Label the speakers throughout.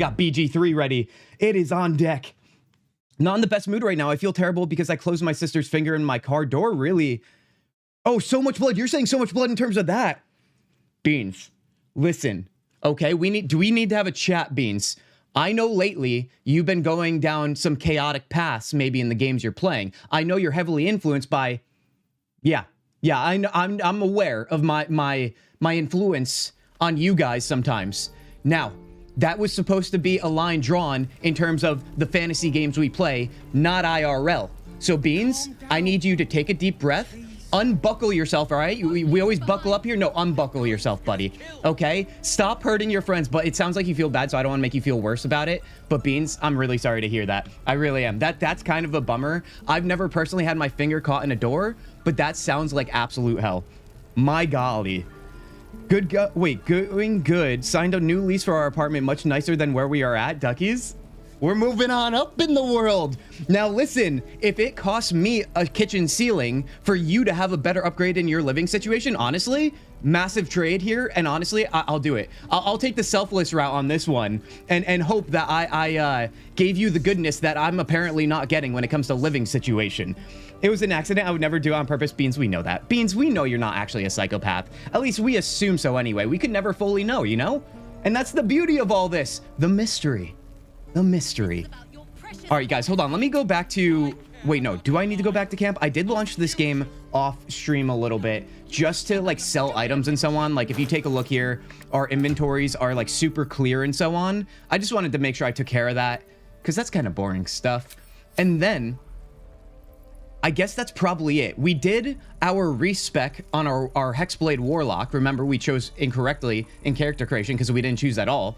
Speaker 1: Got BG3 ready. It is on deck. Not in the best mood right now. I feel terrible because I closed my sister's finger in my car door. Really? Oh, so much blood. You're saying so much blood in terms of that. Beans, listen, okay? Do we need to have a chat, Beans? I know lately you've been going down some chaotic paths, maybe in the games you're playing. I know you're heavily influenced by, yeah, I know, I'm aware of my influence on you guys sometimes. Now, that was supposed to be a line drawn in terms of the fantasy games we play, not IRL. So Beans, I need you to take a deep breath. Unbuckle yourself, all right? We always buckle up here. No, unbuckle yourself, buddy. Okay? Stop hurting your friends. But it sounds like you feel bad, so I don't want to make you feel worse about it. But Beans, I'm really sorry to hear that. I really am. That's kind of a bummer. I've never personally had my finger caught in a door, but that sounds like absolute hell. My golly. Going good. Signed a new lease for our apartment, much nicer than where we are at, duckies. We're moving on up in the world. Now listen, if it costs me a kitchen ceiling for you to have a better upgrade in your living situation, honestly, massive trade here. And honestly, I'll do it. I'll take the selfless route on this one and hope that I gave you the goodness that I'm apparently not getting when it comes to living situation. It was an accident. I would never do it on purpose. Beans, we know that. Beans, we know you're not actually a psychopath. At least we assume so anyway. We could never fully know, you know? And that's the beauty of all this. The mystery. The mystery. All right, guys, hold on. Let me go back to... Wait, no. Do I need to go back to camp? I did launch this game off stream a little bit just to, like, sell items and so on. Like, if you take a look here, our inventories are, like, super clear and so on. I just wanted to make sure I took care of that because that's kind of boring stuff. And then... I guess that's probably it. We did our respec on our Hexblade Warlock. Remember, we chose incorrectly in character creation because we didn't choose at all.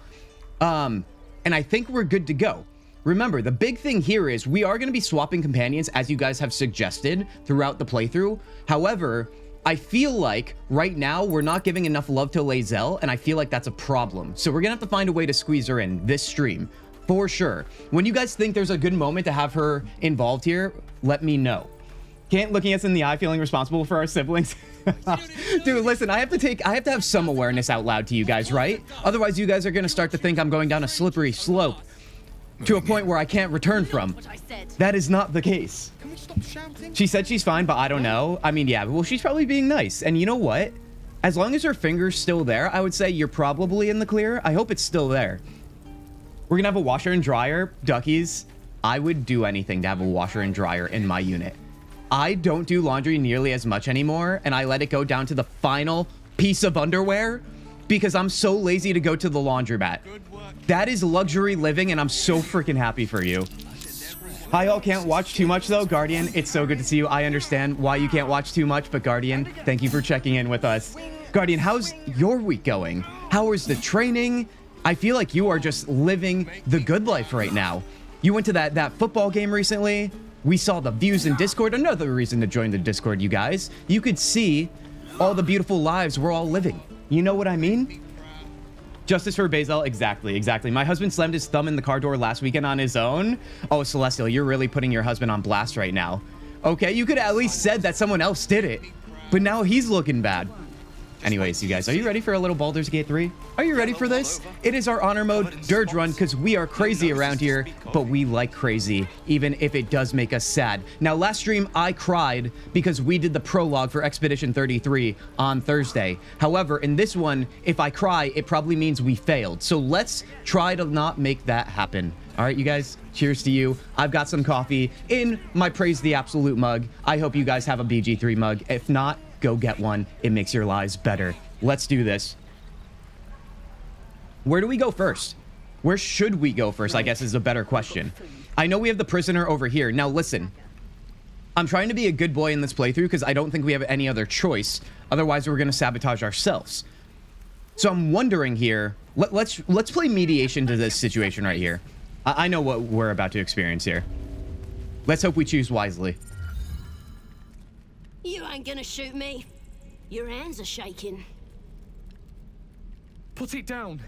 Speaker 1: And I think we're good to go. Remember, the big thing here is we are going to be swapping companions as you guys have suggested throughout the playthrough. However, I feel like right now we're not giving enough love to Lae'zel, and I feel like that's a problem. So we're going to have to find a way to squeeze her in this stream. For sure. When you guys think there's a good moment to have her involved here, let me know. Can't looking us in the eye feeling responsible for our siblings. Dude, listen, I have to have some awareness out loud to you guys, right? Otherwise, you guys are going to start to think I'm going down a slippery slope to a point where I can't return from. That is not the case. She said she's fine, but I don't know. I mean, yeah, well, she's probably being nice. And you know what? As long as her finger's still there, I would say you're probably in the clear. I hope it's still there. We're going to have a washer and dryer. Duckies, I would do anything to have a washer and dryer in my unit. I don't do laundry nearly as much anymore, and I let it go down to the final piece of underwear because I'm so lazy to go to the laundromat. That is luxury living, and I'm so freaking happy for you. Hi, all. Can't watch too much, though. Guardian, it's so good to see you. I understand why you can't watch too much, but Guardian, thank you for checking in with us. Guardian, how's your week going? How is the training? I feel like you are just living the good life right now. You went to that football game recently. We saw the views in Discord. Another reason to join the Discord, you guys. You could see all the beautiful lives we're all living. You know what I mean? Justice for Basil. Exactly. My husband slammed his thumb in the car door last weekend on his own. Oh, Celestial, you're really putting your husband on blast right now. Okay, you could at least said that someone else did it. But now he's looking bad. Anyways, you guys, are you ready for a little Baldur's Gate 3? Are you ready for this? It is our honor mode Durge run because we are crazy around here, but we like crazy, even if it does make us sad. Now, last stream, I cried because we did the prologue for Expedition 33 on Thursday. However, in this one, if I cry, it probably means we failed. So let's try to not make that happen. All right, you guys, cheers to you. I've got some coffee in my Praise the Absolute mug. I hope you guys have a BG3 mug. If not, go get one. It makes your lives better. Let's do this. Where do we go first? Where should we go first, I guess, is a better question. I know we have the prisoner over here. Now, listen. I'm trying to be a good boy in this playthrough because I don't think we have any other choice. Otherwise, we're going to sabotage ourselves. So I'm wondering here. Let's play mediation to this situation right here. I know what we're about to experience here. Let's hope we choose wisely.
Speaker 2: You ain't gonna shoot me. Your hands are shaking.
Speaker 3: Put it down.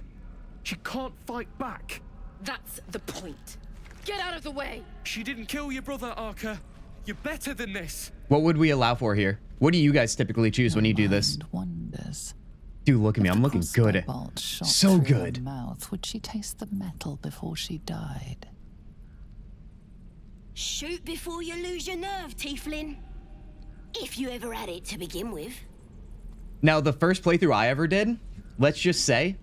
Speaker 3: She can't fight back.
Speaker 4: That's the point. Get out of the way.
Speaker 3: She didn't kill your brother, Arca. You're better than this.
Speaker 1: What would we allow for here? What do you guys typically choose when you do this?
Speaker 5: Wonders.
Speaker 1: Dude, look at me. I'm looking good.
Speaker 5: Bolt shot
Speaker 1: So
Speaker 5: through her
Speaker 1: good.
Speaker 5: mouth. Would she taste the metal before she died?
Speaker 2: Shoot before you lose your nerve, Tieflin. If you ever had it to begin with.
Speaker 1: Now, the first playthrough I ever did, let's just say,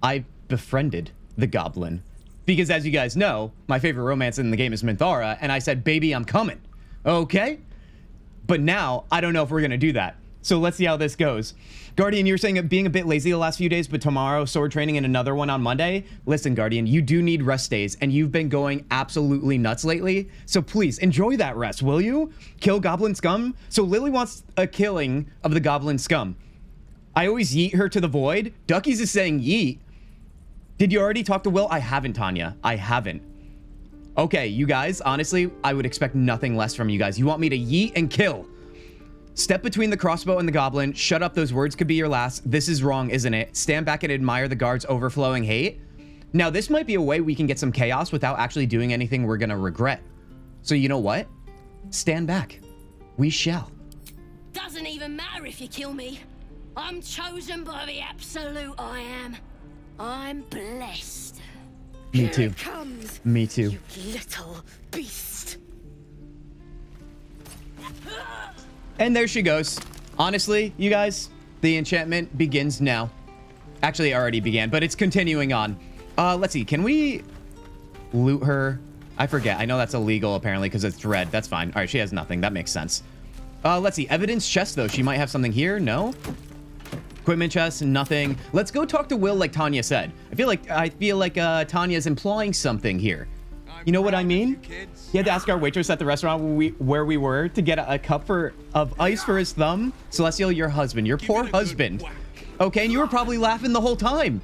Speaker 1: I befriended the goblin. Because as you guys know, my favorite romance in the game is Minthara, and I said, baby, I'm coming. Okay? But now, I don't know if we're going to do that. So let's see how this goes. Guardian, you were saying being a bit lazy the last few days, but tomorrow, sword training and another one on Monday. Listen, Guardian, you do need rest days, and you've been going absolutely nuts lately. So please, enjoy that rest, will you? Kill goblin scum? So Lily wants a killing of the goblin scum. I always yeet her to the void. Duckies is saying yeet. Did you already talk to Will? I haven't, Tanya. I haven't. Okay, you guys, honestly, I would expect nothing less from you guys. You want me to yeet and kill. Step between the crossbow and the goblin. Shut up, those words could be your last. This is wrong, isn't it? Stand back and admire the guard's overflowing hate. Now, this might be a way we can get some chaos without actually doing anything we're gonna regret. So you know what? Stand back. We shall.
Speaker 2: Doesn't even matter if you kill me. I'm chosen by the absolute I am. I'm blessed.
Speaker 1: Me
Speaker 4: Here
Speaker 1: too.
Speaker 4: it comes,
Speaker 1: Me too.
Speaker 4: you little beast.
Speaker 1: And there she goes. Honestly, you guys, the enchantment begins now. Actually, it already began, but it's continuing on. Let's see. Can we loot her? I forget. I know that's illegal, apparently, because it's red. That's fine. All right, she has nothing. That makes sense. Let's see. Evidence chest, though. She might have something here. No? Equipment chest, nothing. Let's go talk to Will like Tanya said. I feel like Tanya's implying something here. You know what I mean? He had to ask our waitress at the restaurant where we were to get a cup of ice for his thumb. Celestial, your husband, your poor husband. Okay, and you were probably laughing the whole time.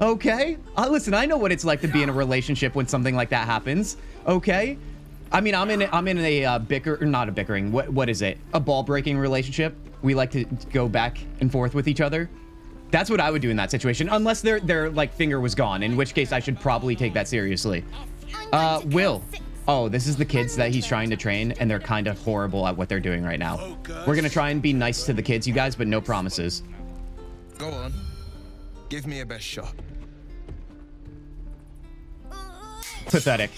Speaker 1: Okay? Listen, I know what it's like to be in a relationship when something like that happens. Okay? I mean, I'm in a not a bickering. What is it? A ball-breaking relationship. We like to go back and forth with each other. That's what I would do in that situation, unless their like finger was gone, in which case I should probably take that seriously. Will. Oh, this is the kids that he's trying to train, and they're kind of horrible at what they're doing right now. We're gonna try and be nice to the kids, you guys, but no promises.
Speaker 6: Go on. Give me a best shot.
Speaker 1: Pathetic.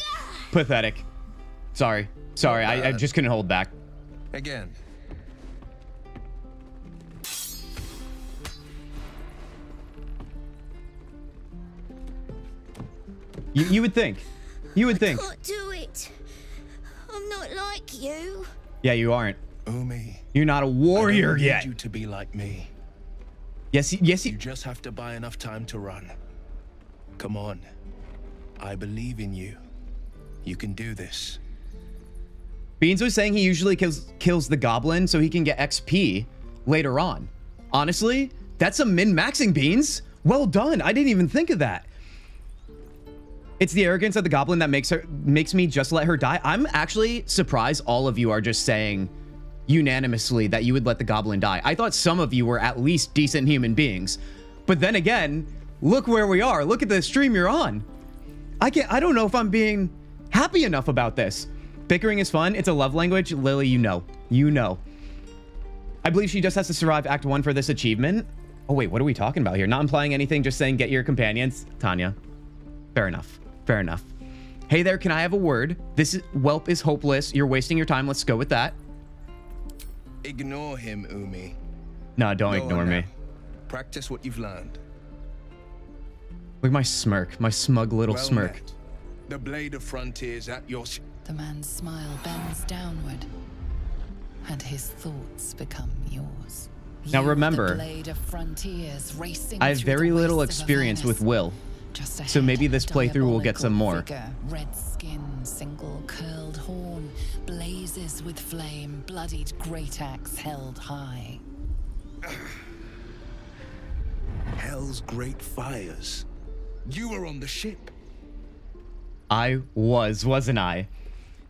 Speaker 1: Pathetic. Sorry. I just couldn't hold back.
Speaker 6: Again.
Speaker 1: You would think. You would think.
Speaker 2: I can't do it. I'm not like you.
Speaker 1: Yeah, you aren't.
Speaker 6: Umi.
Speaker 1: You're not a warrior
Speaker 6: I don't
Speaker 1: yet.
Speaker 6: need you to be like me.
Speaker 1: Yes.
Speaker 6: You just have to buy enough time to run. Come on. I believe in you. You can do this.
Speaker 1: Beans was saying he usually kills the goblin so he can get XP later on. Honestly, that's a min-maxing, Beans. Well done. I didn't even think of that. It's the arrogance of the goblin that makes me just let her die. I'm actually surprised all of you are just saying unanimously that you would let the goblin die. I thought some of you were at least decent human beings. But then again, look where we are. Look at the stream you're on. I don't know if I'm being happy enough about this. Bickering is fun. It's a love language. Lily, you know. You know. I believe she just has to survive Act 1 for this achievement. Oh, wait. What are we talking about here? Not implying anything. Just saying get your companions. Tanya. Fair enough. Fair enough. Hey there. Can I have a word? Whelp is hopeless. You're wasting your time. Let's go with that.
Speaker 6: Ignore him, Umi.
Speaker 1: No, don't ignore me.
Speaker 6: Practice what you've learned.
Speaker 1: Look at my smirk. My smug little
Speaker 6: Well
Speaker 1: smirk.
Speaker 6: met. The blade of frontiers at your...
Speaker 5: The man's smile bends downward, and his thoughts become yours.
Speaker 1: Now
Speaker 5: You,
Speaker 1: remember,
Speaker 5: the blade of frontiers racing
Speaker 1: I have
Speaker 5: through
Speaker 1: very
Speaker 5: the
Speaker 1: little
Speaker 5: wastes of
Speaker 1: experience with
Speaker 5: Avernus.
Speaker 1: Will.
Speaker 5: Just
Speaker 1: So
Speaker 5: ahead,
Speaker 1: maybe this playthrough will get some more.
Speaker 5: diabolical figure, red skin, single curled horn, blazes with flame, bloodied great axe held high.
Speaker 6: Hell's great fires. You were on the ship.
Speaker 1: I wasn't I?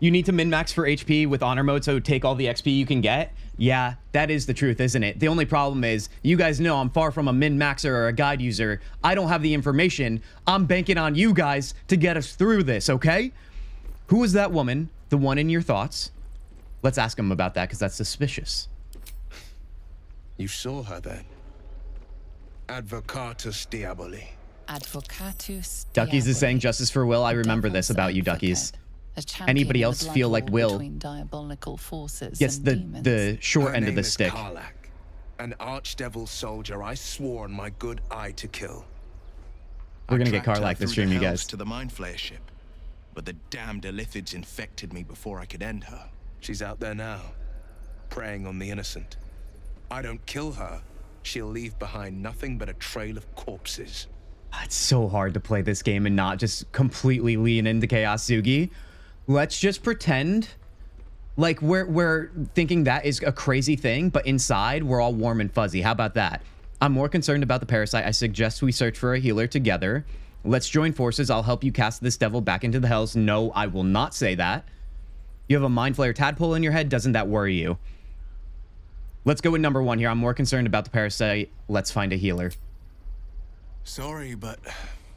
Speaker 1: You need to min-max for HP with honor mode, so take all the XP you can get. Yeah, that is the truth, isn't it? The only problem is, you guys know I'm far from a min-maxer or a guide user. I don't have the information. I'm banking on you guys to get us through this, okay? Who is that woman? The one in your thoughts? Let's ask him about that, because that's suspicious.
Speaker 6: You saw her then. Advocatus diaboli.
Speaker 5: Advocatus.
Speaker 1: Duckies is saying
Speaker 5: Diaboli.
Speaker 1: justice for Will. I remember
Speaker 5: Devil's
Speaker 1: this about you,
Speaker 5: advocate.
Speaker 1: Duckies.
Speaker 5: A champion
Speaker 1: Anybody
Speaker 5: in the
Speaker 1: else
Speaker 5: blood
Speaker 1: feel like
Speaker 5: war
Speaker 1: Will
Speaker 5: between diabolical forces
Speaker 1: gets
Speaker 5: and
Speaker 1: the
Speaker 5: demons.
Speaker 1: short
Speaker 6: Her
Speaker 1: end of
Speaker 6: name
Speaker 1: the
Speaker 6: is
Speaker 1: stick.
Speaker 6: Karlach, an archdevil soldier I swore on my good eye to kill.
Speaker 1: We're gonna
Speaker 6: I
Speaker 1: get
Speaker 6: tracked her
Speaker 1: Karlach this
Speaker 6: through the
Speaker 1: stream, you
Speaker 6: hells
Speaker 1: guys.
Speaker 6: to the Mind Flayer ship, but the damned Illithids infected me before I could end her. She's out there now, preying on the innocent. I don't kill her, she'll leave behind nothing but a trail of corpses.
Speaker 1: It's so hard to play this game and not just completely lean into Chaos Sugi. Let's just pretend like we're thinking that is a crazy thing, but inside we're all warm and fuzzy. How about that? I'm more concerned about the parasite. I suggest we search for a healer together. Let's join forces. I'll help you cast this devil back into the hells. No, I will not say that. You have a Mind Flayer tadpole in your head. Doesn't that worry you? Let's go with number 1 here. I'm more concerned about the parasite. Let's find a healer.
Speaker 6: Sorry, but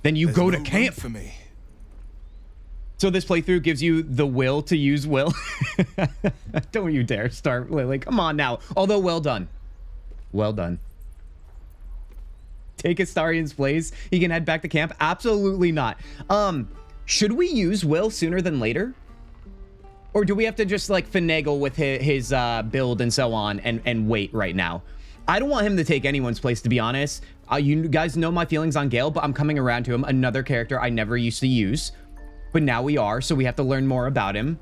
Speaker 1: Then you
Speaker 6: there's
Speaker 1: go
Speaker 6: no
Speaker 1: to
Speaker 6: room
Speaker 1: camp.
Speaker 6: for me.
Speaker 1: So this playthrough gives you the will to use Will. Don't you dare start, Lily. Come on now. Although, well done. Well done. Take Astarian's place. He can head back to camp. Absolutely not. Should we use Will sooner than later? Or do we have to just like finagle with his build and so on and wait right now? I don't want him to take anyone's place, to be honest. You guys know my feelings on Gale, but I'm coming around to him. Another character I never used to use. But now we are, so we have to learn more about him.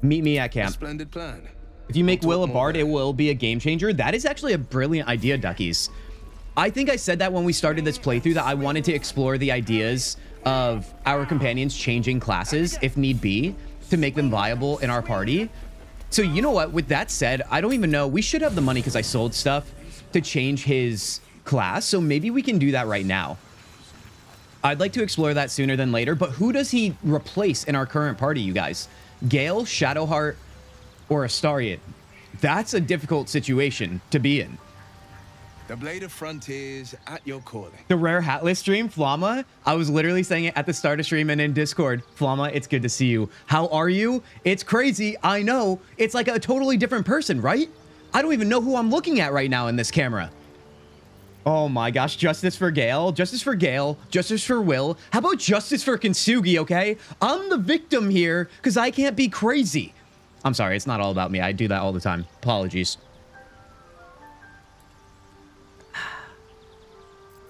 Speaker 1: Meet me at
Speaker 6: A
Speaker 1: camp.
Speaker 6: splendid plan.
Speaker 1: If you make
Speaker 6: We'll
Speaker 1: Will a
Speaker 6: talk more
Speaker 1: bard, it
Speaker 6: later.
Speaker 1: will be a game changer. That is actually a brilliant idea, Duckies. I think I said that when we started this playthrough, that I wanted to explore the ideas of our companions changing classes, if need be, to make them viable in our party. So you know what? With that said, I don't even know. We should have the money because I sold stuff to change his class. So maybe we can do that right now. I'd like to explore that sooner than later. But who does he replace in our current party, you guys? Gale, Shadowheart, or Astarian? That's a difficult situation to be in.
Speaker 6: The Blade of Frontiers at your calling.
Speaker 1: The rare hatless stream, Flama. I was literally saying it at the start of stream and in Discord. Flama, it's good to see you. How are you? It's crazy. I know. It's like a totally different person, right? I don't even know who I'm looking at right now in this camera. Oh my gosh. Justice for Gale. Justice for Gale. Justice for Will. How about justice for Kintzugi, okay? I'm the victim here because I can't be crazy. I'm sorry. It's not all about me. I do that all the time. Apologies.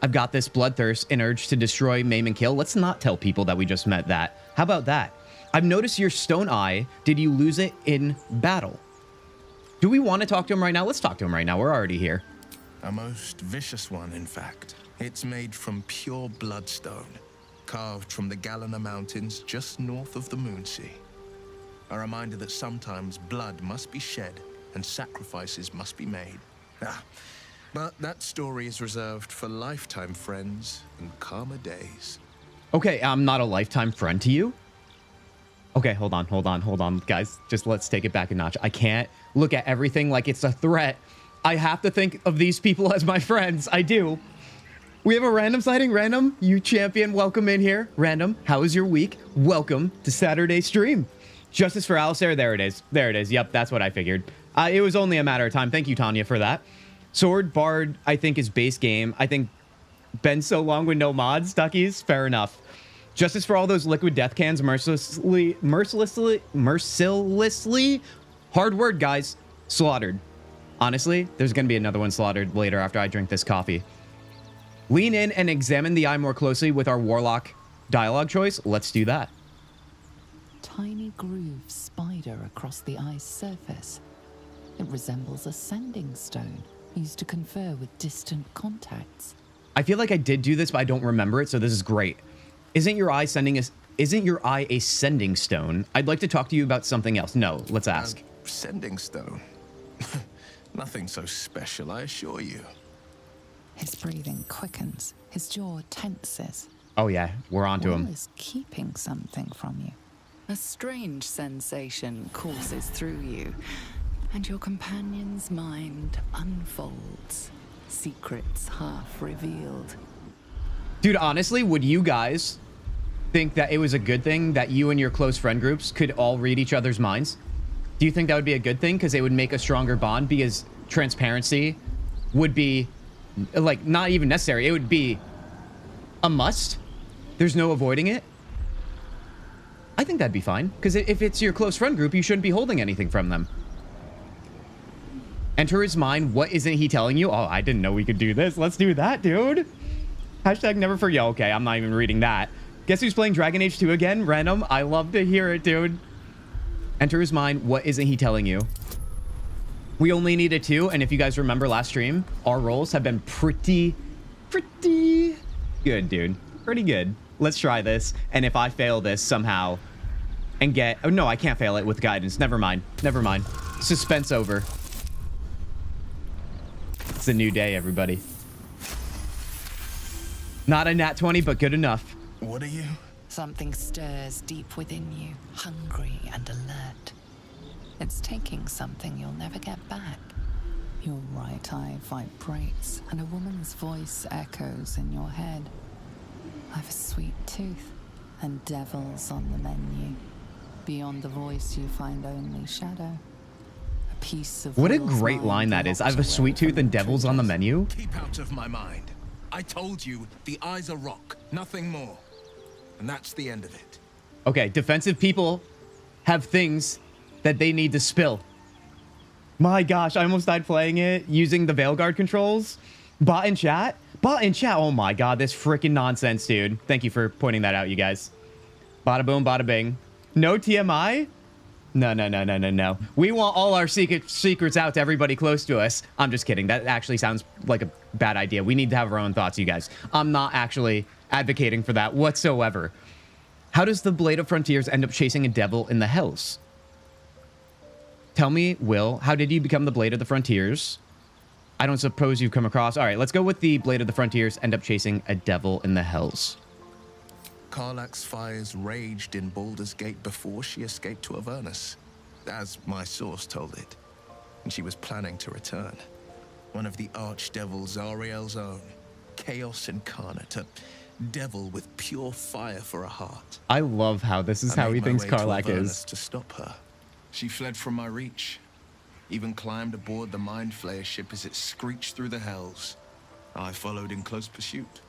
Speaker 1: I've got this bloodthirst and urge to destroy, maim, and kill. Let's not tell people that we just met that. How about that? I've noticed your stone eye. Did you lose it in battle? Do we want to talk to him right now? Let's talk to him right now. We're already here.
Speaker 6: A most vicious one, in fact. It's made from pure bloodstone, carved from the Galena Mountains just north of the Moonsea. A reminder that sometimes blood must be shed and sacrifices must be made. But that story is reserved for lifetime friends and calmer days.
Speaker 1: Okay, I'm not a lifetime friend to you. Okay, hold on, guys. Just let's take it back a notch. I can't look at everything like it's a threat. I have to think of these people as my friends. I do. We have a random sighting. Random, you champion, welcome in here. Random, how was your week? Welcome to Saturday stream. Justice for Alistair, there it is. There it is. Yep, that's what I figured. It was only a matter of time. Thank you, Tanya, for that. Sword Bard, I think, is base game. I think been so long with no mods, Duckies. Fair enough. Justice for all those liquid death cans, mercilessly, hard word, guys, slaughtered. Honestly, there's going to be another one slaughtered later after I drink this coffee. Lean in and examine the eye more closely with our Warlock dialogue choice. Let's do that.
Speaker 5: Tiny grooves spider across the eye's surface. It resembles a sanding stone used to confer with distant contacts.
Speaker 1: I feel like I did do this, but I don't remember it, so this is great. Isn't your eye a sending stone? I'd like to talk to you about something else. No, let's ask.
Speaker 6: Sending stone? Nothing so special, I assure you.
Speaker 5: His breathing quickens. His jaw tenses.
Speaker 1: Oh yeah, we're onto
Speaker 5: Will
Speaker 1: him.
Speaker 5: is keeping something from you. A strange sensation courses through you, and your companion's mind unfolds, secrets half revealed.
Speaker 1: Dude, honestly, would you guys think that it was a good thing that you and your close friend groups could all read each other's minds? Do you think that would be a good thing? Because it would make a stronger bond, because transparency would be like, not even necessary. It would be a must. There's no avoiding it. I think that'd be fine. Because if it's your close friend group, you shouldn't be holding anything from them. Enter his mind. What isn't he telling you? Oh, I didn't know we could do this. Let's do that, dude. Hashtag never forget. Okay, I'm not even reading that. Guess who's playing Dragon Age 2 again? Random. I love to hear it, dude. Enter his mind. What isn't he telling you? We only needed 2, and if you guys remember last stream, our rolls have been pretty good, dude. Pretty good. Let's try this, and if I fail this somehow and get... Oh, no, I can't fail it with guidance. Never mind. Never mind. Suspense over. It's a new day, everybody. Not a nat 20, but good enough.
Speaker 6: What are you?
Speaker 5: Something stirs deep within you, hungry and alert. It's taking something you'll never get back. Your right eye vibrates, and a woman's voice echoes in your head. I've a sweet tooth, and devils on the menu. Beyond the voice, you find only shadow. A piece of...
Speaker 1: What a great line that is. I have a sweet tooth and devils on the menu.
Speaker 6: Keep out of my mind. I told you, the eyes are rock, nothing more. And that's the end of it.
Speaker 1: Okay, defensive people have things that they need to spill. My gosh, I almost died playing it using the Veilguard controls. Bot in chat. Oh my god, this freaking nonsense, dude. Thank you for pointing that out, you guys. Bada boom, bada bing. No TMI? No. We want all our secrets out to everybody close to us. I'm just kidding. That actually sounds like a bad idea. We need to have our own thoughts, you guys. I'm not actually advocating for that whatsoever. How does the Blade of Frontiers end up chasing a devil in the Hells? Tell me, Will, how did you become the Blade of the Frontiers? I don't suppose you've come across... All right, let's go with the Blade of the Frontiers end up chasing a devil in the Hells.
Speaker 6: Karlach's fires raged in Baldur's Gate before she escaped to Avernus, as my source told it. And she was planning to return. One of the archdevils Zariel's own. Chaos incarnate, a devil with pure fire for a heart.
Speaker 1: I love how this is how he thinks Karlach is.
Speaker 6: To stop her. She fled from my reach. Even climbed aboard the Mind Flayer ship as it screeched through the hells. I followed in close pursuit.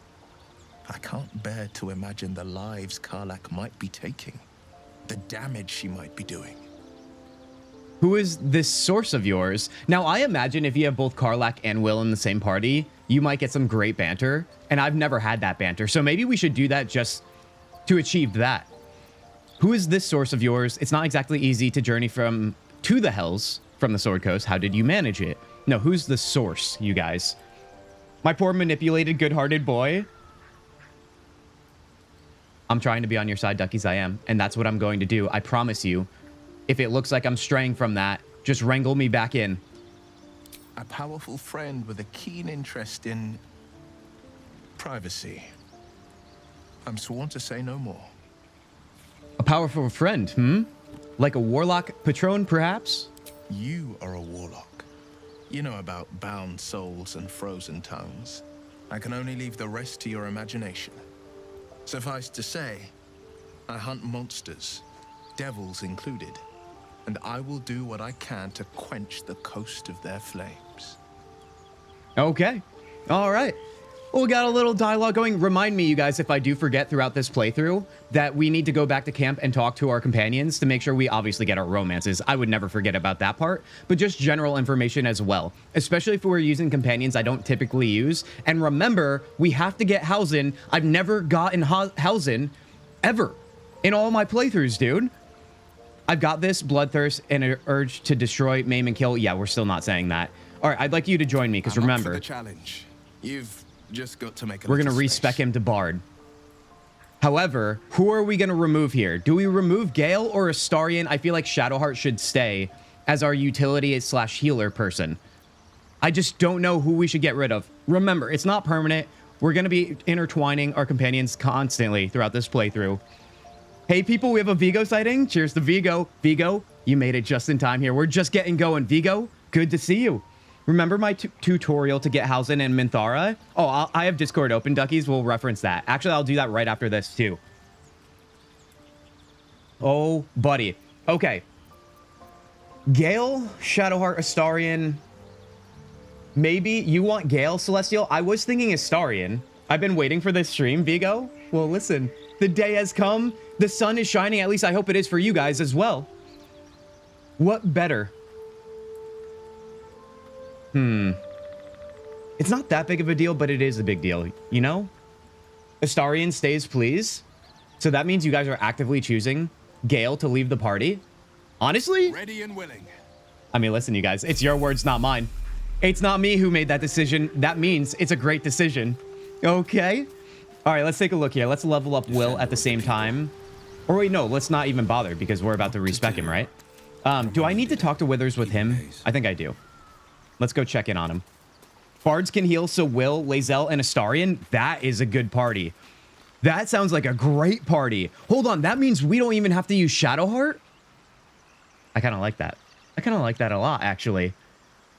Speaker 6: I can't bear to imagine the lives Karlach might be taking. The damage she might be doing.
Speaker 1: Who is this source of yours? Now, I imagine if you have both Karlach and Will in the same party, you might get some great banter. And I've never had that banter. So maybe we should do that just to achieve that. Who is this source of yours? It's not exactly easy to journey to the Hells from the Sword Coast. How did you manage it? No, who's the source, you guys? My poor manipulated, good-hearted boy. I'm trying to be on your side, Duckies, I am. And that's what I'm going to do. I promise you. If it looks like I'm straying from that, just wrangle me back in.
Speaker 6: A powerful friend with a keen interest in privacy. I'm sworn to say no more.
Speaker 1: A powerful friend, Like a warlock patron, perhaps?
Speaker 6: You are a warlock. You know about bound souls and frozen tongues. I can only leave the rest to your imagination. Suffice to say, I hunt monsters, devils included, and I will do what I can to quench the coast of their flames.
Speaker 1: Okay. All right. Well, we got a little dialogue going. Remind me, you guys, if I do forget throughout this playthrough, that we need to go back to camp and talk to our companions to make sure we obviously get our romances. I would never forget about that part, but just general information as well, especially if we're using companions I don't typically use. And remember, we have to get Halsin. I've never gotten Halsin ever in all my playthroughs, dude. I've got this bloodthirst and an urge to destroy, maim, and kill. Yeah, we're still not saying that. All right, I'd like you to join me, because remember,
Speaker 6: up for the challenge. You've just got to make a
Speaker 1: we're going to respec him to Bard. However, who are we going to remove here? Do we remove Gale or Astarion? I feel like Shadowheart should stay as our utility / healer person. I just don't know who we should get rid of. Remember, it's not permanent. We're going to be intertwining our companions constantly throughout this playthrough. Hey, people, we have a Vigo sighting. Cheers to Vigo. Vigo, you made it just in time here. We're just getting going. Vigo, good to see you. Remember my tutorial to get Halsin and Minthara? Oh, I have Discord open, Duckies. We'll reference that. Actually, I'll do that right after this, too. Oh, buddy. Okay. Gale, Shadowheart, Astarion. Maybe you want Gale, Celestial? I was thinking Astarion. I've been waiting for this stream, Vigo. Well, listen, the day has come. The sun is shining. At least I hope it is for you guys as well. What better? It's not that big of a deal, but it is a big deal, you know? Astarion stays, please. So that means you guys are actively choosing Gale to leave the party. Honestly?
Speaker 6: Ready and willing.
Speaker 1: I mean, listen, you guys, it's your words, not mine. It's not me who made that decision. That means it's a great decision. Okay. All right, let's take a look here. Let's level up Will at the same time. Or wait, no, let's not even bother because we're about to respec him, right? Do I need to talk to Withers with him? I think I do. Let's go check in on him. Bards can heal, so Will, Lae'zel, and Astarion. That is a good party. That sounds like a great party. Hold on, that means we don't even have to use Shadowheart? I kind of like that. I kind of like that a lot, actually.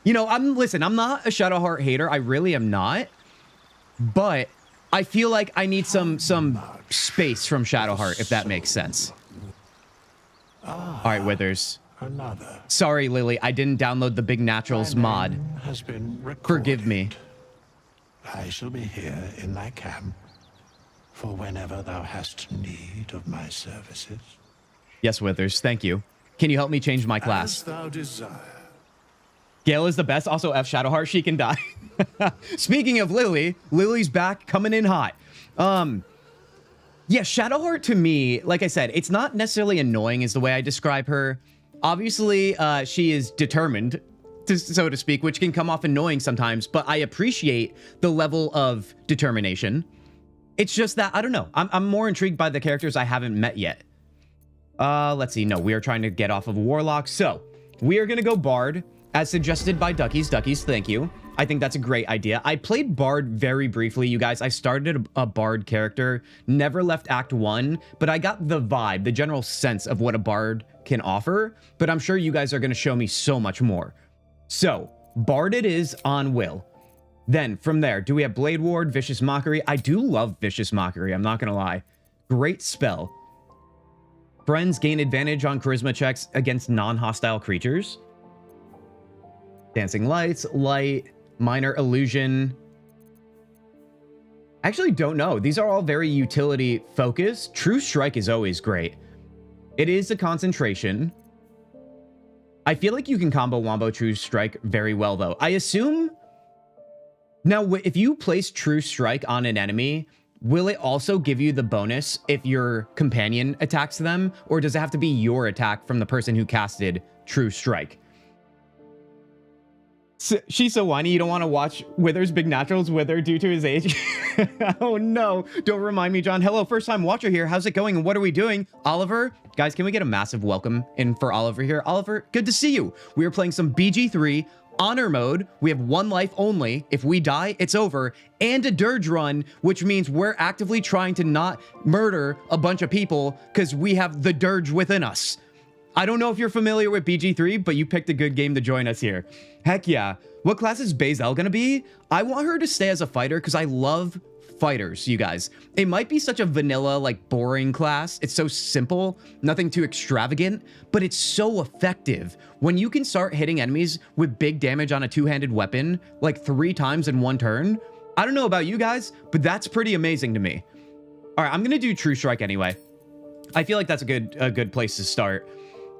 Speaker 1: You know, listen, I'm not a Shadowheart hater. I really am not. But I feel like I need some space from Shadowheart, if that makes sense. All right, Withers.
Speaker 7: Another.
Speaker 1: Sorry, Lily, I didn't download the Big Naturals mod.
Speaker 7: Has been recorded.
Speaker 1: Forgive me.
Speaker 7: I shall be here in thy camp for whenever thou hast need of my services.
Speaker 1: Yes, Withers, thank you. Can you help me change my class?
Speaker 7: As thou desire.
Speaker 1: Gale is the best. Also, F Shadowheart, she can die. Speaking of Lily, Lily's back, coming in hot. Yeah, Shadowheart to me, like I said, it's not necessarily annoying is the way I describe her. Obviously, she is determined, so to speak, which can come off annoying sometimes, but I appreciate the level of determination. It's just that, I don't know, I'm more intrigued by the characters I haven't met yet. Let's see, no, we are trying to get off of Warlock, so we are going to go Bard, as suggested by Duckies. Duckies, thank you. I think that's a great idea. I played Bard very briefly, you guys. I started a Bard character, never left Act 1, but I got the vibe, the general sense of what a Bard can offer, but I'm sure you guys are going to show me so much more. So, Bard it is on Will. Then, from there, do we have Blade Ward, Vicious Mockery? I do love Vicious Mockery, I'm not going to lie. Great spell. Friends gain advantage on charisma checks against non-hostile creatures. Dancing Lights, Light, Minor Illusion. I actually don't know. These are all very utility focused. True Strike is always great. It is a concentration. I feel like you can combo Wombo True Strike very well, though. I assume... Now, if you place True Strike on an enemy, will it also give you the bonus if your companion attacks them? Or does it have to be your attack from the person who casted True Strike? She's so whiny, you don't want to watch Wither's Big Naturals Wither due to his age. Oh no, don't remind me, John. Hello, first time watcher here. How's it going and what are we doing? Oliver, guys, can we get a massive welcome in for Oliver here? Oliver, good to see you. We are playing some BG3 Honor Mode. We have one life only. If we die, it's over. And a Durge run, which means we're actively trying to not murder a bunch of people because we have the Durge within us. I don't know if you're familiar with BG3, but you picked a good game to join us here. Heck yeah. What class is Bazel gonna be? I want her to stay as a fighter because I love fighters, you guys. It might be such a vanilla, like boring class. It's so simple, nothing too extravagant, but it's so effective. When you can start hitting enemies with big damage on a two-handed weapon, like 3 times in one turn, I don't know about you guys, but that's pretty amazing to me. All right, I'm gonna do True Strike anyway. I feel like that's a good place to start.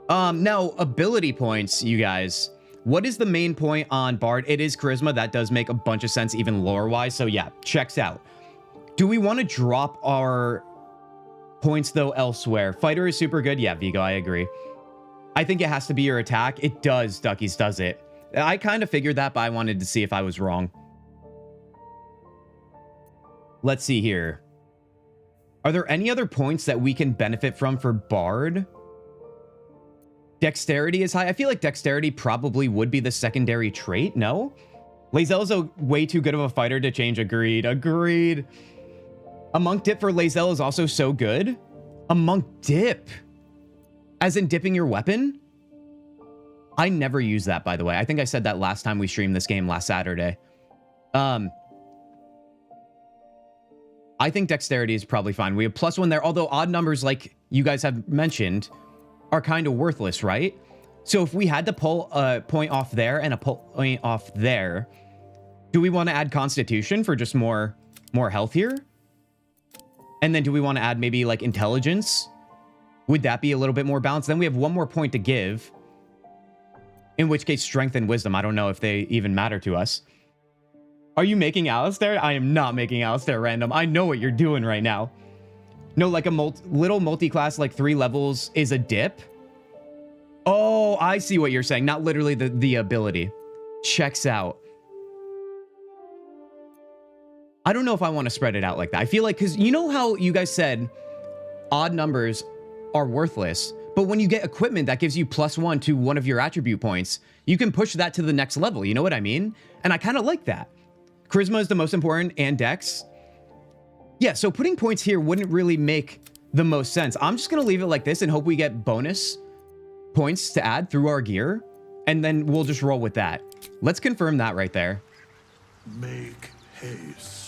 Speaker 1: Now, ability points, you guys. What is the main point on Bard? It is Charisma. That does make a bunch of sense, even lore-wise. So yeah, checks out. Do we want to drop our points, though, elsewhere? Fighter is super good. Yeah, Vigo, I agree. I think it has to be your attack. It does, Duckies, does it? I kind of figured that, but I wanted to see if I was wrong. Let's see here. Are there any other points that we can benefit from for Bard? Dexterity is high. I feel like dexterity probably would be the secondary trait. No? Lae'zel is a way too good of a fighter to change. Agreed. Agreed. A monk dip for Lae'zel is also so good. A monk dip? As in dipping your weapon? I never use that, by the way. I think I said that last time we streamed this game last Saturday. I think dexterity is probably fine. We have +1 there, although odd numbers, like you guys have mentioned, are kind of worthless, right? So if we had to pull a point off there and a point off there, Do we want to add Constitution for just more health here? And then do we want to add maybe like Intelligence? Would that be a little bit more balanced? Then we have one more point to give. In which case, Strength and Wisdom. I don't know if they even matter to us. Are you making Alistair? I am not making Alistair random. I know what you're doing right now. No, like a little multi-class, like 3 levels is a dip. Oh, I see what you're saying. Not literally the ability. Checks out. I don't know if I want to spread it out like that. I feel like, because you know how you guys said odd numbers are worthless, but when you get equipment that gives you +1 to one of your attribute points, you can push that to the next level. You know what I mean? And I kind of like that. Charisma is the most important, and Dex. Yeah, so putting points here wouldn't really make the most sense. I'm just going to leave it like this and hope we get bonus points to add through our gear, and then we'll just roll with that. Let's confirm that right there.
Speaker 7: Make haste.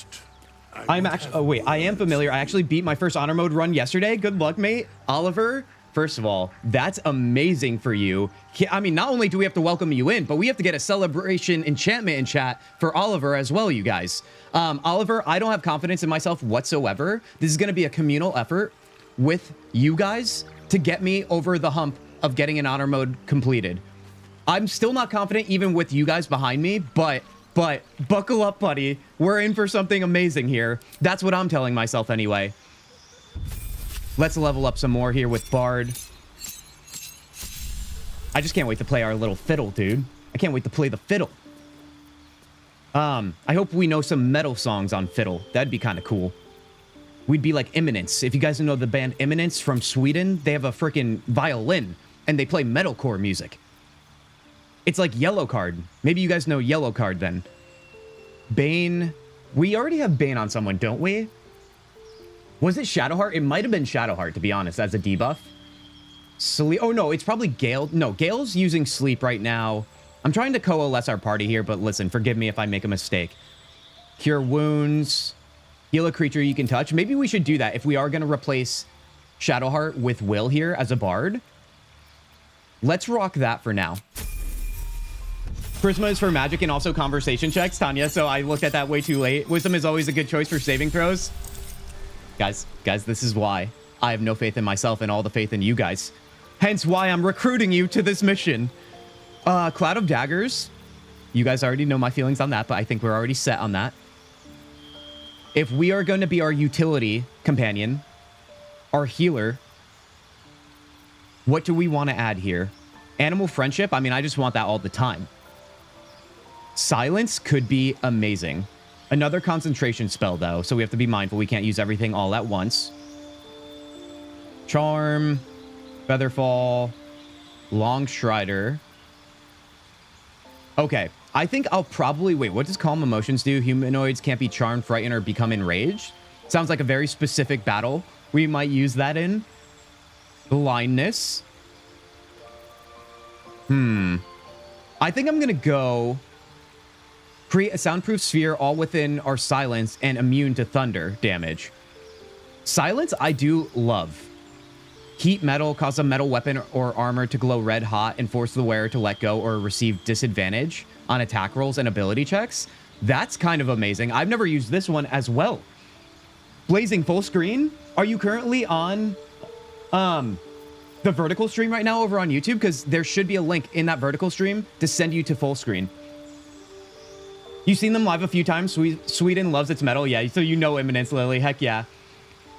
Speaker 1: I'm actually, oh wait, I am familiar. I actually beat my first honor mode run yesterday. Good luck, mate. Oliver, first of all, that's amazing for you. I mean, not only do we have to welcome you in, but we have to get a celebration enchantment in chat for Oliver as well, you guys. Oliver, I don't have confidence in myself whatsoever. This is going to be a communal effort with you guys to get me over the hump of getting an honor mode completed. I'm still not confident even with you guys behind me, but buckle up, buddy. We're in for something amazing here. That's what I'm telling myself anyway. Let's level up some more here with Bard. I just can't wait to play our little fiddle, dude. I can't wait to play the fiddle. I hope we know some metal songs on fiddle. That'd be kind of cool. We'd be like Imminence. If you guys know the band Imminence from Sweden, they have a freaking violin and they play metalcore music. It's like Yellowcard. Maybe you guys know Yellowcard then. Bane. We already have Bane on someone, don't we? Was it Shadowheart? It might have been Shadowheart, to be honest, as a debuff. Sleep. Oh, no, it's probably Gale. No, Gale's using Sleep right now. I'm trying to coalesce our party here, but listen, forgive me if I make a mistake. Cure wounds. Heal a creature you can touch. Maybe we should do that if we are going to replace Shadowheart with Will here as a bard. Let's rock that for now. Charisma is for magic and also conversation checks, Tanya, so I looked at that way too late. Wisdom is always a good choice for saving throws. Guys, this is why I have no faith in myself and all the faith in you guys. Hence why I'm recruiting you to this mission. Cloud of Daggers. You guys already know my feelings on that, but I think we're already set on that. If we are going to be our utility companion, our healer, what do we want to add here? Animal friendship? I mean, I just want that all the time. Silence could be amazing. Another concentration spell, though, so we have to be mindful. We can't use everything all at once. Charm, Featherfall, Long Strider. Okay, I think I'll probably... Wait, what does Calm Emotions do? Humanoids can't be charmed, frightened, or become enraged? Sounds like a very specific battle we might use that in. Blindness. I think I'm going to go... Create a soundproof sphere all within our silence and immune to thunder damage. Silence, I do love. Heat metal, cause a metal weapon or armor to glow red hot and force the wearer to let go or receive disadvantage on attack rolls and ability checks. That's kind of amazing. I've never used this one as well. Blazing full screen. Are you currently on the vertical stream right now over on YouTube? Because there should be a link in that vertical stream to send you to full screen. You've seen them live a few times. Sweden loves its metal. Yeah, so you know Imminence, Lily. Heck yeah.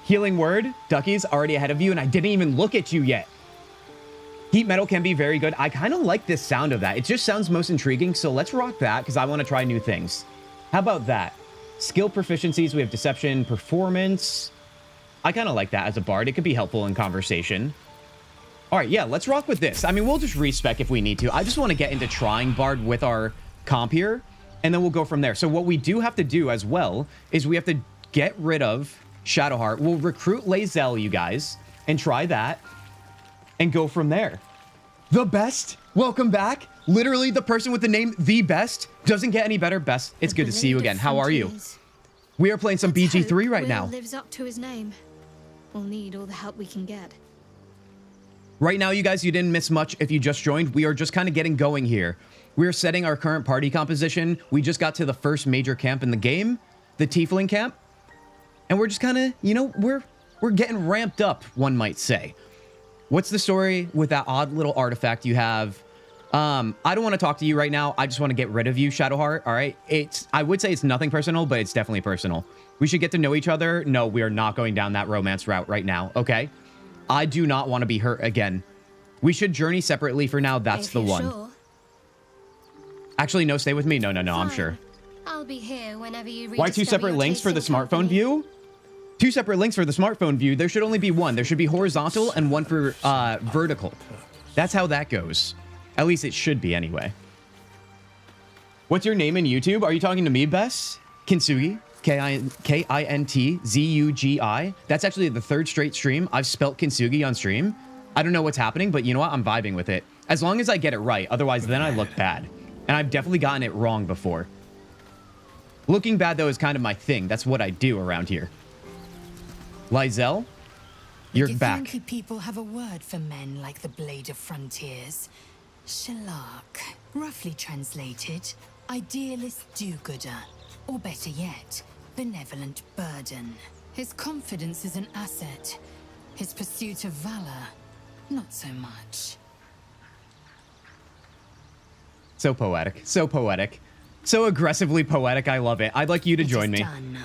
Speaker 1: Healing Word. Ducky's already ahead of you, and I didn't even look at you yet. Heat metal can be very good. I kind of like this sound of that. It just sounds most intriguing, so let's rock that, because I want to try new things. How about that? Skill proficiencies. We have Deception, Performance. I kind of like that as a bard. It could be helpful in conversation. All right, yeah, let's rock with this. I mean, we'll just respec if we need to. I just want to get into trying bard with our comp here. And then we'll go from there. So what we do have to do as well is we have to get rid of Shadowheart. We'll recruit Lae'zel, you guys, and try that and go from there. The Best, welcome back. Literally the person with the name The Best doesn't get any better. Best, it's good to see you again. How are you? We are playing some BG3 right now.
Speaker 8: Lives up to his name. We'll need all the help we can get.
Speaker 1: Right now, you guys, you didn't miss much if you just joined. We are just kind of getting going here. We're setting our current party composition. We just got to the first major camp in the game, the Tiefling camp. And we're just kind of, you know, we're getting ramped up, one might say. What's the story with that odd little artifact you have? I don't want to talk to you right now. I just want to get rid of you, Shadowheart, all right? I would say it's nothing personal, but it's definitely personal. We should get to know each other. No, we are not going down that romance route right now, okay? I do not want to be hurt again. We should journey separately for now. That's the one.
Speaker 2: Sure.
Speaker 1: Actually, no, stay with me. No, I'm
Speaker 2: Fine.
Speaker 1: sure.
Speaker 2: I'll be here whenever you
Speaker 1: Why two
Speaker 2: rediscover
Speaker 1: separate
Speaker 2: your
Speaker 1: links for the
Speaker 2: taste in
Speaker 1: smartphone
Speaker 2: company.
Speaker 1: view? Two separate links for the smartphone view. There should only be one. There should be horizontal and one for vertical. That's how that goes. At least it should be anyway. What's your name in YouTube? Are you talking to me, Bess? Kintzugi. Kintzugi. That's actually the third straight stream I've spelt Kintsugi on stream. I don't know what's happening, but you know what? I'm vibing with it. As long as I get it right. Otherwise, then I look bad. And I've definitely gotten it wrong before. Looking bad, though, is kind of my thing. That's what I do around here. Lysel, you're
Speaker 4: The
Speaker 1: back.
Speaker 4: Githyanki people have a word for men like the Blade of Frontiers. Shalak. Roughly translated, idealist do-gooder. Or better yet, benevolent burden. His confidence is an asset. His pursuit of valor, not so much.
Speaker 1: So poetic. So poetic. So aggressively poetic. I love it. I'd like you to join me.
Speaker 4: Done.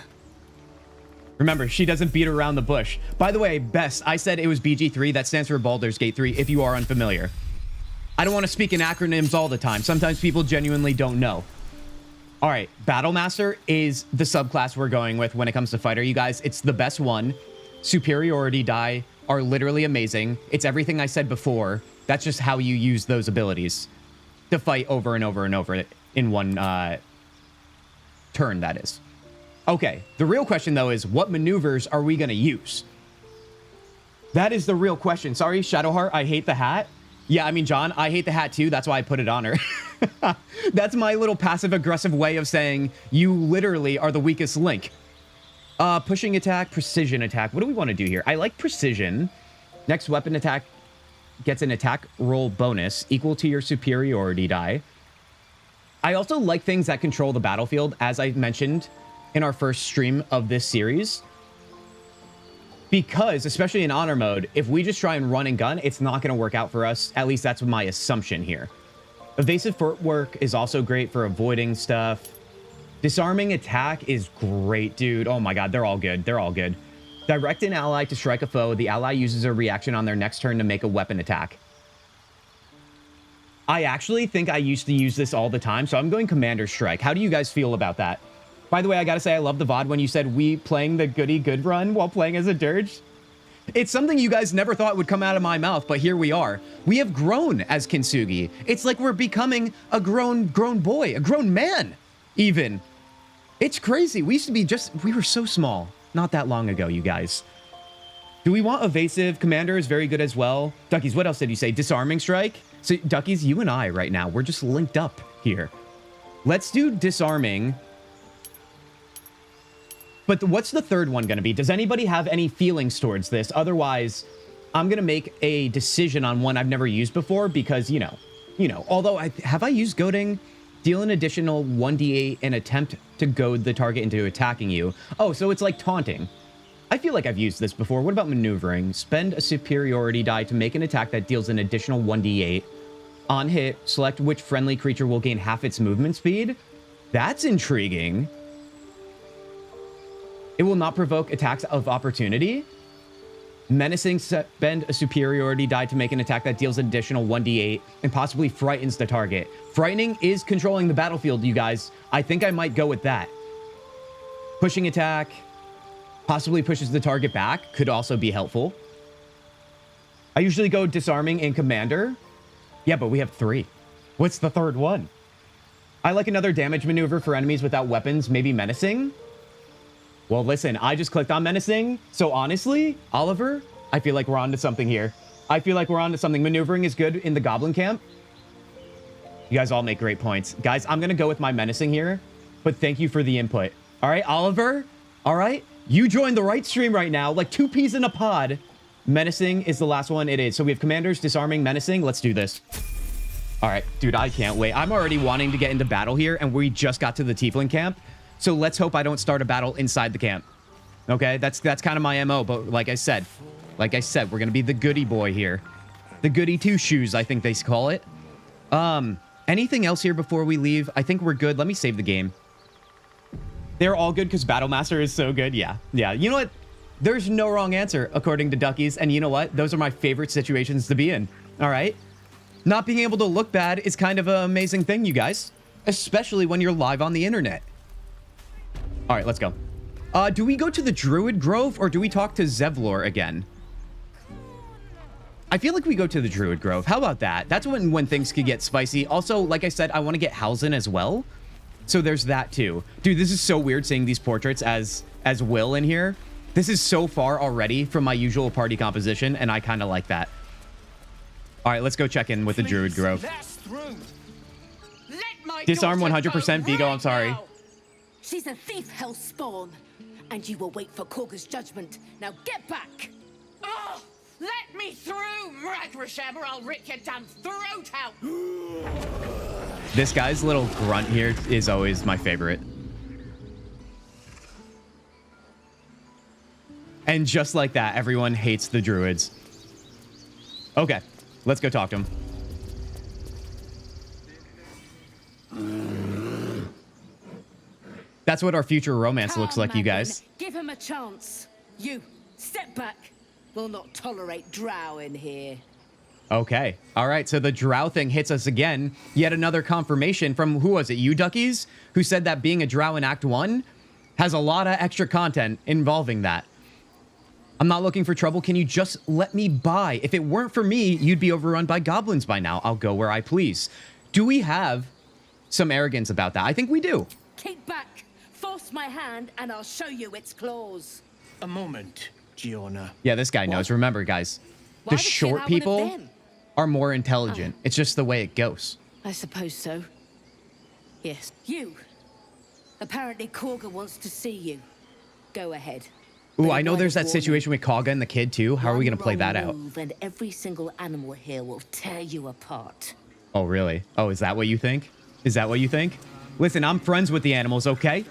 Speaker 1: Remember, she doesn't beat around the bush. By the way, Best, I said it was BG3. That stands for Baldur's Gate 3, if you are unfamiliar. I don't want to speak in acronyms all the time. Sometimes people genuinely don't know. All right, Battlemaster is the subclass we're going with when it comes to fighter, you guys. It's the best one. Superiority die are literally amazing. It's everything I said before. That's just how you use those abilities to fight over and over and over in one turn, that is. Okay, the real question, though, is what maneuvers are we going to use? That is the real question. Sorry, Shadowheart, I hate the hat. Yeah, I mean, John, I hate the hat, too. That's why I put it on her. That's my little passive-aggressive way of saying you literally are the weakest link. Pushing attack, precision attack. What do we want to do here? I like precision. Next weapon attack gets an attack roll bonus equal to your superiority die. I also like things that control the battlefield, as I mentioned in our first stream of this series. Because, especially in honor mode, if we just try and run and gun, it's not going to work out for us. At least that's my assumption here. Evasive footwork is also great for avoiding stuff. Disarming attack is great, dude. Oh my god, they're all good. They're all good. Direct an ally to strike a foe. The ally uses a reaction on their next turn to make a weapon attack. I actually think I used to use this all the time, so I'm going Commander Strike. How do you guys feel about that? By the way, I gotta say, I love the VOD when you said we playing the goody good run while playing as a Durge. It's something you guys never thought would come out of my mouth, but here we are. We have grown as Kintsugi. It's like we're becoming a grown boy, a grown man, even. It's crazy. We used to be we were so small not that long ago, you guys. Do we want evasive? Commander is very good as well. Duckies, what else did you say? Disarming strike? So, Duckies, you and I right now, we're just linked up here. Let's do disarming. But what's the third one going to be? Does anybody have any feelings towards this? Otherwise, I'm going to make a decision on one I've never used before because, you know, although have I used goading? Deal an additional 1d8 and attempt to goad the target into attacking you. Oh, so it's like taunting. I feel like I've used this before. What about maneuvering? Spend a superiority die to make an attack that deals an additional 1d8. On hit, select which friendly creature will gain half its movement speed. That's intriguing. It will not provoke attacks of opportunity. Menacing, spend a superiority die to make an attack that deals an additional 1d8 and possibly frightens the target. Frightening is controlling the battlefield, you guys. I think I might go with that. Pushing attack possibly pushes the target back. Could also be helpful. I usually go disarming and commander. Yeah, but we have 3. What's the third one? I like another damage maneuver for enemies without weapons, maybe menacing. Well, listen, I just clicked on menacing. So honestly, Oliver, I feel like we're on to something here. I feel like we're on to something. Maneuvering is good in the goblin camp. You guys all make great points. Guys, I'm going to go with my menacing here, but thank you for the input. All right, Oliver. All right. You joined the right stream right now, like 2 peas in a pod. Menacing is the last one. It is. So we have commanders, disarming, menacing. Let's do this. All right, dude, I can't wait. I'm already wanting to get into battle here, and we just got to the tiefling camp. So let's hope I don't start a battle inside the camp. Okay, that's kind of my MO, but like I said, we're going to be the goody boy here. The goody two shoes, I think they call it. Anything else here before we leave? I think we're good. Let me save the game. They're all good because Battlemaster is so good. Yeah. You know what? There's no wrong answer, according to Duckies. And you know what? Those are my favorite situations to be in. All right? Not being able to look bad is kind of an amazing thing, you guys. Especially when you're live on the internet. All right, let's go. Do we go to the Druid Grove or do we talk to Zevlor again? I feel like we go to the Druid Grove. How about that? That's when things could get spicy. Also, like I said, I want to get Halsin as well. So there's that too. Dude, this is so weird seeing these portraits as Will in here. This is so far already from my usual party composition, and I kind of like that. All right, let's go check in with the Druid Grove. Disarm 100%. Vigo, I'm sorry.
Speaker 2: She's a thief, hellspawn. And you will wait for Korga's judgment. Now get back!
Speaker 8: Oh! Let me through, Mragrasham, or I'll rip your damn throat out!
Speaker 1: This guy's little grunt here is always my favorite. And just like that, everyone hates the druids. Okay, let's go talk to him. That's what our future romance looks like, you guys.
Speaker 2: Give him a chance. You, step back. We'll not tolerate drow in here.
Speaker 1: Okay. All right, so the drow thing hits us again. Yet another confirmation from, who was it, you Duckies? Who said that being a drow in Act 1 has a lot of extra content involving that. I'm not looking for trouble. Can you just let me by? If it weren't for me, you'd be overrun by goblins by now. I'll go where I please. Do we have some arrogance about that? I think we do.
Speaker 2: Keep back. Force my hand and I'll show you its claws.
Speaker 9: A moment, Giona.
Speaker 1: Yeah, this guy knows. Remember, guys, the short people are more intelligent. It's just the way it goes.
Speaker 2: I suppose so. Yes. You. Apparently Korga wants to see you. Go ahead.
Speaker 1: Ooh, I know there's that situation with Korga and the kid too. How are we going to play that out?
Speaker 2: And every single animal here will tear you apart.
Speaker 1: Oh, really? Oh, is that what you think? Is that what you think? Listen, I'm friends with the animals, okay?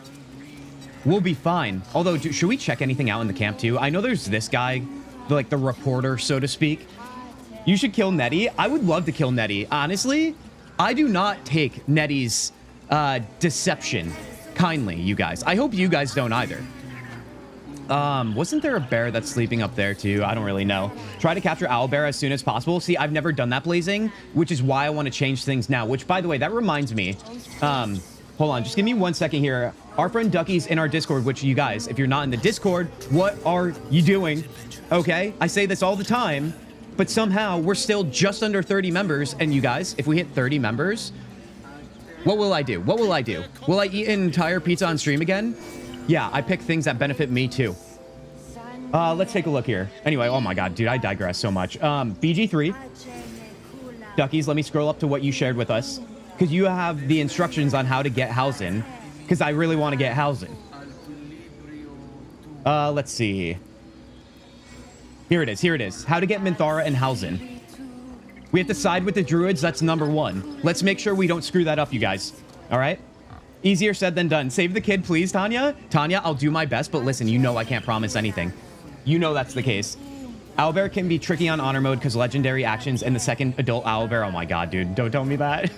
Speaker 1: We'll be fine. Although, should we check anything out in the camp too? I know there's this guy, like the reporter, so to speak. You should kill Nettie. I would love to kill Nettie. Honestly, I do not take Nettie's deception kindly, you guys. I hope you guys don't either. Wasn't there a bear that's sleeping up there too? I don't really know. Try to capture owlbear as soon as possible. See, I've never done that, Blazing, which is why I want to change things now. Which, by the way, that reminds me. Hold on, just give me 1 second here. Our friend Ducky's in our Discord, which you guys, if you're not in the Discord, what are you doing? Okay, I say this all the time, but somehow we're still just under 30 members. And you guys, if we hit 30 members, what will I do? What will I do? Will I eat an entire pizza on stream again? Yeah, I pick things that benefit me too. Let's take a look here. Anyway, oh my god, dude, I digress so much. BG3. Duckies, let me scroll up to what you shared with us. Because you have the instructions on how to get Halsin. Because I really want to get Halsin. Let's see. Here it is, here it is. How to get Minthara and Halsin. We have to side with the druids, that's number 1. Let's make sure we don't screw that up, you guys. Alright? Easier said than done. Save the kid, please, Tanya. Tanya, I'll do my best, but listen, you know I can't promise anything. You know that's the case. Owlbear can be tricky on honor mode because legendary actions and the second adult owlbear. Oh my god, dude. Don't tell me that.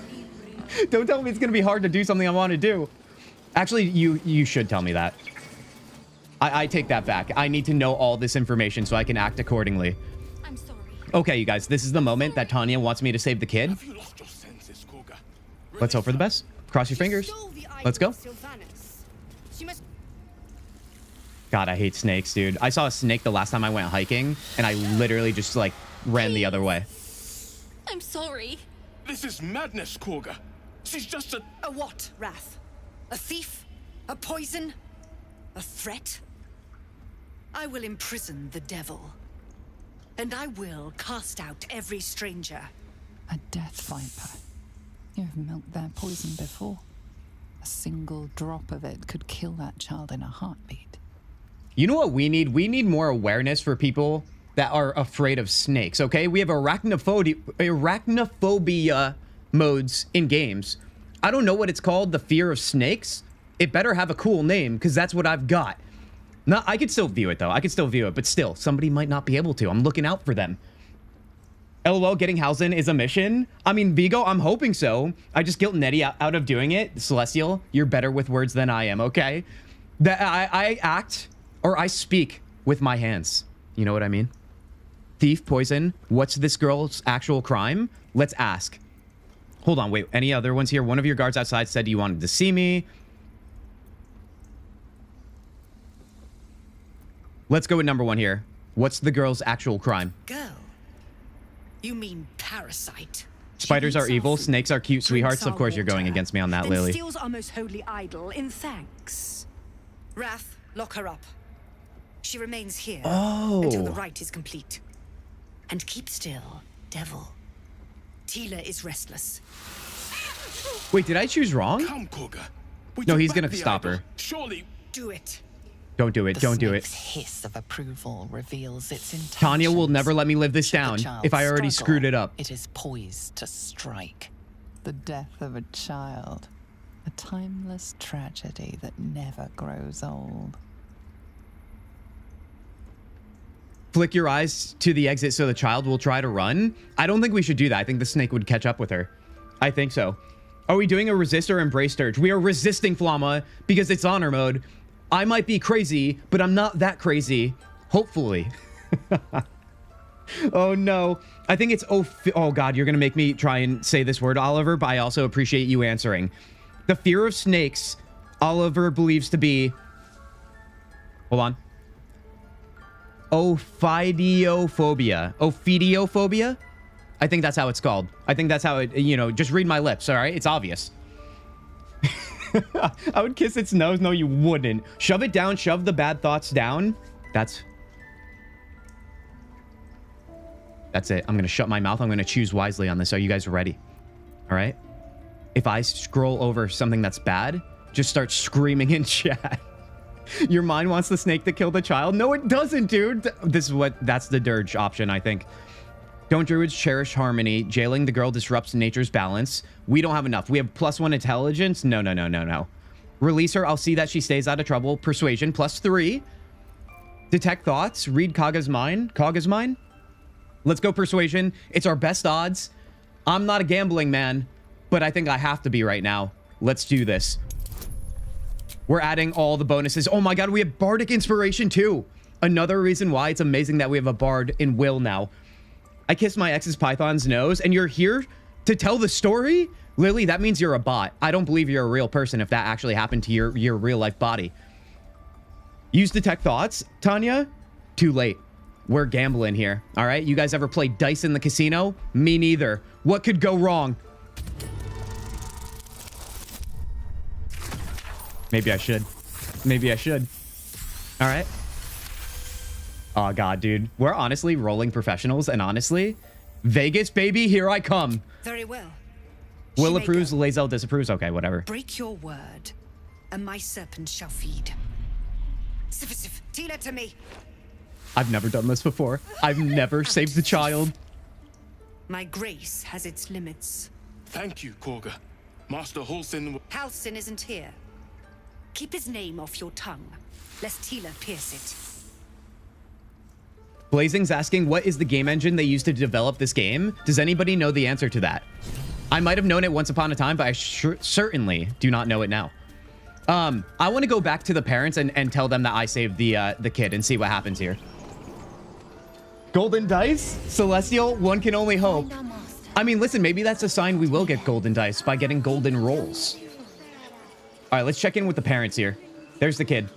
Speaker 1: Don't tell me it's going to be hard to do something I want to do. Actually, you should tell me that. I take that back. I need to know all this information so I can act accordingly.
Speaker 2: I'm sorry.
Speaker 1: Okay, you guys, this is the moment that Tanya wants me to save the kid.
Speaker 9: Have you lost your senses, Korga?
Speaker 1: Let's hope for the best. Cross your fingers. Let's go. God, I hate snakes, dude. I saw a snake the last time I went hiking, and I literally just, like, ran the other way.
Speaker 2: I'm sorry.
Speaker 9: This is madness, Korga. She's just a...
Speaker 8: A what, Wrath? A thief? A poison? A threat? I will imprison the devil. And I will cast out every stranger.
Speaker 5: A death viper. You've milked their poison before. A single drop of it could kill that child in a heartbeat.
Speaker 1: You know what we need? We need more awareness for people that are afraid of snakes, okay? We have arachnophobia modes in games. I don't know what it's called, the fear of snakes. It better have a cool name, because that's what I've got. No, I could still view it, though. I could still view it, but still, somebody might not be able to. I'm looking out for them. LOL, getting Hausen is a mission. I mean, Vigo, I'm hoping so. I just guilt Nettie out of doing it. Celestial, you're better with words than I am, okay? That I act, or I speak with my hands. You know what I mean? Thief, poison. What's this girl's actual crime? Let's ask. Hold on, wait. Any other ones here? One of your guards outside said you wanted to see me. Let's go with number one here. What's the girl's actual crime?
Speaker 8: Girl? You mean parasite?
Speaker 1: Spiders are evil. Snakes are cute sweethearts. Of course you're going against me on that, Lily.
Speaker 8: Steals our most holy idol in thanks. Wrath, lock her up. She remains here until the rite is complete. And keep still, devil. Tila is restless.
Speaker 1: Wait, did I choose wrong?
Speaker 9: Come, Korga.
Speaker 1: No, he's gonna stop her.
Speaker 9: Surely.
Speaker 8: Do it.
Speaker 1: Don't do it. Don't do it.
Speaker 5: The hiss of approval reveals its intentions.
Speaker 1: Tanya will never let me live this down if I already screwed it up.
Speaker 5: It is poised to strike. The death of a child. A timeless tragedy that never grows old.
Speaker 1: Flick your eyes to the exit so the child will try to run. I don't think we should do that. I think the snake would catch up with her. I think so. Are we doing a resist or embrace Durge? We are resisting Flamma because it's honor mode. I might be crazy, but I'm not that crazy. Hopefully. Oh no. I think it's oh god, you're gonna make me try and say this word, Oliver, but I also appreciate you answering. The fear of snakes, Oliver believes to be... Hold on. Ophidiophobia. Ophidiophobia? I think that's how it's called. I think that's how it, you know, just read my lips, all right? It's obvious. I would kiss its nose. No, you wouldn't. Shove it down. Shove the bad thoughts down. That's it. I'm going to shut my mouth. I'm going to choose wisely on this. Are you guys ready? All right. If I scroll over something that's bad, just start screaming in chat. Your mind wants the snake to kill the child. No, it doesn't, dude. That's the Durge option, I think. Don't druids cherish harmony? Jailing the girl disrupts nature's balance. We don't have enough. We have +1 intelligence. No. Release her. I'll see that she stays out of trouble. Persuasion +3. Detect thoughts. Read Kaga's mind. Kaga's mind. Let's go persuasion. It's our best odds. I'm not a gambling man, but I think I have to be right now. Let's do this. We're adding all the bonuses. Oh my god, we have bardic inspiration too. Another reason why it's amazing that we have a bard in Will now. I kissed my ex's python's nose, and you're here to tell the story? Lily, that means you're a bot. I don't believe you're a real person if that actually happened to your real-life body. Use detect thoughts, Tanya? Too late. We're gambling here, all right? You guys ever play dice in the casino? Me neither. What could go wrong? Maybe I should. Maybe I should. All right. Oh, God, dude. We're honestly rolling professionals, and honestly, Vegas, baby, here I come.
Speaker 8: Very well.
Speaker 1: Will approves, Lazel disapproves. Okay, whatever.
Speaker 8: Break your word, and my serpent shall feed. Sif, Tila to me.
Speaker 1: I've never done this before. I've never saved the child.
Speaker 8: My grace has its limits.
Speaker 9: Thank you, Korga. Master Halsin...
Speaker 8: Halsin isn't here. Keep his name off your tongue, lest Tila pierce it.
Speaker 1: Blazing's asking, what is the game engine they used to develop this game? Does anybody know the answer to that? I might have known it once upon a time, but I certainly do not know it now. I want to go back to the parents and tell them that I saved the kid and see what happens here. Golden dice? Celestial? One can only hope. I mean, listen, maybe that's a sign we will get golden dice by getting golden rolls. All right, let's check in with the parents here. There's the kid.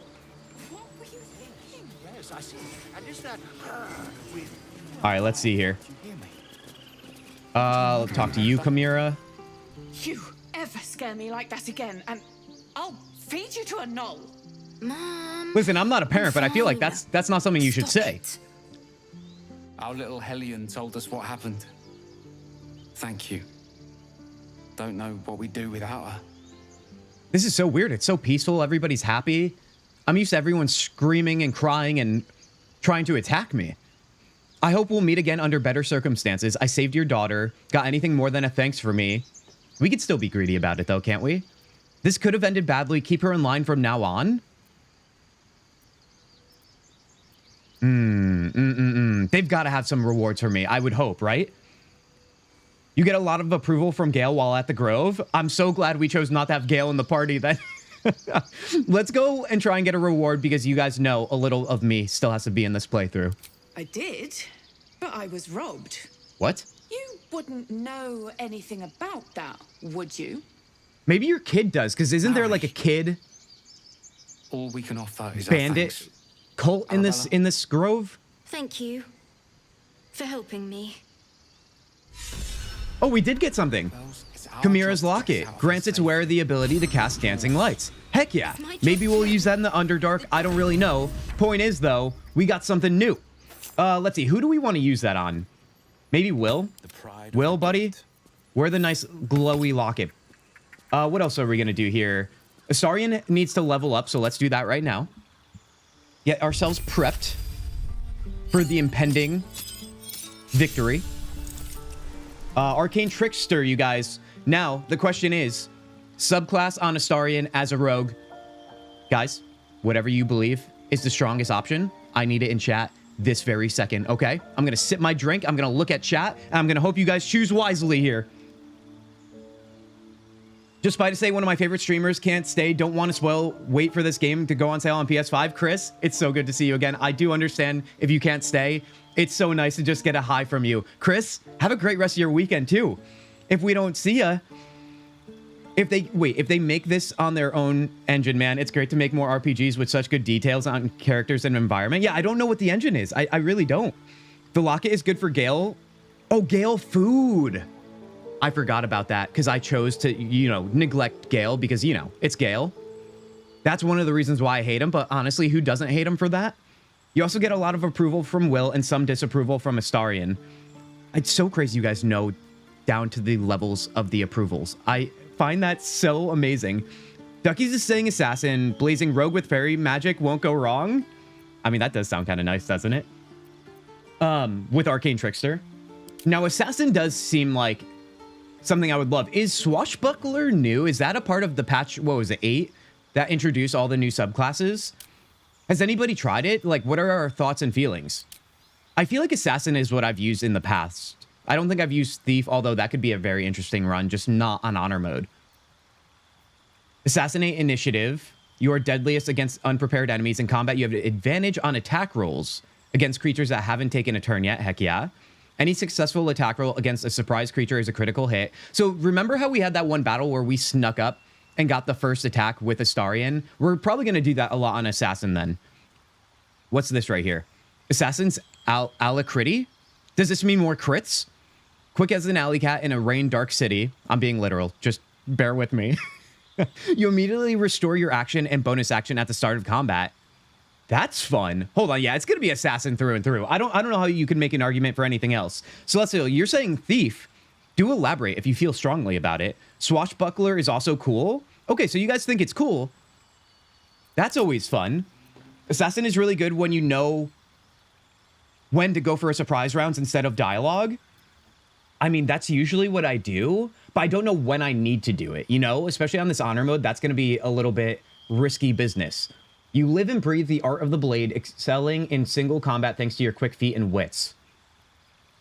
Speaker 1: All right, let's see here. Let's talk to you, Kamira.
Speaker 10: You ever scare me like that again, and I'll feed you to a knoll.
Speaker 2: Mom.
Speaker 1: Listen, I'm not a parent, but I feel like that's not something you should say.
Speaker 11: Our little Hellion told us what happened. Thank you. Don't know what we'd do without her.
Speaker 1: This is so weird. It's so peaceful. Everybody's happy. I'm used to everyone screaming and crying and trying to attack me. I hope we'll meet again under better circumstances. I saved your daughter. Got anything more than a thanks for me? We could still be greedy about it, though, can't we? This could have ended badly. Keep her in line from now on. They've got to have some rewards for me, I would hope, right? You get a lot of approval from Gale while at the Grove. I'm so glad we chose not to have Gale in the party then. Let's go and try and get a reward because you guys know a little of me still has to be in this playthrough.
Speaker 10: I did, but I was robbed.
Speaker 1: What?
Speaker 10: You wouldn't know anything about that, would you?
Speaker 1: Maybe your kid does, because isn't there like a kid
Speaker 11: All we can offer is
Speaker 1: bandit cult in this grove?
Speaker 2: Thank you for helping me.
Speaker 1: Oh, we did get something. Chimera's locket grants its wearer the ability to cast dancing lights. Heck yeah. Maybe we'll use that in the Underdark. I don't really know. Point is, though, we got something new. Let's see. Who do we want to use that on? Maybe Will? Will, buddy? Wear the nice glowy locket. What else are we going to do here? Astarion needs to level up, so let's do that right now. Get ourselves prepped for the impending victory. Arcane Trickster, you guys. Now, the question is, subclass on Astarion as a rogue. Guys, whatever you believe is the strongest option, I need it in chat this very second, okay? I'm going to sip my drink, I'm going to look at chat, and I'm going to hope you guys choose wisely here. Just by to say one of my favorite streamers can't stay, don't want to spoil, wait for this game to go on sale on PS5. Chris, it's so good to see you again. I do understand if you can't stay. It's so nice to just get a hi from you. Chris, have a great rest of your weekend too. If we don't see ya, if they make this on their own engine, man, it's great to make more RPGs with such good details on characters and environment. Yeah, I don't know what the engine is. I really don't. The locket is good for Gale. Oh, Gale food. I forgot about that because I chose to, neglect Gale because, it's Gale. That's one of the reasons why I hate him. But honestly, who doesn't hate him for that? You also get a lot of approval from Will and some disapproval from Astarion. It's so crazy you guys know down to the levels of the approvals. I find that so amazing. Ducky's is saying assassin, blazing rogue with fairy magic won't go wrong. I mean, that does sound kind of nice, doesn't it? With Arcane Trickster. Now, assassin does seem like something I would love. Is Swashbuckler new? Is that a part of the patch, what was it, 8? That introduced all the new subclasses? Has anybody tried it? Like, what are our thoughts and feelings? I feel like Assassin is what I've used in the past. I don't think I've used Thief, although that could be a very interesting run, just not on Honor mode. Assassinate Initiative. You are deadliest against unprepared enemies in combat. You have an advantage on attack rolls against creatures that haven't taken a turn yet. Heck yeah. Any successful attack roll against a surprise creature is a critical hit. So remember how we had that one battle where we snuck up and got the first attack with Astarion? We're probably going to do that a lot on Assassin then. What's this right here? Assassin's Alacrity? Does this mean more crits? Quick as an alley cat in a rain dark city. I'm being literal. Just bear with me. You immediately restore your action and bonus action at the start of combat. That's fun. Hold on. Yeah, it's going to be Assassin through and through. I don't know how you can make an argument for anything else. So let's see. You're saying Thief. Do elaborate if you feel strongly about it. Swashbuckler is also cool. Okay, so you guys think it's cool. That's always fun. Assassin is really good when you know when to go for a surprise rounds instead of dialogue. I mean, that's usually what I do, but I don't know when I need to do it, especially on this honor mode. That's going to be a little bit risky business. You live and breathe the art of the blade, excelling in single combat thanks to your quick feet and wits.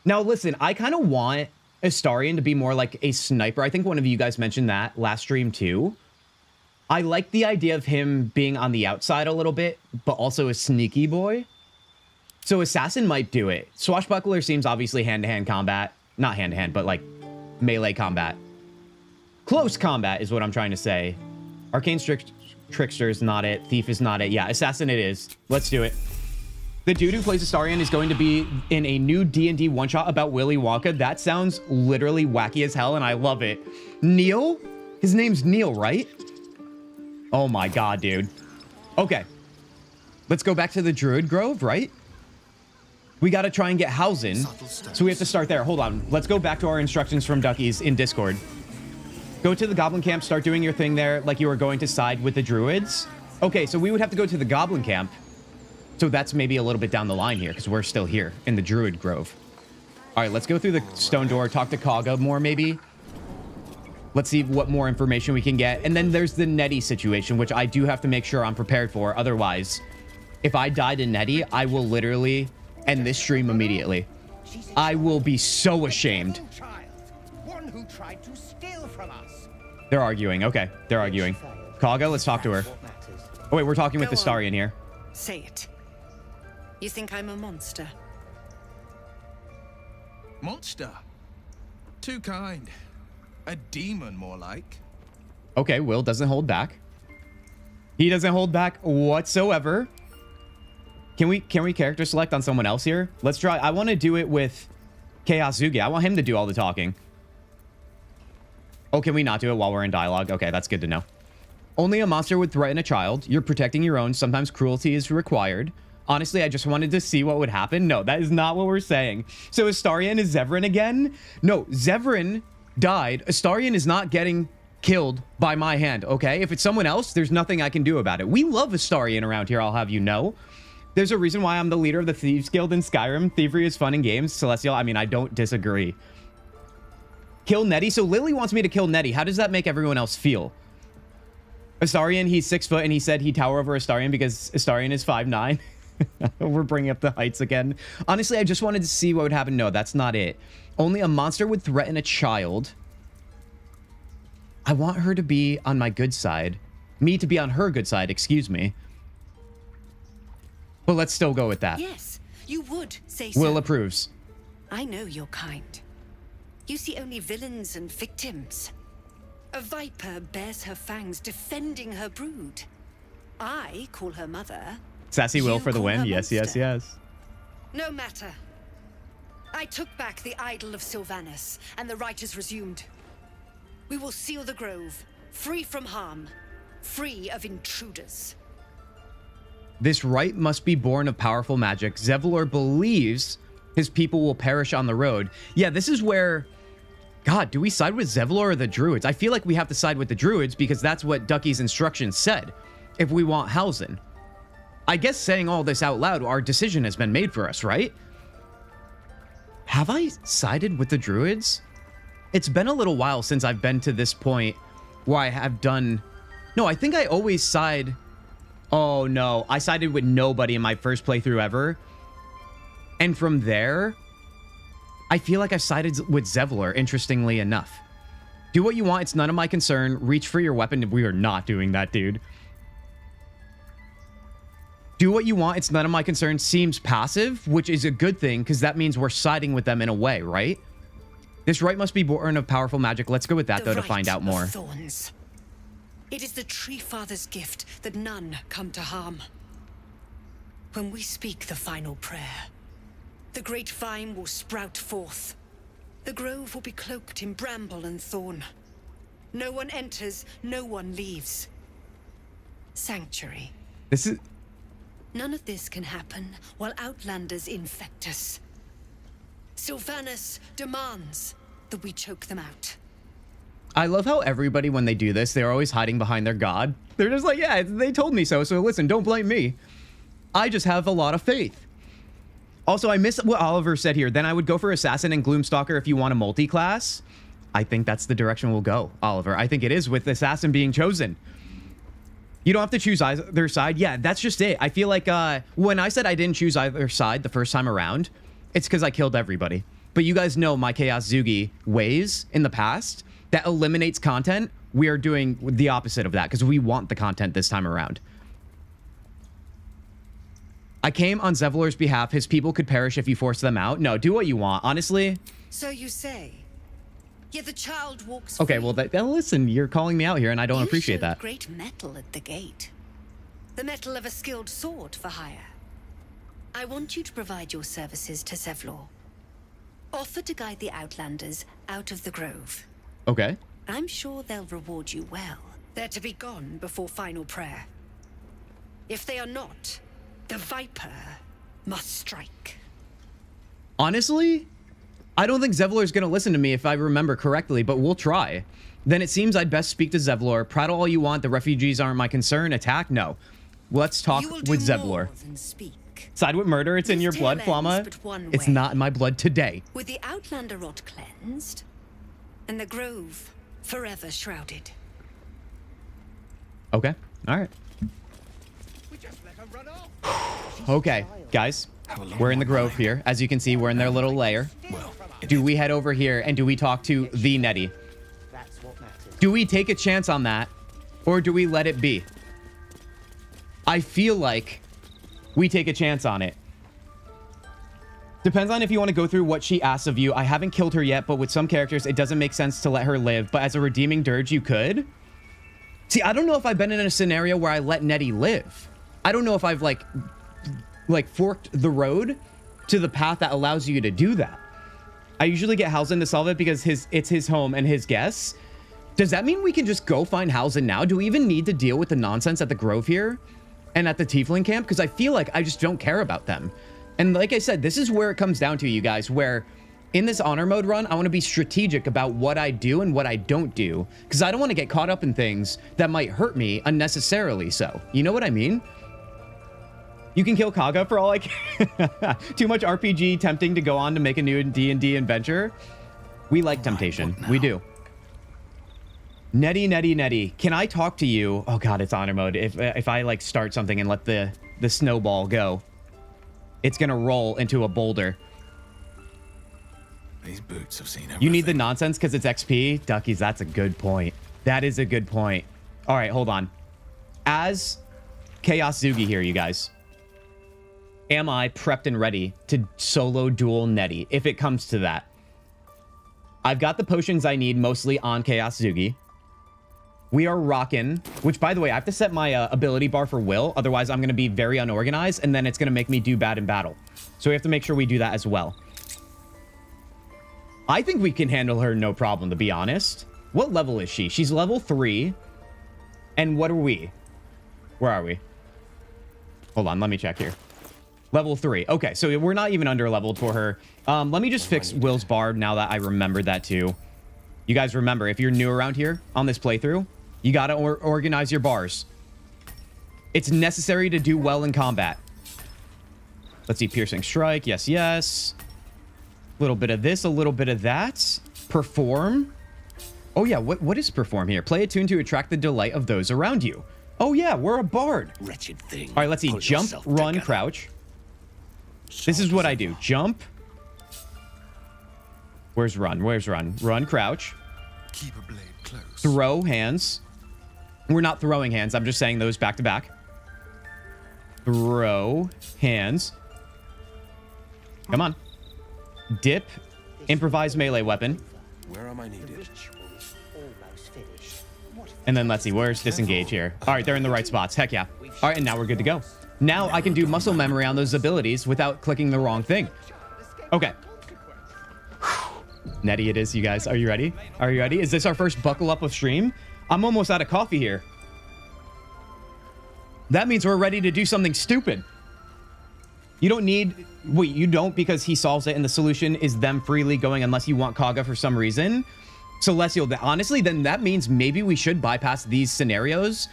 Speaker 1: Now, listen, I kind of want Astarion to be more like a sniper. I think one of you guys mentioned that last stream too. I like the idea of him being on the outside a little bit, but also a sneaky boy. So Assassin might do it. Swashbuckler seems obviously hand-to-hand combat. Not hand-to-hand, but like melee combat. Close combat is what I'm trying to say. Arcane Trickster is not it. Thief is not it. Yeah, Assassin it is. Let's do it. The dude who plays Astarion is going to be in a new D&D one-shot about Willy Wonka. That sounds literally wacky as hell, and I love it. Neil? His name's Neil, right? Oh my god, dude. Okay. Let's go back to the Druid Grove, right? We got to try and get Hausen. So we have to start there. Hold on. Let's go back to our instructions from Duckies in Discord. Go to the Goblin Camp. Start doing your thing there like you were going to side with the Druids. Okay, so we would have to go to the Goblin Camp. So that's maybe a little bit down the line here because we're still here in the Druid Grove. All right, let's go through the stone door, talk to Kaga more maybe. Let's see what more information we can get. And then there's the Nettie situation, which I do have to make sure I'm prepared for. Otherwise, if I die to Nettie, I will literally end this stream immediately. I will be so ashamed.
Speaker 12: One who tried to steal from us.
Speaker 1: They're arguing. Okay, they're arguing. Kaga, let's talk to her. Oh, wait, we're talking with the Starian here.
Speaker 8: Say it. You think I'm a monster?
Speaker 6: Monster? Too kind. A demon, more like.
Speaker 1: Okay, Will doesn't hold back. He doesn't hold back whatsoever. Can we character select on someone else here? Let's try. I want to do it with Kintzugi. I want him to do all the talking. Oh, can we not do it while we're in dialogue? Okay, that's good to know. Only a monster would threaten a child. You're protecting your own. Sometimes cruelty is required. Honestly, I just wanted to see what would happen. No, that is not what we're saying. So Astarion is Zevran again? No, Zevran died. Astarion is not getting killed by my hand, okay? If it's someone else, there's nothing I can do about it. We love Astarion around here, I'll have you know. There's a reason why I'm the leader of the Thieves Guild in Skyrim. Thievery is fun in games. Celestial, I mean, I don't disagree. Kill Nettie? So Lily wants me to kill Nettie. How does that make everyone else feel? Astarion, he's 6 foot, and he said he'd tower over Astarion because Astarion is 5'9". We're bringing up the heights again. Honestly, I just wanted to see what would happen. No, that's not it. Only a monster would threaten a child. I want her to be on my good side. Me to be on her good side, excuse me. But let's still go with that.
Speaker 8: Yes, you would say so.
Speaker 1: Will approves.
Speaker 8: I know your kind. You see only villains and victims. A viper bears her fangs defending her brood. I call her mother.
Speaker 1: Sassy Will for the win. Yes, yes, yes.
Speaker 8: No matter. I took back the idol of Sylvanas, and the rite is resumed. We will seal the grove, free from harm, free of intruders.
Speaker 1: This rite must be born of powerful magic. Zevlor believes his people will perish on the road. Yeah, this is where... God, do we side with Zevlor or the Druids? I feel like we have to side with the Druids because that's what Ducky's instructions said. If we want Halsin. I guess saying all this out loud, our decision has been made for us, right? Have I sided with the Druids? It's been a little while since I've been to this point where I have done... No, I think I always side... Oh, no. I sided with nobody in my first playthrough ever. And from there, I feel like I've sided with Zevlor, interestingly enough. Do what you want. It's none of my concern. Reach for your weapon. We are not doing that, dude. Do what you want. It's none of my concern. Seems passive, which is a good thing because that means we're siding with them in a way, right? This rite must be born of powerful magic. Let's go with that, though, to find out more.
Speaker 8: Thorns. It is the Tree Father's gift that none come to harm. When we speak the final prayer, the great vine will sprout forth. The grove will be cloaked in bramble and thorn. No one enters, no one leaves. Sanctuary.
Speaker 1: This is...
Speaker 8: None of this can happen while Outlanders infect us. Sylvanas demands that we choke them out.
Speaker 1: I love how everybody, when they do this, they're always hiding behind their god. They're just like, yeah, they told me so, so listen, don't blame me. I just have a lot of faith. Also, I miss what Oliver said here. Then I would go for Assassin and Gloomstalker if you want a multi-class. I think that's the direction we'll go, Oliver. I think it is with Assassin being chosen. You don't have to choose either side. Yeah, that's just it. I feel like when I said I didn't choose either side the first time around, it's because I killed everybody. But you guys know my Kintzugi ways in the past that eliminates content. We are doing the opposite of that because we want the content this time around. I came on Zevlor's behalf. His people could perish if you force them out. No, do what you want. Honestly.
Speaker 8: So you say. Yet the child walks
Speaker 1: okay,
Speaker 8: free.
Speaker 1: well, listen, you're calling me out here, and I don't appreciate that.
Speaker 8: Great metal at the gate. The metal of a skilled sword for hire. I want you to provide your services to Zevlor. Offer to guide the Outlanders out of the grove.
Speaker 1: Okay.
Speaker 8: I'm sure they'll reward you well. They're to be gone before final prayer. If they are not, the Viper must strike.
Speaker 1: Honestly, I don't think Zevlor's going to listen to me if I remember correctly, but we'll try. Then it seems I'd best speak to Zevlor. Prattle all you want. The refugees aren't my concern. Attack? No. Let's talk with Zevlor.
Speaker 8: Than speak. back.
Speaker 1: Side with murder, it's in your
Speaker 8: This
Speaker 1: blood,
Speaker 8: tale ends
Speaker 1: Flamma.
Speaker 8: but one
Speaker 1: It's
Speaker 8: way.
Speaker 1: not in my blood today.
Speaker 8: With the Outlander rot cleansed, and the grove forever shrouded.
Speaker 1: Okay. All right. Okay, guys. We're in the grove here. As you can see, we're in their little lair. Do we head over here and do we talk to the Nettie? Do we take a chance on that or do we let it be? I feel like we take a chance on it. Depends on if you want to go through what she asks of you. I haven't killed her yet, but with some characters, it doesn't make sense to let her live. But as a redeeming dirge, you could. See, I don't know if I've been in a scenario where I let Nettie live. I don't know if I've like forked the road to the path that allows you to do that. I usually get Halsin to solve it because it's his home and his guests. Does that mean we can just go find Halsin now? Do we even need to deal with the nonsense at the grove here and at the tiefling camp? Because I feel like I just don't care about them. And like I said, this is where it comes down to, you guys, where in this honor mode run, I want to be strategic about what I do and what I don't do, because I don't want to get caught up in things that might hurt me unnecessarily. So, you know what I mean? You can kill Kaga for all like too much RPG tempting to go on to make a new D&D adventure. We like temptation. We do. Nettie, can I talk to you? Oh God, it's honor mode. If I like start something and let the snowball go, it's gonna roll into a boulder.
Speaker 13: These boots have seen everything.
Speaker 1: You need the nonsense because it's XP? Duckies, that's a good point. That is a good point. All right, hold on. As Chaos Zugi here, you guys. Am I prepped and ready to solo duel Nettie if it comes to that? I've got the potions I need mostly on Chaos Zugi. We are rocking, which by the way, I have to set my ability bar for will. Otherwise, I'm going to be very unorganized and then it's going to make me do bad in battle. So we have to make sure we do that as well. I think we can handle her no problem, to be honest. What level is she? She's level 3. And what are we? Where are we? Hold on, let me check here. Level 3. Okay, so we're not even under leveled for her. Let me just fix Will's bar now that I remembered that too. You guys remember, if you're new around here on this playthrough, you gotta organize your bars. It's necessary to do well in combat. Let's see, Piercing Strike. Yes, yes. A little bit of this, a little bit of that. Perform. Oh yeah, what is perform here? Play a tune to attract the delight of those around you. Oh yeah, we're a bard.
Speaker 13: Wretched thing.
Speaker 1: All right, let's see. Jump, run, crouch. This is what I do. Jump. Where's run? Where's run? Run, crouch.
Speaker 13: Keep a blade close.
Speaker 1: Throw, hands. We're not throwing hands. I'm just saying those back to back. Throw, hands. Come on. Dip, improvise melee weapon.
Speaker 13: Where am I needed?
Speaker 1: And then let's see, where's disengage here? All right, they're in the right spots. Heck yeah. All right, and now we're good to go. Now I can do muscle memory on those abilities without clicking the wrong thing. Okay. Nettie it is, you guys. Are you ready? Are you ready? Is this our first buckle up of stream? I'm almost out of coffee here. That means we're ready to do something stupid. You don't need... Wait, you don't because he solves it and the solution is them freely going unless you want Kaga for some reason. Celestial, honestly, then that means maybe we should bypass these scenarios.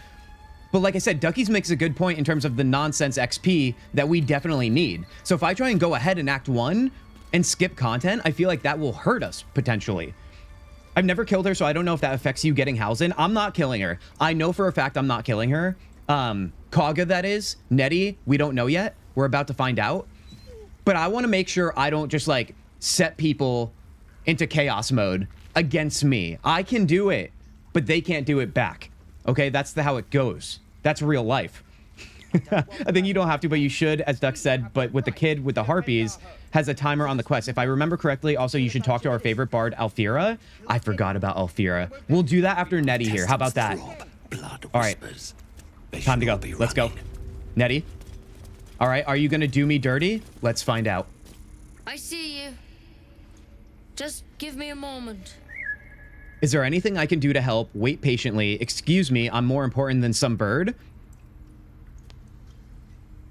Speaker 1: But like I said, Duckies makes a good point in terms of the nonsense XP that we definitely need. So if I try and go ahead in Act 1 and skip content, I feel like that will hurt us potentially. I've never killed her, so I don't know if that affects you getting Halsin. I'm not killing her. I know for a fact I'm not killing her. Kaga, that is. Nettie, we don't know yet. We're about to find out. But I want to make sure I don't just like set people into chaos mode against me. I can do it, but they can't do it back. Okay, that's how it goes. That's real life. I think you don't have to, but you should, as Duck said. But with the kid with the harpies, has a timer on the quest. If I remember correctly, also you should talk to our favorite bard, Alfira. I forgot about Alfira. We'll do that after Nettie here. How about that? All right, time to go. Let's go. Nettie. All right, are you gonna do me dirty? Let's find out.
Speaker 2: I see you. Just give me a moment.
Speaker 1: Is there anything I can do to help? Wait patiently. Excuse me, I'm more important than some bird.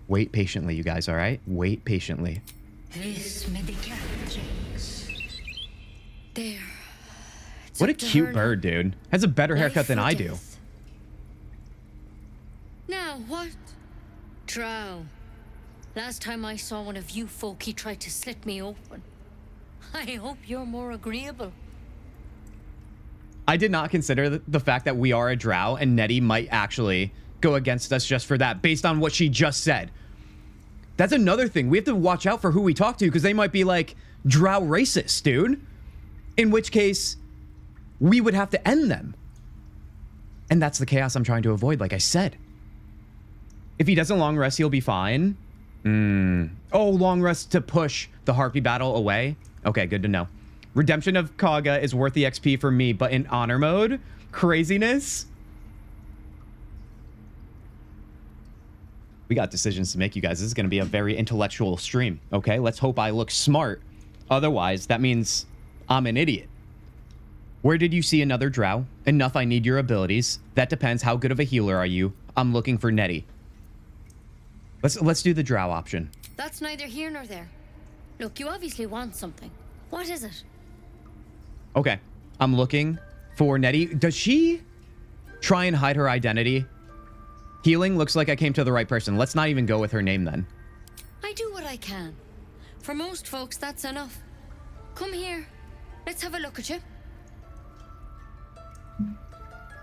Speaker 1: Wait patiently, you guys, all right? Wait patiently.
Speaker 2: There.
Speaker 1: What a cute bird, dude. Has a better haircut than I do.
Speaker 2: Now what? Drow. Last time I saw one of you folk, he tried to slit me open. I hope you're more agreeable.
Speaker 1: I did not consider the fact that we are a drow and Nettie might actually go against us just for that, based on what she just said. That's another thing. We have to watch out for who we talk to, because they might be like drow racist, dude. In which case, we would have to end them. And that's the chaos I'm trying to avoid, like I said. If he doesn't long rest, he'll be fine. Oh, long rest to push the Harpy battle away. Okay, good to know. Redemption of Kaga is worth the XP for me, but in honor mode, craziness. We got decisions to make, you guys. This is going to be a very intellectual stream, okay? Let's hope I look smart. Otherwise, that means I'm an idiot. Where did you see another drow? Enough, I need your abilities. That depends. How good of a healer are you? I'm looking for Nettie. Let's do the drow option.
Speaker 2: That's neither here nor there. Look, you obviously want something. What is it?
Speaker 1: Okay, I'm looking for Nettie. Does she try and hide her identity? Healing looks like I came to the right person. Let's not even go with her name then.
Speaker 2: I do what I can. For most folks, that's enough. Come here. Let's have a look at you.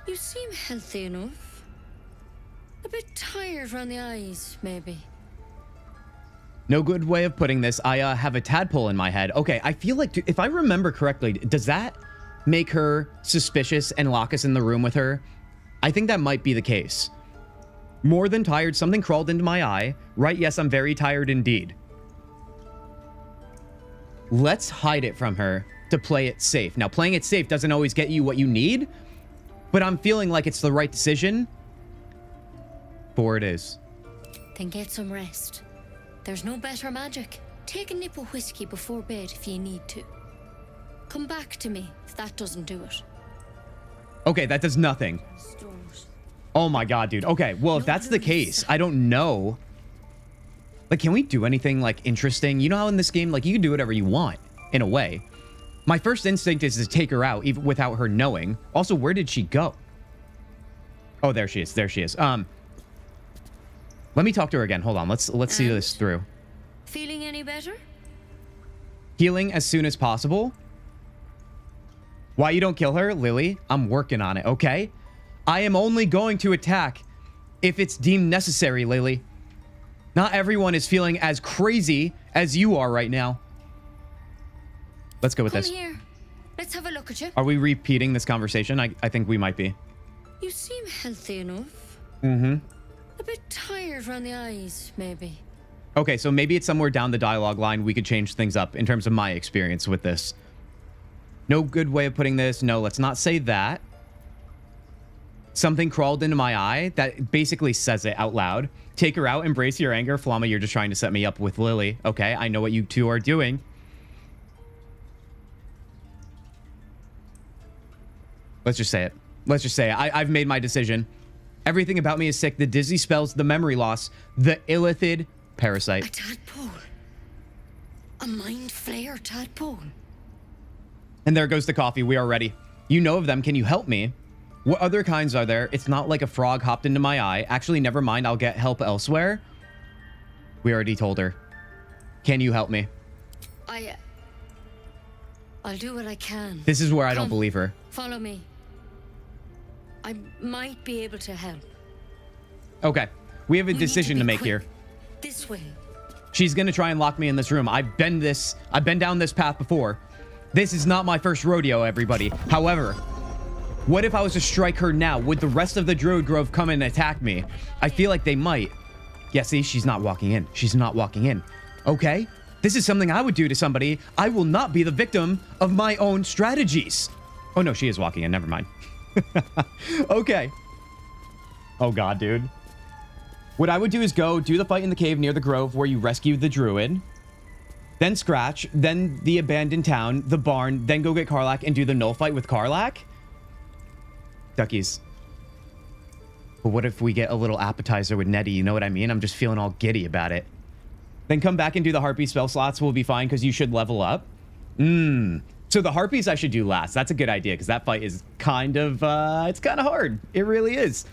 Speaker 2: You seem healthy enough. A bit tired around the eyes, maybe.
Speaker 1: No good way of putting this. I have a tadpole in my head. Okay, I feel like, if I remember correctly, does that make her suspicious and lock us in the room with her? I think that might be the case. More than tired, something crawled into my eye. Right, yes, I'm very tired indeed. Let's hide it from her to play it safe. Now, playing it safe doesn't always get you what you need, but I'm feeling like it's the right decision. For it is.
Speaker 2: Then get some rest. There's no better magic. Take a nip of whiskey before bed if you need to. Come back to me if that doesn't do it.
Speaker 1: Okay, that does nothing. Oh my god, dude. Okay, well, if that's the case, I don't know. Like, can we do anything, like, interesting? You know how in this game, like, you can do whatever you want, in a way. My first instinct is to take her out, even without her knowing. Also, where did she go? Oh, there she is. There she is. Let me talk to her again. Hold on. Let's see this through.
Speaker 2: Feeling any better?
Speaker 1: Healing as soon as possible. Why you don't kill her, Lily? I'm working on it, okay? I am only going to attack if it's deemed necessary, Lily. Not everyone is feeling as crazy as you are right now. Let's go with this.
Speaker 2: Come here. Let's have a look at you.
Speaker 1: Are we repeating this conversation? I think we might be.
Speaker 2: You seem healthy enough.
Speaker 1: Mm-hmm.
Speaker 2: A bit tired around the eyes, maybe.
Speaker 1: Okay, so maybe it's somewhere down the dialogue line we could change things up in terms of my experience with this. No good way of putting this. No, let's not say that. Something crawled into my eye. That basically says it out loud. Take her out. Embrace your anger. Flamma, you're just trying to set me up with Lily. Okay, I know what you two are doing. Let's just say it. Let's just say it. I've made my decision. Everything about me is sick. The dizzy spells, the memory loss, the illithid parasite.
Speaker 2: A tadpole. A mind flayer tadpole.
Speaker 1: And there goes the coffee. We are ready. You know of them. Can you help me? What other kinds are there? It's not like a frog hopped into my eye. Actually, never mind. I'll get help elsewhere. We already told her. Can you help me?
Speaker 2: I'll do what I can.
Speaker 1: This is where I don't believe her.
Speaker 2: Follow me. I might be able to help.
Speaker 1: Okay. We have a decision to make here.
Speaker 2: This way.
Speaker 1: She's gonna try and lock me in this room. I've been down this path before. This is not my first rodeo, everybody. However, what if I was to strike her now? Would the rest of the Druid Grove come and attack me? I feel like they might. Yeah, see, she's not walking in. She's not walking in. Okay. This is something I would do to somebody. I will not be the victim of my own strategies. Oh no, she is walking in. Never mind. Okay. Oh god, dude. What I would do is go do the fight in the cave near the grove where you rescue the druid. Then Scratch, then the abandoned town, the barn, then go get Karlach and do the null fight with Karlach. Duckies. But what if we get a little appetizer with Nettie? You know what I mean? I'm just feeling all giddy about it. Then come back and do the Harpy spell slots. We'll be fine because you should level up. So the Harpies I should do last. That's a good idea because that fight is kind of, it's kind of hard. It really is.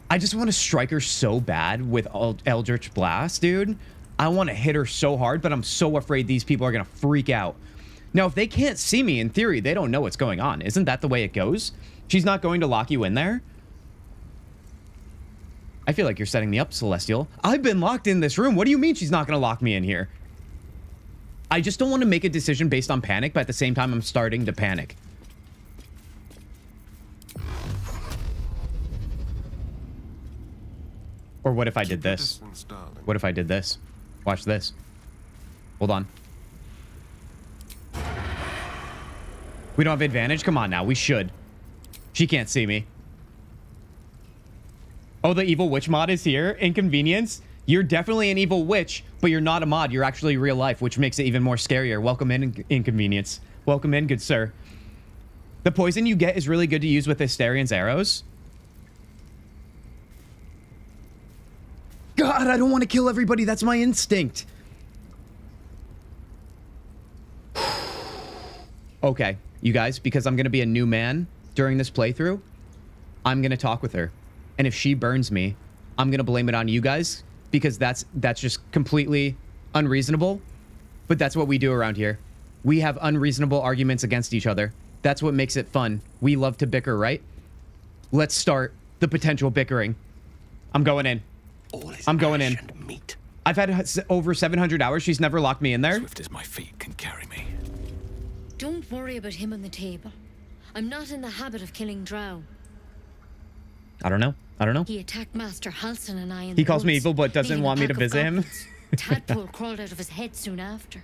Speaker 1: I just want to strike her so bad with Eldritch Blast, dude. I want to hit her so hard, but I'm so afraid these people are going to freak out. Now, if they can't see me, in theory, they don't know what's going on. Isn't that the way it goes? She's not going to lock you in there? I feel like you're setting me up, Celestial. I've been locked in this room. What do you mean she's not going to lock me in here? I just don't want to make a decision based on panic, but at the same time, I'm starting to panic. Or what if I did this? What if I did this? Watch this. Hold on. We don't have advantage? Come on now. We should. She can't see me. Oh, the evil witch mod is here. Inconvenience. You're definitely an evil witch, but you're not a mod. You're actually real life, which makes it even more scarier. Welcome in, Inconvenience. Welcome in, good sir. The poison you get is really good to use with Asterian's arrows. God, I don't want to kill everybody. That's my instinct. Okay, you guys, because I'm going to be a new man during this playthrough, I'm going to talk with her. And if she burns me, I'm going to blame it on you guys because that's just completely unreasonable. But that's what we do around here. We have unreasonable arguments against each other. That's what makes it fun. We love to bicker, right? Let's start the potential bickering. I'm going in. I'm going in. I've had over 700 hours. She's never locked me in there.
Speaker 13: Swift as my feet can carry me.
Speaker 2: Don't worry about him on the table. I'm not in the habit of killing drow.
Speaker 1: I don't know. I don't know.
Speaker 2: He attacked Master Halsin and I in
Speaker 1: He
Speaker 2: the
Speaker 1: calls me
Speaker 2: woods,
Speaker 1: evil, but doesn't
Speaker 2: leaving
Speaker 1: want
Speaker 2: a
Speaker 1: me to
Speaker 2: pack of
Speaker 1: visit him.
Speaker 2: goblins. Tadpole crawled out of his head soon after.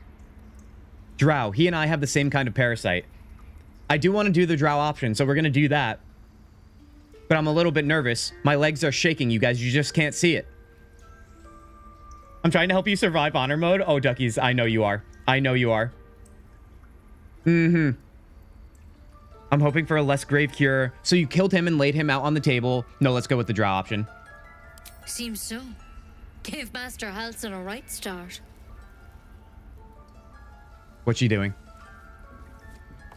Speaker 1: Drow. He and I have the same kind of parasite. I do want to do the drow option, so we're going to do that. But I'm a little bit nervous. My legs are shaking, you guys. You just can't see it. I'm trying to help you survive honor mode. Oh, duckies, I know you are. I know you are. Mm-hmm. I'm hoping for a less grave cure. So you killed him and laid him out on the table. No, let's go with the drow option.
Speaker 2: Seems so. Gave Master Halsin a right start.
Speaker 1: What's she doing?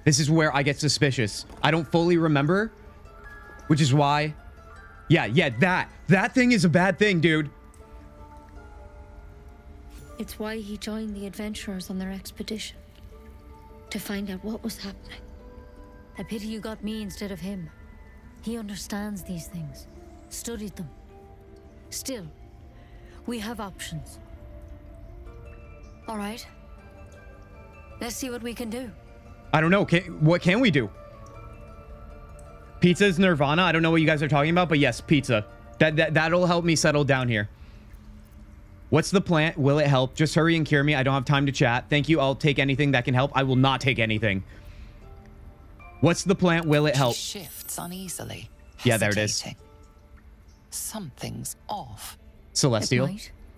Speaker 1: This is where I get suspicious. I don't fully remember, which is why. Yeah, that thing is a bad thing, dude.
Speaker 2: It's why he joined the adventurers on their expedition. To find out what was happening. I pity you got me instead of him. He understands these things. Studied them. Still, we have options. All right. Let's see what we can do.
Speaker 1: I don't know. What can we do? Pizza's nirvana. I don't know what you guys are talking about, but yes, pizza. That'll help me settle down here. What's the plan? Will it help? Just hurry and cure me. I don't have time to chat. Thank you. I'll take anything that can help. I will not take anything. What's the plant? Will it help?
Speaker 5: She shifts uneasily.
Speaker 1: Yeah, there it is.
Speaker 5: Something's off.
Speaker 1: Celestial.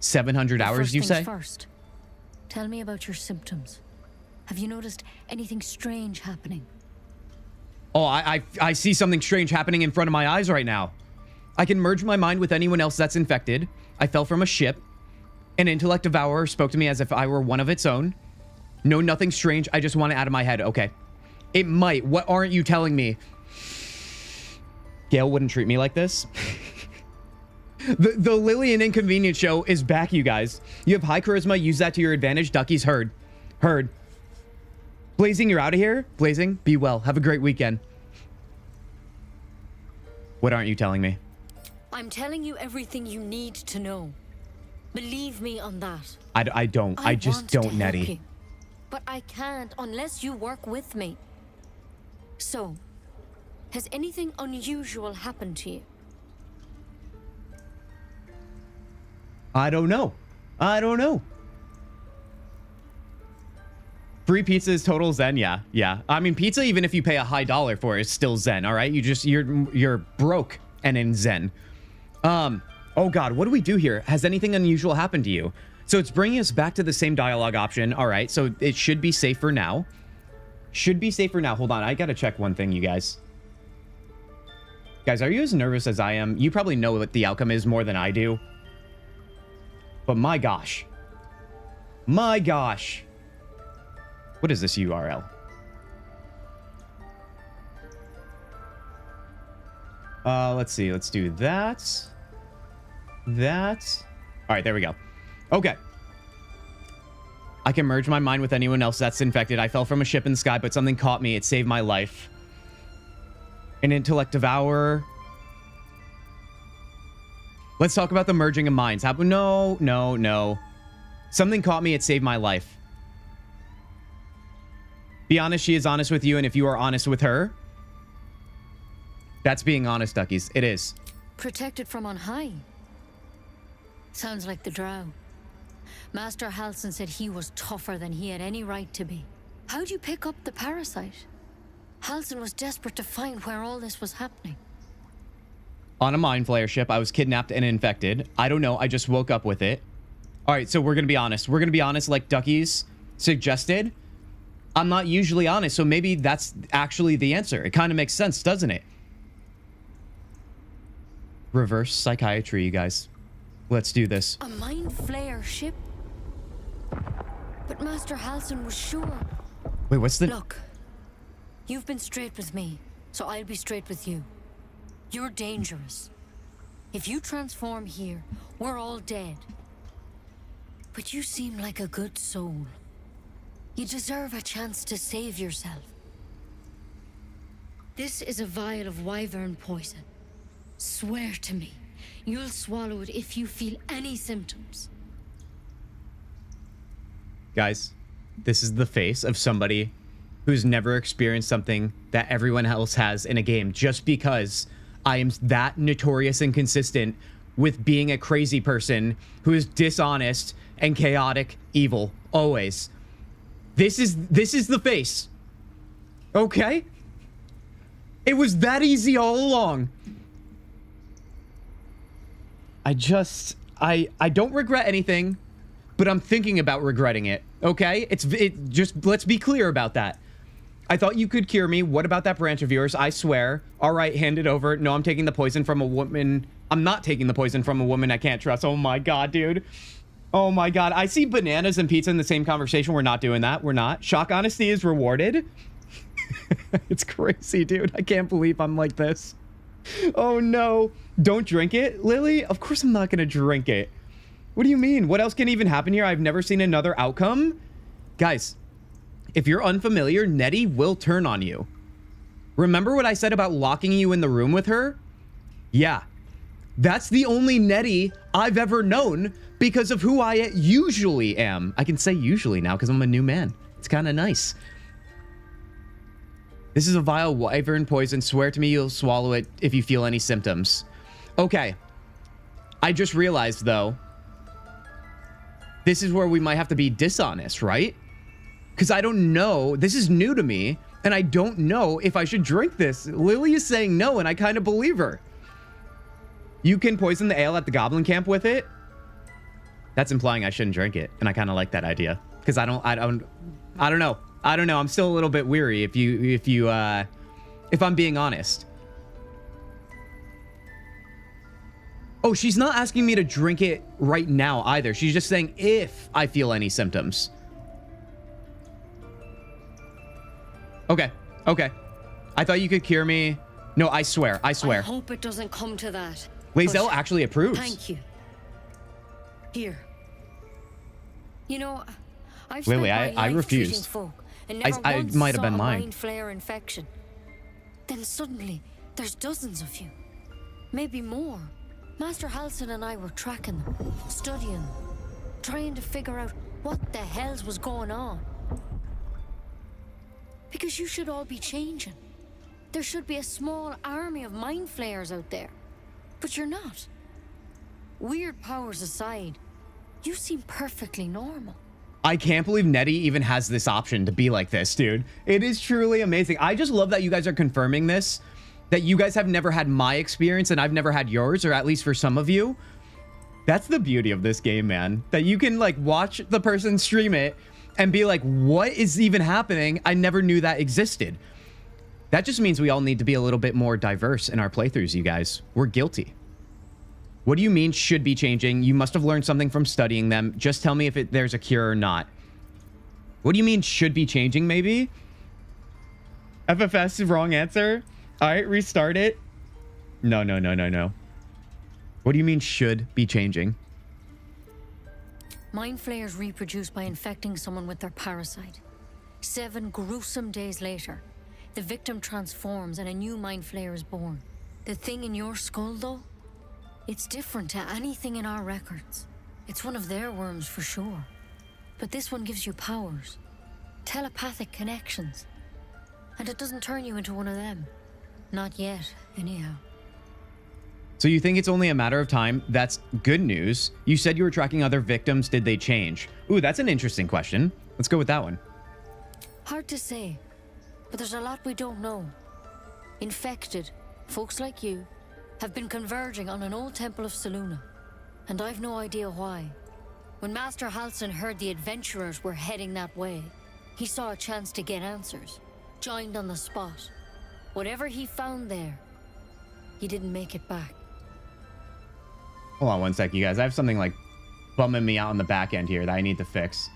Speaker 1: 700 hours, you say?
Speaker 2: First, tell me about your symptoms. Have you noticed anything strange happening?
Speaker 1: Oh, I see something strange happening in front of my eyes right now. I can merge my mind with anyone else that's infected. I fell from a ship. An intellect devourer spoke to me as if I were one of its own. No, nothing strange. I just want it out of my head. Okay. It might. What aren't you telling me? Gale wouldn't treat me like this. The Lily and Inconvenience show is back, you guys. You have high charisma. Use that to your advantage. Ducky's heard. Blazing, you're out of here? Blazing, be well. Have a great weekend. What aren't you telling me?
Speaker 2: I'm telling you everything you need to know. Believe me on that.
Speaker 1: I don't. I just don't, Nettie.
Speaker 2: You, but I can't unless you work with me. So, has anything unusual happened to you?
Speaker 1: I don't know. Free pizza is total zen. Yeah. I mean, pizza, even if you pay a high dollar for it, is still zen. All right. You're broke and in zen. Oh God, what do we do here? Has anything unusual happened to you? So it's bringing us back to the same dialogue option. All right. So it should be safe for now. Hold on. I got to check one thing, you guys. Guys, are you as nervous as I am? You probably know what the outcome is more than I do. But my gosh. What is this URL? Let's see. Let's do that. All right, there we go. Okay. I can merge my mind with anyone else that's infected. I fell from a ship in the sky, but something caught me. It saved my life. An intellect devourer. Let's talk about the merging of minds. No. Something caught me. It saved my life. Be honest. She is honest with you. And if you are honest with her, that's being honest, duckies. It is.
Speaker 2: Protected from on high. Sounds like the drow. Master Halsin said he was tougher than he had any right to be. How'd you pick up the parasite? Halsin was desperate to find where all this was happening.
Speaker 1: On a mind flayer ship, I was kidnapped and infected. I don't know. I just woke up with it. All right, so we're going to be honest. We're going to be honest like Duckies suggested. I'm not usually honest, so maybe that's actually the answer. It kind of makes sense, doesn't it? Reverse psychiatry, you guys. Let's do this.
Speaker 2: A mind flayer ship? But Master Halsin was sure.
Speaker 1: Wait, what's the...
Speaker 2: Look, you've been straight with me, so I'll be straight with you. You're dangerous. If you transform here, we're all dead. But you seem like a good soul. You deserve a chance to save yourself. This is a vial of wyvern poison. Swear to me, you'll swallow it if you feel any symptoms.
Speaker 1: Guys, this is the face of somebody who's never experienced something that everyone else has in a game just because I am that notorious and consistent with being a crazy person who is dishonest and chaotic evil always. This is the face. Okay? It was that easy all along. I don't regret anything, but I'm thinking about regretting it. Okay? Just let's be clear about that. I thought you could cure me. What about that branch of yours? I swear. All right, hand it over. No, I'm taking the poison from a woman. I'm not taking the poison from a woman I can't trust. Oh my god, dude. Oh my god. I see bananas and pizza in the same conversation. We're not doing that. We're not. Shock honesty is rewarded. It's crazy, dude. I can't believe I'm like this. Oh no. Don't drink it, Lily? Of course I'm not gonna drink it. What do you mean? What else can even happen here? I've never seen another outcome. Guys, if you're unfamiliar, Nettie will turn on you. Remember what I said about locking you in the room with her? Yeah. That's the only Nettie I've ever known because of who I usually am. I can say usually now because I'm a new man. It's kind of nice. This is a vial wyvern poison. Swear to me you'll swallow it if you feel any symptoms. Okay. I just realized, though, this is where we might have to be dishonest, right? Because I don't know. This is new to me, and I don't know if I should drink this. Lily is saying no, and I kind of believe her. You can poison the ale at the goblin camp with it. That's implying I shouldn't drink it, and I kind of like that idea because I don't know. I'm still a little bit weary if I'm being honest. Oh, she's not asking me to drink it right now either. She's just saying if I feel any symptoms. Okay. I thought you could cure me. No, I swear.
Speaker 2: I hope it doesn't come to that.
Speaker 1: Lae'zel actually approves.
Speaker 2: Thank you. Here. You know, I've
Speaker 1: Lily,
Speaker 2: spent my
Speaker 1: I
Speaker 2: life
Speaker 1: refused.
Speaker 2: treating folk and never
Speaker 1: I
Speaker 2: once
Speaker 1: might have
Speaker 2: saw
Speaker 1: been
Speaker 2: a
Speaker 1: lying.
Speaker 2: mind flare infection. Then suddenly, there's dozens of you. Maybe more. Master Halsin and I were tracking them, studying them, trying to figure out what the hells was going on. Because you should all be changing. There should be a small army of mind flayers out there. But you're not. Weird powers aside, you seem perfectly normal.
Speaker 1: I can't believe Nettie even has this option to be like this, dude. It is truly amazing. I just love that you guys are confirming this, that you guys have never had my experience and I've never had yours, or at least for some of you. That's the beauty of this game, man. That you can like watch the person stream it and be like, what is even happening? I never knew that existed. That just means we all need to be a little bit more diverse in our playthroughs, you guys. We're guilty. What do you mean should be changing? You must have learned something from studying them. Just tell me if there's a cure or not. What do you mean should be changing, maybe? FFS, wrong answer. All right, restart it. No. What do you mean should be changing?
Speaker 2: Mind flayers reproduce by infecting someone with their parasite. 7 gruesome days later, the victim transforms and a new mind flayer is born. The thing in your skull, though, it's different to anything in our records. It's one of their worms for sure. But this one gives you powers, telepathic connections. And it doesn't turn you into one of them. Not yet, anyhow.
Speaker 1: So you think it's only a matter of time? That's good news. You said you were tracking other victims. Did they change? Ooh, that's an interesting question. Let's go with that one.
Speaker 2: Hard to say, but there's a lot we don't know. Infected, folks like you, have been converging on an old temple of Selûne, and I've no idea why. When Master Halsin heard the adventurers were heading that way, he saw a chance to get answers, joined on the spot. Whatever he found there, he didn't make it back.
Speaker 1: Hold on one sec, you guys. I have something like bumming me out on the back end here that I need to fix.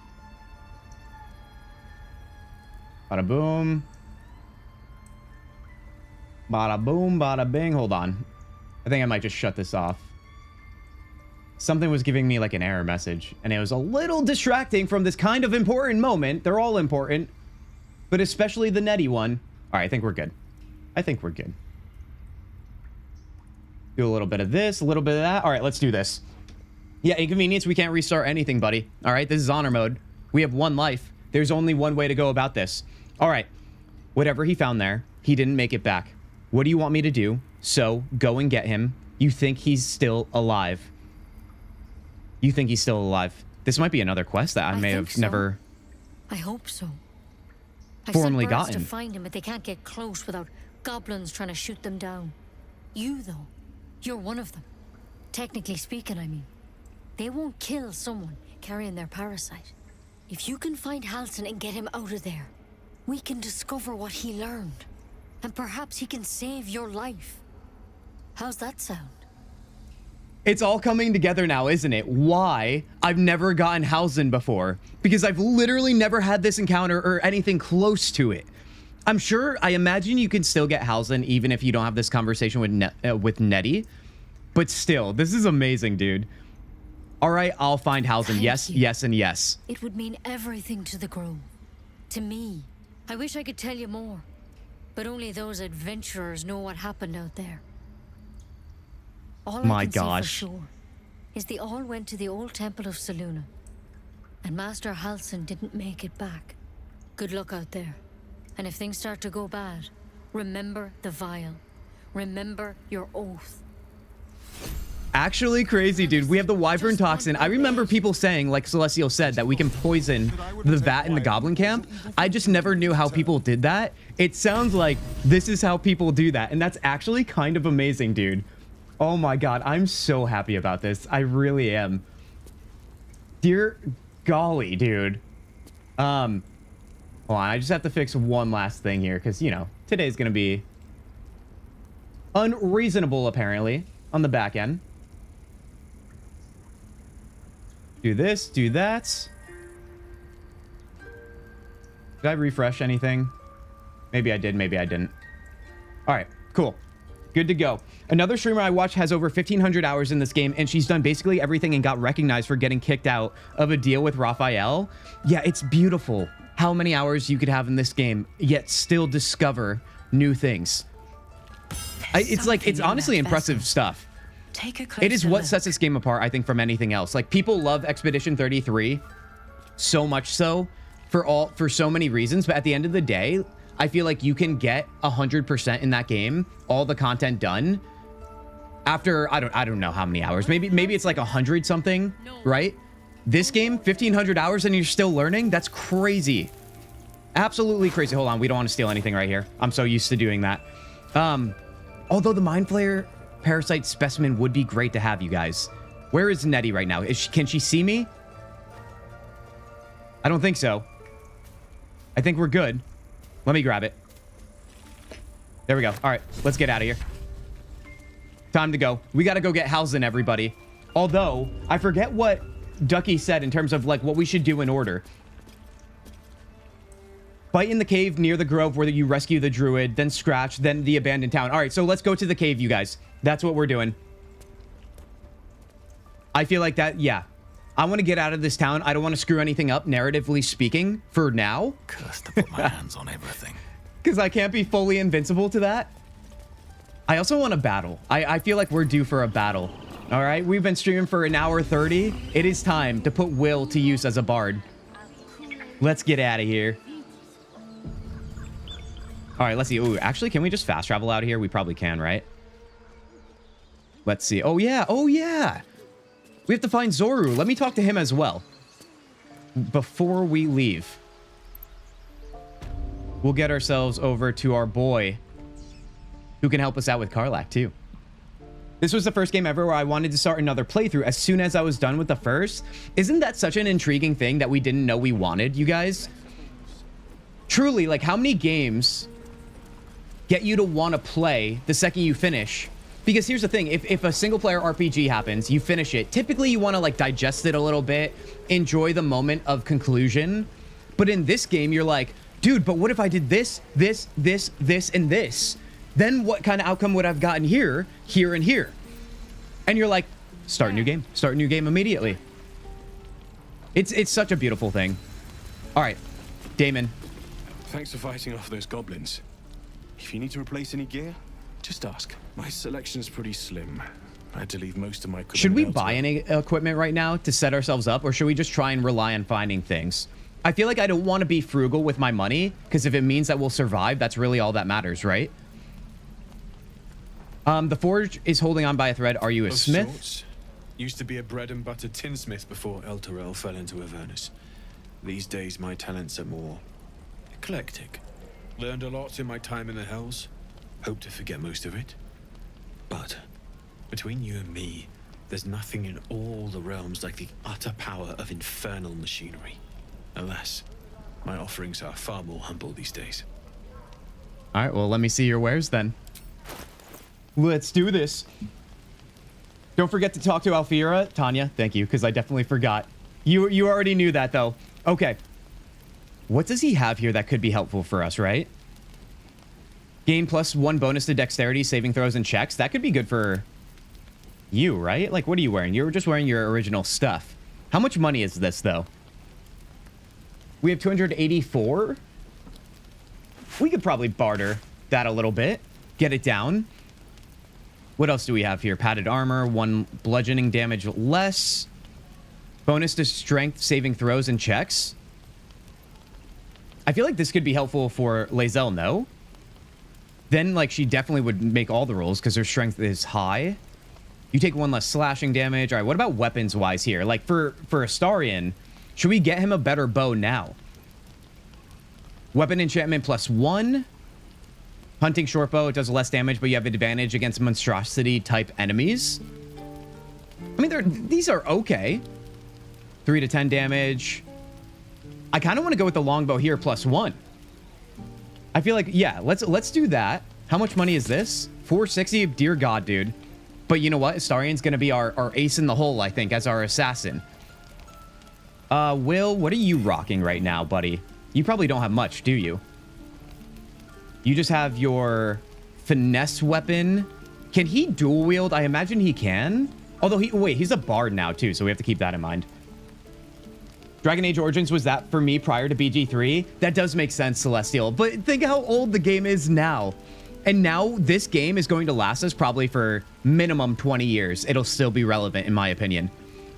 Speaker 1: Bada boom. Bada boom, bada bing. Hold on. I think I might just shut this off. Something was giving me like an error message, and it was a little distracting from this kind of important moment. They're all important, but especially the Nettie one. All right, I think we're good. I think we're good. Do a little bit of this, a little bit of that. All right, let's do this. Yeah, inconvenience. We can't restart anything, buddy. All right, this is honor mode. We have 1 life. There's only one way to go about this. All right, whatever he found there, he didn't make it back. What do you want me to do? So go and get him. You think he's still alive? You think he's still alive? This might be another quest that I may have never.
Speaker 2: I hope so.
Speaker 1: Formally
Speaker 2: I sent birds
Speaker 1: gotten.
Speaker 2: to find him, but they can't get close without goblins trying to shoot them down. You, though, you're one of them. Technically speaking, I mean. They won't kill someone carrying their parasite. If you can find Halsin and get him out of there, we can discover what he learned. And perhaps he can save your life. How's that sound?
Speaker 1: It's all coming together now, isn't it? Why I've never gotten Halsin before. Because I've literally never had this encounter or anything close to it. I'm sure, I imagine you can still get Halsin even if you don't have this conversation with Nettie. But still, this is amazing, dude. All right, I'll find Halsin. Yes, yes, and yes.
Speaker 2: It would mean everything to the Grove. To me. I wish I could tell you more. But only those adventurers know what happened out there. All I can say for sure is they all went to the old temple of Selûne. And Master Halsin didn't make it back. Good luck out there. And if things start to go bad, remember the vial. Remember your oath.
Speaker 1: Actually crazy, dude. We have the wyvern toxin. I remember people saying, like Celestial said, that we can poison the vat in the goblin camp. I just never knew how people did that. It sounds like this is how people do that. And that's actually kind of amazing, dude. Oh my god, I'm so happy about this. I really am. Dear golly, dude. Hold on, I just have to fix one last thing here, because, you know, today's gonna be unreasonable, apparently, on the back end. Do this, do that. Did I refresh anything? Maybe I did, maybe I didn't. All right, cool. Good to go. Another streamer I watch has over 1,500 hours in this game, and she's done basically everything and got recognized for getting kicked out of a deal with Raphael. Yeah, it's beautiful how many hours you could have in this game, yet still discover new things. It's honestly impressive stuff.
Speaker 4: Take a closer
Speaker 1: It is what
Speaker 4: look.
Speaker 1: sets this game apart, I think, from anything else. Like, people love Expedition 33 so much so for so many reasons, but at the end of the day, I feel like you can get 100% in that game, all the content done after I don't know how many hours. Maybe it's like 100 something, right? This game, 1,500 hours and you're still learning? That's crazy. Absolutely crazy. Hold on, we don't want to steal anything right here. I'm so used to doing that. Although the Mind Flayer Parasite specimen would be great to have, you guys. Where is Nettie right now? Can she see me? I don't think so. I think we're good. Let me grab it. There we go. All right, let's get out of here. Time to go. We got to go get Halsin, everybody. Although, I forget what Ducky said in terms of, like, what we should do in order. Fight in the cave near the grove where you rescue the druid, then Scratch, then the abandoned town. All right, so let's go to the cave, you guys. That's what we're doing. I feel like that, yeah. I want to get out of this town. I don't want to screw anything up, narratively speaking, for now.
Speaker 13: Cursed to put my hands on everything.
Speaker 1: Because I can't be fully invincible to that. I also want a battle. I feel like we're due for a battle. All right, we've been streaming for 1 hour 30. It is time to put Will to use as a bard. Let's get out of here. All right, let's see. Ooh, actually, can we just fast travel out of here? We probably can, right? Let's see. Oh, yeah. Oh, yeah. We have to find Zoru. Let me talk to him as well. Before we leave. We'll get ourselves over to our boy who can help us out with Karlach, too. This was the first game ever where I wanted to start another playthrough as soon as I was done with the first. Isn't that such an intriguing thing that we didn't know we wanted, you guys? Truly, like, how many games get you to want to play the second you finish? Because here's the thing, if a single-player RPG happens, you finish it, typically you want to, like, digest it a little bit, enjoy the moment of conclusion. But in this game, you're like, dude, but what if I did this, this, this, this, and this? Then what kind of outcome would I have gotten here, here, and here? And you're like, start a new game. Start a new game immediately. It's such a beautiful thing. All right, Damon.
Speaker 9: Thanks for fighting off those goblins. If you need to replace any gear, just ask. My selection's pretty slim. I had to leave most of my equipment.
Speaker 1: Should we buy any equipment right now to set ourselves up, or should we just try and rely on finding things? I feel like I don't want to be frugal with my money, because if it means that we'll survive, that's really all that matters, right? The forge is holding on by a thread. Are you a smith?
Speaker 14: Sorts. Used to be a bread and butter tinsmith before Elturel fell into Avernus. These days my talents are more eclectic. Learned a lot in my time in the Hells. Hope to forget most of it. But between you and me, there's nothing in all the realms like the utter power of infernal machinery. Alas, my offerings are far more humble these days.
Speaker 1: All right, well, let me see your wares then. Let's do this. Don't forget to talk to Alfira. Tanya, thank you, because I definitely forgot. You already knew that, though. Okay. What does he have here that could be helpful for us, right? Gain +1 bonus to dexterity, saving throws, and checks. That could be good for you, right? Like, what are you wearing? You're just wearing your original stuff. How much money is this, though? We have 284. We could probably barter that a little bit. Get it down. What else do we have here? Padded armor, 1 bludgeoning damage less. Bonus to strength, saving throws, and checks. I feel like this could be helpful for Lae'zel, no? Then, like, she definitely would make all the rolls because her strength is high. You take 1 less slashing damage. All right, what about weapons-wise here? Like, for Astarion, should we get him a better bow now? Weapon enchantment +1. Hunting short bow, it does less damage, but you have advantage against monstrosity-type enemies. I mean, these are okay. 3 to 10 damage. I kind of want to go with the longbow here, +1. I feel like, yeah, let's do that. How much money is this? 460? Dear God, dude. But you know what? Astarion's going to be our ace in the hole, I think, as our assassin. Will, what are you rocking right now, buddy? You probably don't have much, do you? You just have your finesse weapon. Can he dual wield? I imagine he can. Although, he's a bard now, too, so we have to keep that in mind. Dragon Age Origins was that for me prior to BG3. That does make sense, Celestial. But think how old the game is now. And now this game is going to last us probably for minimum 20 years. It'll still be relevant, in my opinion.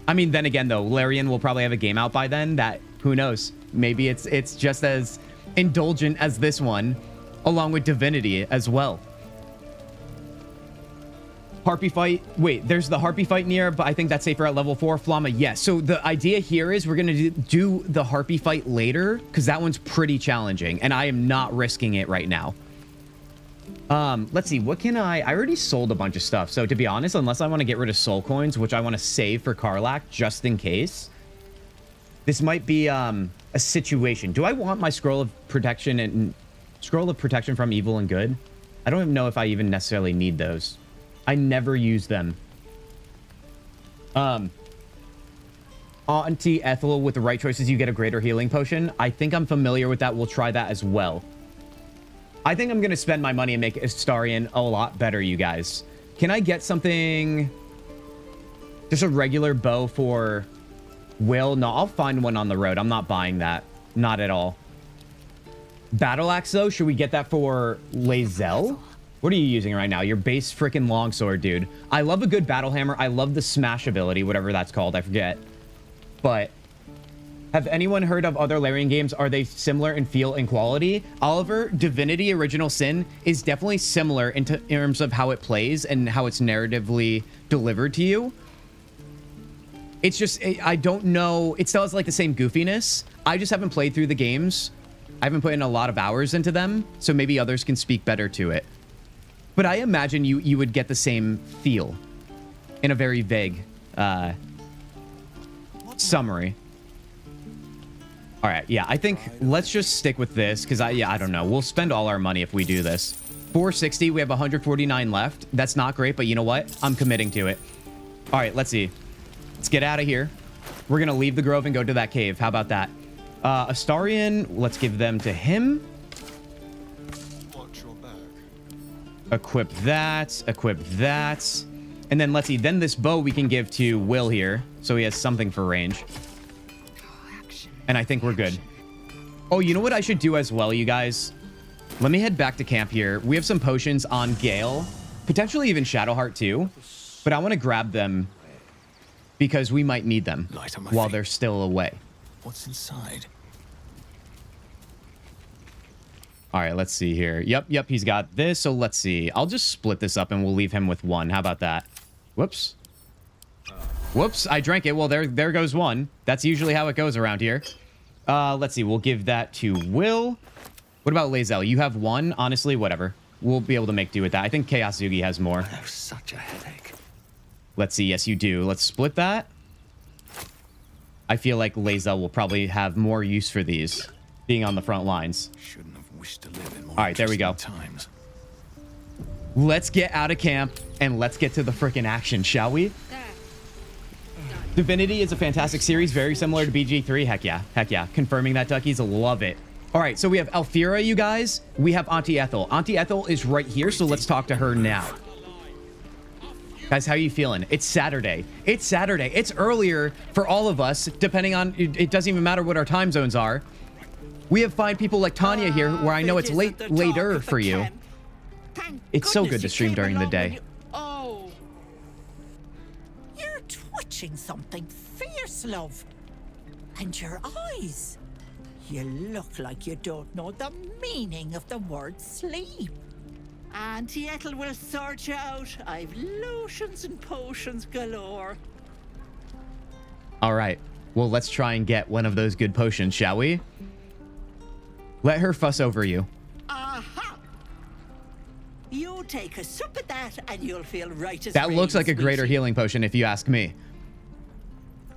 Speaker 1: I mean, then again, though, Larian will probably have a game out by then that, who knows? Maybe it's just as indulgent as this one, along with Divinity as well. Harpy fight. Wait, there's the Harpy fight near, but I think that's safer at level 4. Flamma, yes. So the idea here is we're going to do the Harpy fight later, because that one's pretty challenging, and I am not risking it right now. Let's see. What can I already sold a bunch of stuff. So to be honest, unless I want to get rid of soul coins, which I want to save for Karlach just in case, this might be a situation. Do I want my scroll of protection and scroll of protection from evil and good? I don't even know if I even necessarily need those. I never use them. Auntie Ethel, with the right choices, you get a greater healing potion. I think I'm familiar with that. We'll try that as well. I think I'm going to spend my money and make Astarion a lot better, you guys. Can I get something... just a regular bow for Will, no, I'll find one on the road. I'm not buying that. Not at all. Battle axe, though, should we get that for Lae'zel? What are you using right now? Your base freaking longsword, dude. I love a good battle hammer. I love the smash ability, whatever that's called. I forget. But have anyone heard of other Larian games? Are they similar in feel and quality? Oliver, Divinity Original Sin is definitely similar in terms of how it plays and how it's narratively delivered to you. It's just, I don't know. It still has like the same goofiness. I just haven't played through the games. I haven't put in a lot of hours into them, so maybe others can speak better to it. But I imagine you would get the same feel in a very vague summary. All right, yeah, I think let's just stick with this because I don't know. We'll spend all our money if we do this. 460, we have 149 left. That's not great, but you know what? I'm committing to it. All right, let's see. Let's get out of here. We're going to leave the grove and go to that cave. How about that? Astarian, let's give them to him. Equip that. Equip that. And then let's see. Then this bow we can give to Will here. So he has something for range. And I think we're good. Oh, you know what I should do as well, you guys? Let me head back to camp here. We have some potions on Gale. Potentially even Shadowheart too. But I want to grab them because we might need them while they're still away.
Speaker 13: What's inside?
Speaker 1: All right, let's see here. Yep, he's got this. So let's see. I'll just split this up and we'll leave him with one. How about that? Whoops. Whoops, I drank it. Well, there goes one. That's usually how it goes around here. Let's see. We'll give that to Will. What about Lae'zel? You have one? Honestly, whatever. We'll be able to make do with that. I think Chaos Zugi has more.
Speaker 13: That was such a headache.
Speaker 1: Let's see. Yes, you do. Let's split that. I feel like Lae'zel will probably have more use for these, being on the front lines.
Speaker 13: Shouldn't have wished to live in more
Speaker 1: all right, there we go.
Speaker 13: Times.
Speaker 1: Let's get out of camp and let's get to the frickin' action, shall we? Divinity is a fantastic series, very similar to BG3. Heck yeah. Heck yeah. Confirming that, duckies. Love it. All right, so we have Alfira, you guys. We have Auntie Ethel. Auntie Ethel is right here, so let's talk to her now. Guys, how are you feeling? It's Saturday. It's Saturday. It's earlier for all of us, depending on... It doesn't even matter what our time zones are. We have fine people like Tanya here, where I know it's later for you. It's so good to stream during the day.
Speaker 15: Oh. You're twitching something fierce, love. And your eyes. You look like you don't know the meaning of the word sleep. Auntie Ethel will sort you out. I've lotions and potions galore.
Speaker 1: All right. Well, let's try and get one of those good potions, shall we? Let her fuss over you.
Speaker 15: Aha! You take a sip at that and you'll feel right as
Speaker 1: that looks
Speaker 15: rain,
Speaker 1: like a greater
Speaker 15: sweetie.
Speaker 1: healing potion, if you ask me.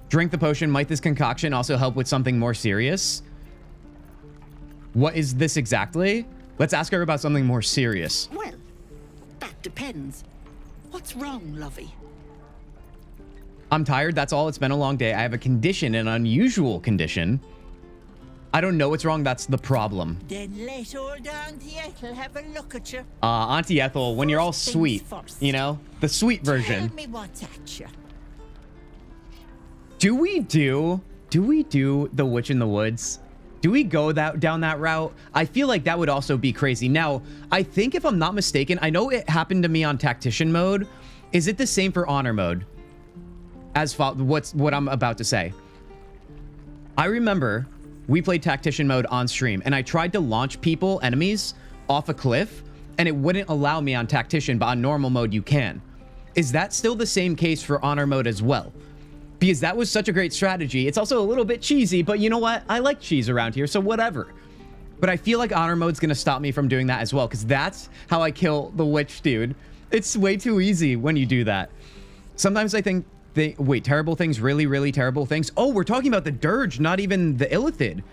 Speaker 1: Drink the potion. Might this concoction also help with something more serious? What is this exactly? Let's ask her about something more serious.
Speaker 15: Well, that depends. What's wrong, lovey?
Speaker 1: I'm tired. That's all. It's been a long day. I have a condition, an unusual condition. I don't know what's wrong. That's the problem.
Speaker 15: Then let old Auntie Ethel have a look at you.
Speaker 1: Auntie Ethel, when you're all
Speaker 15: First things
Speaker 1: sweet,
Speaker 15: first.
Speaker 1: you know, the sweet version.
Speaker 15: Tell me what's at you.
Speaker 1: Do we do the Witch in the Woods? Do we go down that route? I feel like that would also be crazy. Now, I think if I'm not mistaken, I know it happened to me on Tactician mode. Is it the same for Honor mode? As what I'm about to say. I remember we played Tactician mode on stream, and I tried to launch enemies, off a cliff, and it wouldn't allow me on Tactician, but on normal mode you can. Is that still the same case for Honor mode as well? Because that was such a great strategy. It's also a little bit cheesy, but you know what? I like cheese around here, so whatever. But I feel like Honor mode's gonna stop me from doing that as well, because that's how I kill the witch, dude. It's way too easy when you do that. Sometimes I think, wait, terrible things, really, really terrible things? Oh, we're talking about the Durge, not even the Illithid.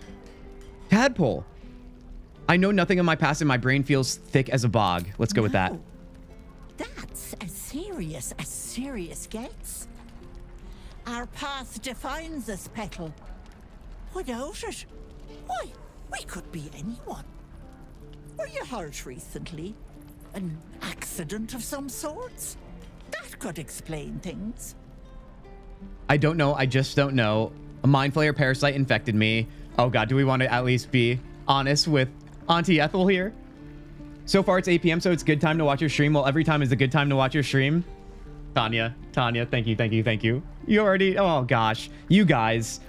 Speaker 1: Tadpole. I know nothing of my past and my brain feels thick as a bog. Let's go with that.
Speaker 15: That's as serious gets. Our path defines us, Petal. Without it, why, we could be anyone. Were you hurt recently? An accident of some sorts? That could explain things.
Speaker 1: I don't know. I just don't know. mind flayer parasite infected me. Oh god, do we want to at least be honest with Auntie Ethel here? So far it's 8 p.m, so it's a good time to watch your stream. Well, every time is a good time to watch your stream. Tanya, thank you. You already, oh gosh, you guys.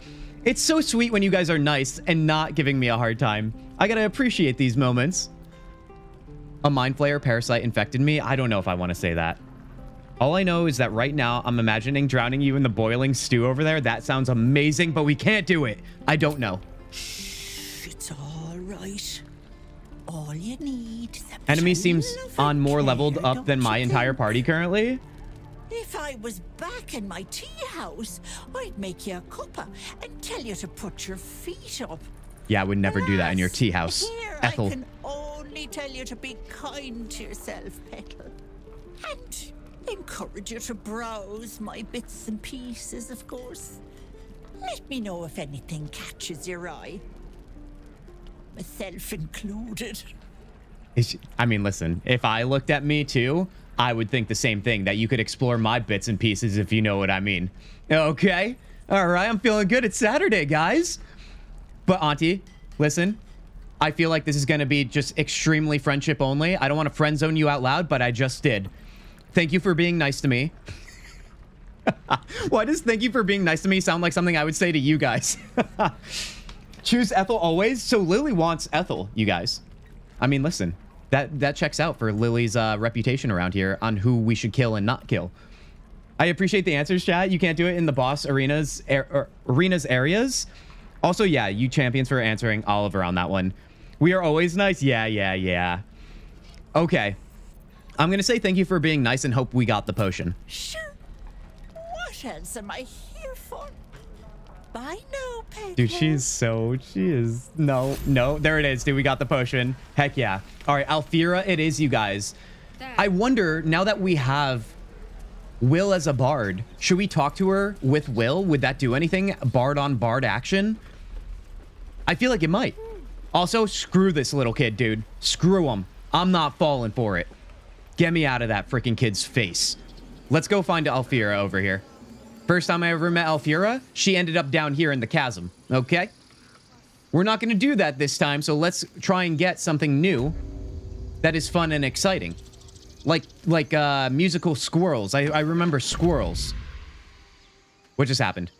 Speaker 1: It's so sweet when you guys are nice and not giving me a hard time. I gotta appreciate these moments. A mind flayer parasite infected me. I don't know if I want to say that. All I know is that right now I'm imagining drowning you in the boiling stew over there. That sounds amazing, but we can't do it. I don't know.
Speaker 15: It's all right. All you need.
Speaker 1: Enemy seems on more leveled up than my entire party currently.
Speaker 15: If I was back in my tea house, I'd make you a cuppa and tell you to put your feet up.
Speaker 1: Yeah, I would never do that in your tea house.
Speaker 15: Here,
Speaker 1: Ethel.
Speaker 15: I can only tell you to be kind to yourself, Petal. And encourage you to browse my bits and pieces, of course. Let me know if anything catches your eye. Myself included.
Speaker 1: I mean, listen, if I looked at me too, I would think the same thing, that you could explore my bits and pieces, if you know what I mean. Okay. All right. I'm feeling good. It's Saturday, guys. But Auntie, listen, I feel like this is going to be just extremely friendship only. I don't want to friend zone you out loud, but I just did. Thank you for being nice to me. Why does thank you for being nice to me sound like something I would say to you guys? Choose Ethel always. So Lily wants Ethel, you guys. I mean, listen, that checks out for Lily's reputation around here on who we should kill and not kill. I appreciate the answers, chat. You can't do it in the boss arenas areas. Also, yeah, you champions for answering Oliver on that one. We are always nice. Yeah. Okay. I'm going to say thank you for being nice and hope we got the potion.
Speaker 15: Sure. What else am I here for? Bye now, Petal.
Speaker 1: Dude, she is. No. There it is, dude. We got the potion. Heck yeah. All right, Alfira it is, you guys. I wonder, now that we have Will as a bard, should we talk to her with Will? Would that do anything? Bard on bard action? I feel like it might. Also, screw this little kid, dude. Screw him. I'm not falling for it. Get me out of that freaking kid's face. Let's go find Alfira over here. First time I ever met Alfira, she ended up down here in the chasm, okay? We're not going to do that this time, so let's try and get something new that is fun and exciting. Like musical squirrels. I remember squirrels. What just happened?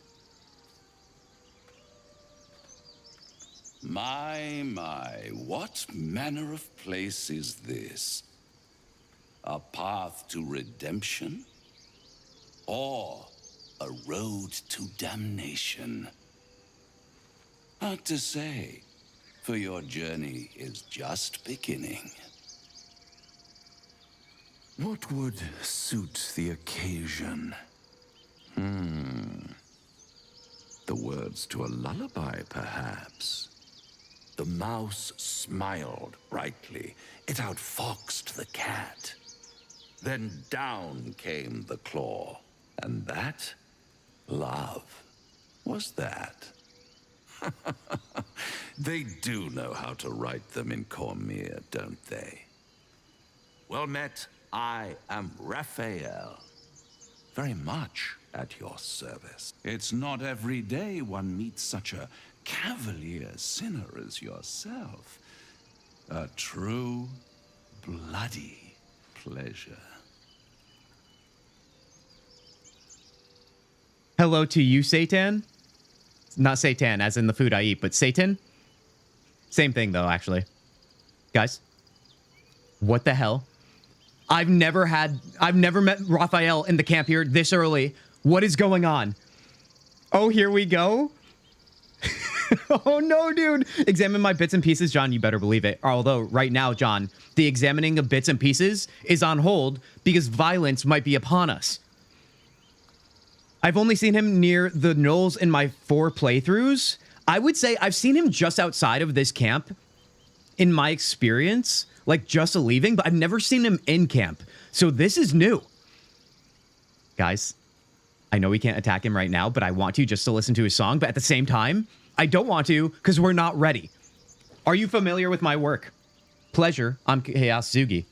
Speaker 13: My, what manner of place is this? A path to redemption? Or a road to damnation? Hard to say, for your journey is just beginning. What would suit the occasion? The words to a lullaby, perhaps. The mouse smiled brightly. It outfoxed the cat. Then down came the claw. And that, love, was that. They do know how to write them in Cormier, don't they? Well met, I am Raphael. Very much at your service. It's not every day one meets such a cavalier sinner as yourself. A true, bloody pleasure.
Speaker 1: Hello to you, Satan. Not Satan, as in the food I eat, but Satan. Same thing, though, actually. Guys, what the hell? I've never met Raphael in the camp here this early. What is going on? Oh, here we go. Oh, no, dude. Examine my bits and pieces. John, you better believe it. Although, right now, John, the examining of bits and pieces is on hold because violence might be upon us. I've only seen him near the knolls in my 4 playthroughs. I would say I've seen him just outside of this camp in my experience, like just leaving, but I've never seen him in camp. So this is new. Guys, I know we can't attack him right now, but I want to just to listen to his song. But at the same time, I don't want to because we're not ready. Are you familiar with my work? Pleasure, I'm Kintzugi.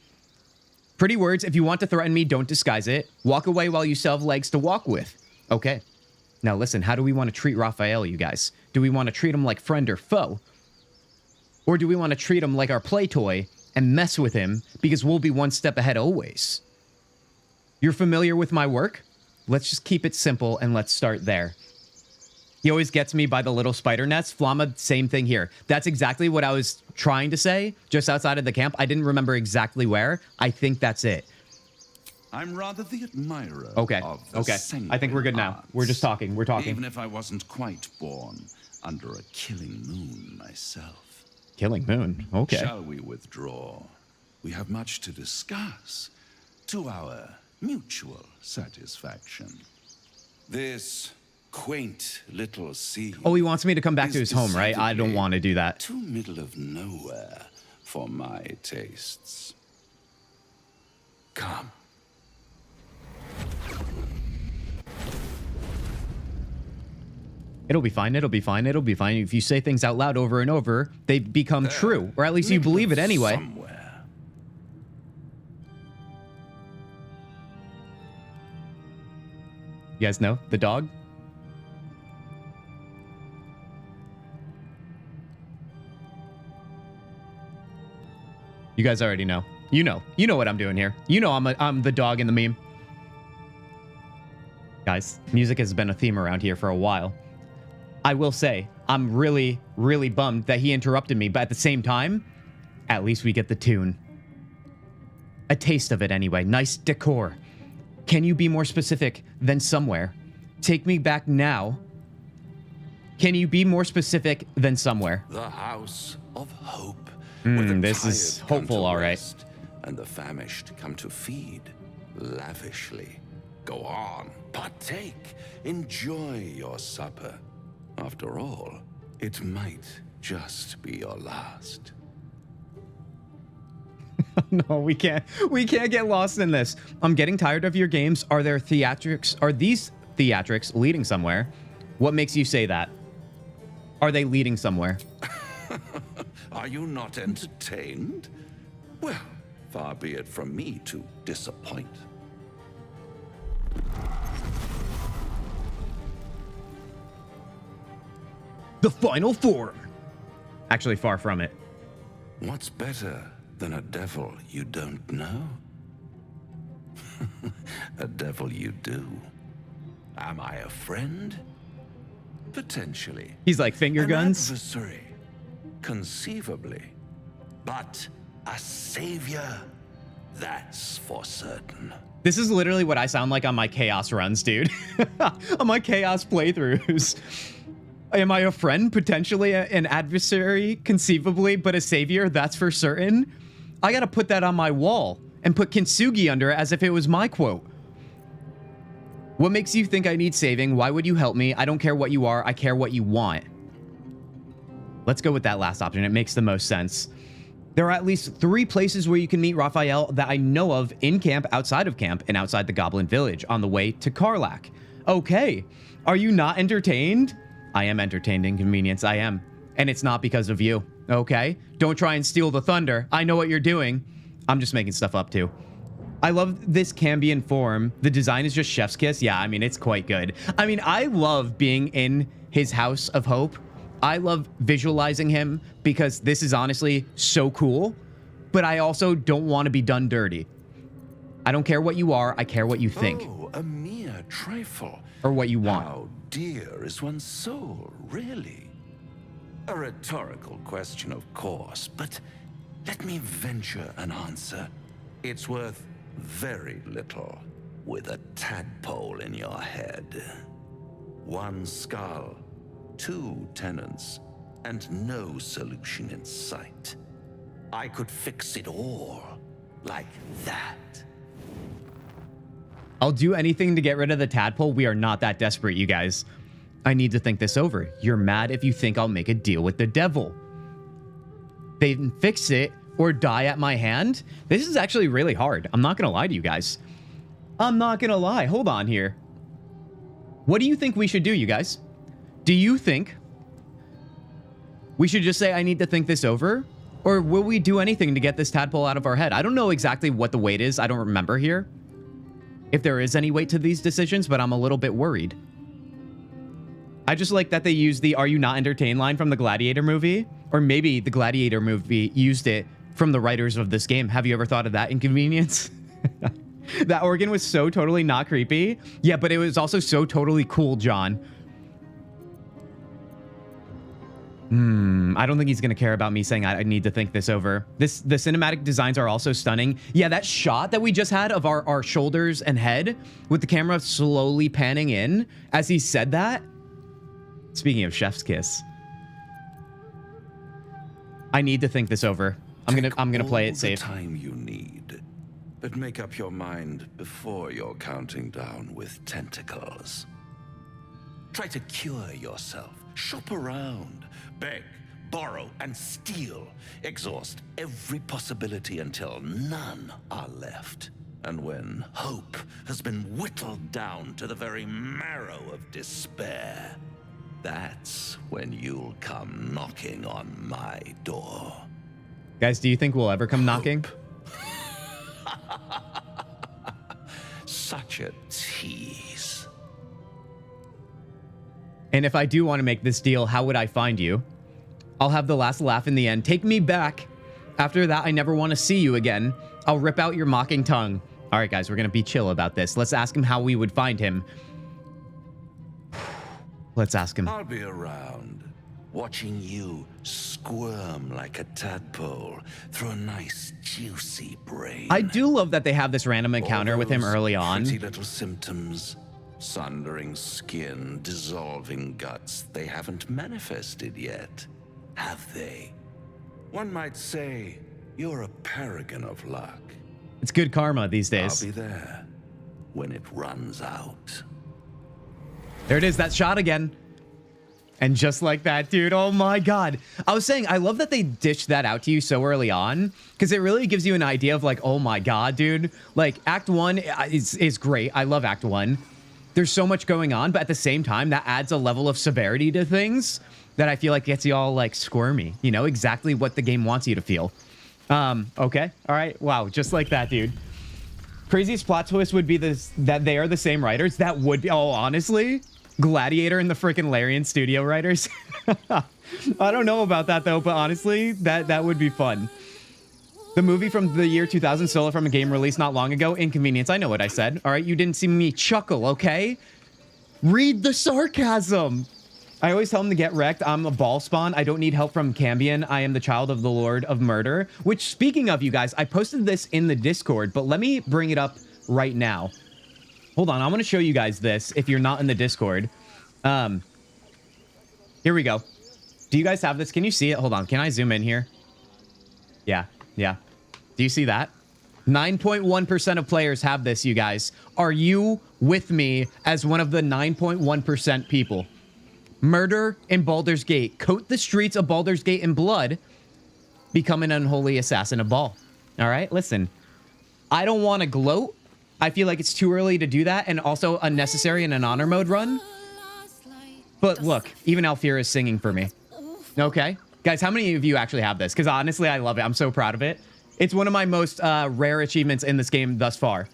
Speaker 1: Pretty words, if you want to threaten me, don't disguise it. Walk away while you still have legs to walk with. Okay. Now listen, how do we want to treat Raphael, you guys? Do we want to treat him like friend or foe? Or do we want to treat him like our play toy and mess with him because we'll be one step ahead always? You're familiar with my work? Let's just keep it simple and let's start there. He always gets me by the little spider nets. Flamma, same thing here. That's exactly what I was trying to say just outside of the camp. I didn't remember exactly where. I think that's it.
Speaker 13: I'm rather the admirer
Speaker 1: Okay,
Speaker 13: of the
Speaker 1: okay. I think we're good now.
Speaker 13: arts.
Speaker 1: We're just talking. We're talking.
Speaker 13: Even if I wasn't quite born under a killing moon myself.
Speaker 1: Killing moon. Okay.
Speaker 13: Shall we withdraw? We have much to discuss, to our mutual satisfaction. This quaint little sea.
Speaker 1: Oh, he wants me to come back to his home, right? I don't want to do that.
Speaker 13: Too middle of nowhere for my tastes. Come.
Speaker 1: It'll be fine. It'll be fine. It'll be fine. If you say things out loud over and over, they become true, or at least you believe it anyway.
Speaker 13: Somewhere.
Speaker 1: You guys know the dog? You guys already know. You know what I'm doing here. You know I'm the dog in the meme. Guys, music has been a theme around here for a while. I will say, I'm really, really bummed that he interrupted me, but at the same time, at least we get the tune. A taste of it anyway. Nice decor. Can you be more specific than somewhere? Take me back now. Can you be more specific than somewhere?
Speaker 13: The House of Hope.
Speaker 1: This is hopeful, all right.
Speaker 13: And the famished come to feed lavishly. Go on, partake, enjoy your supper. After all, it might just be your last.
Speaker 1: No, we can't get lost in this. I'm getting tired of your games. Are there theatrics? Are these theatrics leading somewhere? What makes you say that? Are they leading somewhere?
Speaker 13: Are you not entertained? Well, far be it from me to disappoint.
Speaker 1: The final form. Actually, far from it.
Speaker 13: What's better than a devil you don't know? A devil you do. Am I a friend? Potentially.
Speaker 1: He's like finger guns.
Speaker 13: An adversary. Conceivably. But a savior? That's for certain.
Speaker 1: This is literally what I sound like on my chaos runs, dude. On my chaos playthroughs. Am I a friend? Potentially an adversary, conceivably, but a savior? That's for certain. I gotta put that on my wall and put Kintzugi under it as if it was my quote. What makes you think I need saving? Why would you help me? I don't care what you are. I care what you want. Let's go with that last option. It makes the most sense. There are at least 3 places where you can meet Raphael that I know of in camp, outside of camp, and outside the Goblin Village on the way to Karlach. Okay. Are you not entertained? I am entertained, Inconvenience. I am. And it's not because of you. Okay? Don't try and steal the thunder. I know what you're doing. I'm just making stuff up too. I love this Cambion form. The design is just chef's kiss. Yeah, I mean, it's quite good. I mean, I love being in his House of Hope. I love visualizing him because this is honestly so cool, but I also don't want to be done dirty. I don't care what you are. I care what you think.
Speaker 13: Oh, a mere trifle.
Speaker 1: Or what you want.
Speaker 13: How dear is one's soul, really? A rhetorical question, of course, but let me venture an answer. It's worth very little with a tadpole in your head. 1 skull, 2 tenants, and no solution in sight. I could fix it all like that.
Speaker 1: I'll do anything to get rid of the tadpole. We are not that desperate, you guys. I need to think this over. You're mad if you think I'll make a deal with the devil. Then fix it or die at my hand? This is actually really hard. I'm not gonna lie to you guys. I'm not gonna lie. Hold on here. What do you think we should do, you guys? Do you think we should just say, I need to think this over? Or will we do anything to get this tadpole out of our head? I don't know exactly what the weight is. I don't remember here. If there is any weight to these decisions, but I'm a little bit worried. I just like that they used the "Are you not entertained" line from the Gladiator movie, or maybe the Gladiator movie used it from the writers of this game. Have you ever thought of that inconvenience? That organ was so totally not creepy. Yeah, but it was also so totally cool, John. I don't think he's going to care about me saying I need to think this over. The cinematic designs are also stunning. Yeah, that shot that we just had of our shoulders and head with the camera slowly panning in as he said that. Speaking of chef's kiss. I need to think this over. I'm gonna play it safe.
Speaker 13: Time you need, but make up your mind before you're counting down with tentacles. Try to cure yourself. Shop around. Beg, borrow, and steal. Exhaust every possibility until none are left. And when hope has been whittled down to the very marrow of despair, that's when you'll come knocking on my door.
Speaker 1: Guys, do you think we'll ever come knocking?
Speaker 13: Such a tease.
Speaker 1: And if I do want to make this deal, how would I find you? I'll have the last laugh in the end. Take me back. After that, I never want to see you again. I'll rip out your mocking tongue. All right, guys, we're going to be chill about this. Let's ask him how we would find him. Let's ask him.
Speaker 13: I'll be around, watching you squirm like a tadpole through a nice, juicy brain.
Speaker 1: I do love that they have this random encounter with him early on.
Speaker 13: Pretty little symptoms. Sundering skin, dissolving guts. They haven't manifested yet, have they? One might say you're a paragon of luck.
Speaker 1: It's good karma these days.
Speaker 13: I'll be there when it runs out.
Speaker 1: There it is, that shot again. And just like that, dude, oh my God. I was saying, I love that they dished that out to you so early on, because it really gives you an idea of like, oh my God, dude. Like, Act 1 is great. I love Act 1. There's so much going on, but at the same time, that adds a level of severity to things that I feel like gets you all like squirmy, you know, exactly what the game wants you to feel. Okay. All right. Wow. Just like that, dude. Craziest plot twist would be this, that they are the same writers. That would be, oh, honestly, Gladiator and the freaking Larian studio writers. I don't know about that though, but honestly, that would be fun. The movie from the year 2000, stolen from a game released not long ago. Inconvenience. I know what I said. All right, you didn't see me chuckle, okay? Read the sarcasm. I always tell him to get wrecked. I'm a ball spawn. I don't need help from Cambion. I am the child of the Lord of Murder. Which, speaking of, you guys, I posted this in the Discord, but let me bring it up right now. Hold on. I want to show you guys this if you're not in the Discord. Here we go. Do you guys have this? Can you see it? Hold on. Can I zoom in here? Yeah. Do you see that? 9.1% of players have this, you guys. Are you with me as one of the 9.1% people? Murder in Baldur's Gate. Coat the streets of Baldur's Gate in blood. Become an unholy assassin of Baal. All right, listen. I don't want to gloat. I feel like it's too early to do that and also unnecessary in an honor mode run. But look, even Alfira is singing for me. Okay. Guys, how many of you actually have this? Because honestly, I love it. I'm so proud of it. It's one of my most rare achievements in this game thus far.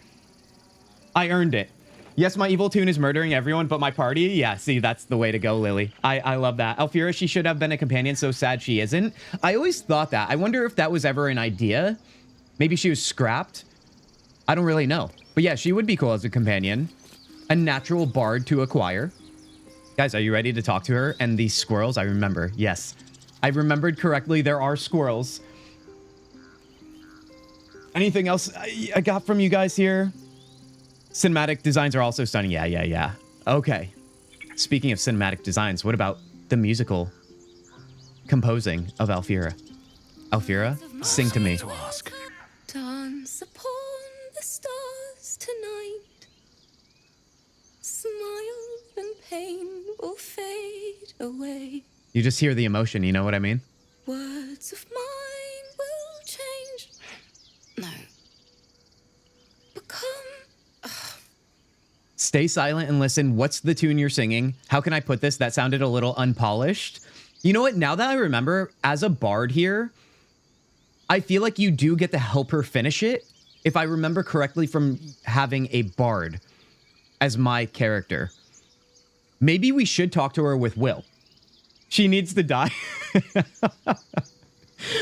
Speaker 1: I earned it. Yes, my evil tune is murdering everyone, but my party? Yeah, see, that's the way to go, Lily. I love that. Alfira, she should have been a companion, so sad she isn't. I always thought that. I wonder if that was ever an idea. Maybe she was scrapped. I don't really know. But yeah, she would be cool as a companion. A natural bard to acquire. Guys, are you ready to talk to her? And these squirrels, I remember. Yes. I remembered correctly. There are squirrels. Anything else I got from you guys here? Cinematic designs are also stunning. Yeah. Okay. Speaking of cinematic designs, what about the musical composing of Alfira? Alfira, sing to me.
Speaker 16: Dance upon the stars tonight. Smile and pain will fade away.
Speaker 1: You just hear the emotion, you know what I mean?
Speaker 16: Words of mine will change. No. Become.
Speaker 1: Stay silent and listen. What's the tune you're singing? How can I put this? That sounded a little unpolished. You know what? Now that I remember, as a bard here, I feel like you do get to help her finish it. If I remember correctly from having a bard as my character. Maybe we should talk to her with Will. She needs to die.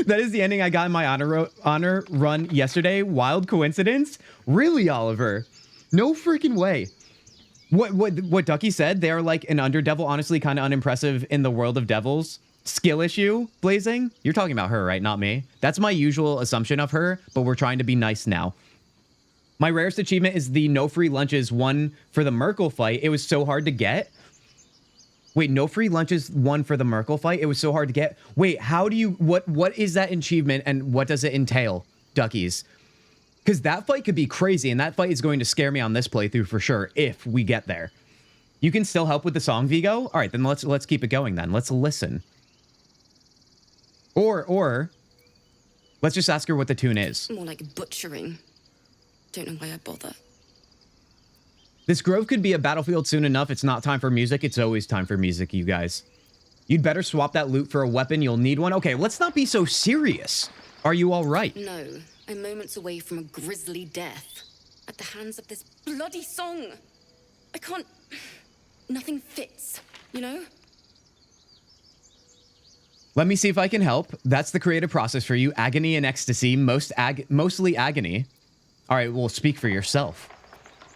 Speaker 1: That is the ending I got in my honor run yesterday. Wild coincidence? Really, Oliver? No freaking way. What Ducky said, they are like an underdevil, honestly kind of unimpressive in the world of devils. Skill issue, Blazing? You're talking about her, right? Not me. That's my usual assumption of her, but we're trying to be nice now. My rarest achievement is the no free lunches one for the Merkel fight. It was so hard to get. Wait, no free lunches one for the Merkel fight? It was so hard to get. Wait, how do you... What is that achievement and what does it entail, Duckies? Because that fight could be crazy, and that fight is going to scare me on this playthrough for sure, if we get there. You can still help with the song, Vigo? All right, then let's keep it going then. Let's listen. Or let's just ask her what the tune is.
Speaker 16: More like butchering. Don't know why I bother.
Speaker 1: This grove could be a battlefield soon enough. It's not time for music. It's always time for music, you guys. You'd better swap that loot for a weapon. You'll need one. Okay, let's not be so serious. Are you all right?
Speaker 16: No, I'm moments away from a grisly death. At the hands of this bloody song. I can't... Nothing fits, you know?
Speaker 1: Let me see if I can help. That's the creative process for you. Agony and ecstasy. Mostly agony. All right, well, speak for yourself.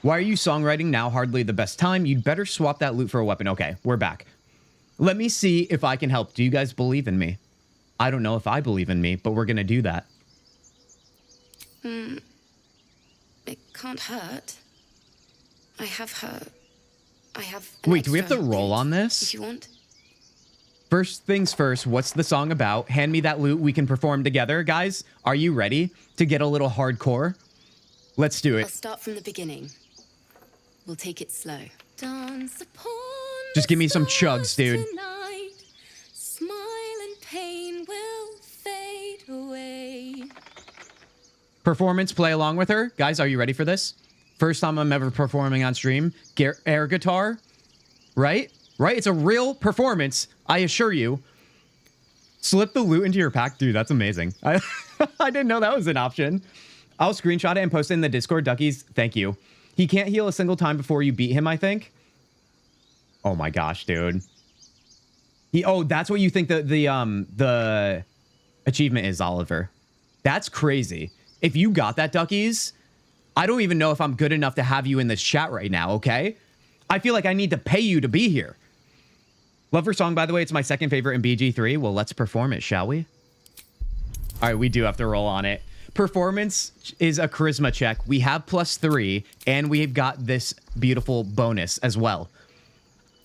Speaker 1: Why are you songwriting now? Hardly the best time. You'd better swap that loot for a weapon. Okay, we're back. Let me see if I can help. Do you guys believe in me? I don't know if I believe in me, but we're going to do that.
Speaker 16: It can't hurt. I have hurt. I have...
Speaker 1: Wait, do we have to roll on this?
Speaker 16: If you want.
Speaker 1: First things first, what's the song about? Hand me that loot. We can perform together. Guys, are you ready to get a little hardcore? Let's do it.
Speaker 16: I'll start from the beginning. We'll take it slow. Dance upon
Speaker 1: just give me some chugs, dude.
Speaker 16: tonight. Smile and pain will fade away.
Speaker 1: Performance, play along with her. Guys, are you ready for this? First time I'm ever performing on stream. Air guitar, right? Right? It's a real performance, I assure you. Slip the loot into your pack. Dude, that's amazing. I didn't know that was an option. I'll screenshot it and post it in the Discord. Duckies, thank you. He can't heal a single time before you beat him, I think. Oh my gosh, dude. Oh, that's what you think the achievement is, Oliver. That's crazy. If you got that, Duckies, I don't even know if I'm good enough to have you in this chat right now, okay? I feel like I need to pay you to be here. Love her song, by the way. It's my second favorite in BG3. Well, let's perform it, shall we? All right, we do have to roll on it. Performance is a charisma check. We have +3, and we've got this beautiful bonus as well.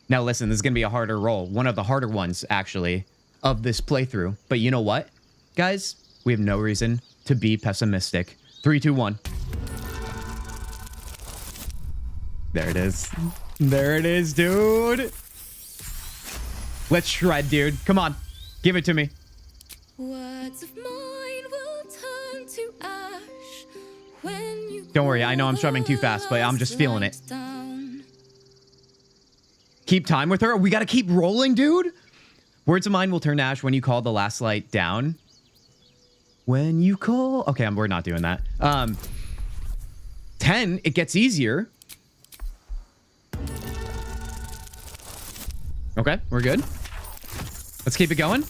Speaker 1: Now, listen, this is going to be a harder roll. One of the harder ones, actually, of this playthrough. But you know what, guys? We have no reason to be pessimistic. 3, 2, 1. There it is. There it is, dude. Let's shred, dude. Come on. Give it to me.
Speaker 16: Words of mine will turn to ash when you...
Speaker 1: Don't worry, I know I'm strumming too fast, but I'm just feeling it.
Speaker 16: Down.
Speaker 1: Keep time with her? We gotta keep rolling, dude? Words of mine will turn to ash when you call the last light down. When you call... Okay, we're not doing that. 10, it gets easier. Okay, we're good. Let's keep it going.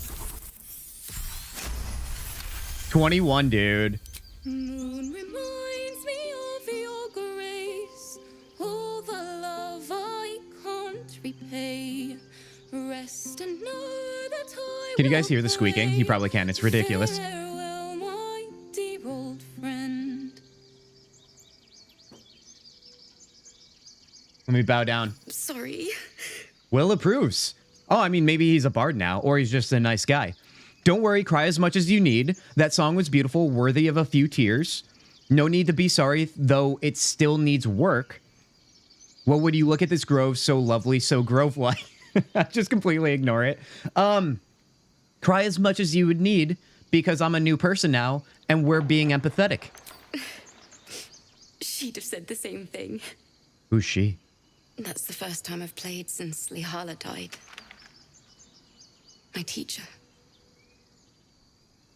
Speaker 1: 21, dude.
Speaker 16: Moon reminds me of your grace, all the love I can't repay. Rest and know that I
Speaker 1: Can you guys hear the squeaking? You probably can. It's ridiculous.
Speaker 16: Farewell, my dear old friend.
Speaker 1: Let me bow down.
Speaker 16: Sorry.
Speaker 1: Will approves. Oh, I mean, maybe he's a bard now, or he's just a nice guy. Don't worry, cry as much as you need. That song was beautiful, worthy of a few tears. No need to be sorry, though it still needs work. What would you look at this grove, so lovely, so grove-like? Just completely ignore it. Cry as much as you would need, because I'm a new person now, and we're being empathetic.
Speaker 16: She'd have said the same thing.
Speaker 1: Who's she?
Speaker 16: That's the first time I've played since Lihala died. My teacher.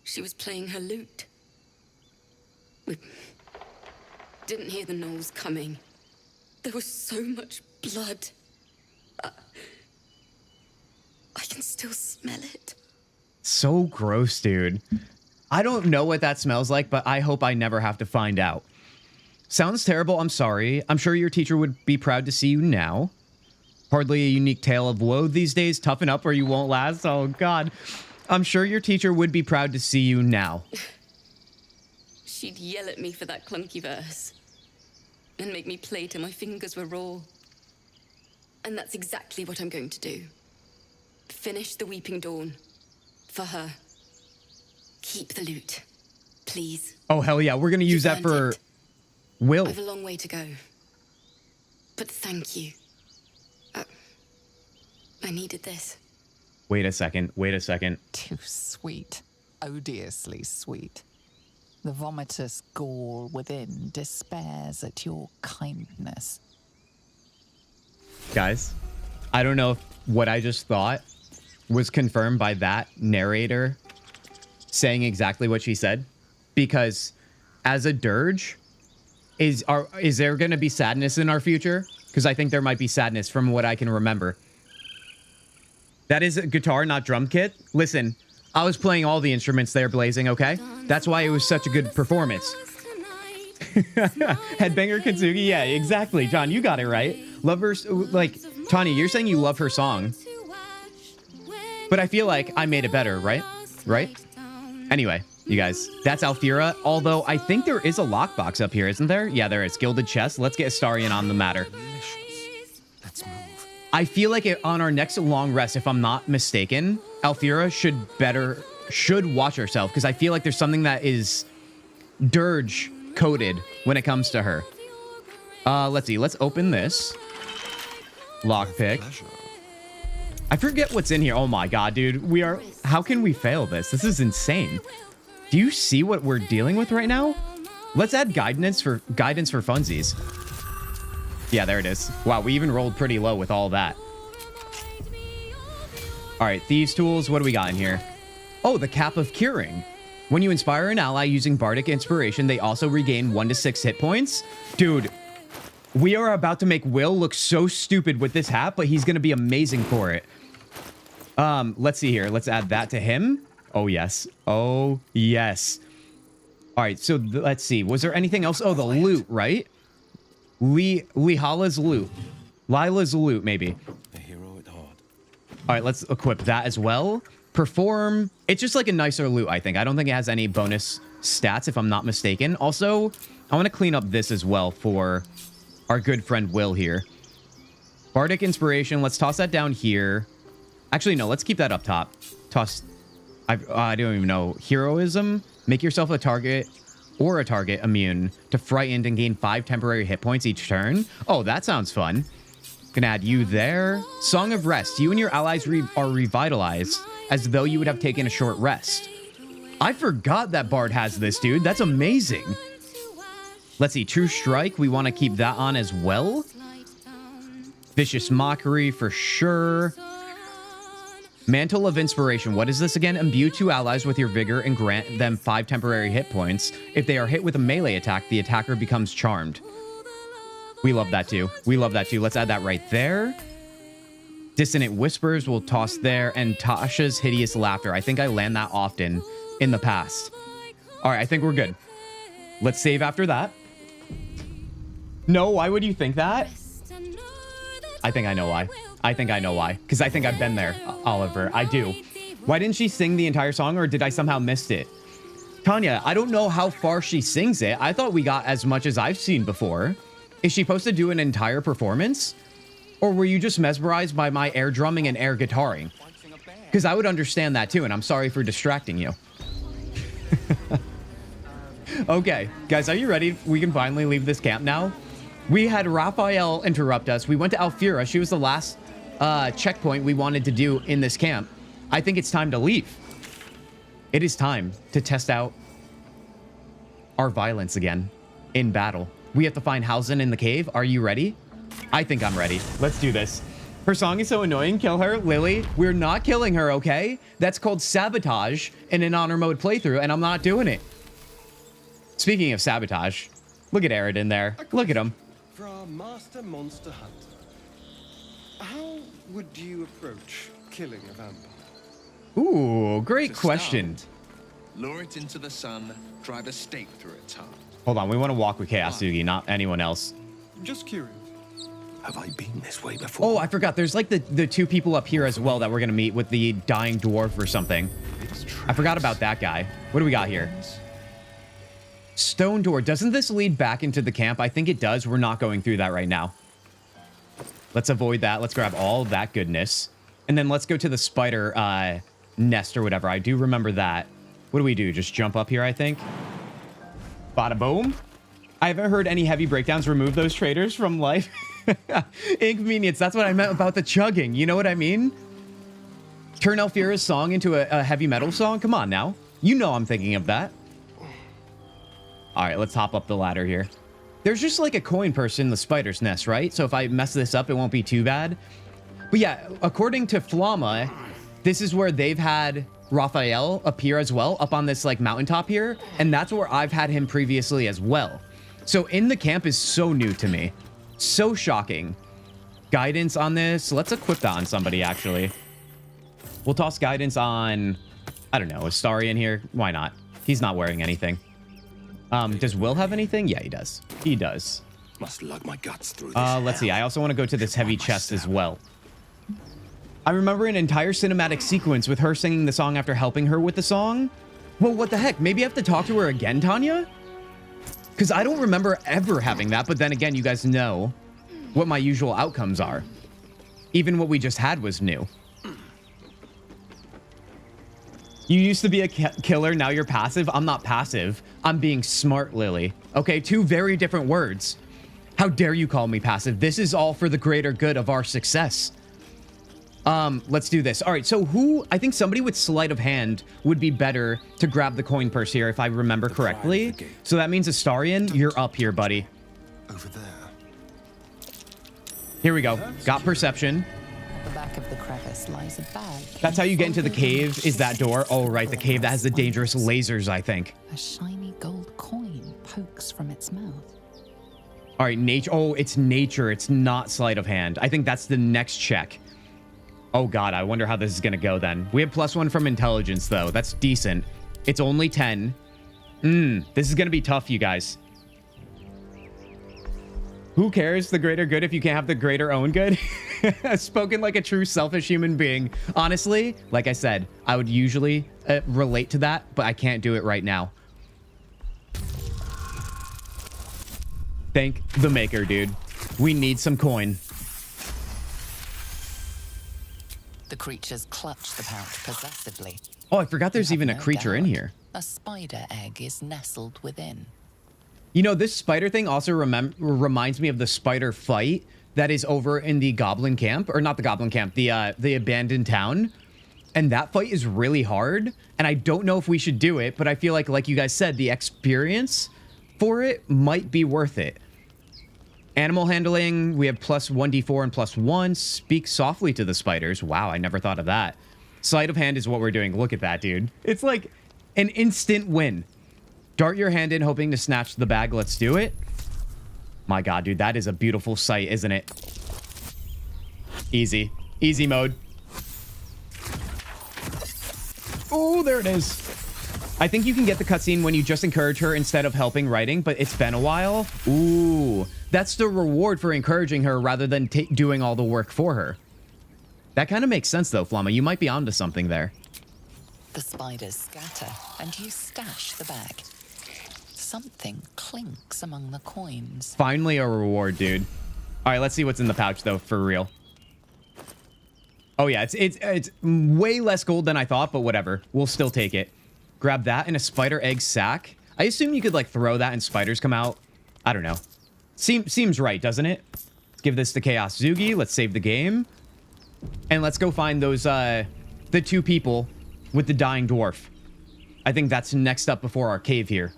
Speaker 16: She was playing her lute. We didn't hear the gnolls coming. There was so much blood. I can still smell it.
Speaker 1: So gross, dude. I don't know what that smells like, but I hope I never have to find out. Sounds terrible. I'm sorry. I'm sure your teacher would be proud to see you now. Hardly a unique tale of woe these days. Toughen up or you won't last. Oh, God. I'm sure your teacher would be proud to see you now.
Speaker 16: She'd yell at me for that clunky verse. And make me play till my fingers were raw. And that's exactly what I'm going to do. Finish the Weeping Dawn. For her. Keep the loot. Please.
Speaker 1: Oh, hell yeah. We're going to use that for Will.
Speaker 16: I've a long way to go. But thank you. I needed this.
Speaker 1: Wait a second. Wait a second.
Speaker 5: Too sweet. Odiously sweet. The vomitous gall within despairs at your kindness.
Speaker 1: Guys, I don't know if what I just thought was confirmed by that narrator saying exactly what she said. Because as a Durge, is there going to be sadness in our future? Because I think there might be sadness from what I can remember. That is a guitar, not drum kit. Listen, I was playing all the instruments there, Blazing, okay? That's why it was such a good performance. Headbanger Kintzugi, yeah, exactly. John, you got it right. Love her, like, Tanya, you're saying you love her song. But I feel like I made it better, right? Right? Anyway, you guys, that's Alfira. Although I think there is a lockbox up here, isn't there? Yeah, there is. Gilded chest. Let's get Astarion on the matter.
Speaker 9: Let's move.
Speaker 1: I feel like on our next long rest, if I'm not mistaken, Alfira should watch herself, because I feel like there's something that is Durge coded when it comes to her. Let's see. Let's open this. Lockpick. I forget what's in here. Oh my God, dude. How can we fail this? This is insane. Do you see what we're dealing with right now? Let's add guidance for funsies. Yeah, there it is. Wow, we even rolled pretty low with all that. All right, Thieves' Tools. What do we got in here? Oh, the Cap of Curing. When you inspire an ally using Bardic Inspiration, they also regain 1 to 6 hit points. Dude, we are about to make Will look so stupid with this hat, but he's going to be amazing for it. Let's see here. Let's add that to him. Oh, yes. Oh, yes. All right, so let's see. Was there anything else? Oh, the loot, right? Lihala's loot. Lila's loot, maybe.
Speaker 9: The hero at heart.
Speaker 1: All right, let's equip that as well. Perform. It's just like a nicer loot, I think. I don't think it has any bonus stats, if I'm not mistaken. Also, I want to clean up this as well for our good friend Will here. Bardic Inspiration. Let's toss that down here. Actually, no. Let's keep that up top. Toss. I don't even know. Heroism. Make yourself a target immune to frightened and gain 5 temporary hit points each turn. Oh, that sounds fun. Can add you there. Song of Rest. You and your allies are revitalized as though you would have taken a short rest. I forgot that Bard has this, dude. That's amazing. Let's see. True Strike. We want to keep that on as well. Vicious Mockery for sure. Mantle of Inspiration. What is this again? Imbue 2 allies with your vigor and grant them 5 temporary hit points. If they are hit with a melee attack, the attacker becomes charmed. We love that too. We love that too. Let's add that right there. Dissonant Whispers we'll toss there. And Tasha's Hideous Laughter. I think I land that often in the past. All right, I think we're good. Let's save after that. No, why would you think that? I think I know why. I think I know why. Because I think I've been there, Oliver. I do. Why didn't she sing the entire song, or did I somehow missed it? Tanya, I don't know how far she sings it. I thought we got as much as I've seen before. Is she supposed to do an entire performance? Or were you just mesmerized by my air drumming and air guitaring? Because I would understand that too, and I'm sorry for distracting you. Okay, guys, are you ready? We can finally leave this camp now. We had Raphael interrupt us. We went to Alfira. She was the last checkpoint we wanted to do in this camp. I think it's time to leave. It is time to test out our violence again in battle. We have to find Hausen in the cave. Are you ready? I think I'm ready. Let's do this. Her song is so annoying. Kill her, Lily. We're not killing her, okay? That's called sabotage in an honor mode playthrough, and I'm not doing it. Speaking of sabotage, look at Arid in there. Look at him.
Speaker 3: For our master monster hunter.
Speaker 17: How would you approach killing a vampire?
Speaker 1: Ooh, great question.
Speaker 6: Lure it into the sun, drive a stake through its heart.
Speaker 1: Hold on, we want to walk with Kintzugi, not anyone else.
Speaker 17: Just curious.
Speaker 13: Have I been this way before?
Speaker 1: Oh, I forgot. There's like the two people up here as well that we're going to meet with the dying dwarf or something. I forgot about that guy. What do we got here? Stone door. Doesn't this lead back into the camp? I think it does. We're not going through that right now. Let's avoid that. Let's grab all of that goodness. And then let's go to the spider nest or whatever. I do remember that. What do we do? Just jump up here, I think. Bada boom. I haven't heard any heavy breakdowns remove those traders from life. Inconvenience. That's what I meant about the chugging. You know what I mean? Turn Alfira's song into a heavy metal song? Come on now. You know I'm thinking of that. All right, let's hop up the ladder here. There's just like a coin purse in the spider's nest, right? So if I mess this up, it won't be too bad. But yeah, according to Flamma, this is where they've had Raphael appear as well, up on this like mountaintop here. And that's where I've had him previously as well. So in the camp is so new to me. So shocking. Guidance on this. Let's equip that on somebody, actually. We'll toss guidance on, I don't know, Astarion here. Why not? He's not wearing anything. Does Will have anything? Yeah, he does. He does.
Speaker 13: Must lug my guts through this.
Speaker 1: Let's see. I also want to go to this heavy chest as well. I remember an entire cinematic sequence with her singing the song after helping her with the song. Well, what the heck? Maybe I have to talk to her again, Tanya? Because I don't remember ever having that. But then again, you guys know what my usual outcomes are. Even what we just had was new. You used to be a killer, now you're passive. I'm not passive. I'm being smart, Lily. Okay, two very different words. How dare you call me passive? This is all for the greater good of our success. Let's do this. All right, so I think somebody with sleight of hand would be better to grab the coin purse here, if I remember correctly. So that means Astarion, you're up here, buddy.
Speaker 13: Over there.
Speaker 1: Here we go. Got perception.
Speaker 5: At the back of the crevice lies a bag.
Speaker 1: That's how you get into the cave, is that door. Oh, right, the cave that has the dangerous lasers, I think.
Speaker 5: A shiny gold coin pokes from its mouth.
Speaker 1: All right, nature. Oh, it's nature. It's not sleight of hand. I think that's the next check. Oh, God, I wonder how this is going to go then. We have +1 from intelligence, though. That's decent. It's only 10. This is going to be tough, you guys. Who cares the greater good if you can't have the greater own good? Spoken like a true selfish human being. Honestly, like I said, I would usually relate to that, but I can't do it right now. Thank the maker, dude. We need some coin.
Speaker 5: The creatures clutch the pouch possessively.
Speaker 1: Oh, I forgot there's even a creature in here.
Speaker 5: A spider egg is nestled within.
Speaker 1: You know, this spider thing also reminds me of the spider fight that is over in the goblin camp. Or not the goblin camp, the abandoned town. And that fight is really hard. And I don't know if we should do it, but I feel like you guys said, the experience for it might be worth it. Animal handling, we have +1d4 and +1. Speak softly to the spiders. Wow, I never thought of that. Sleight of hand is what we're doing. Look at that, dude. It's like an instant win. Dart your hand in, hoping to snatch the bag. Let's do it. My God, dude, that is a beautiful sight, isn't it? Easy. Easy mode. Oh, there it is. I think you can get the cutscene when you just encourage her instead of helping writing, but it's been a while. Ooh, that's the reward for encouraging her rather than doing all the work for her. That kind of makes sense, though, Flamma. You might be onto something there.
Speaker 5: The spiders scatter, and you stash the bag. Something clinks among the coins.
Speaker 1: Finally a reward, dude. All right, let's see what's in the pouch, though, for real. Oh, yeah, it's way less gold than I thought, but whatever. We'll still take it. Grab that in a spider egg sack. I assume you could, like, throw that and spiders come out. I don't know. Seems right, doesn't it? Let's give this to Kintzugi. Let's save the game. And let's go find those, the two people with the dying dwarf. I think that's next up before our cave here.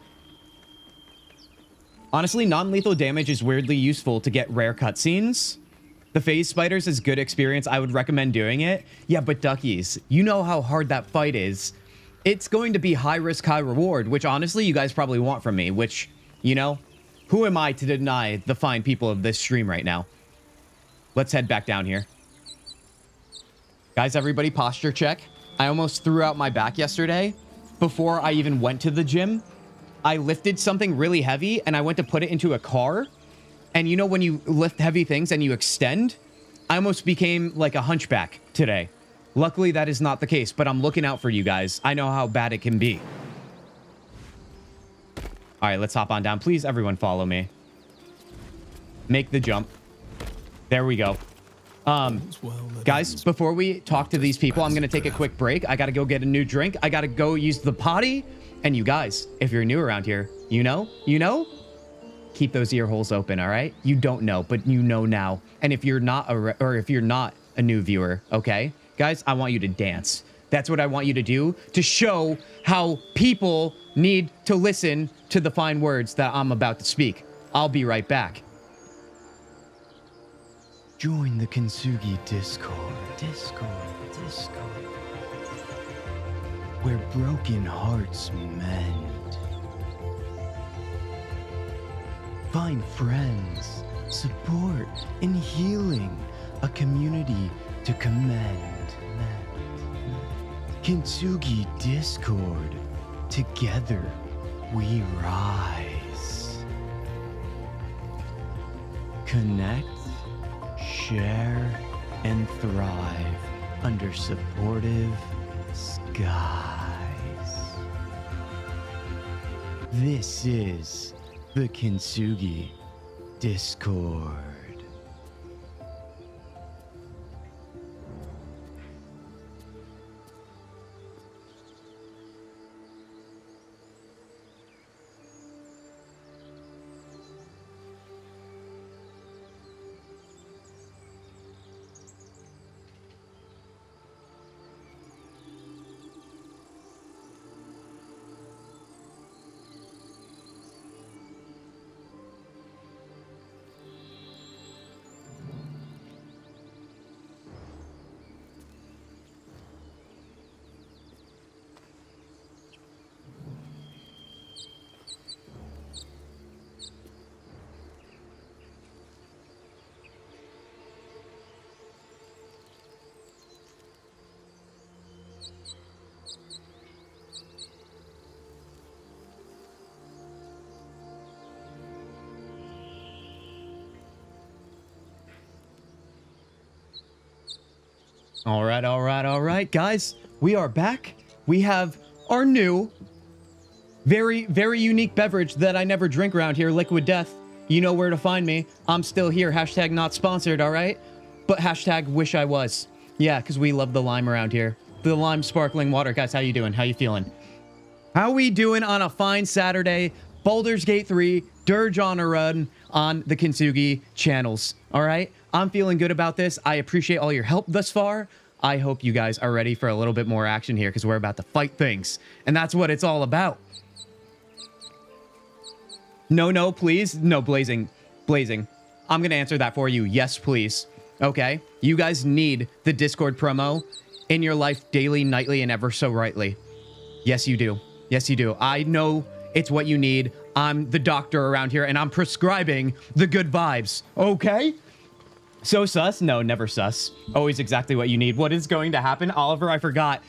Speaker 1: Honestly, non-lethal damage is weirdly useful to get rare cutscenes. The phase spiders is good experience. I would recommend doing it. Yeah, but duckies, you know how hard that fight is. It's going to be high risk, high reward, which honestly you guys probably want from me, which, you know, who am I to deny the fine people of this stream right now? Let's head back down here. Guys, everybody posture check. I almost threw out my back yesterday before I even went to the gym. I lifted something really heavy and I went to put it into a car. And you know when you lift heavy things and you extend? I almost became like a hunchback today. Luckily, that is not the case, but I'm looking out for you guys. I know how bad it can be. All right, let's hop on down. Please, everyone follow me. Make the jump. There we go. Guys, before we talk to these people, I'm going to take a quick break. I got to go get a new drink. I got to go use the potty. And you guys, if you're new around here, you know, keep those ear holes open, all right? You don't know, but you know now. And if you're not a new viewer, okay? Guys, I want you to dance. That's what I want you to do to show how people need to listen to the fine words that I'm about to speak. I'll be right back. Join the Kintzugi Discord. Where broken hearts mend. Find friends, support, and healing. A community to commend. Kintzugi Discord. Together we rise. Connect, share, and thrive under supportive skies. This is the Kintzugi Discord. All right, guys. We are back. We have our new, very, very unique beverage that I never drink around here, Liquid Death. You know where to find me. I'm still here. Hashtag not sponsored, all right? But hashtag wish I was. Yeah, because we love the lime around here. The lime sparkling water. Guys, how you doing? How you feeling? How we doing on a fine Saturday? Baldur's Gate 3, Durge on a run on the Kintzugi channels, all right? I'm feeling good about this. I appreciate all your help thus far. I hope you guys are ready for a little bit more action here because we're about to fight things. And that's what it's all about. No, please. No, Blazing. I'm going to answer that for you. Yes, please. Okay? You guys need the Discord promo in your life daily, nightly, and ever so rightly. Yes, you do. Yes, you do. I know it's what you need. I'm the doctor around here, and I'm prescribing the good vibes. Okay? So sus? No, never sus. Always exactly what you need. What is going to happen? Oliver, I forgot.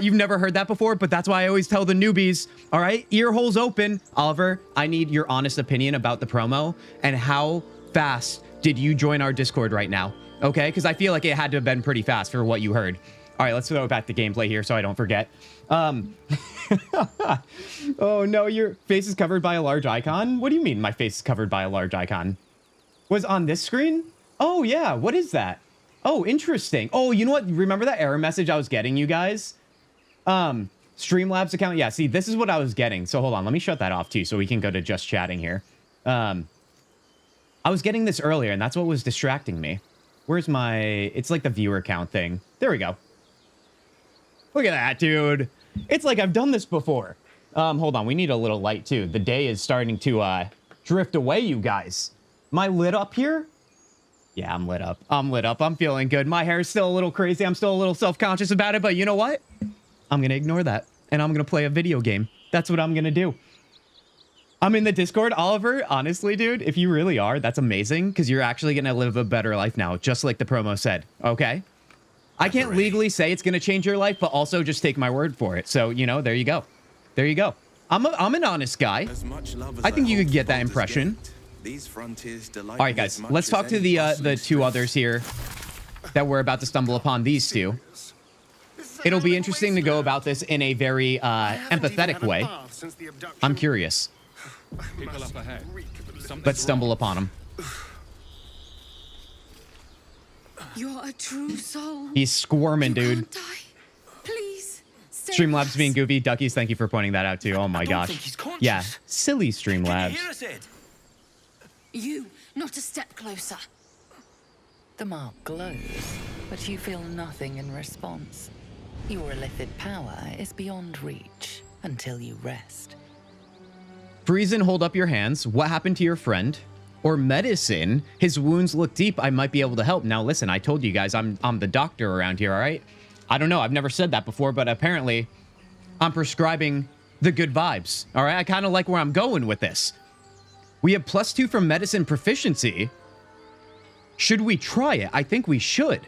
Speaker 1: You've never heard that before, but that's why I always tell the newbies. All right? Ear holes open. Oliver, I need your honest opinion about the promo and how fast did you join our Discord right now? Okay? Because I feel like it had to have been pretty fast for what you heard. All right, let's throw back the gameplay here so I don't forget. Oh, no, your face is covered by a large icon? What do you mean my face is covered by a large icon? Was on this screen? Oh, yeah. What is that? Oh, interesting. Oh, you know what? Remember that error message I was getting, you guys? Streamlabs account. Yeah, see, this is what I was getting. So hold on. Let me shut that off, too, so we can go to just chatting here. I was getting this earlier, and that's what was distracting me. Where's my... It's like the viewer count thing. There we go. Look at that, dude. It's like I've done this before. Hold on. We need a little light, too. The day is starting to drift away, you guys. Am I lit up here? Yeah, I'm lit up. I'm feeling good. My hair is still a little crazy. I'm still a little self-conscious about it, but you know what? I'm going to ignore that, and I'm going to play a video game. That's what I'm going to do. I'm in the Discord. Oliver, honestly, dude, if you really are, that's amazing, because you're actually going to live a better life now, just like the promo said, okay? I can't legally say it's going to change your life, but also just take my word for it. So, you know, there you go. There you go. I'm an honest guy. I think you could get that impression. All right, guys, let's talk to the two others here that we're about to stumble upon, these two. It'll be interesting to go about this in a very empathetic way. I'm curious. Let's stumble upon them.
Speaker 16: You're a true soul.
Speaker 1: He's squirming, dude.
Speaker 16: Please.
Speaker 1: Streamlabs being goofy. Duckies, thank you for pointing that out too. Oh my gosh. Yeah, silly Streamlabs.
Speaker 16: You, not a step closer.
Speaker 5: The mark glows, but you feel nothing in response. Your illithid power is beyond reach until you rest.
Speaker 1: Freeze and hold up your hands. What happened to your friend? Or medicine? His wounds look deep. I might be able to help. Now listen, I told you guys I'm the doctor around here, all right? I don't know. I've never said that before, but apparently I'm prescribing the good vibes. All right? I kind of like where I'm going with this. We have +2 from medicine proficiency. Should we try it? I think we should.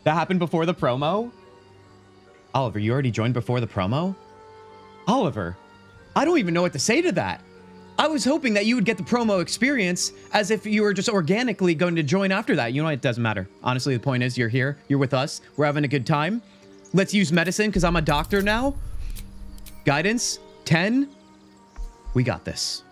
Speaker 1: That happened before the promo? Oliver, you already joined before the promo? Oliver, I don't even know what to say to that. I was hoping that you would get the promo experience as if you were just organically going to join after that. You know, it doesn't matter. Honestly, the point is you're here. You're with us. We're having a good time. Let's use medicine because I'm a doctor now. Guidance, 10. We got this.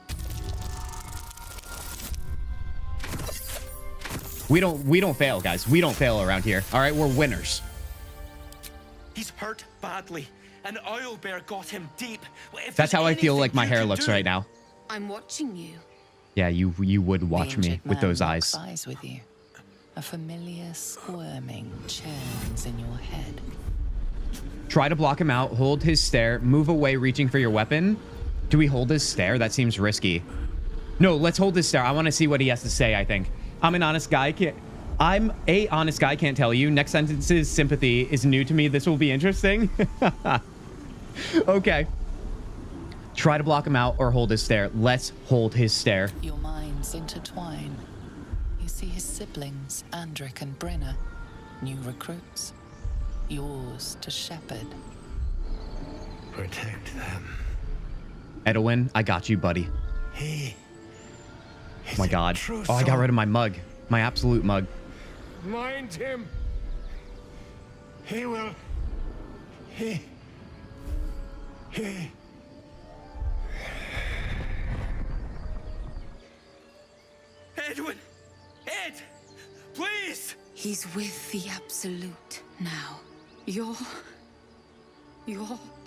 Speaker 1: We don't fail, guys. We don't fail around here. All right, we're winners.
Speaker 3: He's hurt badly. An oil bear got him deep.
Speaker 1: That's how I feel like my hair looks right now.
Speaker 16: I'm watching you.
Speaker 1: Yeah, you would watch me with those eyes.
Speaker 5: Eyes with you. A familiar squirming churns in your head.
Speaker 1: Try to block him out. Hold his stare. Move away, reaching for your weapon. Do we hold his stare? That seems risky. No, let's hold his stare. I want to see what he has to say, I think. I'm an honest guy. I'm a honest guy, can't tell you. Next sentence's sympathy is new to me. This will be interesting. Okay. Try to block him out or hold his stare. Let's hold his stare.
Speaker 5: Your minds intertwine. You see his siblings, Andric and Brenna, new recruits. Yours to shepherd.
Speaker 7: Protect them.
Speaker 1: Edwin, I got you, buddy.
Speaker 7: He.
Speaker 1: Oh my God. Oh, I got rid of my mug. My absolute mug.
Speaker 7: Mind him. He will. He.
Speaker 3: Edwin! Ed! Please!
Speaker 16: He's with the Absolute now. You're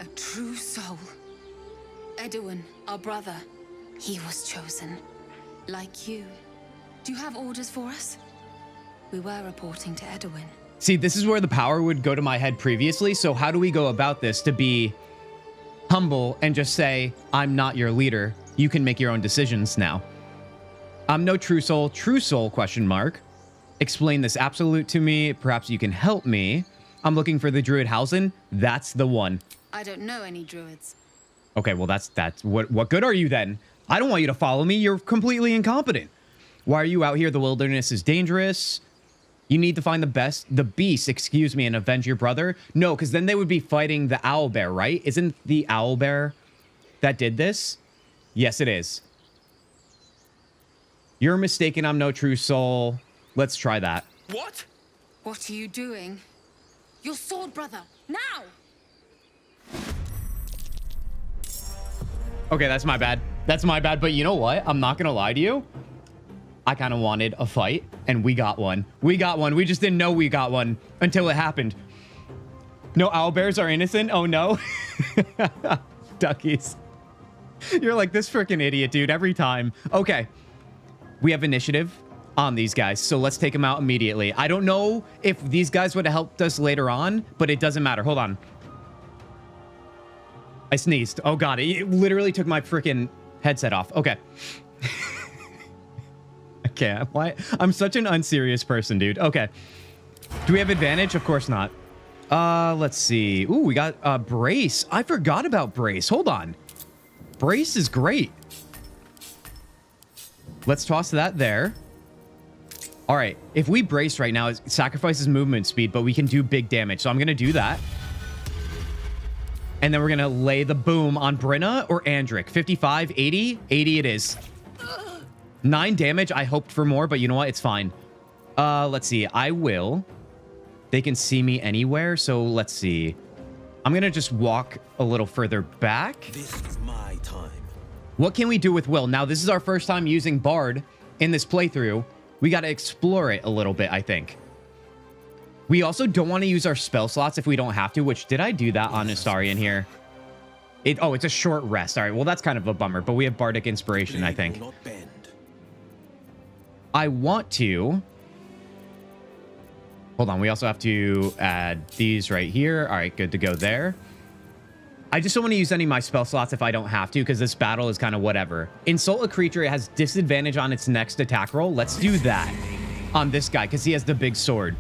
Speaker 16: a true soul. Edwin, our brother, he was chosen. Like you. Do you have orders for us? We were reporting to Edwin.
Speaker 1: See, this is where the power would go to my head previously. So how do we go about this to be humble and just say, I'm not your leader. You can make your own decisions now. I'm no true soul, question mark. Explain this Absolute to me. Perhaps you can help me. I'm looking for the Druid Hausen. That's the one.
Speaker 16: I don't know any druids.
Speaker 1: Okay, well, that's what good are you then? I don't want you to follow me. You're completely incompetent. Why are you out here? The wilderness is dangerous. You need to find the beast, and avenge your brother. No, because then they would be fighting the owlbear, right? Isn't the owlbear that did this? Yes, it is. You're mistaken. I'm no true soul. Let's try that.
Speaker 3: What?
Speaker 16: What are you doing? Your sword, brother, now!
Speaker 1: Okay, that's my bad. That's my bad, but you know what? I'm not gonna lie to you. I kind of wanted a fight, and we got one. We got one. We just didn't know we got one until it happened. No owlbears are innocent? Oh, no. Duckies. You're like this freaking idiot, dude, every time. Okay. We have initiative on these guys, so let's take them out immediately. I don't know if these guys would have helped us later on, but it doesn't matter. Hold on. I sneezed. Oh, God. It literally took my freaking headset off. Okay. Okay, why? I'm such an unserious person, dude. Okay. Do we have advantage? Of course not. Let's see. Ooh, we got Brace. I forgot about Brace. Hold on. Brace is great. Let's toss that there. All right, if we brace right now, it sacrifices movement speed, but we can do big damage. So I'm going to do that. And then we're going to lay the boom on Brenna or Andric. 55, 80, 80 it is. 9 damage. I hoped for more, but you know what? It's fine. Let's see. I will. They can see me anywhere. So let's see. I'm going to just walk a little further back.
Speaker 13: This is my time.
Speaker 1: What can we do with Will? Now, this is our first time using Bard in this playthrough. We got to explore it a little bit, I think. We also don't want to use our spell slots if we don't have to, which did I do that on Astarion here? Oh, it's a short rest. All right, well, that's kind of a bummer, but we have Bardic Inspiration, I think. I want to... Hold on, we also have to add these right here. All right, good to go there. I just don't want to use any of my spell slots if I don't have to, because this battle is kind of whatever. Insult a creature. It has disadvantage on its next attack roll. Let's do that on this guy, because he has the big sword.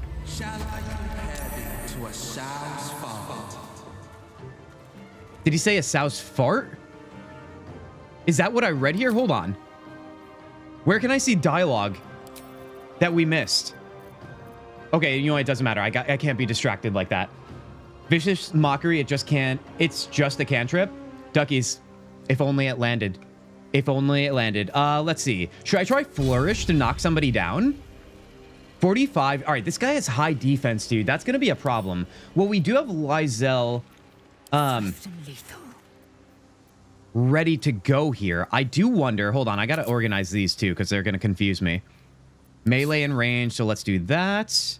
Speaker 1: Did he say a sow's fart? Is that what I read here? Hold on. Where can I see dialogue that we missed? Okay, you know what? It doesn't matter. I can't be distracted like that. Vicious Mockery, it just can't. It's just a cantrip. Duckies, if only it landed. If only it landed. Let's see. Should I try Flourish to knock somebody down? 45. All right, this guy has high defense, dude. That's going to be a problem. Well, we do have Lizelle ready to go here. I do wonder. Hold on. I got to organize these two because they're going to confuse me. Melee and range. So let's do that.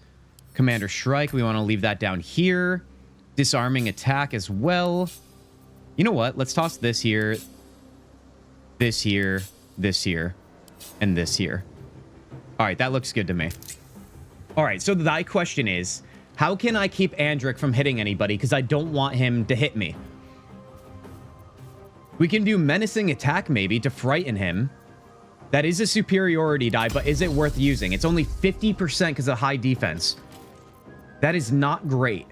Speaker 1: Commander Shrike. We want to leave that down here. Disarming attack as well. You know what? Let's toss this here. This here. This here. And this here. All right. That looks good to me. All right. So thy question is, how can I keep Andric from hitting anybody? Because I don't want him to hit me. We can do menacing attack maybe to frighten him. That is a superiority die, but is it worth using? It's only 50% because of high defense. That is not great.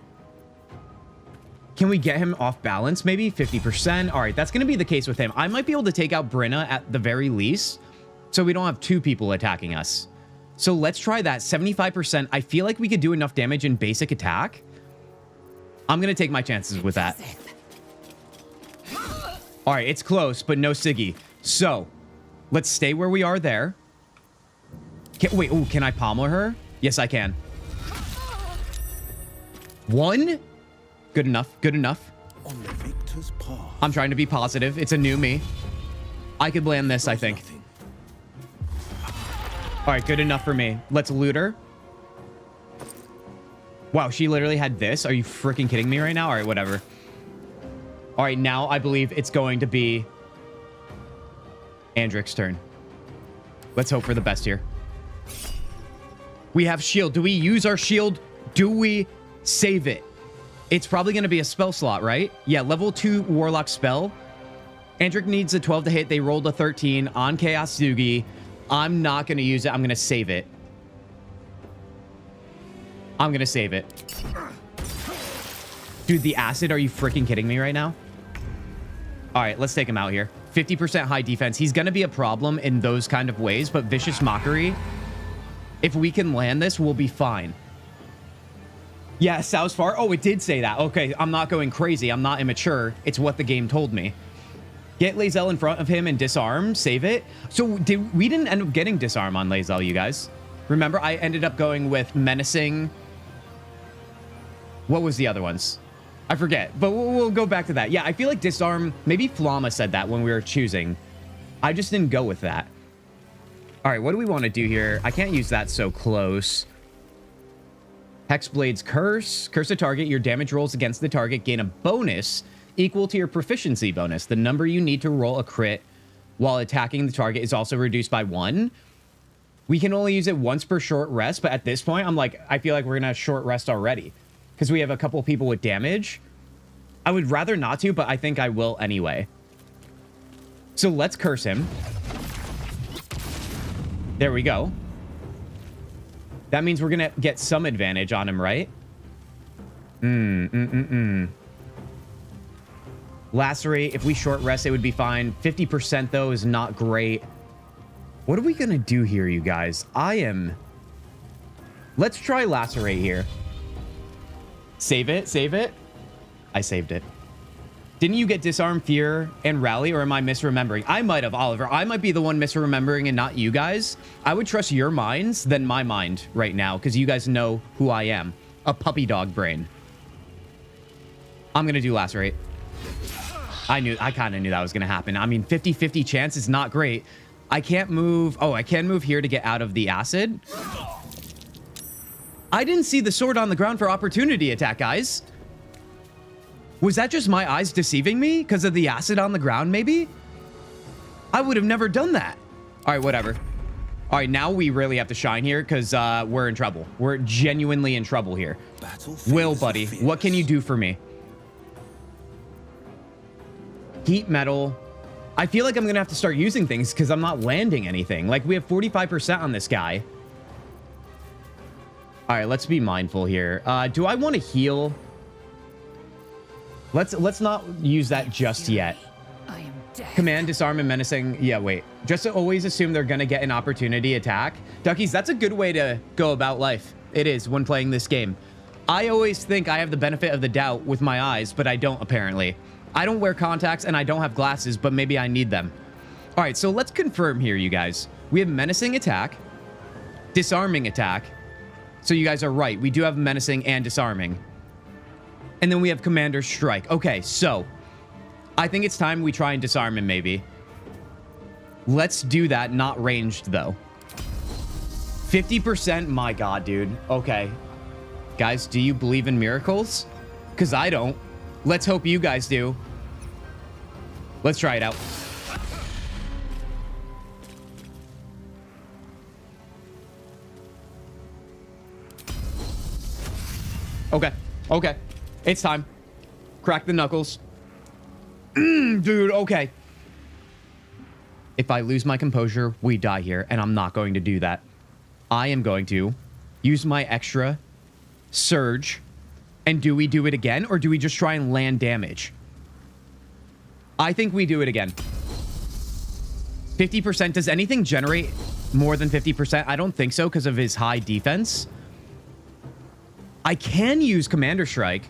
Speaker 1: Can we get him off balance? Maybe 50%. All right, that's going to be the case with him. I might be able to take out Brenna at the very least, so we don't have 2 people attacking us. So let's try that. 75%. I feel like we could do enough damage in basic attack. I'm going to take my chances with that. All right, it's close, but no Siggy. So let's stay where we are there. Wait, ooh, can I pommel her? Yes, I can. 1. Good enough. Good enough.
Speaker 13: On the victor's path.
Speaker 1: I'm trying to be positive. It's a new me. I could land this, I think. All right, good enough for me. Let's loot her. Wow, she literally had this. Are you freaking kidding me right now? All right, whatever. All right, now I believe it's going to be Andric's turn. Let's hope for the best here. We have shield. Do we use our shield? Do we save it? It's probably going to be a spell slot, right? Yeah, level 2 warlock spell. Andric needs a 12 to hit. They rolled a 13 on Chaos Zugi. I'm not going to use it. I'm going to save it. I'm going to save it. Dude, the acid, are you freaking kidding me right now? All right, let's take him out here. 50% high defense. He's going to be a problem in those kind of ways, but Vicious Mockery, if we can land this, we'll be fine. Yeah, Sow's far. Oh, it did say that. Okay, I'm not going crazy. I'm not immature. It's what the game told me. Get Lizelle in front of him and disarm. Save it. So we didn't end up getting disarm on Lizelle, you guys. Remember, I ended up going with menacing. What was the other ones? I forget, but we'll go back to that. Yeah, I feel like disarm. Maybe Flama said that when we were choosing. I just didn't go with that. All right, what do we want to do here? I can't use that so close. Hexblade's Curse. Curse a target. Your damage rolls against the target gain a bonus equal to your proficiency bonus. The number you need to roll a crit while attacking the target is also reduced by 1. We can only use it once per short rest, but at this point, I'm like, I feel like we're going to short rest already because we have a couple people with damage. I would rather not to, but I think I will anyway. So let's curse him. There we go. That means we're going to get some advantage on him, right? Lacerate, if we short rest, it would be fine. 50% though is not great. What are we going to do here, you guys? I am Let's try lacerate here. Save it, save it. I saved it. Didn't you get disarm, fear, and rally, or am I misremembering? I might have, Oliver. I might be the one misremembering and not you guys. I would trust your minds than my mind right now, because you guys know who I am. A puppy dog brain. I'm going to do lacerate. I kind of knew that was going to happen. I mean, 50-50 chance is not great. I can't move. Oh, I can move here to get out of the acid. I didn't see the sword on the ground for opportunity attack, guys. Was that just my eyes deceiving me because of the acid on the ground, maybe? I would have never done that. All right, whatever. All right, now we really have to shine here because we're in trouble. We're genuinely in trouble here. Will, buddy, what can you do for me? Heat metal. I feel like I'm going to have to start using things because I'm not landing anything. Like, we have 45% on this guy. All right, let's be mindful here. Do I want to heal? Let's not use that just yet. Command, disarm, and menacing. Yeah, wait. Just to always assume they're going to get an opportunity attack. Duckies, that's a good way to go about life. It is when playing this game. I always think I have the benefit of the doubt with my eyes, but I don't apparently. I don't wear contacts and I don't have glasses, but maybe I need them. All right, so let's confirm here, you guys. We have menacing attack, disarming attack. So you guys are right. We do have menacing and disarming. And then we have Commander's Strike. Okay, so I think it's time we try and disarm him, maybe. Let's do that, not ranged, though. 50%? My God, dude. Okay. Guys, do you believe in miracles? Because I don't. Let's hope you guys do. Let's try it out. Okay. Okay. It's time. Crack the knuckles. Dude, okay. If I lose my composure, we die here, and I'm not going to do that. I am going to use my extra surge. And do we do it again, or do we just try and land damage? I think we do it again. 50%. Does anything generate more than 50%? I don't think so because of his high defense. I can use Commander Strike.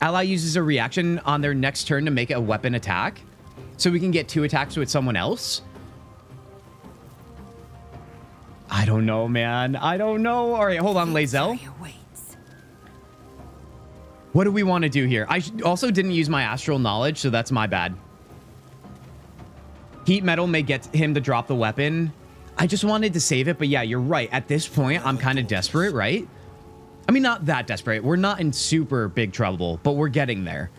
Speaker 1: Ally uses a reaction on their next turn to make a weapon attack. So we can get 2 attacks with someone else. I don't know, man. I don't know. All right, hold on, Lae'zel. What do we want to do here? I also didn't use my astral knowledge, so that's my bad. Heat metal may get him to drop the weapon. I just wanted to save it, but yeah, you're right. At this point, I'm kind of desperate, right? I mean, not that desperate. We're not in super big trouble, but we're getting there.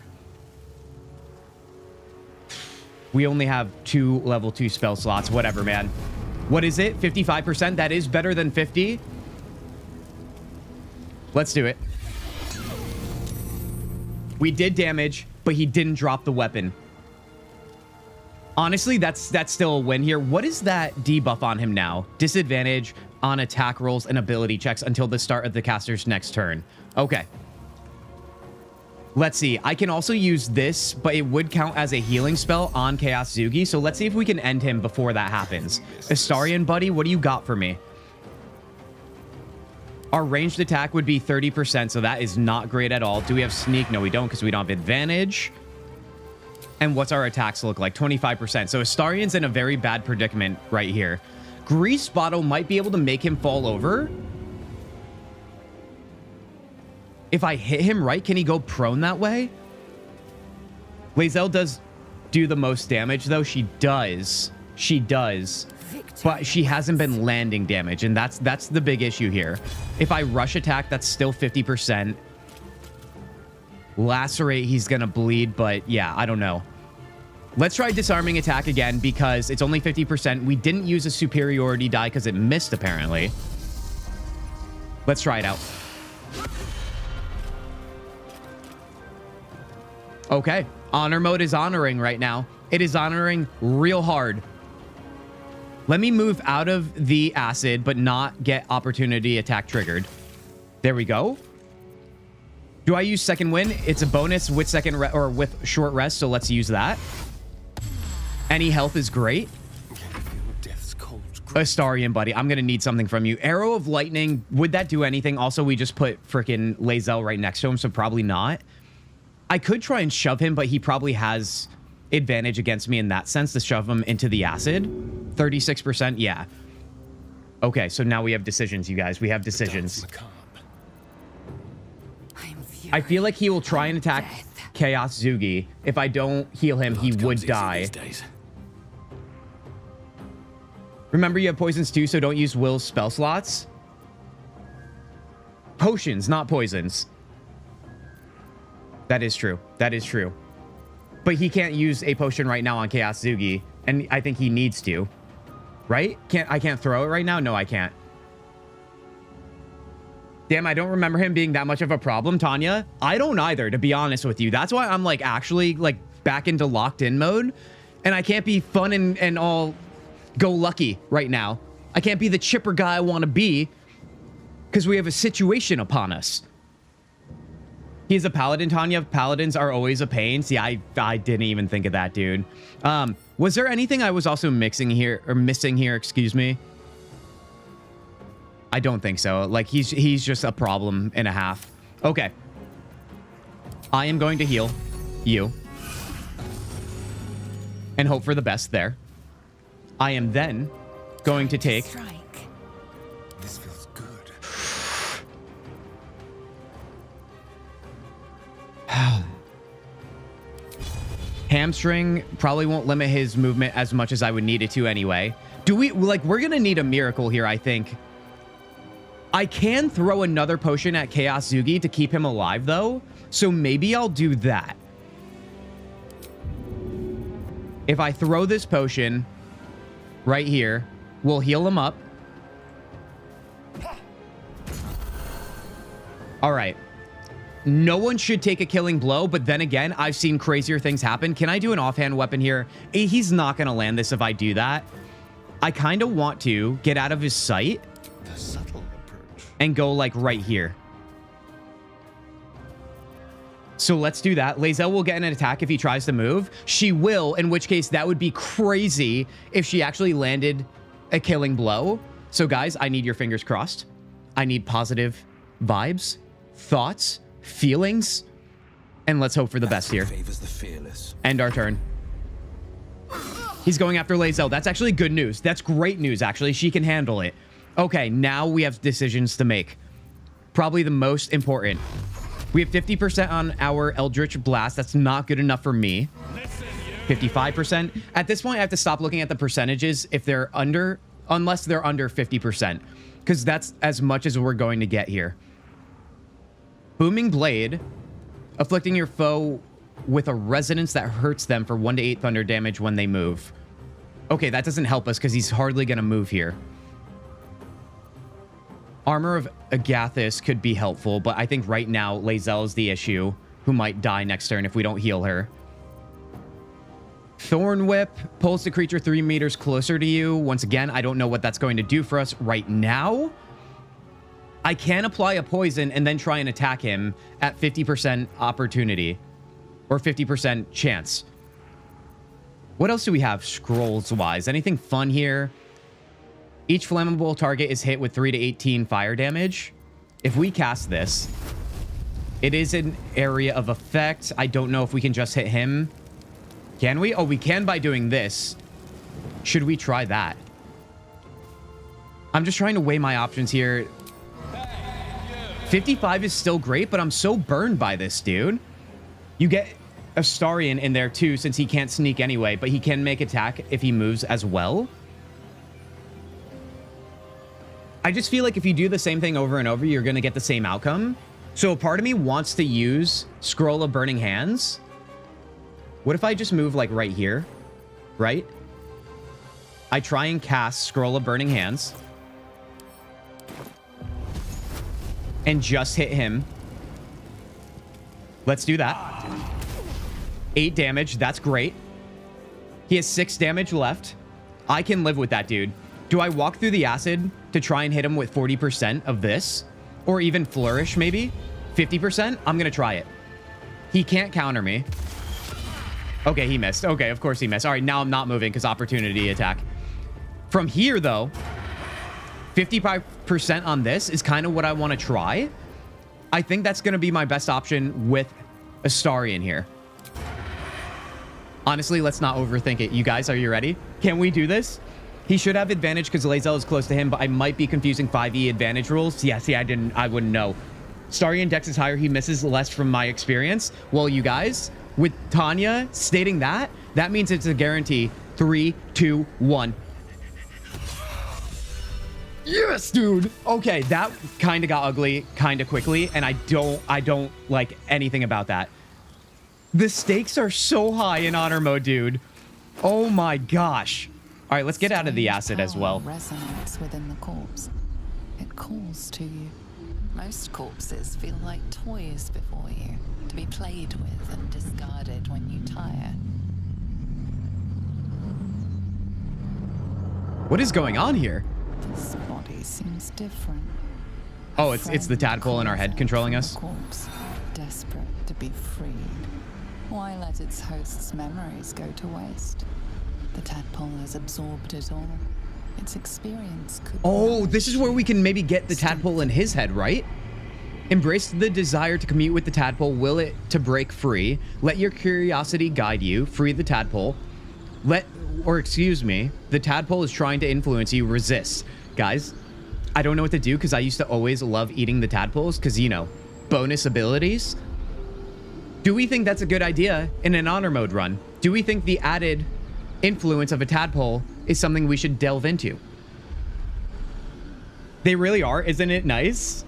Speaker 1: We only have 2 level 2 spell slots. Whatever, man. What is it? 55%? That is better than 50. Let's do it. We did damage, but he didn't drop the weapon. Honestly, that's still a win here. What is that debuff on him now? Disadvantage on attack rolls and ability checks until the start of the caster's next turn. Okay. Let's see. I can also use this, but it would count as a healing spell on Chaos Zugi. So let's see if we can end him before that happens. Astarion, buddy, what do you got for me? Our ranged attack would be 30%, so that is not great at all. Do we have sneak? No, we don't, because we don't have advantage. And what's our attacks look like? 25%. So Astarion's in a very bad predicament right here. Grease Bottle might be able to make him fall over. If I hit him right, can he go prone that way? Lae'zel does do the most damage, though. She does. She does. But she hasn't been landing damage, and that's the big issue here. If I rush attack, that's still 50%. Lacerate, he's gonna bleed, but yeah, I don't know. Let's try disarming attack again because it's only 50%. We didn't use a superiority die because it missed, apparently. Let's try it out. Okay. Honor mode is honoring right now. It is honoring real hard. Let me move out of the acid, but not get opportunity attack triggered. There we go. Do I use second wind? It's a bonus with with short rest, so let's use that. Any health is great.
Speaker 3: Death's cold
Speaker 1: Astarian, buddy. I'm going to need something from you. Arrow of Lightning. Would that do anything? Also, we just put freaking Lae'zel right next to him, so probably not. I could try and shove him, but he probably has advantage against me in that sense to shove him into the acid. 36%. Yeah. Okay, so now we have decisions, you guys. We have decisions. I feel like he will try and attack Chaos Zugi. If I don't heal him, he would die. Remember, you have poisons too, so don't use Will's spell slots. Potions, not poisons. That is true. That is true. But he can't use a potion right now on Chaos Zugi, and I think he needs to. Right? I can't throw it right now? No, I can't. Damn, I don't remember him being that much of a problem, Tanya. I don't either, to be honest with you. That's why I'm like actually like back into locked in mode, and I can't be fun and all go lucky right now. I can't be the chipper guy I want to be because we have a situation upon us. He's a paladin, Tanya. Paladins are always a pain. See, I didn't even think of that, dude. Was there anything I was also missing here, excuse me? I don't think so. Like, he's just a problem and a half. Okay. I am going to heal you and hope for the best there. I am then going to take...
Speaker 12: This feels good.
Speaker 1: Hamstring probably won't limit his movement as much as I would need it to anyway. Do we... Like, we're going to need a miracle here, I think. I can throw another potion at Chaos Zugi to keep him alive, though. So maybe I'll do that. If I throw this potion right here, we'll heal him up. All right. No one should take a killing blow, but then again, I've seen crazier things happen. Can I do an offhand weapon here? He's not going to land this if I do that. I kind of want to get out of his sight.
Speaker 12: The subtle approach.
Speaker 1: And go like right here. So let's do that. Lae'zel will get an attack if he tries to move. She will, in which case that would be crazy if she actually landed a killing blow. So guys, I need your fingers crossed. I need positive vibes, thoughts, feelings, and let's hope for the best here. End our turn. He's going after Lae'zel. That's actually good news. That's great news, actually. She can handle it. Okay, now we have decisions to make. Probably the most important. We have 50% on our Eldritch Blast. That's not good enough for me. 55%. At this point, I have to stop looking at the percentages if they're under, unless they're under 50%, because that's as much as we're going to get here. Booming Blade, afflicting your foe with a resonance that hurts them for 1 to 8 thunder damage when they move. Okay, that doesn't help us because he's hardly going to move here. Armor of Agathis could be helpful, but I think right now Lae'zel is the issue, who might die next turn if we don't heal her. Thorn Whip pulls the creature 3 meters closer to you. Once again, I don't know what that's going to do for us right now. I can apply a poison and then try and attack him at 50% opportunity or 50% chance. What else do we have scrolls-wise? Anything fun here? Each flammable target is hit with 3 to 18 fire damage. If we cast this, it is an area of effect. I don't know if we can just hit him. Can we? Oh, we can by doing this. Should we try that? I'm just trying to weigh my options here. 55 is still great, but I'm so burned by this, dude. You get Astarian in there too, since he can't sneak anyway, but he can make attack if he moves as well. I just feel like if you do the same thing over and over, you're going to get the same outcome. So a part of me wants to use Scroll of Burning Hands. What if I just move like right here, right? I try and cast Scroll of Burning Hands. And just hit him. Let's do that. 8 damage. That's great. He has 6 damage left. I can live with that, dude. Do I walk through the acid to try and hit him with 40% of this? Or even flourish, maybe? 50%? I'm going to try it. He can't counter me. Okay, he missed. Okay, of course he missed. All right, now I'm not moving because opportunity attack. From here, though, 55% on this is kind of what I want to try. I think that's going to be my best option with Astarion here. Honestly, let's not overthink it. You guys, are you ready? Can we do this? He should have advantage because Lae'zel is close to him, but I might be confusing 5e advantage rules. Yeah, see, I wouldn't know. Astarion Dex is higher. He misses less from my experience. Well, you guys, with Tanya stating that, that means it's a guarantee. 3, 2, 1. Yes, dude. Okay, that kind of got ugly kind of quickly, and I don't like anything about that. The stakes are so high in honor mode, dude. Oh my gosh. All right, let's get out of the acid as well.
Speaker 5: Resonates within the corpse. It calls to you. Most corpses feel like toys before you, to be played with and discarded when you tire.
Speaker 1: What is going on here?
Speaker 5: This body seems different.
Speaker 1: Oh, it's the tadpole in our head controlling us.
Speaker 5: Corpse, desperate to be freed. Why let its host's memories go to waste? The tadpole has absorbed it all. Its experience could...
Speaker 1: Oh, this is where we can maybe get the tadpole in his head, right? Embrace the desire to commute with the tadpole. Will it to break free. Let your curiosity guide you. Free the tadpole. The tadpole is trying to influence you. Resist. Guys, I don't know what to do because I used to always love eating the tadpoles because, you know, bonus abilities. Do we think that's a good idea in an honor mode run? Do we think the added influence of a tadpole is something we should delve into? They really are. Isn't it nice?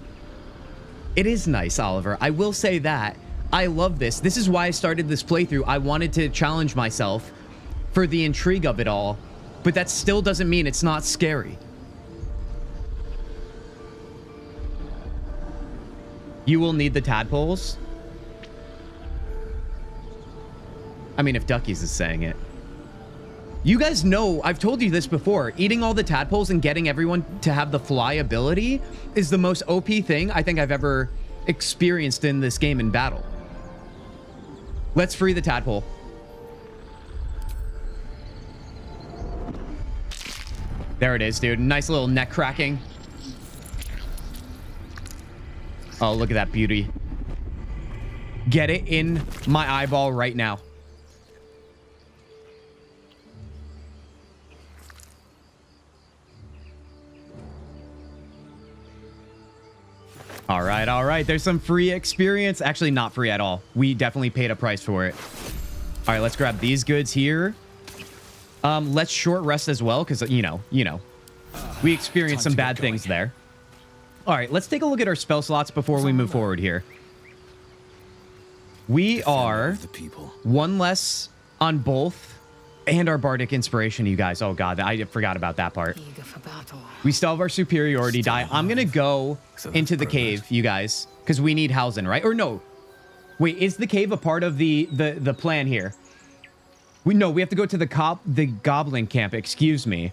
Speaker 1: It is nice, Oliver. I will say that. I love this. This is why I started this playthrough. I wanted to challenge myself for the intrigue of it all, but that still doesn't mean it's not scary. You will need the tadpoles. I mean, if Duckies is saying it. You guys know, I've told you this before, eating all the tadpoles and getting everyone to have the fly ability is the most OP thing I think I've ever experienced in this game in battle. Let's free the tadpole. There it is, dude. Nice little neck cracking. Oh, look at that beauty. Get it in my eyeball right now. All right, all right. There's some free experience. Actually, not free at all. We definitely paid a price for it. All right, let's grab these goods here. Let's short rest as well, because, you know, we experienced some bad things there. All right, let's take a look at our spell slots before we move forward here. We are one less on both and our bardic inspiration, you guys. Oh, God, I forgot about that part. We still have our superiority die. I'm going to go into the cave, you guys, because we need Halsin, right? Or no. Wait, is the cave a part of the plan here? We have to go to the goblin camp, excuse me.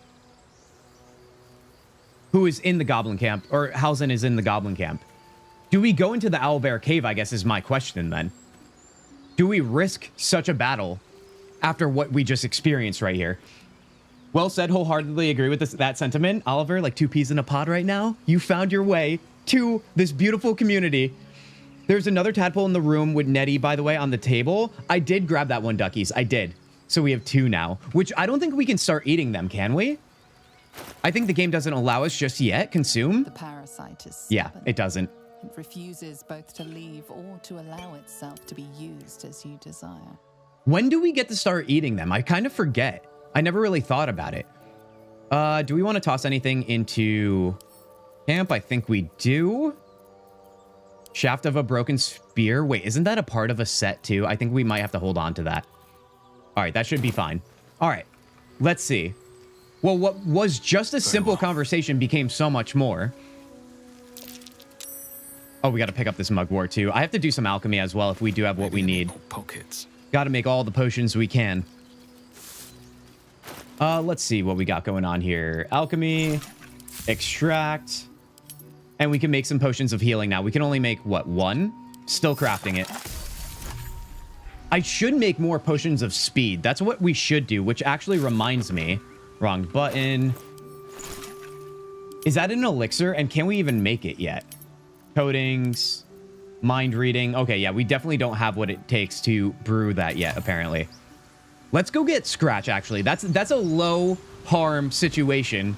Speaker 1: Who is in the goblin camp, or Halsin is in the goblin camp. Do we go into the owlbear cave, I guess is my question then. Do we risk such a battle after what we just experienced right here? Well said, wholeheartedly agree with that sentiment. Oliver, like 2 peas in a pod right now. You found your way to this beautiful community. There's another tadpole in the room with Nettie, by the way, on the table. I did grab that one, Duckies. I did. So we have 2 now, which I don't think we can start eating them, can we? I think the game doesn't allow us just yet. Consume?
Speaker 5: The parasite is stubborn.
Speaker 1: Yeah, it doesn't.
Speaker 5: It refuses both to leave or to allow itself to be used as you desire.
Speaker 1: When do we get to start eating them? I kind of forget. I never really thought about it. Do we want to toss anything into camp? I think we do. Shaft of a broken spear. Wait, isn't that a part of a set too? I think we might have to hold on to that. All right, that should be fine. All right, let's see. Well, what was just a simple conversation became so much more. Oh, we got to pick up this mugwort too. I have to do some alchemy as well if we do have what we need.
Speaker 9: Pockets.
Speaker 1: Got to make all the potions we can. Let's see what we got going on here. Alchemy, extract, and we can make some potions of healing now. We can only make, what, 1? Still crafting it. I should make more potions of speed. That's what we should do, which actually reminds me. Wrong button. Is that an elixir? And can we even make it yet? Coatings, mind reading. Okay, yeah, we definitely don't have what it takes to brew that yet, apparently. Let's go get Scratch, actually. That's a low harm situation,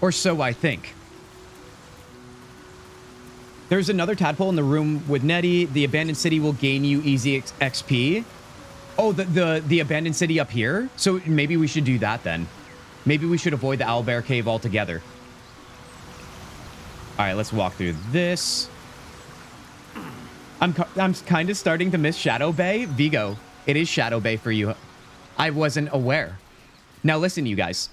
Speaker 1: or so I think. There's another tadpole in the room with Nettie. The abandoned city will gain you easy XP. Oh, the abandoned city up here? So maybe we should do that then. Maybe we should avoid the owlbear cave altogether. All right, let's walk through this. I'm kind of starting to miss Shadow Bay. Vigo, it is Shadow Bay for you. I wasn't aware. Now listen, you guys.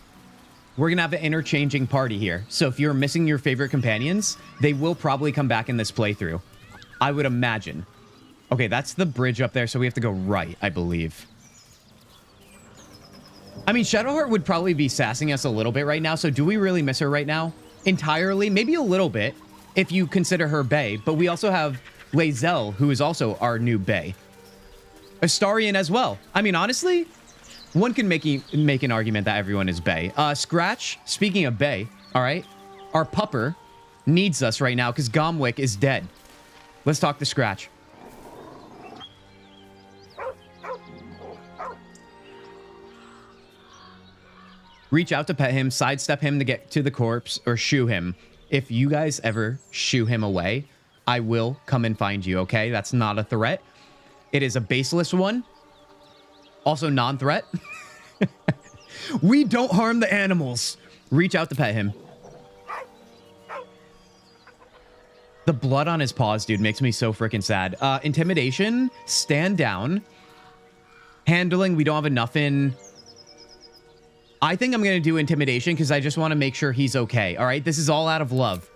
Speaker 1: We're going to have an interchanging party here. So if you're missing your favorite companions, they will probably come back in this playthrough. I would imagine. Okay, that's the bridge up there, so we have to go right, I believe. I mean, Shadowheart would probably be sassing us a little bit right now, so do we really miss her right now? Entirely? Maybe a little bit, if you consider her bae. But we also have Lae'zel, who is also our new bae. Astarion as well. I mean, honestly, one can make an argument that everyone is bae. Scratch, speaking of bae, all right, our pupper needs us right now because Gomwick is dead. Let's talk to Scratch. Reach out to pet him, sidestep him to get to the corpse, or shoo him. If you guys ever shoo him away, I will come and find you, okay? That's not a threat. It is a baseless one. Also non-threat. We don't harm the animals. Reach out to pet him. The blood on his paws, dude, makes me so freaking sad. Intimidation, stand down. Handling, we don't have enough in. I think I'm going to do intimidation because I just want to make sure he's okay. All right, this is all out of love.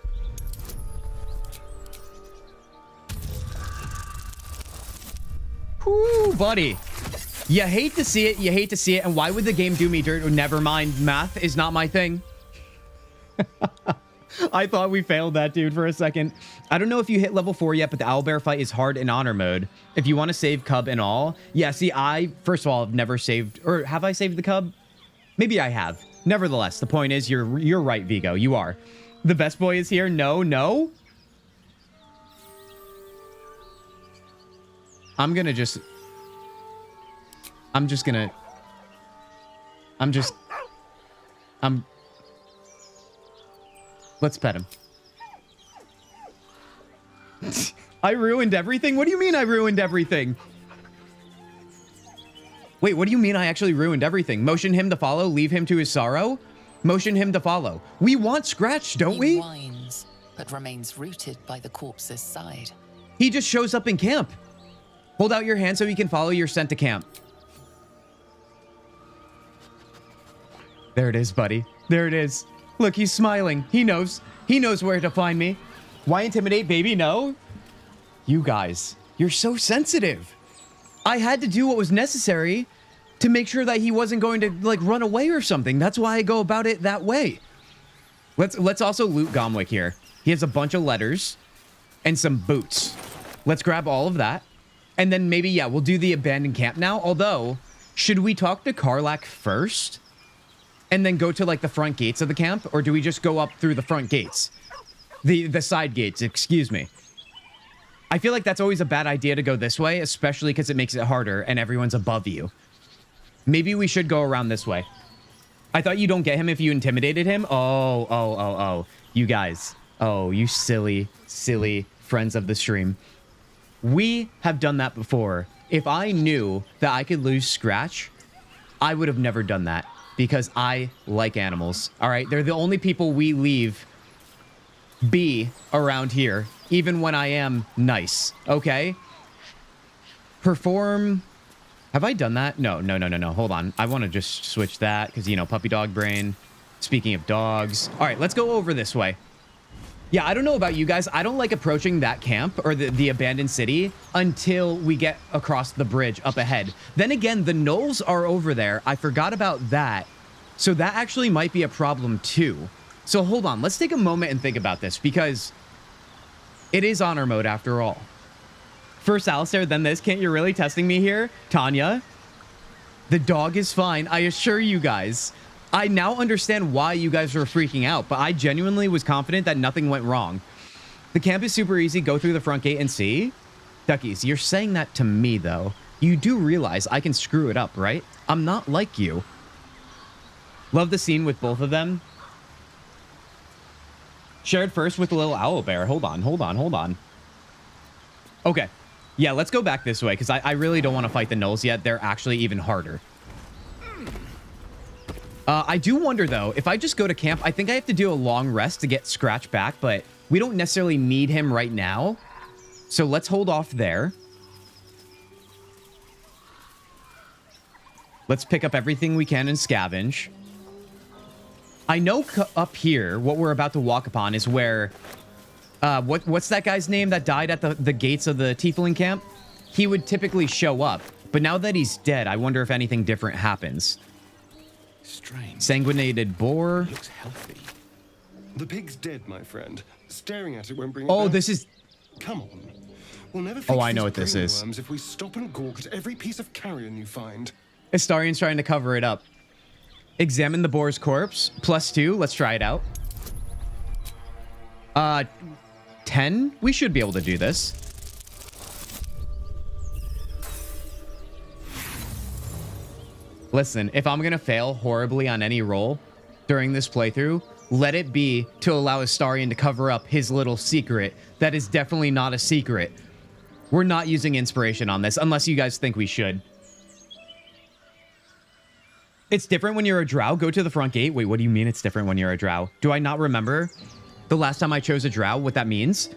Speaker 1: Whoo, buddy. You hate to see it. You hate to see it. And why would the game do me dirt? Never mind. Math is not my thing. I thought we failed that, dude, for a second. I don't know if you hit level 4 yet, but the owlbear fight is hard in honor mode. If you want to save Cub and all. Yeah, see, I, first of all, have never saved, or have I saved the Cub? Maybe I have. Nevertheless, the point is, you're right, Vigo. You are. The best boy is here. No, no. Let's pet him. I ruined everything? What do you mean I ruined everything? Wait, what do you mean I actually ruined everything? Motion him to follow, leave him to his sorrow? Motion him to follow. We want Scratch, don't we?
Speaker 5: He whines, but remains rooted by the corpse's side.
Speaker 1: He just shows up in camp. Hold out your hand so he can follow your scent to camp. There it is, buddy. There it is. Look, he's smiling. He knows. He knows where to find me. Why intimidate, baby? No. You guys, you're so sensitive. I had to do what was necessary to make sure that he wasn't going to, like, run away or something. That's why I go about it that way. Let's also loot Gomwick here. He has a bunch of letters and some boots. Let's grab all of that. And then maybe, yeah, we'll do the abandoned camp now. Although, should we talk to Karlach first? And then go to, like, the front gates of the camp? Or do we just go up through the front gates? The side gates, excuse me. I feel like that's always a bad idea to go this way, especially because it makes it harder and everyone's above you. Maybe we should go around this way. I thought you don't get him if you intimidated him. Oh. You guys. Oh, you silly, silly friends of the stream. We have done that before. If I knew that I could lose Scratch, I would have never done that because I like animals. All right, they're the only people we leave be around here, even when I am nice, okay? Perform. Have I done that? No. Hold on. I want to just switch that because, you know, puppy dog brain. Speaking of dogs. All right, let's go over this way. Yeah, I don't know about you guys. I don't like approaching that camp or the abandoned city until we get across the bridge up ahead. Then again, the gnolls are over there. I forgot about that. So that actually might be a problem too. So hold on. Let's take a moment and think about this because it is honor mode after all. First Alistair, then this. Can't you really testing me here? Tanya, the dog is fine. I assure you guys. I now understand why you guys were freaking out, but I genuinely was confident that nothing went wrong. The camp is super easy. Go through the front gate and see. Duckies, you're saying that to me, though. You do realize I can screw it up, right? I'm not like you. Love the scene with both of them. Shared first with the little owlbear. Hold on. Okay. Yeah, let's go back this way, because I really don't want to fight the gnolls yet. They're actually even harder. I do wonder, though, if I just go to camp, I think I have to do a long rest to get Scratch back, but we don't necessarily need him right now. So let's hold off there. Let's pick up everything we can and scavenge. I know up here, what we're about to walk upon is where... what's that guy's name that died at the gates of the Tiefling camp? He would typically show up, but now that he's dead, I wonder if anything different happens.
Speaker 17: Strange.
Speaker 1: Sanguinated boar.
Speaker 17: Looks healthy. The pig's dead, my friend. Staring at it won't bring it
Speaker 1: Oh,
Speaker 17: back.
Speaker 1: this is...
Speaker 17: Come on. We'll never fix
Speaker 1: Oh, I know
Speaker 17: these
Speaker 1: what this is.
Speaker 17: worms if we stop and gawk at every piece of carrion you find.
Speaker 1: Astarian's trying to cover it up. Examine the boar's corpse. +2. Let's try it out. 10? We should be able to do this. Listen, if I'm going to fail horribly on any roll during this playthrough, let it be to allow Astarian to cover up his little secret. That is definitely not a secret. We're not using inspiration on this, unless you guys think we should. It's different when you're a drow. Go to the front gate. Wait, what do you mean it's different when you're a drow? Do I not remember the last time I chose a drow, what that means?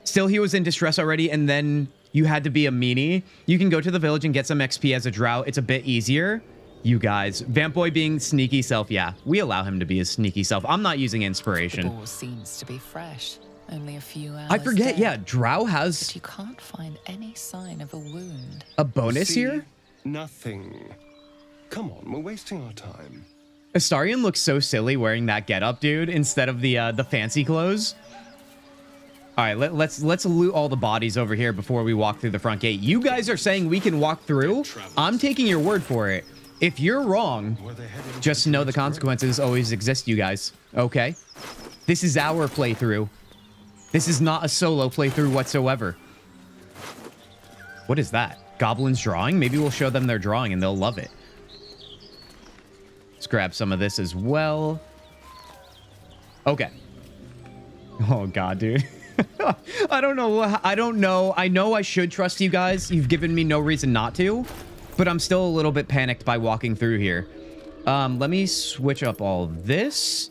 Speaker 1: Still, he was in distress already, and then you had to be a meanie. You can go to the village and get some XP as a drow. It's a bit easier. You guys. Vamp Boy being sneaky self. Yeah, we allow him to be his sneaky self. I'm not using inspiration.
Speaker 5: The boar seems to be fresh. Only a few hours
Speaker 1: I forget,
Speaker 5: dead.
Speaker 1: yeah, drow has...
Speaker 5: But you can't find any sign of a wound.
Speaker 1: A bonus here?
Speaker 17: Nothing. Come on, we're wasting our time.
Speaker 1: Astarian looks so silly wearing that getup, dude, instead of the fancy clothes. All right, let's loot all the bodies over here before we walk through the front gate. You guys are saying we can walk through. I'm taking your word for it. If you're wrong, just know the consequences always exist, you guys. Okay? This is our playthrough. This is not a solo playthrough whatsoever. What is that? Goblins drawing? Maybe we'll show them their drawing and they'll love it. Let's grab some of this as well. Okay. Oh, God, dude. I don't know. I don't know. I know I should trust you guys. You've given me no reason not to. But I'm still a little bit panicked by walking through here. Let me switch up all this.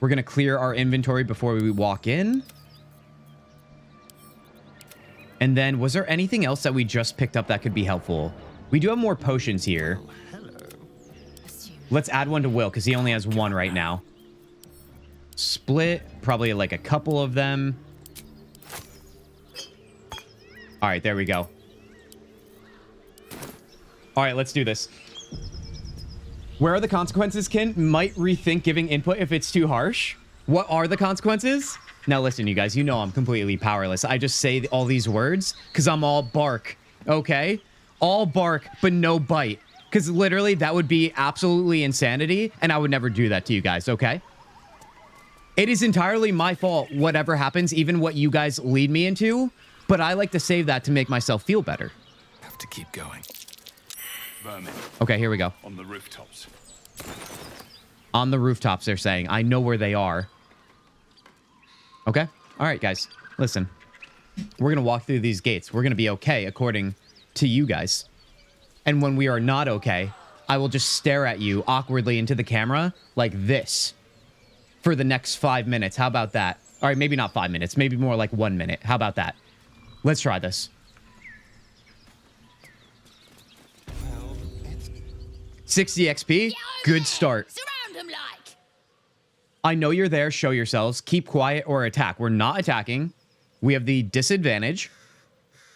Speaker 1: We're going to clear our inventory before we walk in. And then, was there anything else that we just picked up that could be helpful? We do have more potions here. Let's add one to Will, because he only has one right now. Split, probably like a couple of them. All right, there we go. All right, let's do this. Where are the consequences, Kin? Might rethink giving input if it's too harsh. What are the consequences? Now listen, you guys, you know I'm completely powerless. I just say all these words because I'm all bark, okay? All bark, but no bite. Because literally, that would be absolutely insanity, and I would never do that to you guys, okay? It is entirely my fault, whatever happens, even what you guys lead me into, but I like to save that to make myself feel better.
Speaker 13: Have to keep going. Vermin.
Speaker 1: Okay, here we go.
Speaker 13: On the rooftops.
Speaker 1: On the rooftops, they're saying. I know where they are. Okay. All right, guys. Listen. We're going to walk through these gates. We're going to be okay, according to you guys. And when we are not okay, I will just stare at you awkwardly into the camera like this for the next 5 minutes. How about that? All right, maybe not 5 minutes. Maybe more like 1 minute. How about that? Let's try this. 60 XP. Good start.
Speaker 2: Surround him like.
Speaker 1: I know you're there. Show yourselves. Keep quiet or attack. We're not attacking. We have the disadvantage.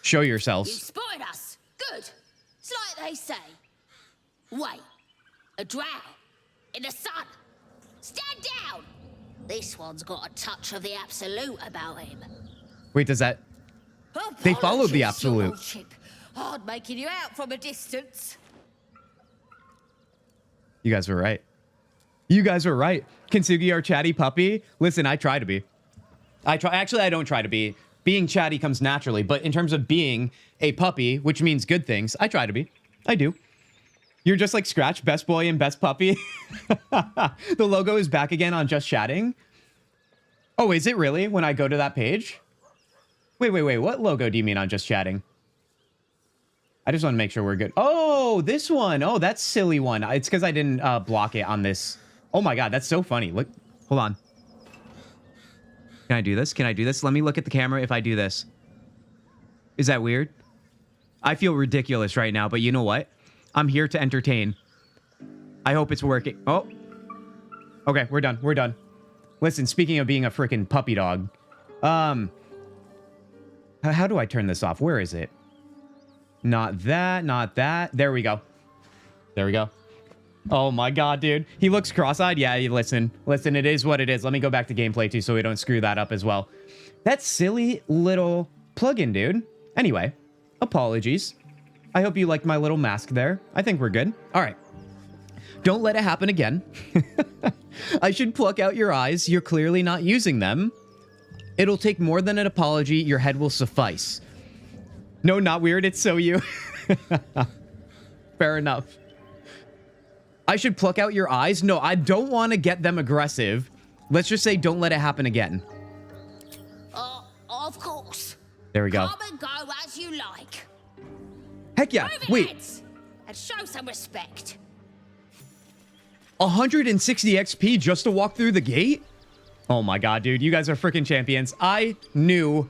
Speaker 1: Show
Speaker 2: You
Speaker 1: yourselves.
Speaker 2: spotted us. Good. It's like they say. Wait. A drow. In the sun. Stand down. This one's got a touch of the absolute about him.
Speaker 1: Wait, does that... They followed the
Speaker 2: Apologies, your
Speaker 1: absolute.
Speaker 2: lordship. Hard making you out from a distance.
Speaker 1: You guys were right. You guys were right. Kintzugi, our chatty puppy. Listen, I try to be. Actually, I don't try to be. Being chatty comes naturally. But in terms of being a puppy, which means good things, I try to be. I do. You're just like Scratch, best boy and best puppy. The logo is back again on Just Chatting. Oh, is it really? When I go to that page? Wait. What logo do you mean on Just Chatting? I just want to make sure we're good. Oh, this one. Oh, that's silly one. It's because I didn't block it on this. Oh my God, that's so funny. Look, hold on. Can I do this? Can I do this? Let me look at the camera if I do this. Is that weird? I feel ridiculous right now, but you know what? I'm here to entertain. I hope it's working. Oh. Okay, we're done. We're done. Listen, speaking of being a freaking puppy dog. How do I turn this off? Where is it? Not that, not that. There we go. There we go. Oh my God, dude. He looks cross-eyed. Yeah, listen, it is what it is. Let me go back to gameplay too so we don't screw that up as well. That silly little plugin, dude. Anyway, apologies. I hope you liked my little mask there. I think we're good. All right. Don't let it happen again. I should pluck out your eyes. You're clearly not using them. It'll take more than an apology. Your head will suffice. No, not weird. It's so you. Fair enough. I should pluck out your eyes? No, I don't want to get them aggressive. Let's just say don't let it happen again.
Speaker 18: Of course.
Speaker 1: There we go.
Speaker 18: Come and go as you like.
Speaker 1: Heck yeah.
Speaker 18: Move it,
Speaker 1: Wait.
Speaker 18: heads, and show some respect.
Speaker 1: 160 XP just to walk through the gate? Oh my God, dude. You guys are freaking champions. I knew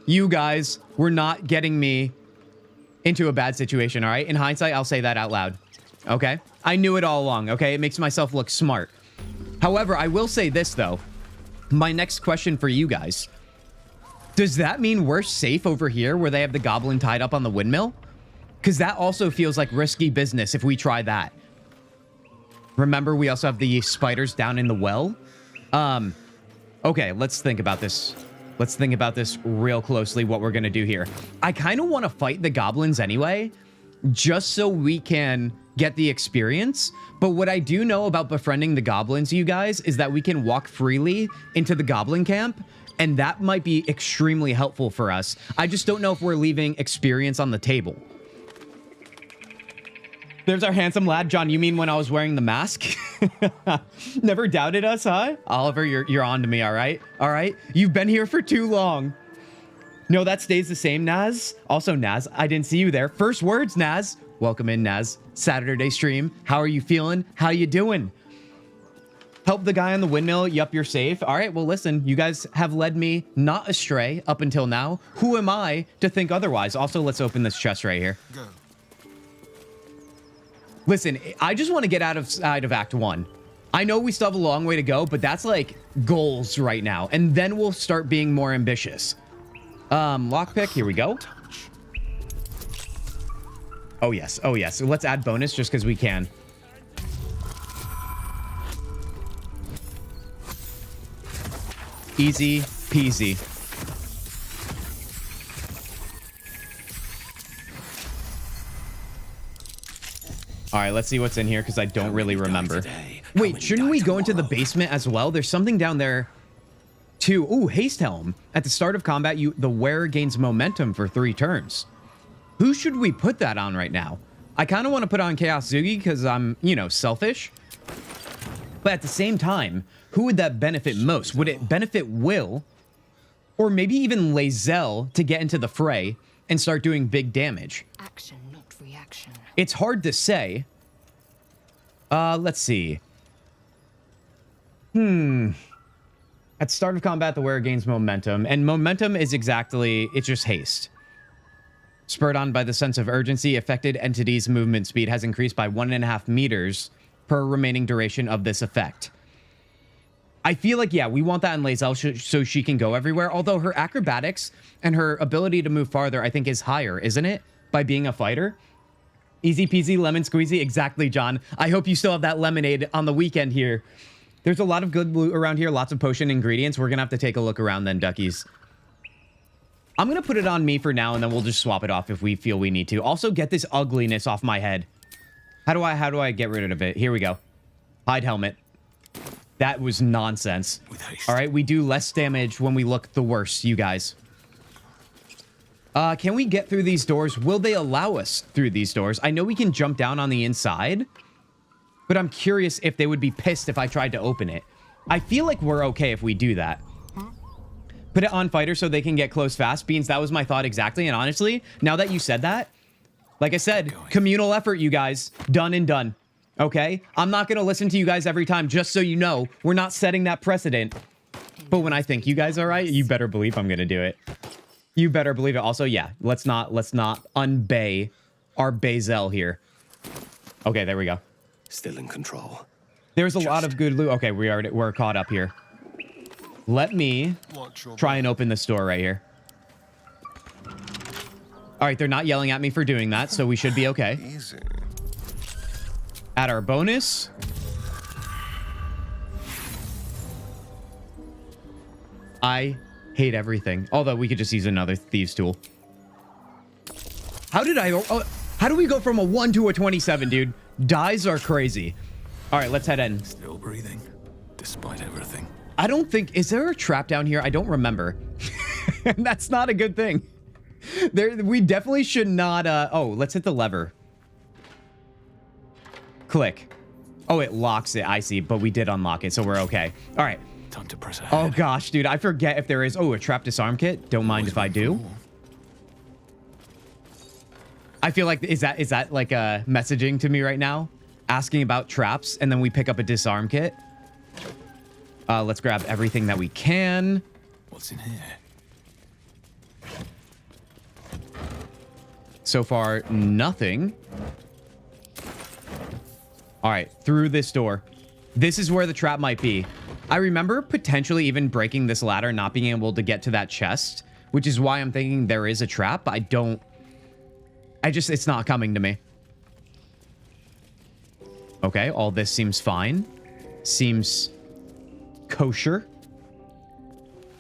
Speaker 1: you guys were not getting me into a bad situation, all right? In hindsight, I'll say that out loud, okay? I knew it all along, okay? It makes myself look smart. However, I will say this, though. My next question for you guys. Does that mean we're safe over here where they have the goblin tied up on the windmill? Because that also feels like risky business if we try that. Remember, we also have the spiders down in the well. Okay, let's think about this. Let's think about this real closely, what we're going to do here. I kind of want to fight the goblins anyway, just so we can get the experience. But what I do know about befriending the goblins, you guys, is that we can walk freely into the goblin camp, and that might be extremely helpful for us. I just don't know if we're leaving experience on the table. There's our handsome lad. John, you mean when I was wearing the mask? Never doubted us, huh? Oliver, you're on to me, all right? All right? You've been here for too long. No, that stays the same, Naz. Also, Naz, I didn't see you there. First words, Naz. Welcome in, Naz. Saturday stream. How are you feeling? How you doing? Help the guy on the windmill. Yup, you're safe. All right, well, listen. You guys have led me not astray up until now. Who am I to think otherwise? Also, let's open this chest right here.
Speaker 6: Go.
Speaker 1: Listen, I just want to get outside of Act 1. I know we still have a long way to go, but that's like goals right now. And then we'll start being more ambitious. Lockpick, here we go. Oh, yes. Oh, yes. So let's add bonus just because we can. Easy peasy. All right, let's see what's in here because I don't really remember. Wait, shouldn't we go into the basement as well? There's something down there too. Ooh, Haste Helm. At the start of combat, the wearer gains momentum for 3 turns. Who should we put that on right now? I kind of want to put on Kintzugi because I'm, you know, selfish. But at the same time, who would that benefit most? Would it benefit Will? Or maybe even Lae'zel to get into the fray and start doing big damage?
Speaker 4: Action, not reaction.
Speaker 1: It's hard to say. Let's see. At start of combat, the wearer gains momentum. And momentum is exactly, it's just haste. Spurred on by the sense of urgency, affected entity's movement speed has increased by 1.5 meters per remaining duration of this effect. I feel like, yeah, we want that in Lae'zel so she can go everywhere. Although her acrobatics and her ability to move farther, I think, is higher, isn't it? By being a fighter. Easy peasy, lemon squeezy. Exactly, John. I hope you still have that lemonade on the weekend here. There's a lot of good loot around here. Lots of potion ingredients. We're going to have to take a look around then, duckies. I'm going to put it on me for now, and then we'll just swap it off if we feel we need to. Also, get this ugliness off my head. How do I get rid of it? Here we go. Hide helmet. That was nonsense. All right, we do less damage when we look the worst, you guys. Can we get through these doors? Will they allow us through these doors? I know we can jump down on the inside, but I'm curious if they would be pissed if I tried to open it. I feel like we're okay if we do that. Put it on fighter so they can get close fast. Beans, that was my thought exactly. And honestly, now that you said that, like I said, communal effort, you guys. Done and done. Okay? I'm not going to listen to you guys every time, just so you know. We're not setting that precedent. But when I think you guys are right, you better believe I'm going to do it. You better believe it. Also, yeah, let's not unbay our Bazel here. Okay, there we go.
Speaker 17: Still in control.
Speaker 1: There's a lot of good loot. Okay, we're caught up here. Let me try and open this door right here. All right, they're not yelling at me for doing that, so we should be okay.
Speaker 17: Easy.
Speaker 1: Add our bonus. I hate everything. Although we could just use another thieves tool. How do we go from a 1 to a 27, dude? Dies are crazy. All right, let's head in.
Speaker 13: Still breathing, despite everything.
Speaker 1: I don't think... Is there a trap down here? I don't remember. That's not a good thing. We definitely should not... Oh, let's hit the lever. Click. Oh, it locks it. I see, but we did unlock it, so we're okay. All right.
Speaker 13: Time to press ahead.
Speaker 1: Oh, gosh, dude. I forget if there is... Oh, a trap disarm kit. Don't mind if I do. I feel like... Is that like a messaging to me right now? Asking about traps, and then we pick up a disarm kit. Let's grab everything that we can.
Speaker 13: What's in here?
Speaker 1: So far, nothing. All right, through this door. This is where the trap might be. I remember potentially even breaking this ladder, not being able to get to that chest, which is why I'm thinking there is a trap. It's not coming to me. Okay, all this seems fine. Seems kosher.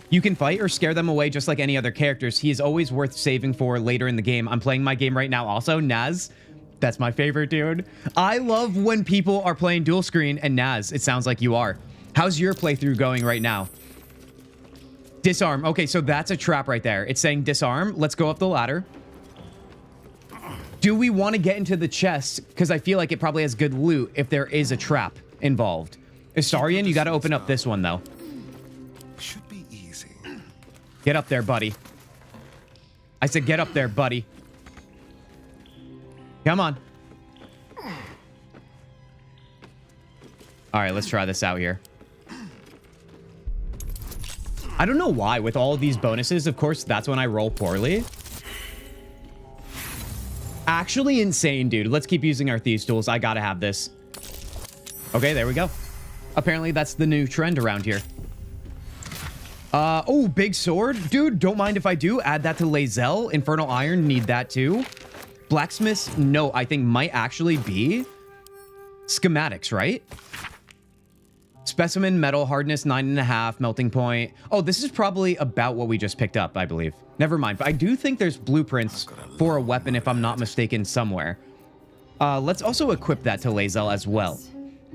Speaker 1: You can fight or scare them away just like any other characters. He is always worth saving for later in the game. I'm playing my game right now also. Naz, that's my favorite, dude. I love when people are playing dual screen. And Naz, it sounds like you are. How's your playthrough going right now? Disarm. Okay, so that's a trap right there. It's saying disarm. Let's go up the ladder. Do we want to get into the chest? Because I feel like it probably has good loot if there is a trap involved. Astarian, you got to open up this one, though.
Speaker 17: Should be easy.
Speaker 1: Get up there, buddy. I said get up there, buddy. Come on. All right, let's try this out here. I don't know why. With all of these bonuses, of course, that's when I roll poorly. Actually insane, dude. Let's keep using our thieves tools. I gotta have this. Okay, there we go. Apparently, that's the new trend around here. Oh, big sword. Dude, don't mind if I do. Add that to Lae'zel. Infernal Iron, need that too. Blacksmiths, no, I think might actually be schematics, right? Specimen, metal, hardness, 9.5, melting point. Oh, this is probably about what we just picked up, I believe. Never mind. But I do think there's blueprints for a weapon, if I'm not mistaken, somewhere. Let's also equip that to Lae'zel as well.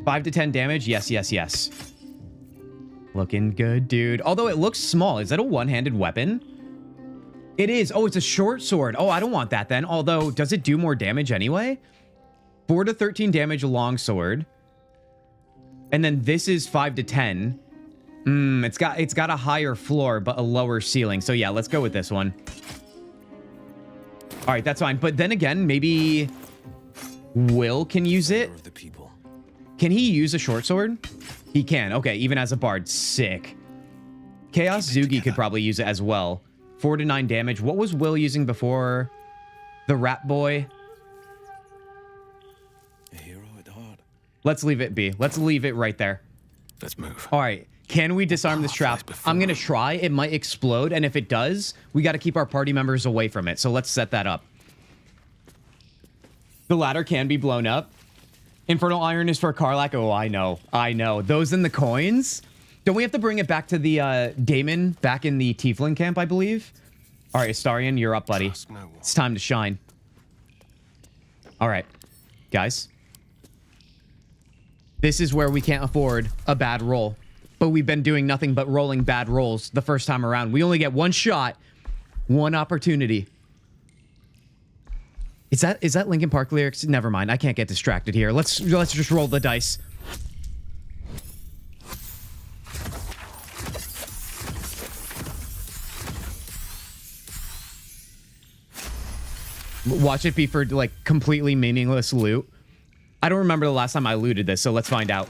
Speaker 1: 5 to 10 damage. Yes, yes, yes. Looking good, dude. Although it looks small. Is that a one-handed weapon? It is. Oh, it's a short sword. Oh, I don't want that then. Although, does it do more damage anyway? 4 to 13 damage long sword. And then this is 5 to 10. It's got a higher floor, but a lower ceiling. So yeah, let's go with this one. All right, that's fine. But then again, maybe Will can use it. Can he use a short sword? He can. Okay, even as a bard. Sick. Chaos Zugi could probably use it as well. 4 to 9 damage. What was Will using before the rat boy? Let's leave it be. Let's leave it right there.
Speaker 13: Let's move.
Speaker 1: All right. Can we disarm this trap? I'm going to try. It might explode. And if it does, we got to keep our party members away from it. So let's set that up. The ladder can be blown up. Infernal Iron is for Karlach. Oh, I know. I know. Those in the coins. Don't we have to bring it back to the Daemon back in the Tiefling camp, I believe? All right, Astarian, you're up, buddy. It's time to shine. All right. Guys. This is where we can't afford a bad roll. But we've been doing nothing but rolling bad rolls the first time around. We only get one shot, one opportunity. Is that Linkin Park lyrics? Never mind. I can't get distracted here. Let's just roll the dice. Watch it be for like completely meaningless loot. I don't remember the last time I looted this, so let's find out.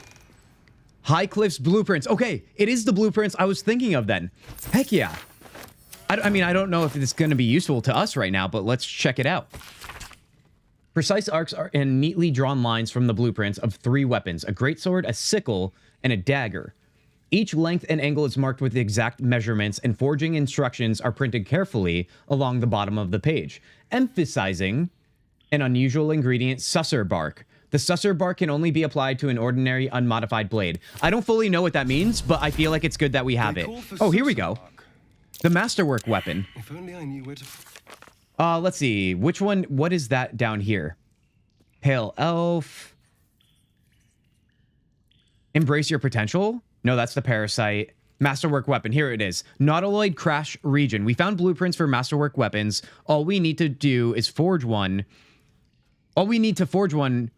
Speaker 1: High Cliff's blueprints. Okay, it is the blueprints I was thinking of then. Heck yeah. I mean, I don't know if it's going to be useful to us right now, but let's check it out. Precise arcs are in neatly drawn lines from the blueprints of 3 weapons, a greatsword, a sickle, and a dagger. Each length and angle is marked with the exact measurements, and forging instructions are printed carefully along the bottom of the page, emphasizing an unusual ingredient, susser bark. The susser bark can only be applied to an ordinary unmodified blade. I don't fully know what that means, but I feel like it's good that we have it. Oh, here we go. The masterwork weapon.
Speaker 17: If only I knew it.
Speaker 1: Let's see. Which one? What is that down here? Pale Elf. Embrace your potential? No, that's the parasite. Masterwork weapon. Here it is. Nautiloid Crash Region. We found blueprints for masterwork weapons. All we need to do is forge one. All we need to forge one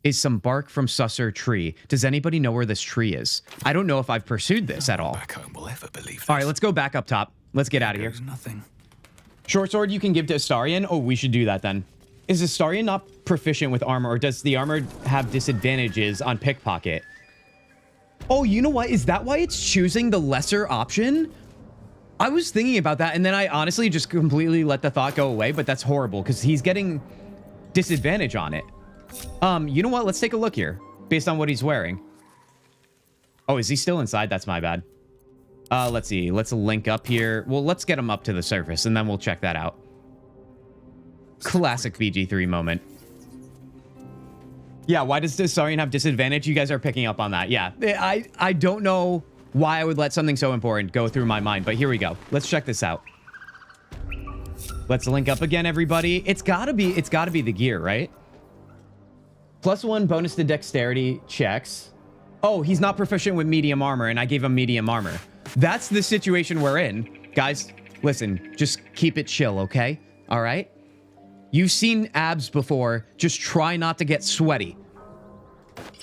Speaker 1: is some bark from Susser tree. Does anybody know where this tree is? I don't know if I've pursued this at all.
Speaker 13: Back home will ever believe this.
Speaker 1: All right, let's go back up top. Let's get out of here.
Speaker 13: Nothing.
Speaker 1: Short sword you can give to Astarion? Oh, we should do that then. Is Astarion not proficient with armor, or does the armor have disadvantages on pickpocket? Oh, you know what? Is that why it's choosing the lesser option? I was thinking about that, and then I honestly just completely let the thought go away, but that's horrible because he's getting disadvantage on it. You know what? Let's take a look here based on what he's wearing. Oh, is he still inside? That's my bad. Let's see. Let's link up here. Well, let's get him up to the surface and then we'll check that out. Classic BG3 moment. Yeah, why does Astarion have disadvantage? You guys are picking up on that. Yeah, I don't know why I would let something so important go through my mind, but here we go. Let's check this out. Let's link up again, everybody. It's gotta be the gear, right? +1 bonus to dexterity checks. Oh, he's not proficient with medium armor, and I gave him medium armor. That's the situation we're in. Guys, listen, just keep it chill, okay? All right? You've seen abs before. Just try not to get sweaty.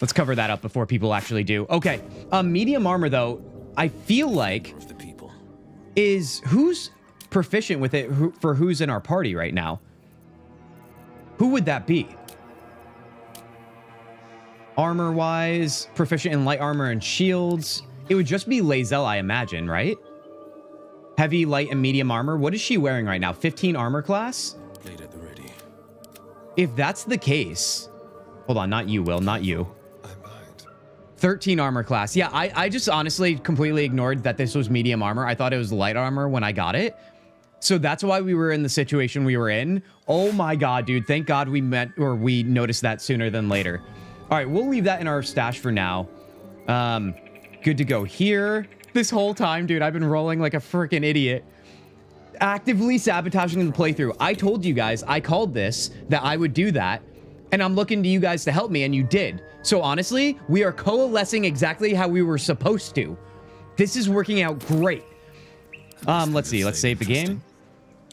Speaker 1: Let's cover that up before people actually do. Okay, medium armor, though, I feel like is who's proficient with it for who's in our party right now? Who would that be? Armor-wise, proficient in light armor and shields. It would just be Lae'zel, I imagine, right? Heavy, light, and medium armor. What is she wearing right now? 15 armor class?
Speaker 9: Blade at the ready.
Speaker 1: If that's the case... Hold on, not you, Will. Not you. 13 armor class. Yeah, I just honestly completely ignored that this was medium armor. I thought it was light armor when I got it. So that's why we were in the situation we were in. Oh my god, dude. Thank god we noticed that sooner than later. All right, we'll leave that in our stash for now. Good to go here. This whole time, dude, I've been rolling like a freaking idiot. Actively sabotaging the playthrough. I told you guys, I called this, that I would do that. And I'm looking to you guys to help me, and you did. So honestly, we are coalescing exactly how we were supposed to. This is working out great. Let's see. Let's save the game.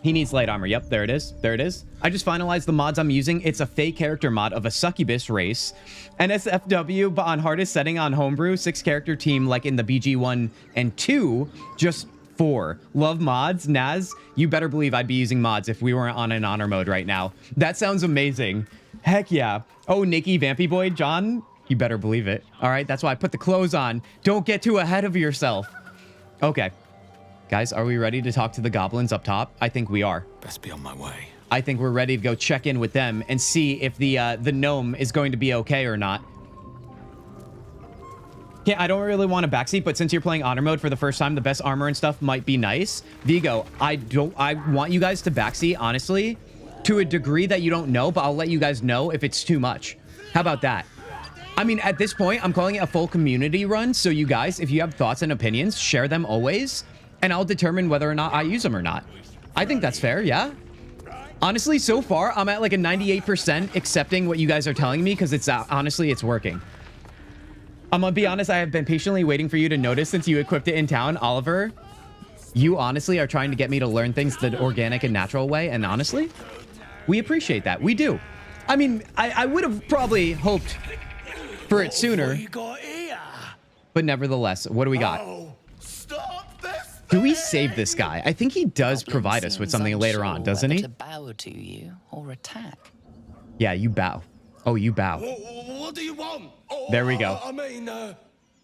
Speaker 1: He needs light armor. Yep, there it is. There it is. I just finalized the mods I'm using. It's a fake character mod of a succubus race. NSFW, but on hardest setting on homebrew. 6-character team like in the BG1 and 2. Just 4. Love mods. Naz, you better believe I'd be using mods if we weren't on an honor mode right now. That sounds amazing. Heck yeah. Oh, Nikki, Vampy Boy, John, you better believe it. All right, that's why I put the clothes on. Don't get too ahead of yourself. Okay. Guys, are we ready to talk to the goblins up top? I think we are.
Speaker 13: Best be on my way.
Speaker 1: I think we're ready to go check in with them and see if the gnome is going to be okay or not. Yeah, I don't really want a backseat, but since you're playing honor mode for the first time, the best armor and stuff might be nice. Vigo, I want you guys to backseat, honestly, to a degree that you don't know, but I'll let you guys know if it's too much. How about that? I mean, at this point, I'm calling it a full community run, so you guys, if you have thoughts and opinions, share them always, and I'll determine whether or not I use them or not. I think that's fair, yeah? Honestly, so far, I'm at like a 98% accepting what you guys are telling me, because it's honestly, it's working. I'm gonna be honest, I have been patiently waiting for you to notice since you equipped it in town, Oliver. You honestly are trying to get me to learn things the organic and natural way, and honestly, we appreciate that. We do. I mean, I would have probably hoped for it sooner. But nevertheless, what do we got? Do we save this guy? I think he does provide us with something later on, doesn't he?
Speaker 5: To bow to you or attack.
Speaker 1: Yeah, you bow. Oh, you bow.
Speaker 3: What do you want?
Speaker 1: There we go.
Speaker 3: I mean,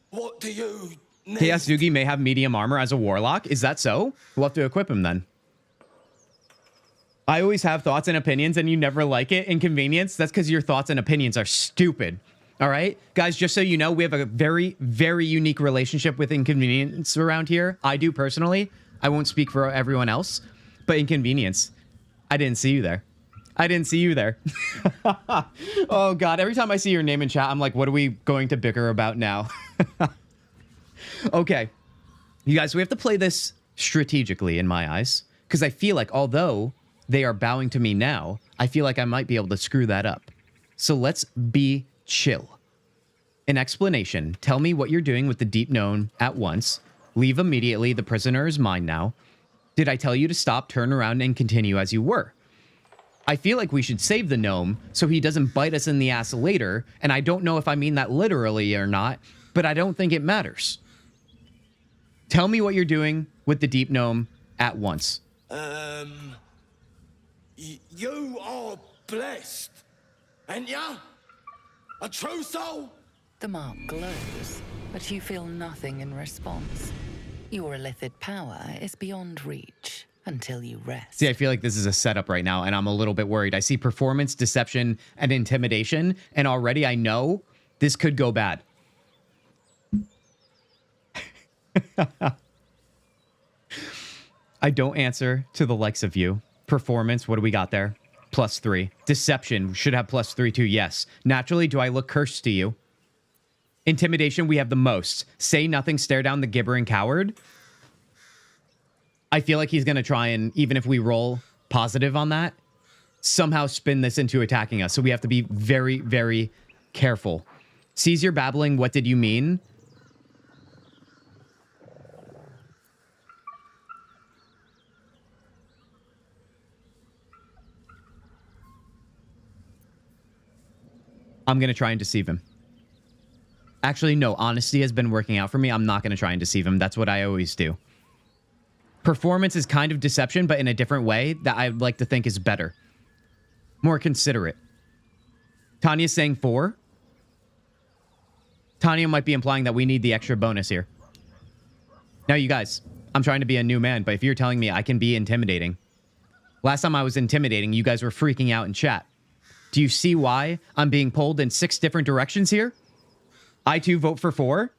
Speaker 3: what do you need?
Speaker 1: Kintzugi may have medium armor as a warlock. Is that so? We'll have to equip him then. I always have thoughts and opinions and you never like it. Inconvenience. That's because your thoughts and opinions are stupid. All right, guys, just so you know, we have a very, very unique relationship with Inconvenience around here. I do personally. I won't speak for everyone else, but Inconvenience, I didn't see you there. I didn't see you there. Oh, God. Every time I see your name in chat, I'm like, what are we going to bicker about now? Okay. You guys, we have to play this strategically in my eyes, because I feel like although they are bowing to me now, I feel like I might be able to screw that up. So let's be chill. An explanation. Tell me what you're doing with the deep known at once. Leave immediately. The prisoner is mine now. Did I tell you to stop, turn around, and continue as you were? I feel like we should save the gnome so he doesn't bite us in the ass later, and I don't know if I mean that literally or not, but I don't think it matters. Tell me what you're doing with the deep gnome at once.
Speaker 3: You are blessed, ain't ya? A true soul?
Speaker 5: The mark glows, but you feel nothing in response. Your illithid power is beyond reach until you rest.
Speaker 1: See, I feel like this is a setup right now, and I'm a little bit worried. I see performance, deception, and intimidation, and already I know this could go bad. I don't answer to the likes of you. Performance, what do we got there? +3. Deception should have +3 too, yes. Naturally, do I look cursed to you? Intimidation, we have the most. Say nothing, stare down the gibbering coward. I feel like he's going to try and, even if we roll positive on that, somehow spin this into attacking us. So we have to be very, very careful. Cease your babbling, what did you mean? I'm going to try and deceive him. Actually, no. Honesty has been working out for me. I'm not going to try and deceive him. That's what I always do. Performance is kind of deception, but in a different way that I'd like to think is better. More considerate. Tanya's saying 4. Tanya might be implying that we need the extra bonus here. Now, you guys, I'm trying to be a new man, but if you're telling me I can be intimidating. Last time I was intimidating, you guys were freaking out in chat. Do you see why I'm being pulled in 6 different directions here? I too vote for 4.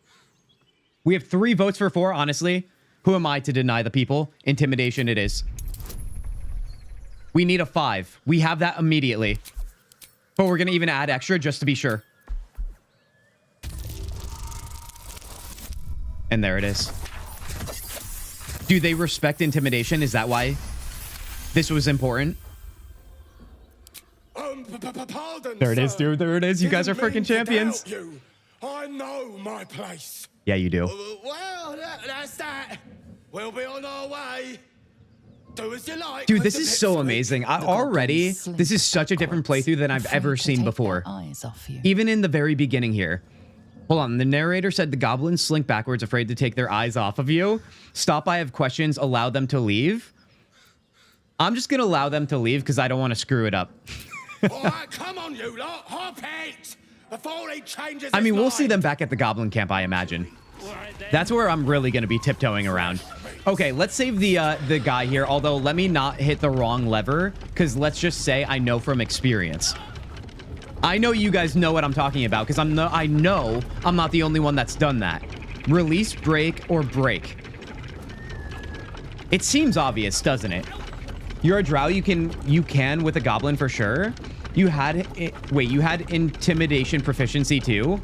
Speaker 1: We have 3 votes for 4, honestly. Who am I to deny the people? Intimidation it is. We need a 5. We have that immediately. But we're going to even add extra just to be sure. And there it is. Do they respect intimidation? Is that why this was important?
Speaker 3: Pardon,
Speaker 1: There it is,
Speaker 3: sir.
Speaker 1: dude. There it is. You guys are
Speaker 3: Didn't
Speaker 1: freaking
Speaker 3: mean to
Speaker 1: champions.
Speaker 3: doubt you. I know my place.
Speaker 1: Yeah, you do.
Speaker 3: Well, that's that. We'll be on our way. Do as you like.
Speaker 1: Dude, this is so amazing. This is such a different playthrough than I've ever seen before.
Speaker 5: Eyes off you.
Speaker 1: Even in the very beginning here. Hold on. The narrator said the goblins slink backwards, afraid to take their eyes off of you. Stop. I have questions. Allow them to leave. I'm just going to allow them to leave because I don't want to screw it up.
Speaker 3: All right, come on, you lot. Hop it before he changes
Speaker 1: I mean,
Speaker 3: his
Speaker 1: we'll see
Speaker 3: mind.
Speaker 1: them back at the goblin camp, I imagine. That's where I'm really going to be tiptoeing around. Okay, let's save the guy here, although let me not hit the wrong lever, because let's just say I know from experience. I know you guys know what I'm talking about, because I know I'm not the only one that's done that. Release, break, or break. It seems obvious, doesn't it? You're a drow, you can with a goblin for sure. You had intimidation proficiency too.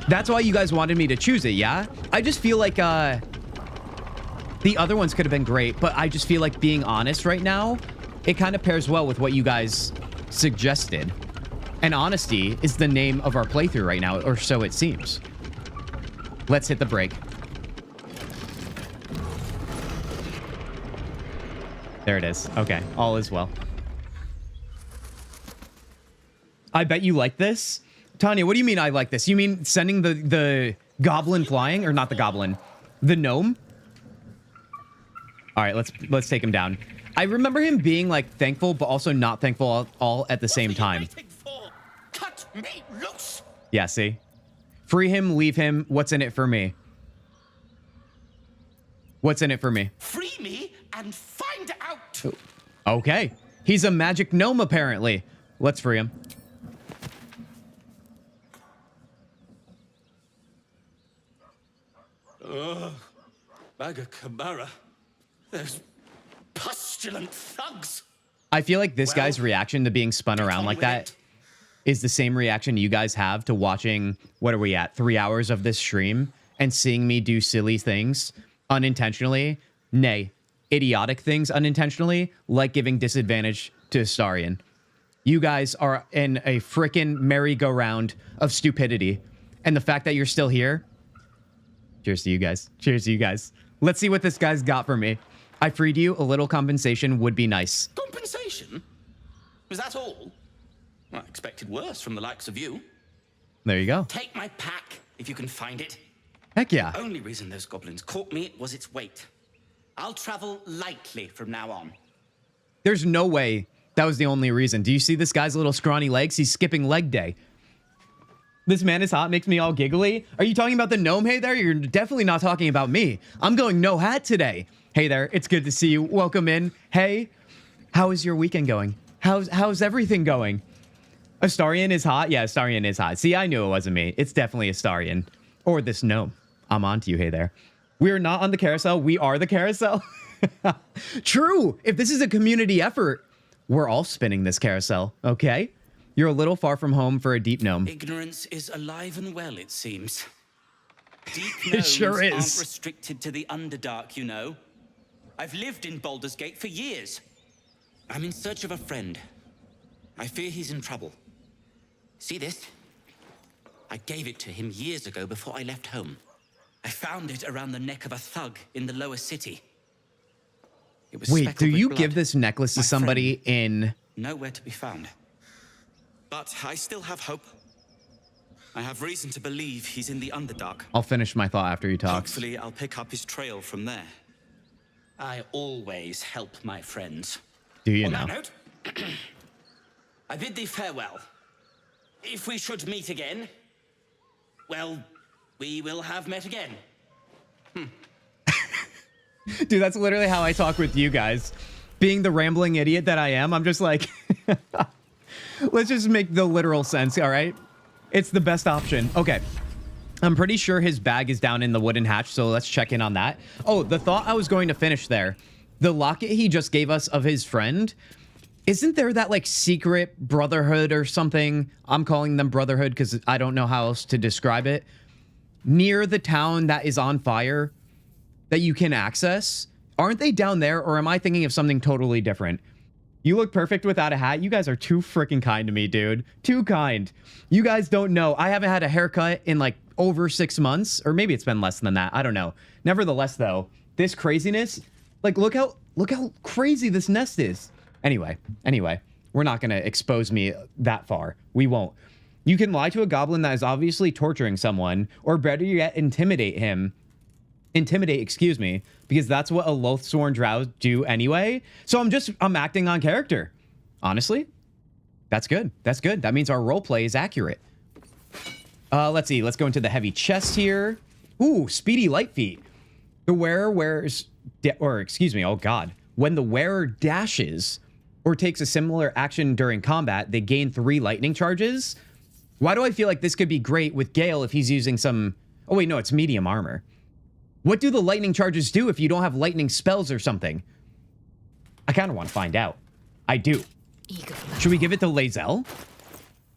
Speaker 1: That's why you guys wanted me to choose it, yeah? I just feel like the other ones could have been great, but I just feel like being honest right now, it kind of pairs well with what you guys suggested. And honesty is the name of our playthrough right now, or so it seems. Let's hit the brake. There it is. Okay, all is well. I bet you like this. Tanya, what do you mean I like this? You mean sending the goblin flying? Or not the goblin. The gnome? Alright, let's take him down. I remember him being, like, thankful, but also not thankful all at the same time.
Speaker 3: Cut me loose!
Speaker 1: Yeah, see? Free him, leave him. What's in it for me? What's in it for me?
Speaker 3: Free me and find out!
Speaker 1: Okay. He's a magic gnome, apparently. Let's free him.
Speaker 3: Ugh. Bagacamara. Those pustulant thugs.
Speaker 1: I feel like this guy's reaction to being spun around like that is the same reaction you guys have to watching, what are we at, 3 hours of this stream and seeing me do silly things unintentionally, nay, idiotic things unintentionally, like giving disadvantage to Astarion. You guys are in a frickin' merry-go-round of stupidity. And the fact that you're still here, cheers to you guys. Cheers to you guys. Let's see what this guy's got for me. I freed you. A little compensation would be nice.
Speaker 3: Compensation? Was that all? Well, I expected worse from the likes of you.
Speaker 1: There you go.
Speaker 3: Take my pack, if you can find it.
Speaker 1: Heck yeah.
Speaker 3: The only reason those goblins caught me was its weight. I'll travel lightly from now on.
Speaker 1: There's no way that was the only reason. Do you see this guy's little scrawny legs? He's skipping leg day. This man is hot, makes me all giggly. Are you talking about the gnome? Hey there, you're definitely not talking about me. I'm going no hat today. Hey there, it's good to see you. Welcome in. Hey, how is your weekend going? How's everything going? Astarion is hot? Yeah, Astarion is hot. See, I knew it wasn't me. It's definitely Astarion. Or this gnome. I'm on to you, hey there. We're not on the carousel. We are the carousel. True. If this is a community effort, we're all spinning this carousel, okay? You're a little far from home for a deep gnome.
Speaker 3: Ignorance is alive and well, it seems. Deep
Speaker 1: It
Speaker 3: gnomes
Speaker 1: sure is.
Speaker 3: aren't restricted to the Underdark, you know. I've lived in Baldur's Gate for years. I'm in search of a friend. I fear he's in trouble. See this? I gave it to him years ago before I left home. I found it around the neck of a thug in the lower city. It was
Speaker 1: Wait, do
Speaker 3: speckled with
Speaker 1: you
Speaker 3: blood.
Speaker 1: give this necklace to somebody in...
Speaker 3: Nowhere to be found. But I still have hope. I have reason to believe he's in the Underdark.
Speaker 1: I'll finish my thought after you talk.
Speaker 3: Hopefully, I'll pick up his trail from there. I always help my friends.
Speaker 1: Do you
Speaker 3: On
Speaker 1: know?
Speaker 3: that note, I bid thee farewell. If we should meet again, well, we will have met again.
Speaker 1: Dude, that's literally how I talk with you guys. Being the rambling idiot that I am, I'm just like... Let's just make the literal sense, all right? It's the best option. Okay. I'm pretty sure his bag is down in the wooden hatch, so let's check in on that. Oh, the thought I was going to finish there. The locket he just gave us of his friend, isn't there that, like, secret brotherhood or something? I'm calling them brotherhood because I don't know how else to describe it. Near the town that is on fire that you can access. Aren't they down there, or am I thinking of something totally different? You look perfect without a hat. You guys are too freaking kind to me, dude. Too kind. You guys don't know. I haven't had a haircut in like over 6 months, or maybe it's been less than that. I don't know. Nevertheless, though, this craziness, like look how crazy this nest is. Anyway, we're not going to expose me that far. We won't. You can lie to a goblin that is obviously torturing someone, or better yet, intimidate, excuse me, because that's what a Loathsworn Drow do anyway. So I'm acting on character. Honestly, that's good. That's good. That means our roleplay is accurate. Let's see. Let's go into the heavy chest here. Ooh, speedy light feet. The wearer wears, oh god. When the wearer dashes or takes a similar action during combat, they gain 3 lightning charges. Why do I feel like this could be great with Gale if he's using some... Oh wait, no, it's medium armor. What do the lightning charges do if you don't have lightning spells or something? I kind of want to find out. I do. Should we give it to Lae'zel?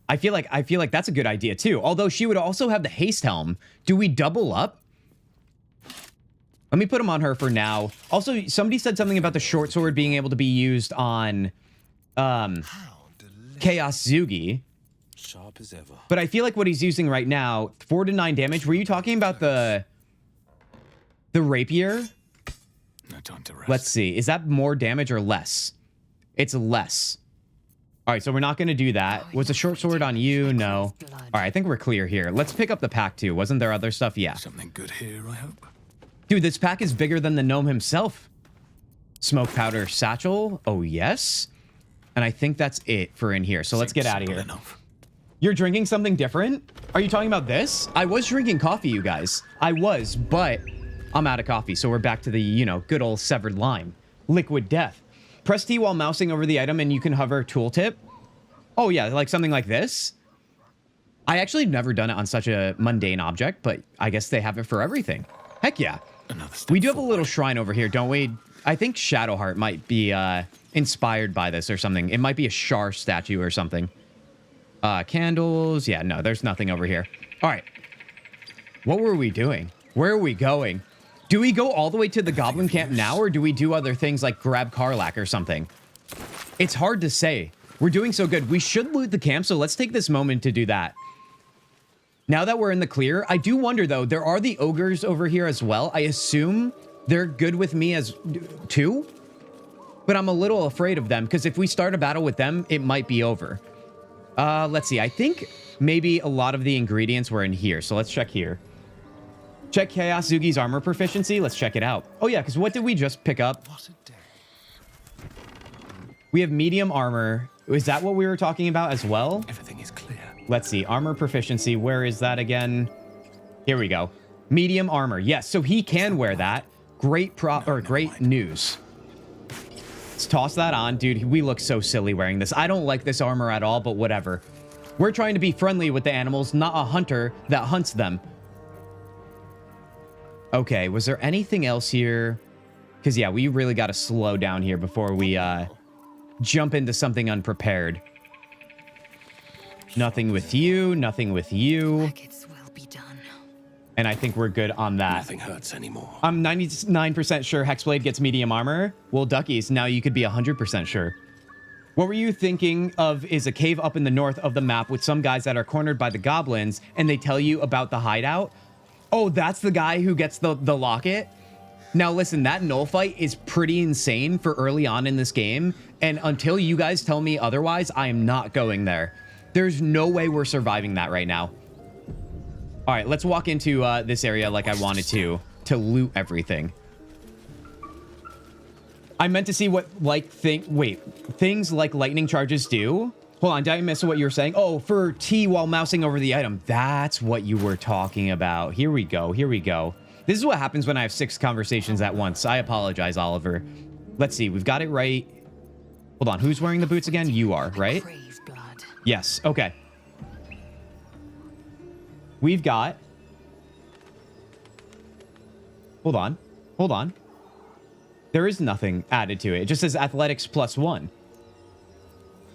Speaker 1: I feel like that's a good idea too. Although she would also have the haste helm. Do we double up? Let me put him on her for now. Also, somebody said something about the short sword being able to be used on Chaos Zugi.
Speaker 9: Sharp as ever.
Speaker 1: But I feel like what he's using right now, 4 to 9 damage. Were you talking about the rapier?
Speaker 9: No time to rest.
Speaker 1: Let's see. Is that more damage or less? It's less. All right, so we're not going to do that. Was a short sword on you? No. All right, I think we're clear here. Let's pick up the pack too. Wasn't there other stuff? Yeah.
Speaker 9: Something good here, I hope.
Speaker 1: Dude, this pack is bigger than the gnome himself. Smoke powder satchel. Oh, yes. And I think that's it for in here. So let's get out of here. You're drinking something different? Are you talking about this? I was drinking coffee, you guys. I was, but I'm out of coffee. So we're back to the, you know, good old severed lime. Liquid death. Press T while mousing over the item and you can hover tooltip. Oh, yeah, like something like this. I actually never done it on such a mundane object, but I guess they have it for everything. Heck yeah. We do have a little shrine over here, don't we? I think Shadowheart might be inspired by this or something. It might be a Shar statue or something. Candles. Yeah, no, there's nothing over here. All right. What were we doing? Where are we going? Do we go all the way to the goblin camp now, or do we do other things like grab Karlach or something? It's hard to say. We're doing so good. We should loot the camp, so let's take this moment to do that. Now that we're in the clear, I do wonder, though, there are the ogres over here as well. I assume they're good with me as too, but I'm a little afraid of them, because if we start a battle with them, it might be over. Let's see. I think maybe a lot of the ingredients were in here, so let's check here. Check Chaos Zugi's armor proficiency. Let's check it out. Oh, yeah, because what did we just pick up? We have medium armor. Is that what we were talking about as well?
Speaker 9: Everything is clear.
Speaker 1: Let's see. Armor proficiency. Where is that again? Here we go. Medium armor. Yes, so he can wear that. Great great news. Let's toss that on. Dude, we look so silly wearing this. I don't like this armor at all, but whatever. We're trying to be friendly with the animals, not a hunter that hunts them. Okay, was there anything else here? Because, yeah, we really got to slow down here before we jump into something unprepared. Nothing with you, nothing with you. And I think we're good on that.
Speaker 9: Nothing hurts anymore.
Speaker 1: I'm 99% sure Hexblade gets medium armor. Well, Duckies, now you could be 100% sure. What were you thinking of is a cave up in the north of the map with some guys that are cornered by the goblins, and they tell you about the hideout? Oh, that's the guy who gets the locket? Now, listen, that Null fight is pretty insane for early on in this game, and until you guys tell me otherwise, I am not going there. There's no way we're surviving that right now. All right, let's walk into this area like I wanted to loot everything. I meant to see what, things like lightning charges do? Hold on, did I miss what you were saying? Oh, for T while mousing over the item. That's what you were talking about. Here we go, here we go. This is what happens when I have 6 conversations at once. I apologize, Oliver. Let's see, we've got it right. Hold on, who's wearing the boots again? You are, right? Yes, okay. We've got... Hold on, hold on. There is nothing added to it. It just says athletics +1.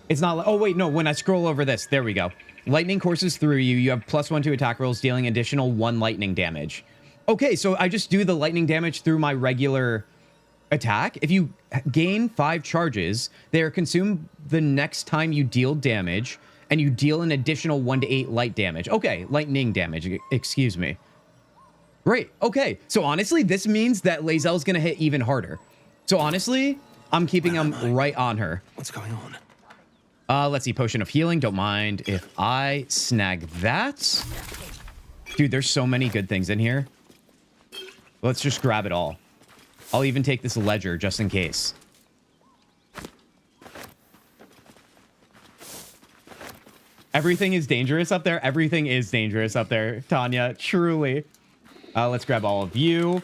Speaker 1: It's not like... Oh, wait, no. When I scroll over this, there we go. Lightning courses through you. You have +1 to attack rolls, dealing additional 1 lightning damage. Okay, so I just do the lightning damage through my regular attack. If you gain 5 charges, they are consumed the next time you deal damage, and you deal an additional 1 to 8 light damage. Okay, lightning damage. Excuse me. Great. Okay, so honestly, this means that Lae'zel's going to hit even harder. So honestly, I'm keeping him right on her.
Speaker 9: What's going on?
Speaker 1: Let's see. Potion of healing. Don't mind if I snag that. Dude, there's so many good things in here. Let's just grab it all. I'll even take this ledger just in case. Everything is dangerous up there. Everything is dangerous up there, Tanya. Truly. Let's grab all of you.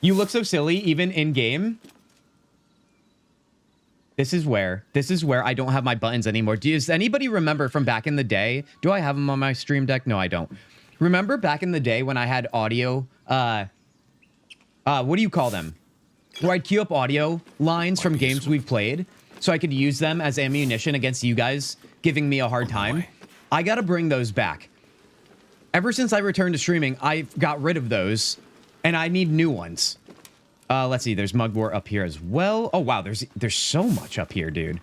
Speaker 1: You look so silly, even in game. This is where I don't have my buttons anymore. Does anybody remember from back in the day? Do I have them on my stream deck? No, I don't. Remember back in the day when I had audio, what do you call them? Where I'd queue up audio lines from games we've played so I could use them as ammunition against you guys giving me a hard time. I gotta bring those back. Ever since I returned to streaming, I've got rid of those and I need new ones. Let's see. There's mugwort up here as well. Oh, wow. There's so much up here, dude.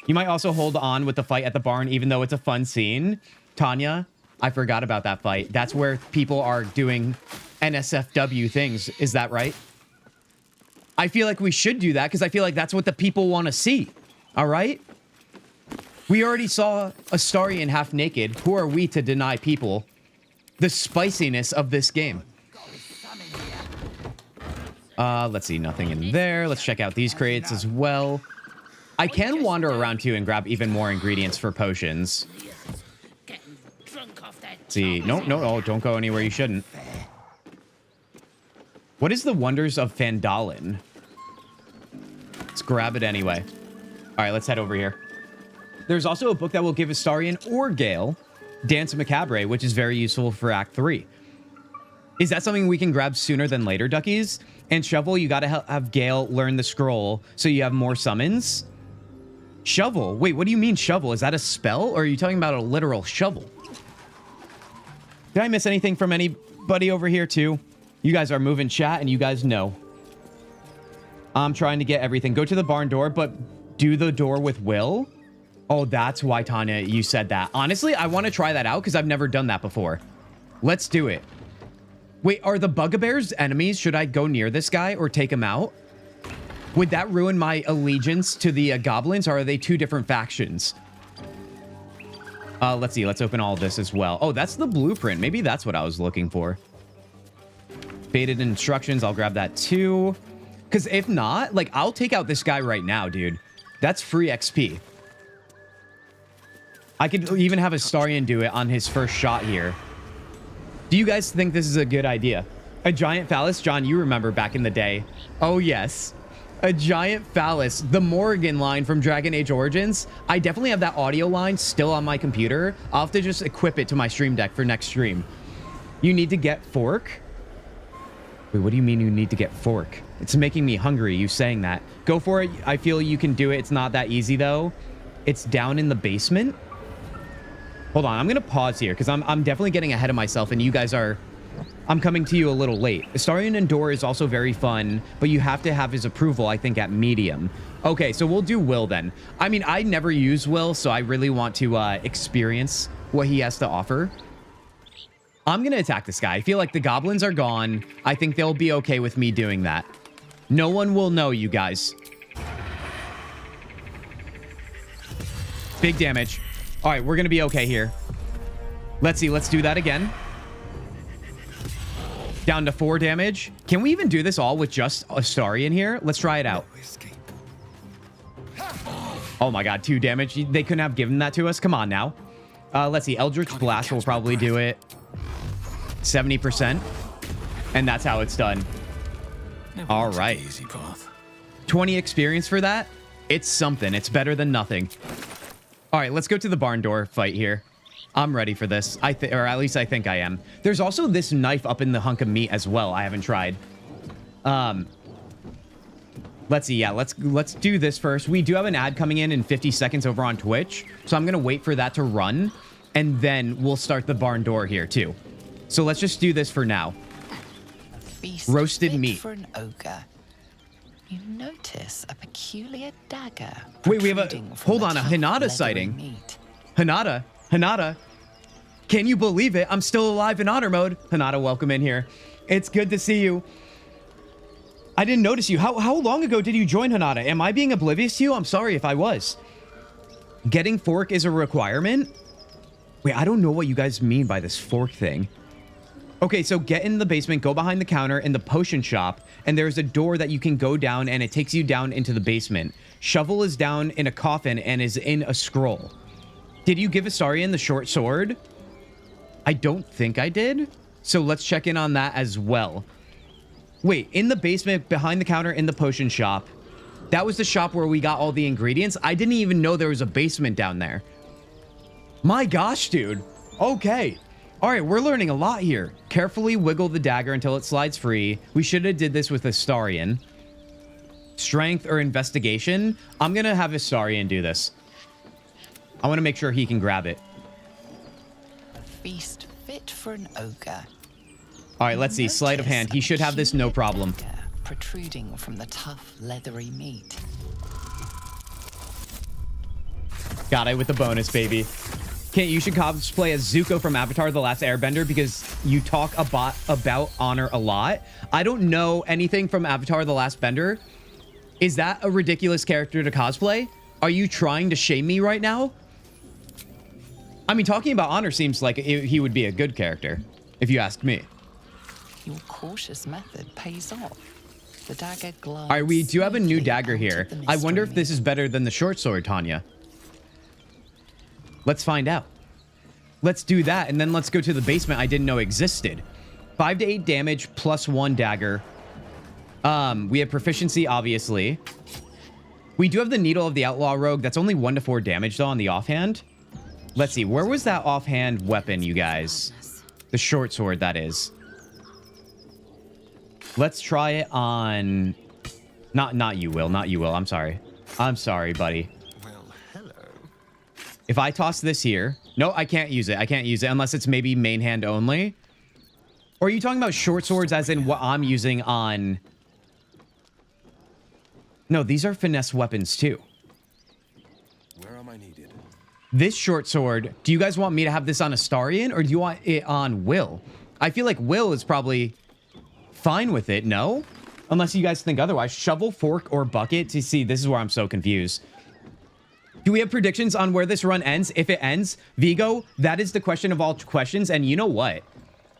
Speaker 1: You might also hold on with the fight at the barn, even though it's a fun scene. Tanya, I forgot about that fight. That's where people are doing NSFW things. Is that right? I feel like we should do that because I feel like that's what the people want to see. All right? We already saw Astarion half naked. Who are we to deny people the spiciness of this game? Let's see. Nothing in there. Let's check out these crates as well. I can wander around too and grab even more ingredients for potions. Let's see. No, don't go anywhere you shouldn't. What is the wonders of Phandalin? Let's grab it anyway. All right, let's head over here. There's also a book that will give Astarion or Gale Dance Macabre, which is very useful for Act 3. Is that something we can grab sooner than later, duckies? And Shovel, you gotta have Gale learn the scroll so you have more summons. Shovel? Wait, what do you mean shovel? Is that a spell, or are you talking about a literal shovel? Did I miss anything from anybody over here too? You guys are moving chat and you guys know. I'm trying to get everything. Go to the barn door, but do the door with Will. Oh, that's why, Tanya, you said that. Honestly, I want to try that out because I've never done that before. Let's do it. Wait, are the bugbears enemies? Should I go near this guy or take him out? Would that ruin my allegiance to the goblins, or are they two different factions? Let's see. Let's open all of this as well. Oh, that's the blueprint. Maybe that's what I was looking for. Faded instructions. I'll grab that too. Because if not, like, I'll take out this guy right now, dude. That's free XP. I could even have Astarion do it on his first shot here. Do you guys think this is a good idea? A giant phallus? John, you remember back in the day. Oh, yes. A giant phallus. The Morrigan line from Dragon Age Origins. I definitely have that audio line still on my computer. I'll have to just equip it to my stream deck for next stream. You need to get fork? Wait, what do you mean you need to get fork? It's making me hungry, you saying that. Go for it. I feel you can do it. It's not that easy, though. It's down in the basement. Hold on. I'm going to pause here because I'm definitely getting ahead of myself, and you guys are... I'm coming to you a little late. Astarion Endure is also very fun, but you have to have his approval, I think, at medium. Okay, so we'll do Will then. I mean, I never use Will, so I really want to experience what he has to offer. I'm going to attack this guy. I feel like the goblins are gone. I think they'll be okay with me doing that. No one will know, you guys. Big damage. All right, we're going to be okay here. Let's see. Let's do that again. Down to 4 damage. Can we even do this all with just Astarion here? Let's try it out. Oh my god, 2 damage. They couldn't have given that to us. Come on now. Let's see. Eldritch Blast will probably do it. 70%. And that's how it's done. All right. 20 experience for that. It's something. It's better than nothing. All right, let's go to the barn door fight here. I'm ready for this. Or at least I think I am. There's also this knife up in the hunk of meat as well. I haven't tried. Let's see. Yeah, let's do this first. We do have an ad coming in 50 seconds over on Twitch. So I'm going to wait for that to run. And then we'll start the barn door here too. So let's just do this for now. Roasted meat.
Speaker 5: For an ogre. You notice a peculiar dagger.
Speaker 1: Wait, we have a... Hold on, a Hinata sighting. Hinata. Can you believe it? I'm still alive in honor mode. Hinata, welcome in here. It's good to see you. I didn't notice you. How long ago did you join, Hinata? Am I being oblivious to you? I'm sorry if I was. Getting fork is a requirement? Wait, I don't know what you guys mean by this fork thing. Okay, so get in the basement, go behind the counter in the potion shop, and there's a door that you can go down, and it takes you down into the basement. Shovel is down in a coffin and is in a scroll. Did you give Astarion the short sword? I don't think I did. So let's check in on that as well. Wait, in the basement, behind the counter in the potion shop, that was the shop where we got all the ingredients. I didn't even know there was a basement down there. My gosh, dude. Okay. All right, we're learning a lot here. Carefully wiggle the dagger until it slides free. We should have did this with Astarion. Strength or investigation? I'm going to have Astarion do this. I want to make sure he can grab it.
Speaker 5: A feast fit for an ogre.
Speaker 1: All right, let's see. Sleight of hand. He should have this no problem.
Speaker 5: Protruding from the tough, leathery meat.
Speaker 1: Got it with the bonus, baby. Kent, you should cosplay as Zuko from Avatar: The Last Airbender because you talk about honor a lot. I don't know anything from Avatar: The Last Bender. Is that a ridiculous character to cosplay? Are you trying to shame me right now? I mean, talking about honor seems like he would be a good character, if you ask me.
Speaker 5: Your cautious method pays off. The dagger glides.
Speaker 1: All right, we do have a new dagger here. I wonder if this is better than the short sword, Tanya. Let's find out. Let's do that, and then let's go to the basement I didn't know existed. 5 to 8 damage, +1 dagger. We have proficiency, obviously. We do have the Needle of the Outlaw Rogue. That's only 1 to 4 damage, though, on the offhand. Let's see. Where was that offhand weapon, you guys? The short sword, that is. Let's try it on... Not you, Will. Not you, Will. I'm sorry. I'm sorry, buddy.
Speaker 17: Well, hello.
Speaker 1: If I toss this here... No, I can't use it. I can't use it unless it's maybe main hand only. Or are you talking about short swords as in what I'm using on... No, these are finesse weapons too.
Speaker 17: Where am I needed?
Speaker 1: This short sword, do you guys want me to have this on Astarion or do you want it on Will? I feel like Will is probably fine with it, no? Unless you guys think otherwise. Shovel, fork, or bucket? To see, this is where I'm so confused. Do we have predictions on where this run ends? If it ends, Vigo, that is the question of all questions. And you know what?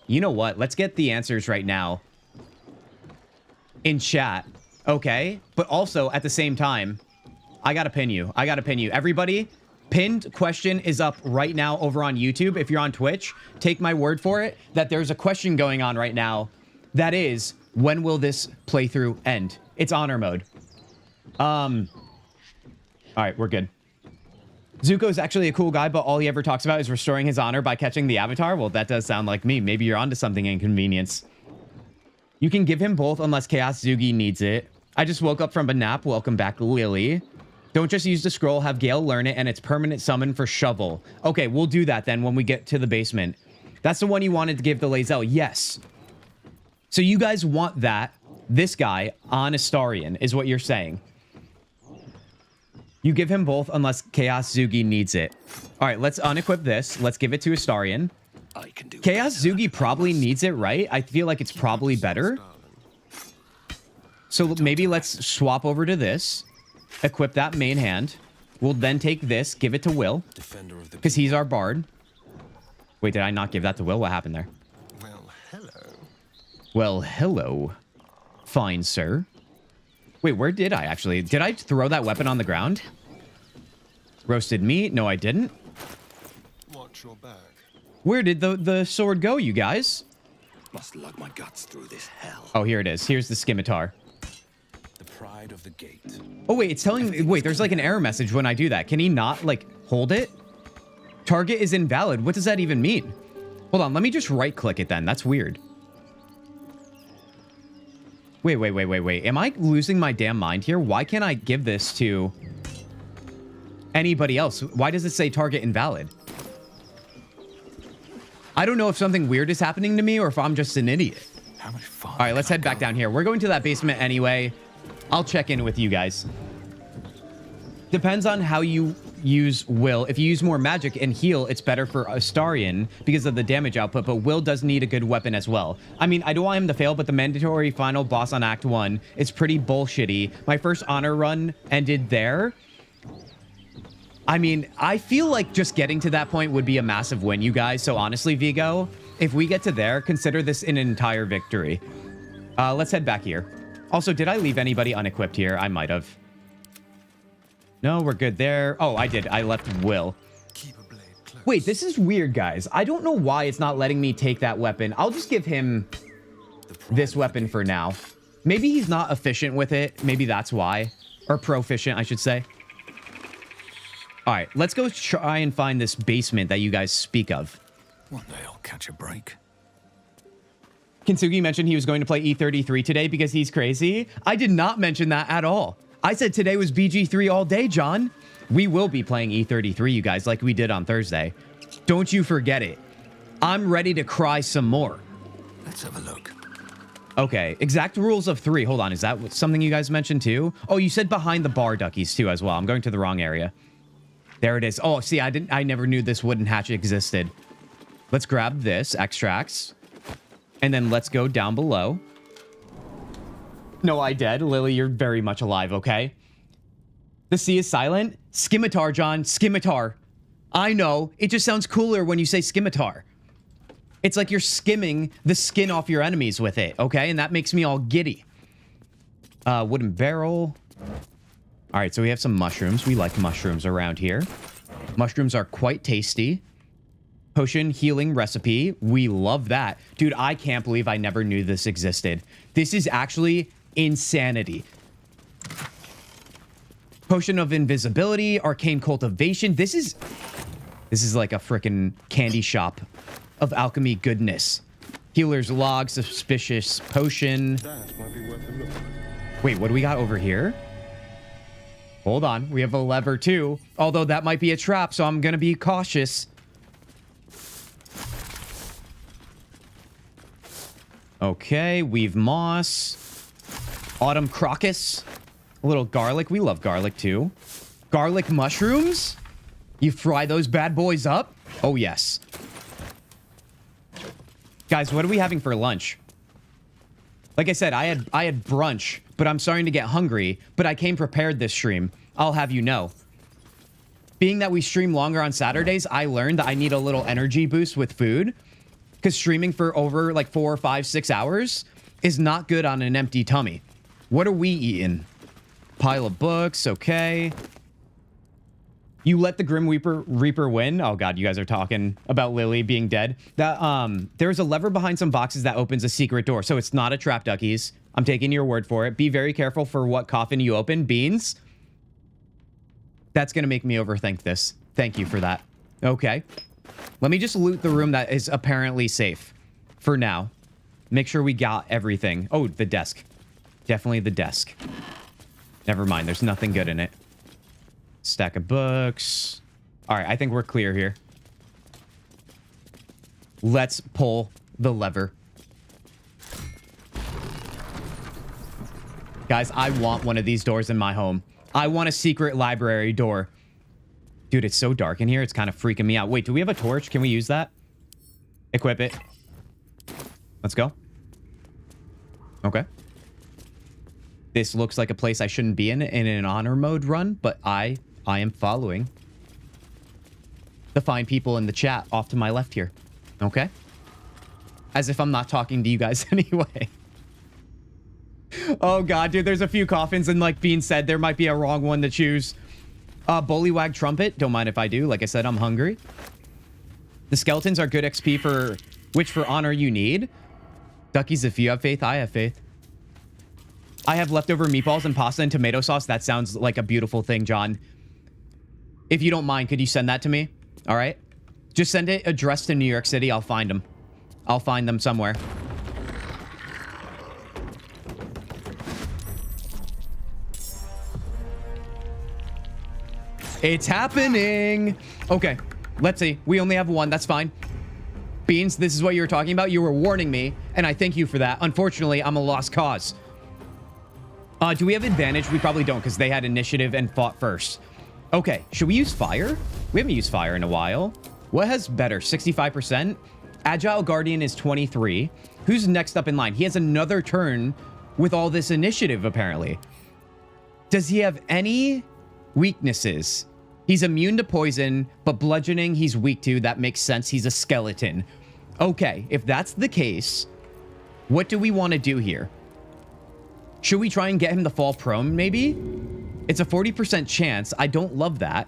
Speaker 1: You know what? Let's get the answers right now in chat. Okay. But also at the same time, I gotta pin you. I gotta pin you. Everybody, pinned question is up right now over on YouTube. If you're on Twitch, take my word for it that there's a question going on right now. That is, when will this playthrough end? It's honor mode. All right, we're good. Zuko's actually a cool guy, but all he ever talks about is restoring his honor by catching the Avatar. Well, that does sound like me. Maybe you're onto something, Inconvenience. You can give him both unless Chaos Zugi needs it. I just woke up from a nap. Welcome back, Lily. Don't just use the scroll. Have Gale learn it, and it's permanent summon for Shovel. Okay, we'll do that then when we get to the basement. That's the one you wanted to give the Lae'zel. Yes. So you guys want that, this guy, on Astarion, is what you're saying. You give him both unless Chaos Zugi needs it. All right, let's unequip this. Let's give it to Astarion. Chaos Zugi probably needs it, right? I feel like it's probably better. So maybe let's swap over to this. Equip that main hand. We'll then take this, give it to Will. Because he's our bard. Wait, did I not give that to Will? What happened there?
Speaker 17: Well, hello.
Speaker 1: Well, hello. Fine, sir. Wait, where did I actually? Did I throw that weapon on the ground? Roasted meat? No, I didn't.
Speaker 17: Watch your back.
Speaker 1: Where did the sword go, you guys?
Speaker 13: Must lug my guts through this hell.
Speaker 1: Oh, here it is. Here's the scimitar.
Speaker 13: The pride of the gate.
Speaker 1: Oh, wait, it's telling me... Wait, there's like an error message when I do that. Can he not, like, hold it? Target is invalid. What does that even mean? Hold on, let me just right-click it then. That's weird. Wait. Am I losing my damn mind here? Why can't I give this to anybody else? Why does it say target invalid? I don't know if something weird is happening to me or if I'm just an idiot.
Speaker 13: How much fun?
Speaker 1: All right, let's head back down here. We're going to that basement anyway. I'll check in with you guys. Depends on how you use Will. If you use more magic and heal, it's better for Astarion because of the damage output, but Will does need a good weapon as well. I mean, I don't want him to fail, but the mandatory final boss on Act 1 is pretty bullshitty. My first honor run ended there. I mean, I feel like just getting to that point would be a massive win, you guys. So honestly, Vigo, if we get to there, consider this an entire victory. Let's head back here. Also, did I leave anybody unequipped here? I might have. No, we're good there. Oh, I did. I left Will. Wait, this is weird, guys. I don't know why it's not letting me take that weapon. I'll just give him this weapon for now. Maybe he's not efficient with it. Maybe that's why. Or proficient, I should say. All right, let's go try and find this basement that you guys speak of.
Speaker 13: One day I'll catch a break.
Speaker 1: Kintzugi mentioned he was going to play E33 today because he's crazy. I did not mention that at all. I said today was BG3 all day, John. We will be playing E33, you guys, like we did on Thursday. Don't you forget it. I'm ready to cry some more.
Speaker 13: Let's have a look.
Speaker 1: Okay, exact rules of 3. Hold on, is that something you guys mentioned too? Oh, you said behind the bar, duckies, too, as well. I'm going to the wrong area. There it is. Oh, see, I never knew this wooden hatchet existed. Let's grab this, extracts. And then let's go down below. No, I dead. Lily, you're very much alive, okay? The sea is silent. Scimitar, John. Scimitar. I know. It just sounds cooler when you say scimitar. It's like you're skimming the skin off your enemies with it, okay? And that makes me all giddy. Wooden barrel. All right, so we have some mushrooms. We like mushrooms around here. Mushrooms are quite tasty. Potion healing recipe. We love that. Dude, I can't believe I never knew this existed. This is actually insanity. Potion of invisibility, arcane cultivation. This is like a freaking candy shop of alchemy goodness. Healer's log, suspicious potion.
Speaker 17: That might be worth a look.
Speaker 1: Wait, what do we got over here? Hold on, we have a lever too. Although that might be a trap, so I'm gonna be cautious. Okay, weave moss. Autumn crocus. A little garlic. We love garlic too. Garlic mushrooms. You fry those bad boys up? Oh, yes. Guys, what are we having for lunch? Like I said, I had brunch, but I'm starting to get hungry, but I came prepared this stream. I'll have you know. Being that we stream longer on Saturdays, I learned that I need a little energy boost with food, because streaming for over like 4 or 5, 6 hours is not good on an empty tummy. What are we eating? Pile of books, okay. You let the Grim Reaper win? Oh god, you guys are talking about Lily being dead. That there's a lever behind some boxes that opens a secret door, so it's not a trap, duckies. I'm taking your word for it. Be very careful for what coffin you open. Beans? That's gonna make me overthink this. Thank you for that. Okay. Let me just loot the room that is apparently safe. For now. Make sure we got everything. Oh, the desk. Definitely the desk. Never mind, there's nothing good in it. Stack of books. All right, I think we're clear here. Let's pull the lever. Guys, I want one of these doors in my home. I want a secret library door. Dude, it's so dark in here. It's kind of freaking me out. Wait, do we have a torch? Can we use that? Equip it. Let's go. Okay. This looks like a place I shouldn't be in an honor mode run, but I am following the fine people in the chat off to my left here. Okay? As if I'm not talking to you guys anyway. Oh god, dude, there's a few coffins, and like Bean said, there might be a wrong one to choose. Bullywag trumpet. Don't mind if I do. Like I said, I'm hungry. The skeletons are good XP for which for honor you need. Duckies, if you have faith, I have faith. I have leftover meatballs and pasta and tomato sauce. That sounds like a beautiful thing, John. If you don't mind, could you send that to me? All right. Just send it addressed to New York City. I'll find them. I'll find them somewhere. It's happening. Okay. Let's see. We only have one. That's fine. Beans, this is what you were talking about. You were warning me, and I thank you for that. Unfortunately, I'm a lost cause. Do we have advantage? We probably don't, because they had initiative and fought first. Okay, should we use fire? We haven't used fire in a while. What has better? 65%? Agile Guardian is 23. Who's next up in line? He has another turn with all this initiative, apparently. Does he have any weaknesses? He's immune to poison, but bludgeoning he's weak to. That makes sense. He's a skeleton. Okay, if that's the case, what do we want to do here? Should we try and get him to fall prone, maybe? It's a 40% chance. I don't love that.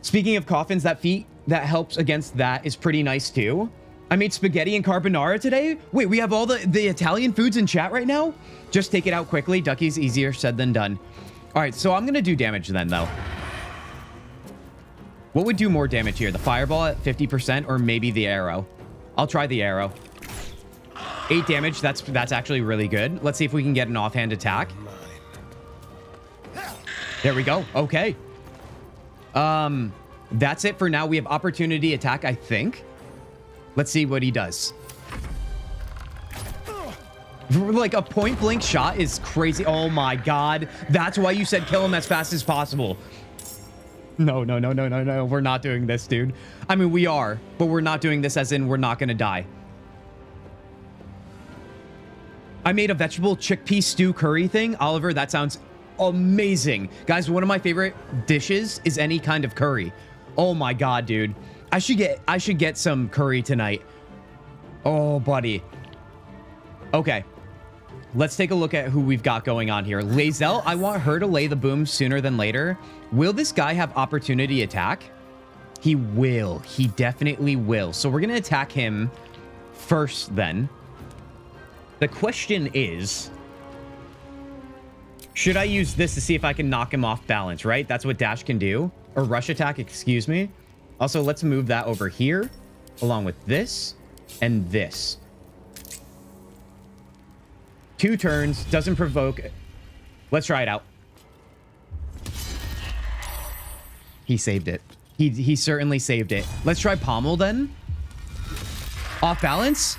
Speaker 1: Speaking of coffins, that feat that helps against that is pretty nice, too. I made spaghetti and carbonara today. Wait, we have all the Italian foods in chat right now? Just take it out quickly. Ducky's easier said than done. All right, so I'm going to do damage then, though. What would do more damage here? The fireball at 50% or maybe the arrow? I'll try the arrow. 8 damage. That's actually really good. Let's see if we can get an offhand attack. There we go. Okay. That's it for now. We have opportunity attack, I think. Let's see what he does. Like a point blank shot is crazy. Oh my god. That's why you said kill him as fast as possible. No, no, no, no, no, no. We're not doing this, dude. I mean, we are, but we're not doing this as in we're not going to die. I made a vegetable chickpea stew curry thing. Oliver, that sounds amazing. Guys, one of my favorite dishes is any kind of curry. Oh my God, dude. I should get some curry tonight. Oh, buddy. Okay. Let's take a look at who we've got going on here. Lae'zel, I want her to lay the boom sooner than later. Will this guy have opportunity attack? He will. He definitely will. So we're going to attack him first then. The question is, should I use this to see if I can knock him off balance, right? That's what dash can do. Or rush attack, excuse me. Also, let's move that over here along with this and this. 2 turns, doesn't provoke. Let's try it out. He saved it. He certainly saved it. Let's try pommel then. Off balance.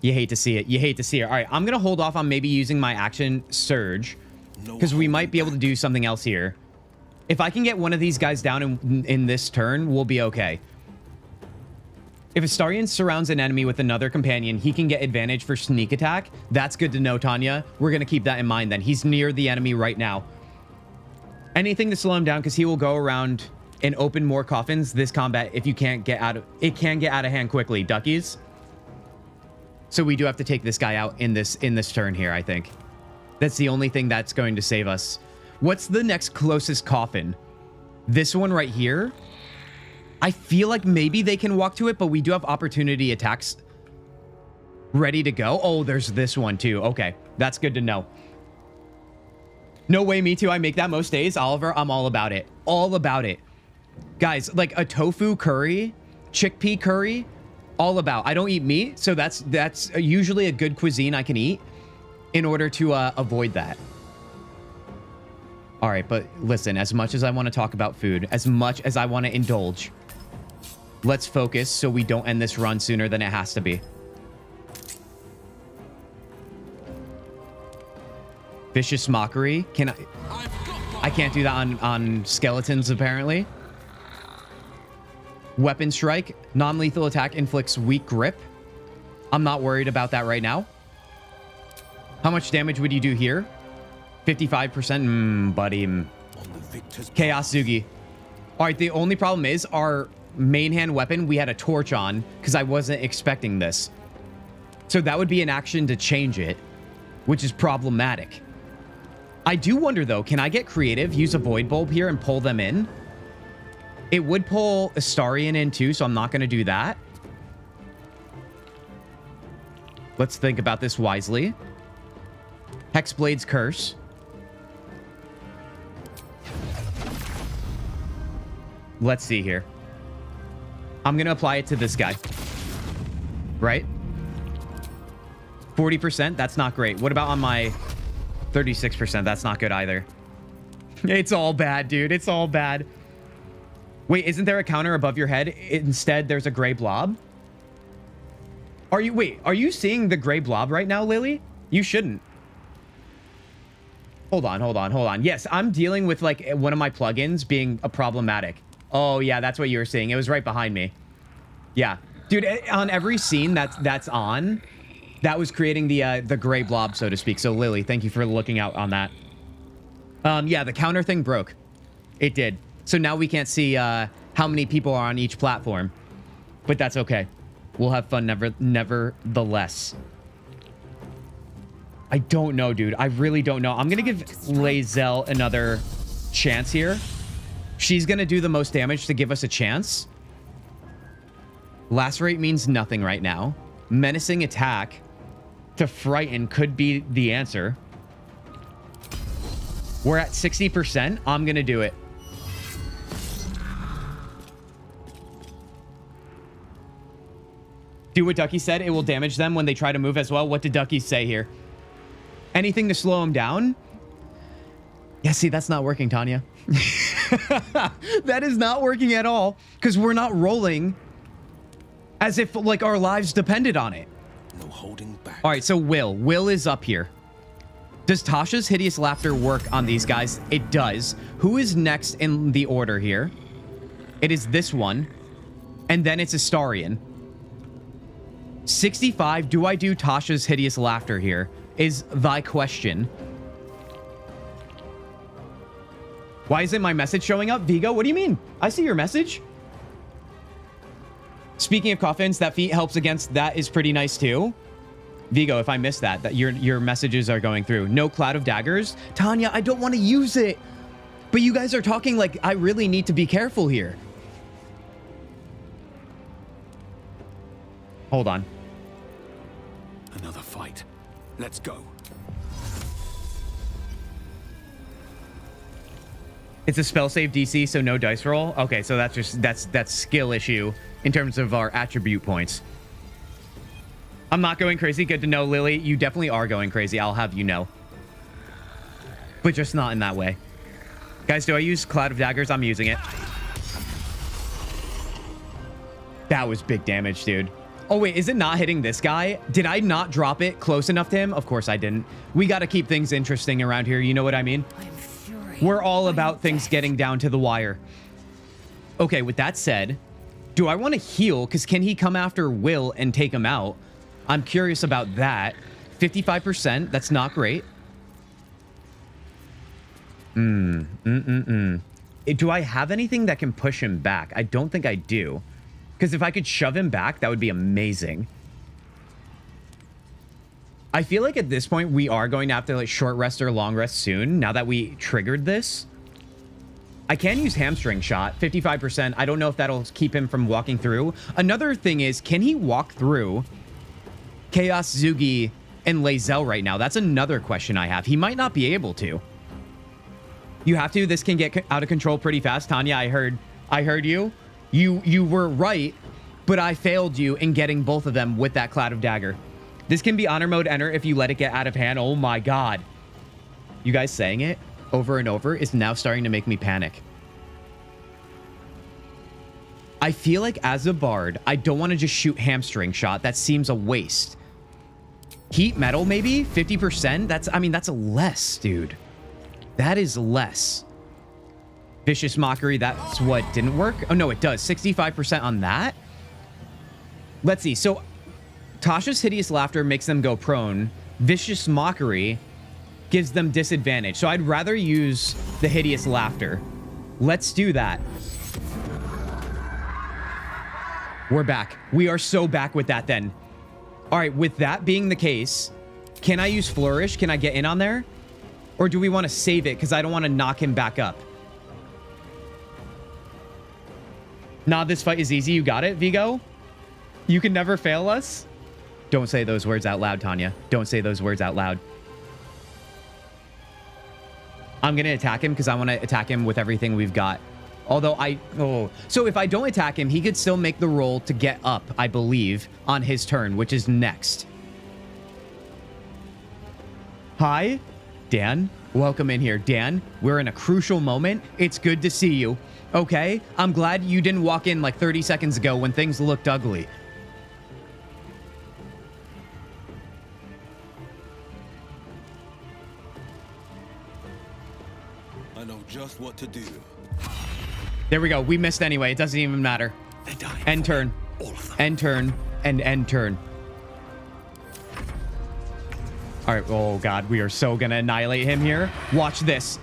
Speaker 1: You hate to see it. You hate to see it. All right, I'm going to hold off on maybe using my action surge because we might be able to do something else here. If I can get one of these guys down in this turn, we'll be okay. If Astarion surrounds an enemy with another companion, he can get advantage for sneak attack. That's good to know, Tanya. We're going to keep that in mind then. He's near the enemy right now. Anything to slow him down because he will go around and open more coffins this combat if you can't get out of... It can get out of hand quickly, duckies. So we do have to take this guy out in this turn here, I think. That's the only thing that's going to save us. What's the next closest coffin? This one right here? I feel like maybe they can walk to it, but we do have opportunity attacks ready to go. Oh, there's this one too. Okay, that's good to know. No way, me too. I make that most days. Oliver, I'm all about it. All about it. Guys, like a tofu curry, chickpea curry, all about. I don't eat meat, so that's usually a good cuisine I can eat in order to avoid that. All right, but listen, as much as I want to talk about food, as much as I want to indulge, let's focus so we don't end this run sooner than it has to be. Vicious mockery. Can I can't do that on skeletons, apparently. Weapon strike. Non-lethal attack inflicts weak grip. I'm not worried about that right now. How much damage would you do here? 55%? Buddy. Chaos Zugi. All right, the only problem is our main hand weapon, we had a torch on because I wasn't expecting this. So that would be an action to change it, which is problematic. I do wonder, though, can I get creative, use a void bulb here and pull them in? It would pull Astarion in too, so I'm not going to do that. Let's think about this wisely. Hexblade's Curse. Let's see here. I'm going to apply it to this guy. Right? 40%? That's not great. What about on my 36%? That's not good either. It's all bad, dude. It's all bad. Wait, isn't there a counter above your head? Instead, there's a gray blob. Are you seeing the gray blob right now, Lily? You shouldn't. Hold on. Yes, I'm dealing with like one of my plugins being a problematic. Oh yeah, that's what you were saying. It was right behind me. Yeah, dude, on every scene that's on, that was creating the gray blob, so to speak. So Lily, thank you for looking out on that. Yeah, the counter thing broke. It did. So now we can't see how many people are on each platform, but that's okay. We'll have fun nevertheless. I don't know, dude. I really don't know. I'm going to give Lae'zel another chance here. She's going to do the most damage to give us a chance. Lacerate means nothing right now. Menacing attack to frighten could be the answer. We're at 60%. I'm going to do it. Do what Ducky said. It will damage them when they try to move as well. What did Ducky say here? Anything to slow them down? Yeah, see, that's not working, Tanya. That is not working at all because we're not rolling as if like our lives depended on it.
Speaker 6: No holding back.
Speaker 1: All right, so Will is up here. Does Tasha's hideous laughter work on these guys? It does. Who is next in the order here? It is this one. And then it's Astarion. 65. Do I do Tasha's hideous laughter here? Is thy question. Why isn't my message showing up? Vigo, what do you mean? I see your message. Speaking of coffins, that feat helps against that is pretty nice too. Vigo, if I missed that your messages are going through. No cloud of daggers. Tanya, I don't want to use it. But you guys are talking like I really need to be careful here. Hold on.
Speaker 9: Another fight. Let's go.
Speaker 1: It's a spell save DC, so no dice roll. Okay, so that's skill issue in terms of our attribute points. I'm not going crazy. Good to know, Lily. You definitely are going crazy. I'll have you know. But just not in that way. Guys, do I use Cloud of Daggers? I'm using it. That was big damage, dude. Oh, wait. Is it not hitting this guy? Did I not drop it close enough to him? Of course I didn't. We got to keep things interesting around here. You know what I mean? We're all about things getting down to the wire. Okay, with that said, do I want to heal? Because can he come after Will and take him out? I'm curious about that. 55%. That's not great. Do I have anything that can push him back? I don't think I do. Because if I could shove him back, that would be amazing. I feel like at this point, we are going to have to like short rest or long rest soon. Now that we triggered this. I can use hamstring shot. 55%. I don't know if that'll keep him from walking through. Another thing is, can he walk through Chaos Zugi and Lae'zel right now? That's another question I have. He might not be able to. You have to. This can get out of control pretty fast. Tanya, I heard you. You were right, but I failed you in getting both of them with that Cloud of Dagger. This can be honor mode enter if you let it get out of hand. Oh my god. You guys saying it over and over is now starting to make me panic. I feel like as a bard, I don't want to just shoot hamstring shot. That seems a waste. Heat metal, maybe 50%. That's a less, dude. That is less. Vicious mockery. That's what didn't work. Oh no, it does. 65% on that. Let's see. So Tasha's hideous laughter makes them go prone. Vicious mockery gives them disadvantage. So I'd rather use the hideous laughter. Let's do that. We're back. We are so back with that then. All right, with that being the case, can I use Flourish? Can I get in on there? Or do we want to save it because I don't want to knock him back up? Nah, this fight is easy. You got it, Vigo? You can never fail us? Don't say those words out loud, Tanya. Don't say those words out loud. I'm going to attack him because I want to attack him with everything we've got. Although so if I don't attack him, he could still make the roll to get up, I believe, on his turn, which is next. Hi, Dan. Welcome in here. Dan, we're in a crucial moment. It's good to see you. Okay? I'm glad you didn't walk in like 30 seconds ago when things looked ugly.
Speaker 9: I know just what to do.
Speaker 1: There we go. We missed anyway. It doesn't even matter. End turn. End turn. And end turn. All right. Oh, God. We are so going to annihilate him here. Watch this.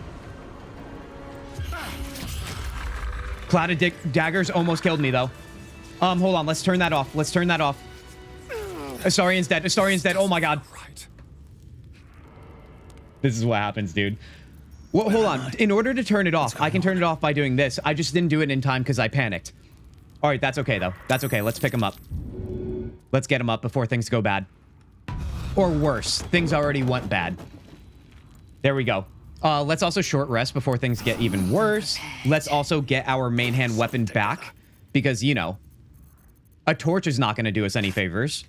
Speaker 1: Cloud of Daggers almost killed me, though. Hold on. Let's turn that off. Let's turn that off. Astarion's dead. Astarion's dead. Oh, my God. This is what happens, dude. Well, hold on. In order to turn it off, I can turn it off by doing this. I just didn't do it in time because I panicked. All right, that's okay, though. That's okay. Let's pick him up. Let's get him up before things go bad. Or worse. Things already went bad. There we go. Let's also short rest before things get even worse. Let's also get our main hand weapon back. Because, you know, a torch is not going to do us any favors.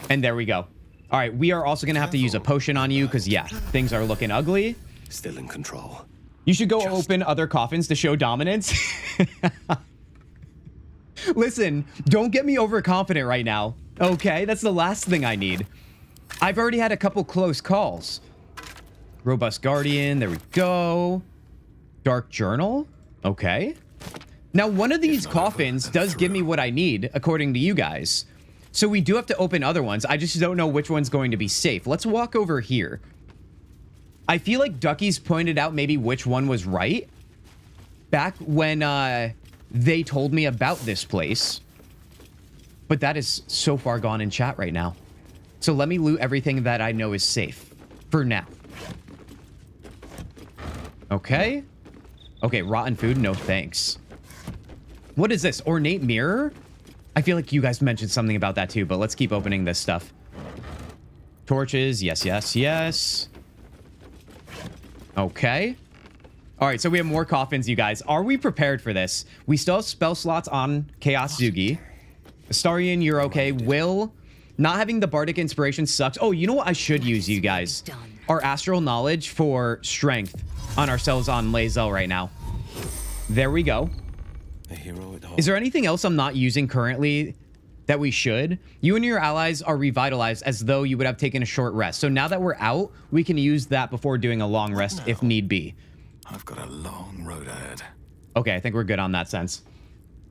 Speaker 1: And there we go. All right, we are also going to have to use a potion on you because, yeah, things are looking ugly.
Speaker 9: Still in control.
Speaker 1: You should go open other coffins to show dominance. Listen, don't get me overconfident right now. Okay, that's the last thing I need. I've already had a couple close calls. Robust Guardian. There we go. Dark Journal. Okay. Now, one of these coffins does give me what I need, according to you guys. So we do have to open other ones. I just don't know which one's going to be safe. Let's walk over here. I feel like Ducky's pointed out maybe which one was right back when they told me about this place. But that is so far gone in chat right now. So let me loot everything that I know is safe for now. Okay. Okay, rotten food, no thanks. What is this? Ornate mirror? I feel like you guys mentioned something about that too, but let's keep opening this stuff. Torches, yes, yes, yes. Okay. All right, so we have more coffins, you guys. Are we prepared for this? We still have spell slots on Kintzugi. Astarian, you're okay. Will, not having the bardic inspiration sucks. Oh, you know what I should use, you guys? Our astral knowledge for strength on ourselves on Lae'zel right now. There we go. Is there anything else I'm not using currently that we should? You and your allies are revitalized as though you would have taken a short rest. So now that we're out, we can use that before doing a long rest if need be.
Speaker 13: I've got a long road ahead.
Speaker 1: Okay, I think we're good on that sense.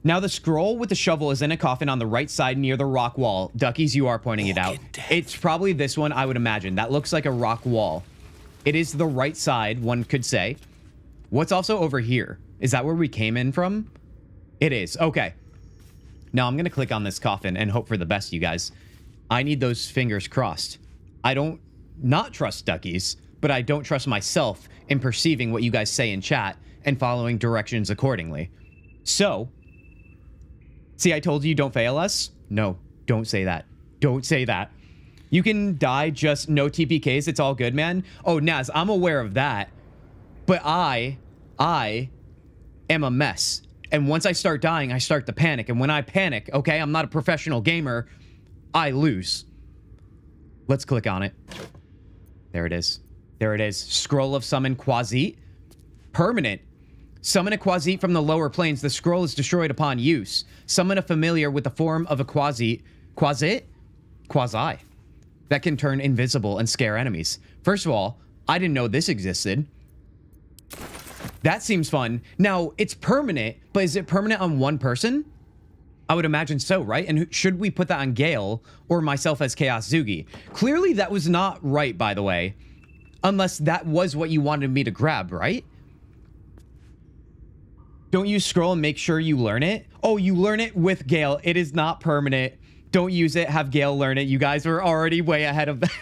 Speaker 1: Now the scroll with the shovel is in a coffin on the right side near the rock wall. Duckies, you are pointing it out. It's probably this one, I would imagine. That looks like a rock wall. It is the right side, one could say. What's also over here? Is that where we came in from? It is. Okay. Now I'm going to click on this coffin and hope for the best, you guys. I need those fingers crossed. I don't not trust Duckies, but I don't trust myself in perceiving what you guys say in chat and following directions accordingly. So, see, I told you don't fail us? No, don't say that. Don't say that. You can die, just no TPKs. It's all good, man. Oh, Naz, I'm aware of that. But I am a mess. And once I start dying, I start to panic. And when I panic, okay, I'm not a professional gamer, I lose. Let's click on it. There it is. There it is. Scroll of Summon Quasit. Permanent. Summon a Quasit from the lower planes. The scroll is destroyed upon use. Summon a familiar with the form of a Quasit. Quasit? Quasi. That can turn invisible and scare enemies. First of all, I didn't know this existed. That seems fun. Now, it's permanent, but is it permanent on one person? I would imagine so, right? And should we put that on Gale or myself as Kintzugi? Clearly, that was not right, by the way. Unless that was what you wanted me to grab, right? Don't use scroll and make sure you learn it. Oh, you learn it with Gale. It is not permanent. Don't use it. Have Gale learn it. You guys are already way ahead of that.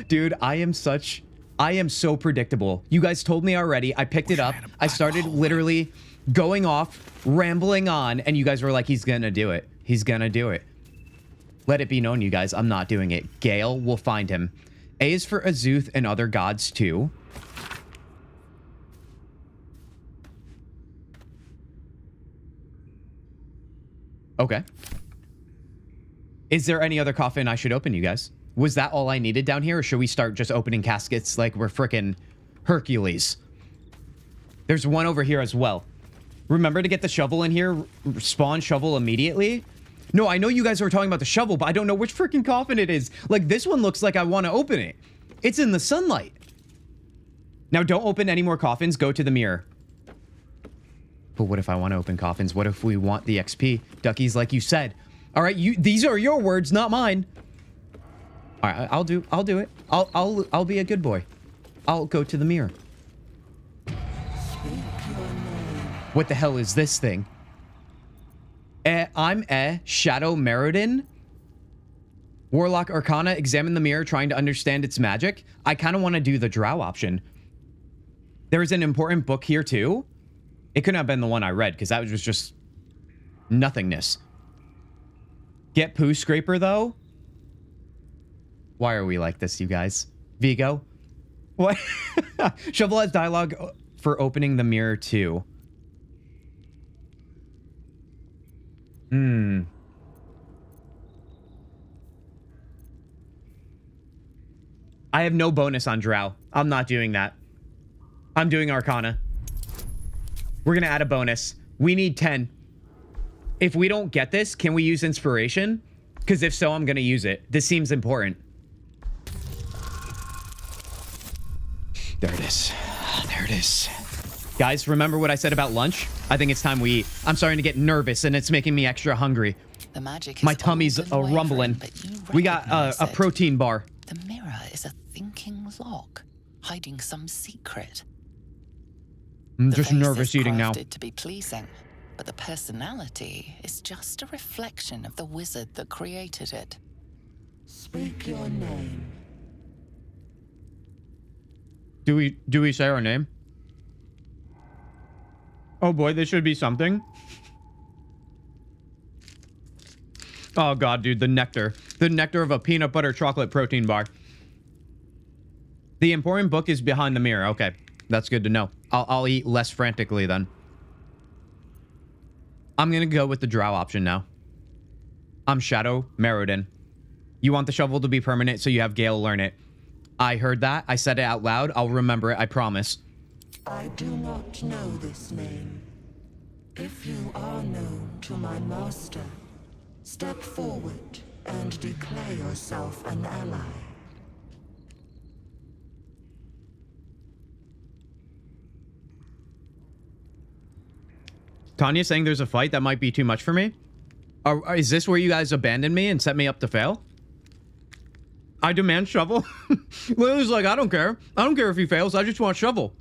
Speaker 1: Dude, I am so predictable. You guys told me already. I picked it up. I started literally going off, rambling on, and you guys were like, he's gonna do it. He's gonna do it. Let it be known, you guys, I'm not doing it. Gale will find him. A is for Azuth and other gods, too. Okay. Is there any other coffin I should open, you guys? Was that all I needed down here, or should we start just opening caskets like we're frickin' Hercules? There's one over here as well. Remember to get the shovel in here. Spawn shovel immediately. No, I know you guys were talking about the shovel, but I don't know which freaking coffin it is. Like, this one looks like I want to open it. It's in the sunlight. Now, don't open any more coffins. Go to the mirror. But what if I want to open coffins? What if we want the XP? Duckies, like you said. All right, these are your words, not mine. All right, I'll do it. I'll be a good boy. I'll go to the mirror. What the hell is this thing? I'm Shadow Meriden. Warlock Arcana, examine the mirror, trying to understand its magic. I kind of want to do the drow option. There's an important book here too. It couldn't have been the one I read, because that was just nothingness. Get Poo Scraper, though? Why are we like this, you guys? Vigo? What? Shovel has dialogue for opening the mirror, too. I have no bonus on Drow. I'm not doing that. I'm doing Arcana. We're going to add a bonus. We need 10. If we don't get this, can we use Inspiration? Because if so, I'm going to use it. This seems important. There it is. There it is. Guys, remember what I said about lunch? I think it's time we eat. I'm starting to get nervous, and it's making me extra hungry.
Speaker 5: The magic is
Speaker 1: My tummy's rumbling. We got a protein bar.
Speaker 5: The mirror is a thinking lock, hiding some secret.
Speaker 1: I'm just nervous eating now.
Speaker 5: To be pleasing, but the personality is just a reflection of the wizard that created it.
Speaker 15: Speak your name.
Speaker 1: Do we say our name? Oh boy, this should be something. Oh god, dude, the nectar. The nectar of a peanut butter chocolate protein bar. The important book is behind the mirror. Okay, that's good to know. I'll eat less frantically then. I'm gonna go with the drow option now. I'm Shadow Meriden. You want the shovel to be permanent, so you have Gale learn it. I heard that. I said it out loud. I'll remember it, I promise.
Speaker 15: I do not know this name. If you are known to my master, step forward and declare yourself an ally.
Speaker 1: Tanya's saying there's a fight that might be too much for me. Is this where you guys abandoned me and set me up to fail? I demand shovel. Lily's like, I don't care. I don't care if he fails. I just want shovel.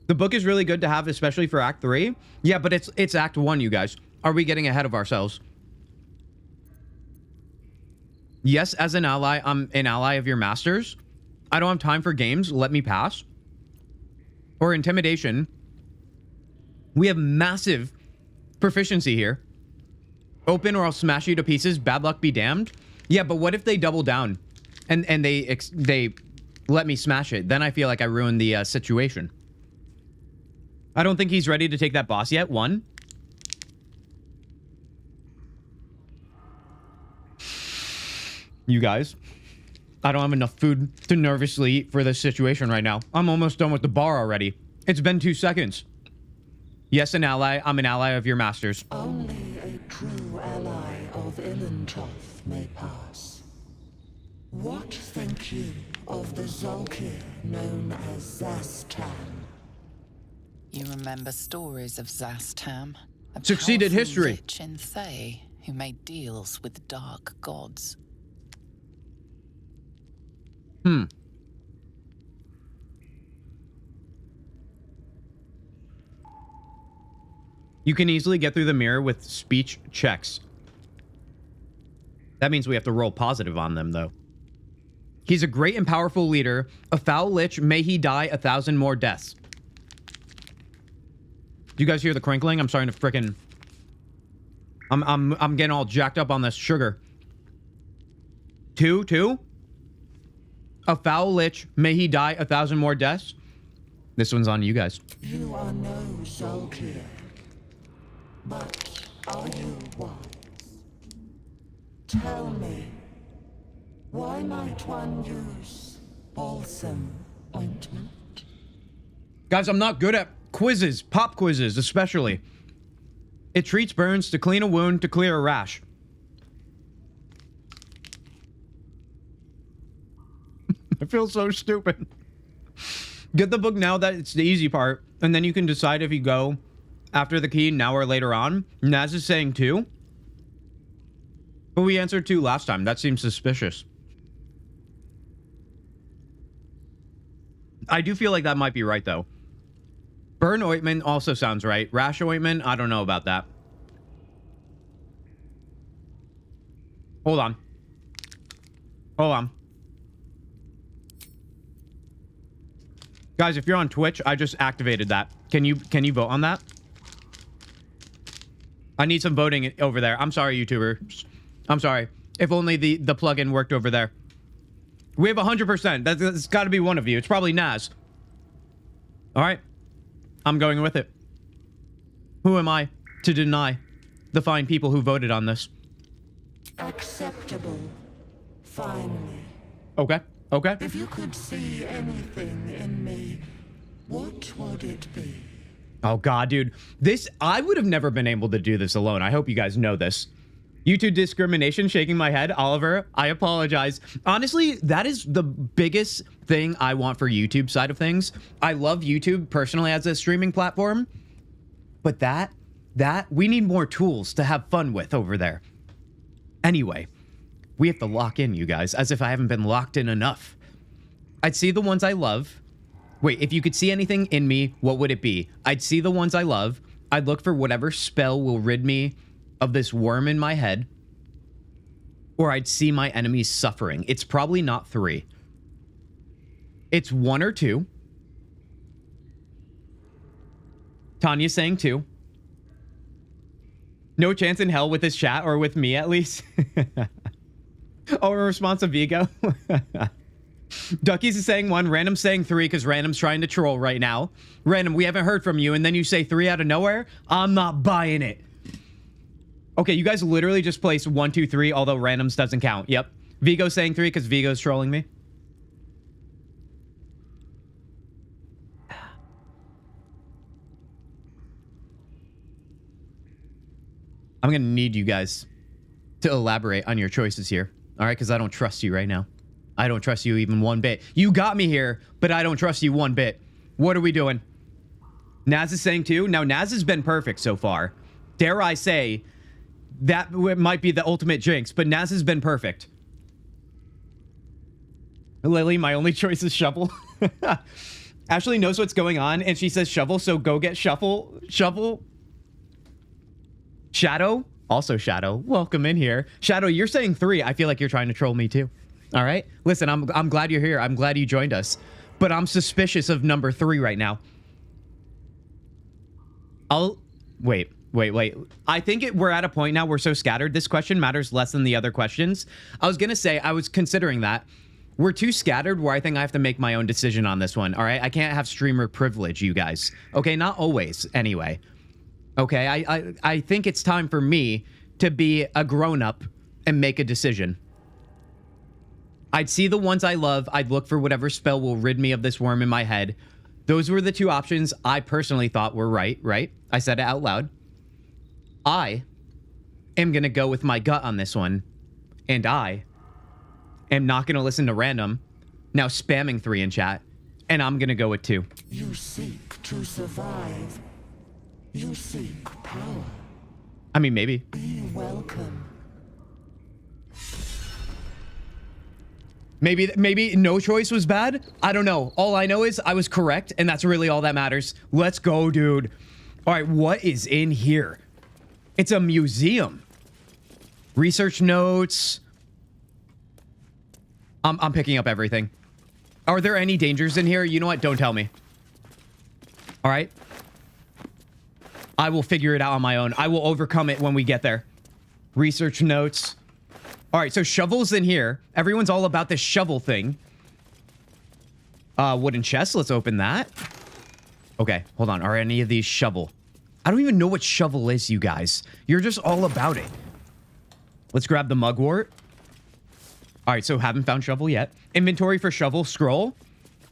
Speaker 1: The book is really good to have, especially for Act 3. Yeah, but it's Act 1, you guys. Are we getting ahead of ourselves? Yes, as an ally, I'm an ally of your masters. I don't have time for games. Let me pass. Or intimidation. We have massive proficiency here. Open or I'll smash you to pieces. Bad luck be damned. Yeah, but what if they double down and they let me smash it? Then I feel like I ruined the situation. I don't think he's ready to take that boss yet. 1. You guys, I don't have enough food to nervously eat for this situation right now. I'm almost done with the bar already. It's been 2 seconds. Yes, an ally. I'm an ally of your masters.
Speaker 15: Only a true ally of Ilintoth may pass. What think you of the Zolkir known as Zastam?
Speaker 5: You remember stories of Zastam? A
Speaker 1: Succeeded
Speaker 5: powerful
Speaker 1: history.
Speaker 5: Lich in Thay who made deals with dark gods.
Speaker 1: You can easily get through the mirror with speech checks. That means we have to roll positive on them, though. He's a great and powerful leader. A foul lich, may he die 1,000 more deaths. Do you guys hear the crinkling? I'm starting to frickin'... I'm getting all jacked up on this sugar. 2? A foul lich, may he die 1,000 more deaths. This one's on you guys.
Speaker 15: You are no Zolkir, but are you wise? Tell me, why might one use balsam ointment?
Speaker 1: Guys, I'm not good at quizzes, pop quizzes especially. It treats burns, to clean a wound, to clear a rash. I feel so stupid. Get the book now that it's the easy part, and then you can decide if you go after the key now or later on. Naz is saying 2. But we answered 2 last time. That seems suspicious. I do feel like that might be right, though. Burn ointment also sounds right. Rash ointment, I don't know about that. Hold on. Guys, if you're on Twitch, I just activated that. Can you vote on that? I need some voting over there. I'm sorry, YouTubers. I'm sorry. If only the plugin worked over there. We have 100%. That's got to be one of you. It's probably Naz. All right. I'm going with it. Who am I to deny the fine people who voted on this?
Speaker 15: Acceptable. Finally.
Speaker 1: Okay.
Speaker 15: If you could see anything in me, what would it be?
Speaker 1: Oh, God, dude. I would have never been able to do this alone. I hope you guys know this. YouTube discrimination, shaking my head. Oliver, I apologize. Honestly, that is the biggest thing I want for YouTube side of things. I love YouTube personally as a streaming platform, but that we need more tools to have fun with over there. Anyway, we have to lock in, you guys, as if I haven't been locked in enough. I'd see the ones I love. Wait, if you could see anything in me, what would it be? I'd see the ones I love. I'd look for whatever spell will rid me of this worm in my head. Or I'd see my enemies suffering. It's probably not 3. It's 1 or 2. Tanya's saying 2. No chance in hell with this chat, or with me at least. Oh, in response to Vigo. Duckies is saying 1, Random's saying 3 because Random's trying to troll right now. Random, we haven't heard from you, and then you say 3 out of nowhere? I'm not buying it. Okay, you guys literally just placed 1, 2, 3, although Random's doesn't count. Yep. Vigo's saying 3 because Vigo's trolling me. I'm going to need you guys to elaborate on your choices here. All right, because I don't trust you right now. I don't trust you even one bit. You got me here, but I don't trust you one bit. What are we doing? Naz is saying 2. Now, Naz has been perfect so far. Dare I say, that might be the ultimate jinx, but Naz has been perfect. Lily, my only choice is shovel. Ashley knows what's going on, and she says shovel, so go get shovel. Shadow, also Shadow, welcome in here. Shadow, you're saying 3. I feel like you're trying to troll me too. All right, listen, I'm glad you're here. I'm glad you joined us, but I'm suspicious of number 3 right now. Wait. I think we're at a point now. We're so scattered. This question matters less than the other questions. I was gonna say, I was considering that. We're too scattered where I think I have to make my own decision on this one. All right, I can't have streamer privilege, you guys. Okay, not always, anyway. Okay, I think it's time for me to be a grown-up and make a decision. I'd see the ones I love. I'd look for whatever spell will rid me of this worm in my head. Those were the 2 options I personally thought were right? I said it out loud. I am going to go with my gut on this one. And I am not going to listen to Random now spamming 3 in chat. And I'm going to go with 2.
Speaker 7: You seek to survive. You seek power.
Speaker 1: I mean, maybe.
Speaker 7: Be welcome.
Speaker 1: Maybe no choice was bad. I don't know. All I know is I was correct, and that's really all that matters. Let's go, dude. All right, what is in here? It's a museum. Research notes. I'm picking up everything. Are there any dangers in here? You know what? Don't tell me. All right. I will figure it out on my own. I will overcome it when we get there. Research notes. All right, so shovels in here. Everyone's all about this shovel thing. Wooden chest. Let's open that. Okay, hold on. Are any of these shovel? I don't even know what shovel is, you guys. You're just all about it. Let's grab the mugwort. All right, so haven't found shovel yet. Inventory for shovel. Scroll.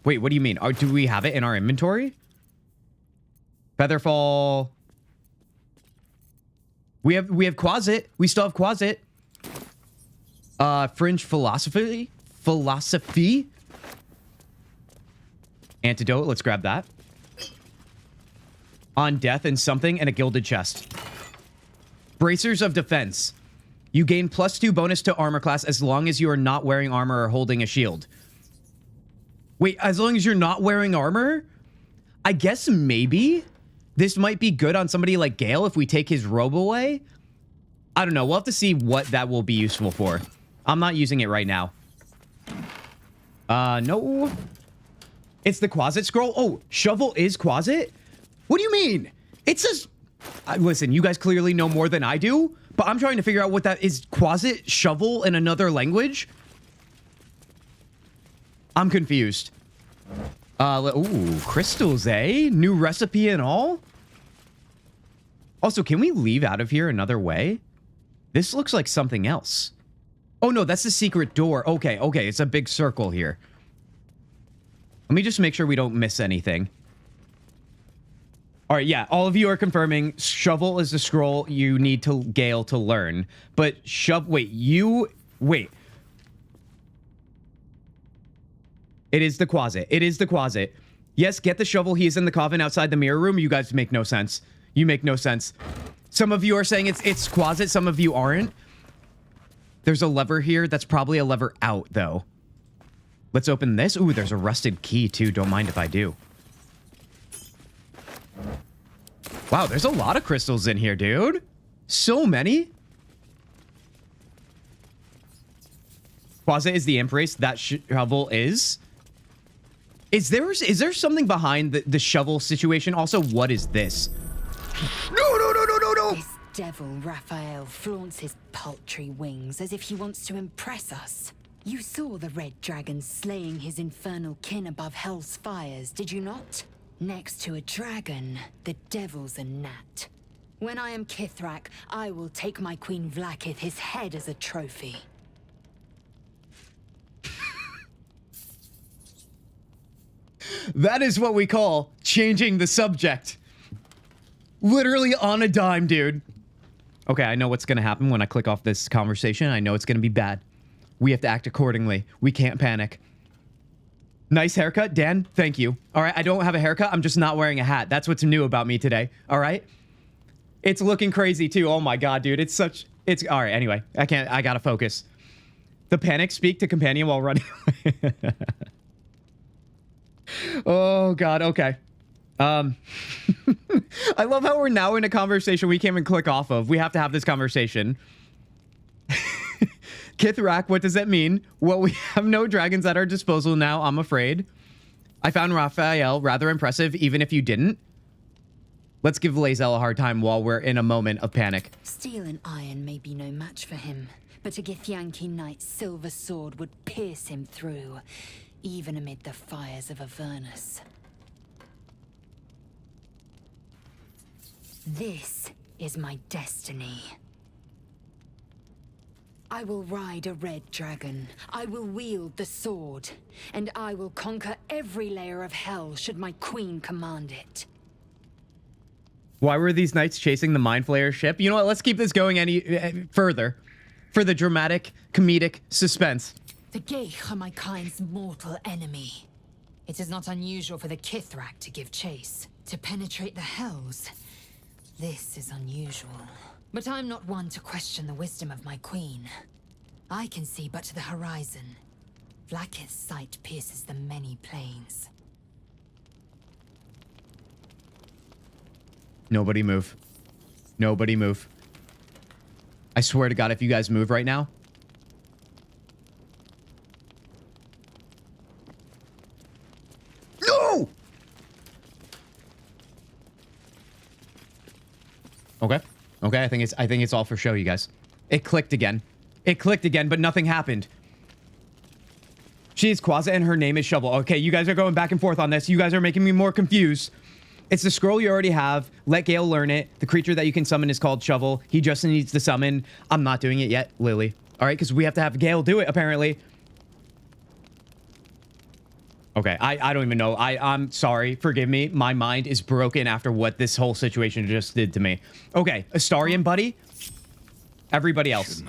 Speaker 1: Wait, what do you mean? Do we have it in our inventory? Featherfall. We have Quasit. We still have Quasit. Fringe philosophy. Antidote. Let's grab that. On death and something and a gilded chest. Bracers of defense. You gain +2 bonus to armor class as long as you are not wearing armor or holding a shield. Wait, as long as you're not wearing armor? I guess maybe this might be good on somebody like Gale if we take his robe away. I don't know. We'll have to see what that will be useful for. I'm not using it right now. No. It's the Quasit scroll. Oh, shovel is Quasit? What do you mean? It says... listen, you guys clearly know more than I do, but I'm trying to figure out what that is. Quasit shovel in another language? I'm confused. Ooh, crystals, eh? New recipe and all? Also, can we leave out of here another way? This looks like something else. Oh, no, that's the secret door. Okay, it's a big circle here. Let me just make sure we don't miss anything. All right, yeah, all of you are confirming shovel is the scroll you need to Gale to learn. But wait. It is the closet. It is the closet. Yes, get the shovel. He is in the coffin outside the mirror room. You guys make no sense. You make no sense. Some of you are saying it's closet. Some of you aren't. There's a lever here. That's probably a lever out, though. Let's open this. Ooh, there's a rusted key, too. Don't mind if I do. Wow, there's a lot of crystals in here, dude. So many. Closet is the embrace. That shovel is. Is there something behind the shovel situation? Also, what is this? No.
Speaker 4: This devil, Raphael, flaunts his paltry wings as if he wants to impress us. You saw the red dragon slaying his infernal kin above hell's fires, did you not? Next to a dragon, the devil's a gnat. When I am Kithrak, I will take my Queen Vlaakith his head as a trophy.
Speaker 1: That is what we call changing the subject. Literally on a dime, dude. Okay, I know what's going to happen when I click off this conversation. I know it's going to be bad. We have to act accordingly. We can't panic. Nice haircut, Dan. Thank you. All right, I don't have a haircut. I'm just not wearing a hat. That's what's new about me today. All right? It's looking crazy, too. Oh, my God, dude. It's all right, anyway. I gotta focus. The panic speak to companion while running. Oh, God. Okay. I love how we're now in a conversation we can't even click off of. We have to have this conversation. Kithrak, what does that mean? Well, we have no dragons at our disposal now, I'm afraid. I found Raphael rather impressive, even if you didn't. Let's give Lae'zel a hard time while we're in a moment of panic.
Speaker 4: Steel and iron may be no match for him, but a Githyanki knight's silver sword would pierce him through, even amid the fires of Avernus. This is my destiny. I will ride a red dragon. I will wield the sword. And I will conquer every layer of hell should my queen command it.
Speaker 1: Why were these knights chasing the Mind Flayer ship? You know what? Let's keep this going any further. For the dramatic, comedic suspense.
Speaker 4: The Geich are my kind's mortal enemy. It is not unusual for the Kithrak to give chase. To penetrate the hells. This is unusual. But I'm not one to question the wisdom of my queen. I can see but to the horizon. Vlaakith's sight pierces the many planes.
Speaker 1: Nobody move. Nobody move. I swear to God, if you guys move right now. No! Okay. Okay, I think it's all for show, you guys. It clicked again. It clicked again, but nothing happened. She is Quaza and her name is Shovel. Okay, you guys are going back and forth on this. You guys are making me more confused. It's the scroll you already have. Let Gale learn it. The creature that you can summon is called Shovel. He just needs to summon. I'm not doing it yet, Lily. All right, because we have to have Gale do it, apparently. Okay, I don't even know. I'm sorry. Forgive me. My mind is broken after what this whole situation just did to me. Okay, Astarion, buddy. Everybody else.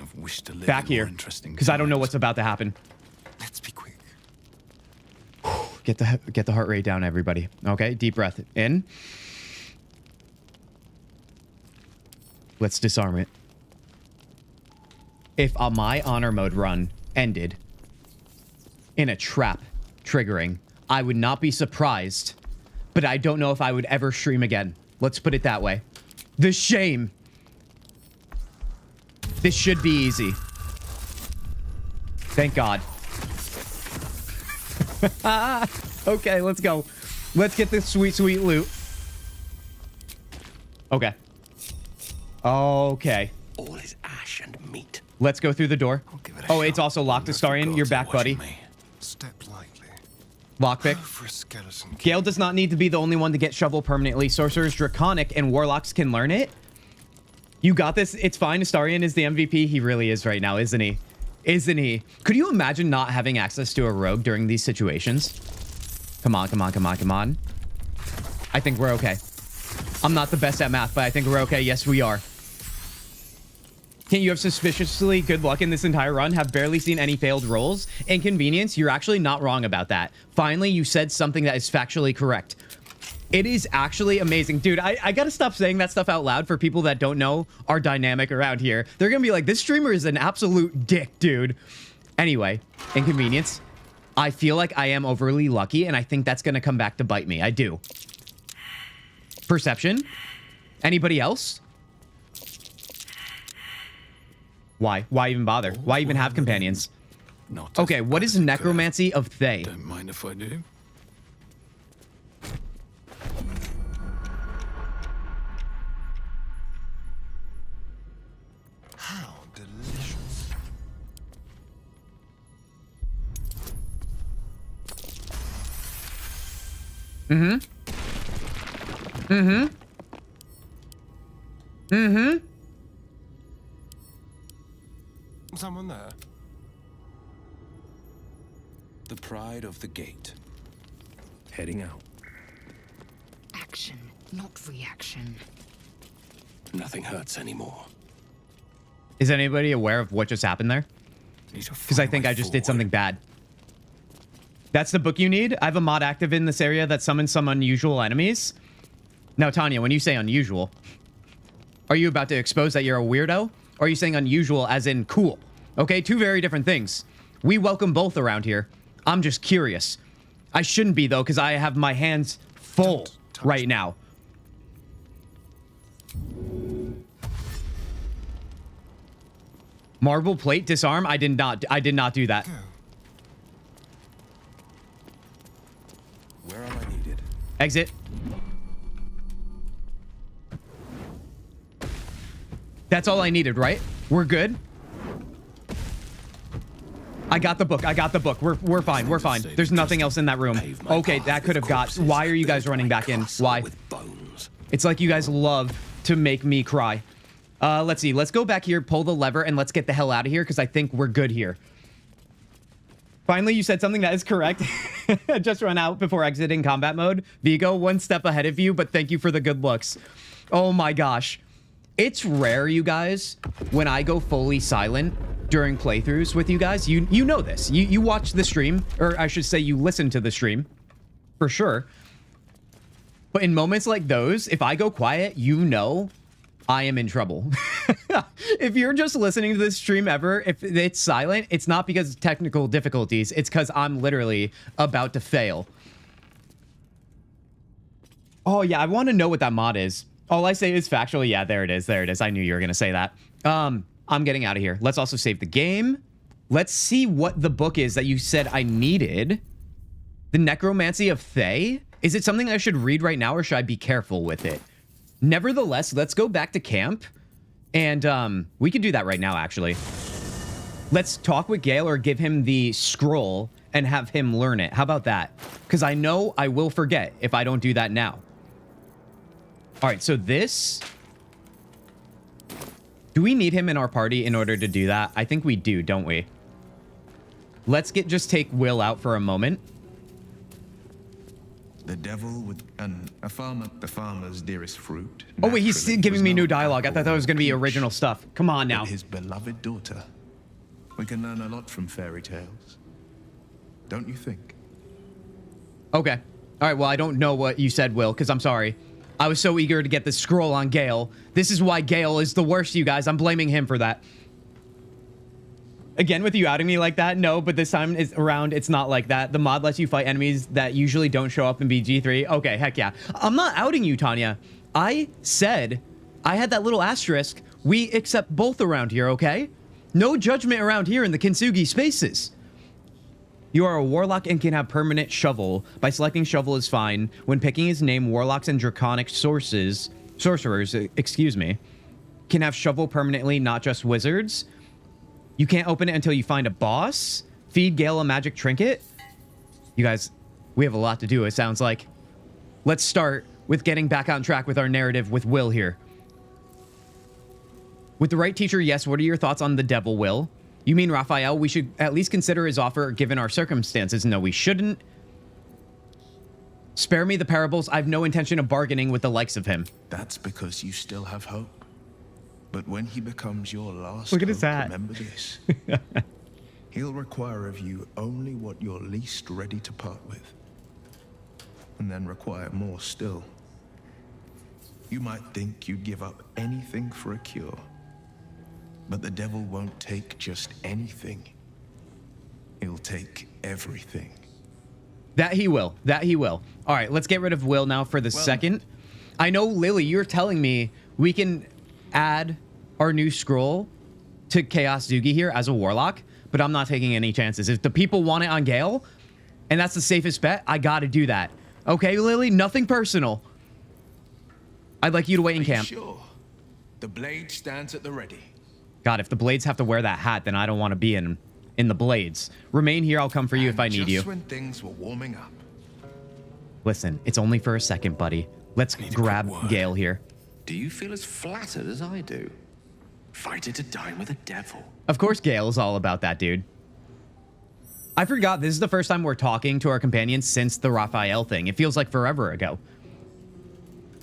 Speaker 1: Back here. Because I don't know what's about to happen.
Speaker 9: Let's be quick.
Speaker 1: Get the heart rate down, everybody. Okay, deep breath in. Let's disarm it. If my honor mode run ended in a trap triggering, I would not be surprised, but I don't know if I would ever stream again. Let's put it that way. The shame. This should be easy. Thank God. Okay, let's go. Let's get this sweet, sweet loot. Okay. Okay.
Speaker 13: All is ash and meat.
Speaker 1: Let's go through the door. Oh, it's also locked, Astarion. You're back, buddy.
Speaker 17: Step lightly.
Speaker 1: Lockpick.
Speaker 17: For a skeleton.
Speaker 1: Gale does not need to be the only one to get Shovel permanently. Sorcerers Draconic and Warlocks can learn it. You got this. It's fine. Astarion is the MVP. He really is right now, isn't he? Isn't he? Could you imagine not having access to a rogue during these situations? Come on, come on, come on, come on. I think we're okay. I'm not the best at math, but I think we're okay. Yes, we are. Can you have suspiciously good luck in this entire run? Have barely seen any failed rolls. Inconvenience, you're actually not wrong about that. Finally, you said something that is factually correct. It is actually amazing. Dude, I gotta stop saying that stuff out loud for people that don't know our dynamic around here. They're gonna be like, this streamer is an absolute dick, dude. Anyway, inconvenience. I feel like I am overly lucky, and I think that's gonna come back to bite me. I do. Perception? Anybody else? Why? Why even bother? Why even have companions? Okay, what is necromancy of Thay?
Speaker 9: Don't mind if I do.
Speaker 17: How delicious. Someone there?
Speaker 6: The pride of the gate. Heading out.
Speaker 4: Action, not reaction.
Speaker 17: Nothing hurts anymore.
Speaker 1: Is anybody aware of what just happened there? Because I think I just did something bad. That's the book you need? I have a mod active in this area that summons some unusual enemies. Now, Tanya, when you say unusual, are you about to expose that you're a weirdo? Or are you saying unusual as in cool? Okay, two very different things. We welcome both around here. I'm just curious. I shouldn't be, though, because I have my hands full right now. Marble plate disarm? I did not do that.
Speaker 6: Where am I needed?
Speaker 1: Exit. That's all I needed, right? We're good. I got the book. I got the book. We're fine. We're fine. There's nothing else in that room. Okay, that could have got. Why are you guys running back in? Why? It's like you guys love to make me cry. Let's see. Let's go back here, pull the lever, and let's get the hell out of here because I think we're good here. Finally, you said something that is correct. Just run out before exiting combat mode. Vigo, one step ahead of you, but thank you for the good looks. Oh my gosh. It's rare, you guys, when I go fully silent during playthroughs with you guys. You know this. You watch the stream, or I should say you listen to the stream, for sure. But in moments like those, if I go quiet, you know I am in trouble. If you're just listening to this stream ever, if it's silent, it's not because of technical difficulties. It's because I'm literally about to fail. Oh, yeah, I want to know what that mod is. All I say is factual. Yeah, there it is. There it is. I knew you were going to say that. I'm getting out of here. Let's also save the game. Let's see what the book is that you said I needed. The Necromancy of Thay? Is it something I should read right now, or should I be careful with it? Nevertheless, let's go back to camp. And we could do that right now, actually. Let's talk with Gale or give him the scroll and have him learn it. How about that? Because I know I will forget if I don't do that now. All right, so this... Do we need him in our party in order to do that? I think we do, don't we? Let's just take Will out for a moment.
Speaker 6: The devil with the farmer's dearest fruit.
Speaker 1: Oh, wait, he's giving me new dialogue. I thought that was going to be original stuff. Come on now.
Speaker 6: His beloved daughter. We can learn a lot from fairy tales. Don't you think?
Speaker 1: Okay. All right, well, I don't know what you said, Will, because I'm sorry. I was so eager to get the scroll on Gale. This is why Gale is the worst, you guys. I'm blaming him for that. Again, with you outing me like that? No, but this time around, it's not like that. The mod lets you fight enemies that usually don't show up in BG3. Okay, heck yeah. I'm not outing you, Tanya. I said I had that little asterisk. We accept both around here, okay? No judgment around here in the Kintzugi spaces. You are a warlock and can have permanent shovel. By selecting shovel is fine. When picking his name, warlocks and draconic sorcerers, excuse me, can have shovel permanently, not just wizards. You can't open it until you find a boss. Feed Gale a magic trinket. You guys, we have a lot to do, it sounds like. Let's start with getting back on track with our narrative with Will here. With the right teacher, yes. What are your thoughts on the devil, Will? You mean Raphael? We should at least consider his offer given our circumstances. No, we shouldn't. Spare me the parables. I've no intention of bargaining with the likes of him.
Speaker 6: That's because you still have hope. But when he becomes your last
Speaker 1: Look at his
Speaker 6: hope,
Speaker 1: hat.
Speaker 6: remember this. He'll require of you only what you're least ready to part with. And then require more still. You might think you'd give up anything for a cure. But the devil won't take just anything. He'll take everything.
Speaker 1: That he will. That he will. All right, let's get rid of Will now for the second. I know, Lily, you're telling me we can add our new scroll to Chaos Dugi here as a warlock, but I'm not taking any chances. If the people want it on Gale, and that's the safest bet, I got to do that. Okay, Lily, nothing personal. I'd like you to wait in camp.
Speaker 6: Sure. The blade stands at the ready.
Speaker 1: God, if the Blades have to wear that hat, then I don't want to be in the Blades. Remain here. I'll come for you if I need you.
Speaker 6: Just when things were warming up.
Speaker 1: Listen, it's only for a second, buddy. Let's grab Gale here.
Speaker 13: Do you feel as flattered as I do? Fighter to dine with a devil.
Speaker 1: Of course, Gale is all about that, dude. I forgot this is the first time we're talking to our companions since the Raphael thing. It feels like forever ago.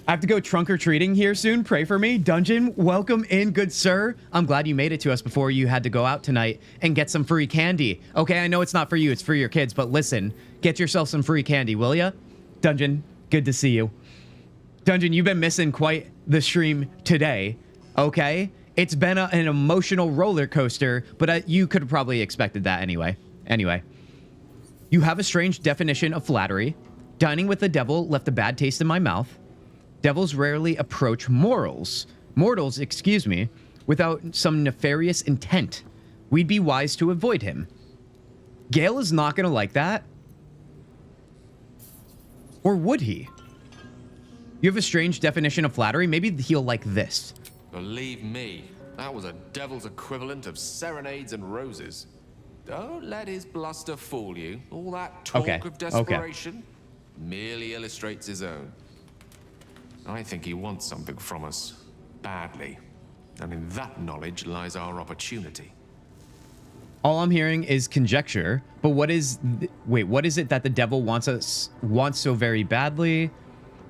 Speaker 1: I have to go trunk-or-treating here soon. Pray for me. Dungeon, welcome in, good sir. I'm glad you made it to us before you had to go out tonight and get some free candy. Okay, I know it's not for you, it's for your kids, but listen, get yourself some free candy, will ya? Dungeon, good to see you. Dungeon, you've been missing quite the stream today, okay? It's been an emotional roller coaster, but you could have probably expected that anyway. Anyway, you have a strange definition of flattery. Dining with the devil left a bad taste in my mouth. Devils rarely approach mortals, without some nefarious intent. We'd be wise to avoid him. Gale is not going to like that. Or would he? You have a strange definition of flattery. Maybe he'll like this.
Speaker 19: Believe me, that was a devil's equivalent of serenades and roses. Don't let his bluster fool you. All that talk of desperation merely illustrates his own. I think he wants something from us, badly. And in that knowledge lies our opportunity.
Speaker 1: All I'm hearing is conjecture, but what is... Wait, what is it that the devil wants so very badly?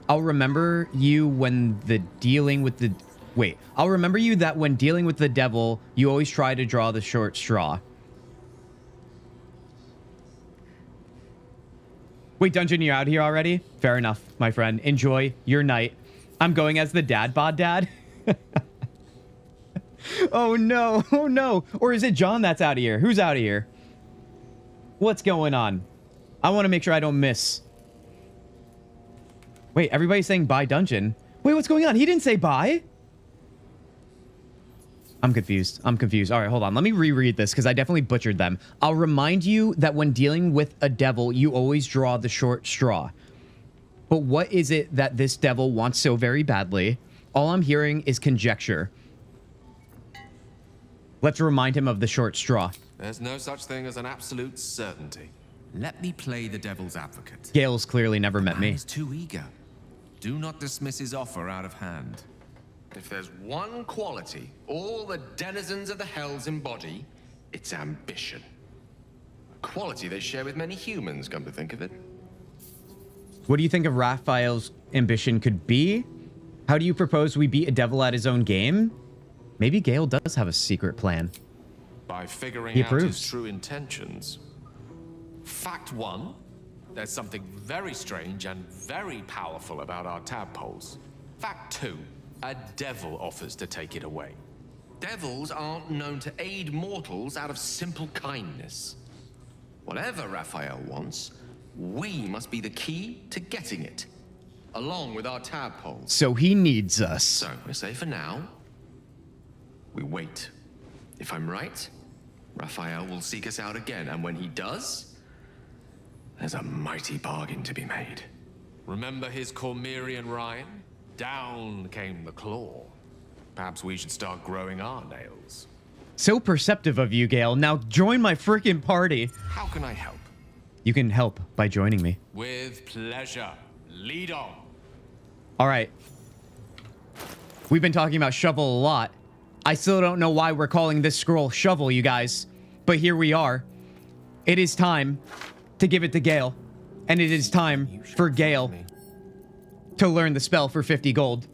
Speaker 1: I'll remember you when dealing with the... Wait, I'll remember you that when dealing with the devil, you always try to draw the short straw. Wait, Dungeon, you're out here already? Fair enough, my friend. Enjoy your night. I'm going as the dad bod dad. Oh no, oh no. Or is it John that's out of here? Who's out of here? What's going on? I want to make sure I don't miss. Wait, everybody's saying bye, Dungeon. Wait, what's going on? He didn't say bye. I'm confused. I'm confused. All right, hold on. Let me reread this because I definitely butchered them. I'll remind you that when dealing with a devil, you always draw the short straw. But what is it that this devil wants so very badly? All I'm hearing is conjecture. Let's remind him of the short straw.
Speaker 19: There's no such thing as an absolute certainty.
Speaker 13: Let me play the devil's advocate.
Speaker 1: Gale's clearly never met me.
Speaker 13: He's too eager. Do not dismiss his offer out of hand.
Speaker 19: If there's one quality all the denizens of the hells embody, it's ambition. A quality they share with many humans, come to think of it.
Speaker 1: What do you think of Raphael's ambition could be? How do you propose we beat a devil at his own game? Maybe Gale does have a secret plan.
Speaker 19: By figuring out his true intentions. Fact one, there's something very strange and very powerful about our tadpoles. Fact two, a devil offers to take it away. Devils aren't known to aid mortals out of simple kindness. Whatever Raphael wants, we must be the key to getting it, along with our tadpoles.
Speaker 1: So he needs us.
Speaker 19: So I say for now, we wait. If I'm right, Raphael will seek us out again, and when he does, there's a mighty bargain to be made. Remember his Cormyrean rhyme? Down came the claw. Perhaps we should start growing our nails.
Speaker 1: So perceptive of you, Gale. Now join my freaking party.
Speaker 19: How can I help?
Speaker 1: You can help by joining me.
Speaker 19: With pleasure. Lead on.
Speaker 1: All right. We've been talking about shovel a lot. I still don't know why we're calling this scroll shovel, you guys. But here we are. It is time to give it to Gale. And it is time for Gale to learn the spell for 50 gold.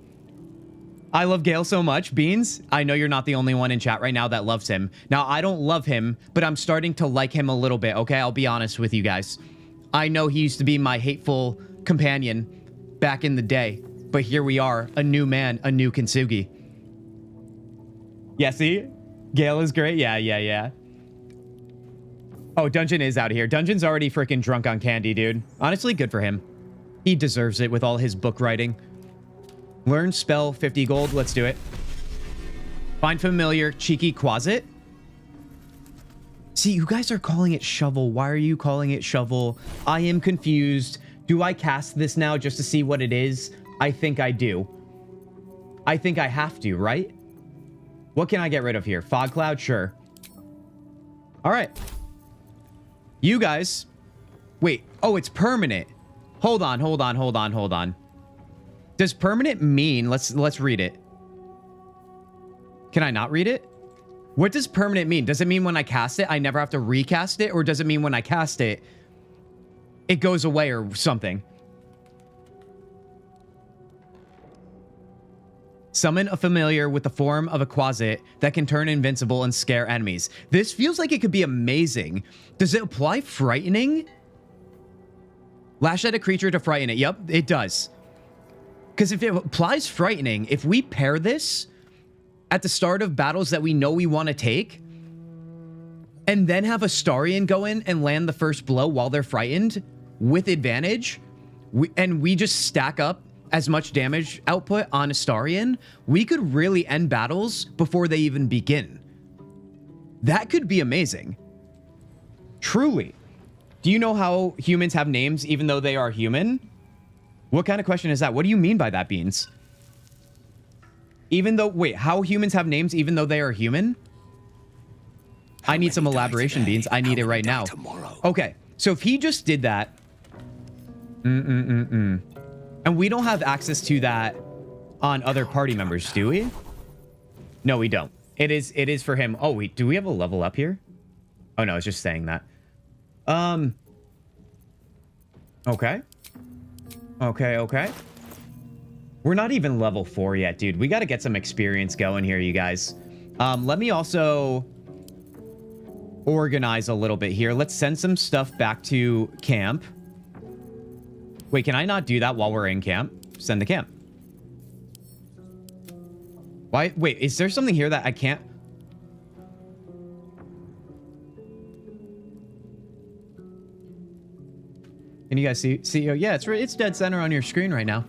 Speaker 1: I love Gale so much. Beans, I know you're not the only one in chat right now that loves him. Now, I don't love him, but I'm starting to like him a little bit, okay? I'll be honest with you guys. I know he used to be my hateful companion back in the day, but here we are, a new man, a new Kintzugi. Yeah, see? Gale is great. Yeah. Oh, Dungeon is out here. Dungeon's already freaking drunk on candy, dude. Honestly, good for him. He deserves it with all his book writing. Learn spell, 50 gold. Let's do it. Find familiar, cheeky quasit. See, you guys are calling it shovel. Why are you calling it shovel? I am confused. Do I cast this now just to see what it is? I think I do. I think I have to, right? What can I get rid of here? Fog cloud? Sure. All right. You guys. Wait. Oh, it's permanent. Hold on. Does permanent mean... Let's read it. Can I not read it? What does permanent mean? Does it mean when I cast it, I never have to recast it? Or does it mean when I cast it, it goes away or something? Summon a familiar with the form of a quasit that can turn invincible and scare enemies. This feels like it could be amazing. Does it apply frightening? Lash at a creature to frighten it. Yep, it does. Because if it applies frightening, if we pair this at the start of battles that we know we want to take, and then have a Starian go in and land the first blow while they're frightened with advantage, we just stack up as much damage output on a Starian, we could really end battles before they even begin. That could be amazing. Truly. Do you know how humans have names even though they are human? What kind of question is that? What do you mean by that, Beans? Even though... Wait, how humans have names even though they are human? I need some elaboration, Beans. I need it right now. Okay, so if he just did that... And we don't have access to that on other party members, do we? No, we don't. It is for him. Oh, wait, do we have a level up here? Oh, no, it's just saying that. Okay. Okay. We're not even level 4 yet, dude. We got to get some experience going here, you guys. Let me also organize a little bit here. Let's send some stuff back to camp. Wait, can I not do that while we're in camp? Send to camp. Why? Wait, is there something here that I can't? Can you guys see? Yeah, it's dead center on your screen right now.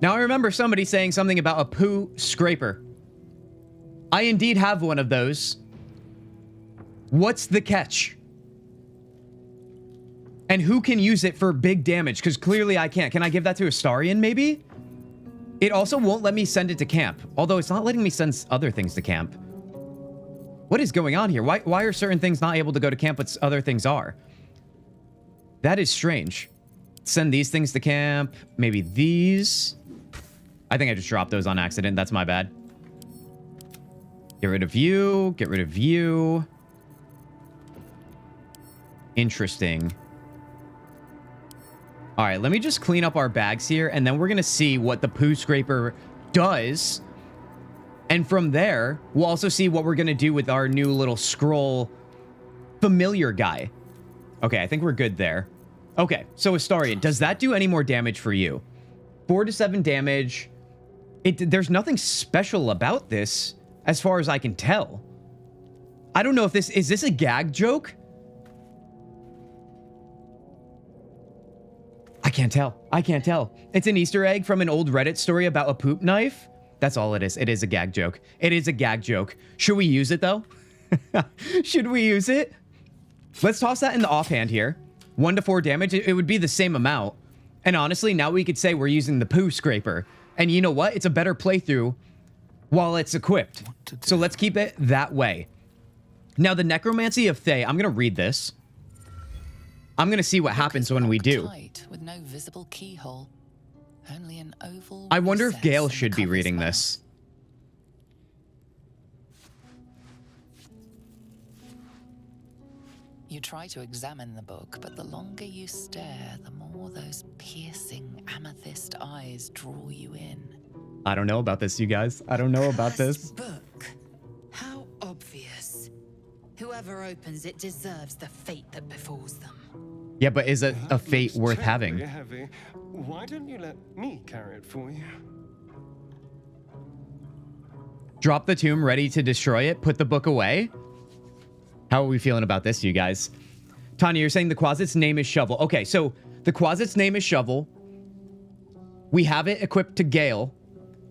Speaker 1: Now, I remember somebody saying something about a poo scraper. I indeed have one of those. What's the catch? And who can use it for big damage? Because clearly I can't. Can I give that to a Starian, maybe? It also won't let me send it to camp. Although it's not letting me send other things to camp. What is going on here? Why are certain things not able to go to camp, but other things are? That is strange. Send these things to camp. Maybe these. I think I just dropped those on accident. That's my bad. Get rid of you. Get rid of you. Interesting. All right, let me just clean up our bags here, and then we're going to see what the poo scraper does. And from there, we'll also see what we're going to do with our new little scroll familiar guy. Okay, I think we're good there. Okay, so Astarian, does that do any more damage for you? 4 to 7 damage. There's nothing special about this, as far as I can tell. I don't know if is this a gag joke? I can't tell. It's an Easter egg from an old Reddit story about a poop knife. That's all it is. It is a gag joke. It is a gag joke. Should we use it, though? Should we use it? Let's toss that in the offhand here. 1 to 4 damage. It would be the same amount. And honestly, now we could say we're using the poo scraper. And you know what? It's a better playthrough while it's equipped. So let's keep it that way. Now, the Necromancy of Thay. I'm going to read this. I'm going to see what happens when we do.
Speaker 5: With no visible keyhole. Only an oval.
Speaker 1: I wonder if Gale should be reading this.
Speaker 5: You try to examine the book, but the longer you stare, the more those piercing amethyst eyes draw you in.
Speaker 1: I don't know about this, you guys. I don't know about this.
Speaker 4: Book. How obvious. Whoever opens it deserves the fate that befalls them.
Speaker 1: Yeah, but is it a fate worth having?
Speaker 17: Heavy. Why don't you let me carry it for you?
Speaker 1: Drop the tomb, ready to destroy it. Put the book away. How are we feeling about this, you guys? Tanya, you're saying the Quasit's name is Shovel. Okay, so the Quasit's name is Shovel. We have it equipped to Gale.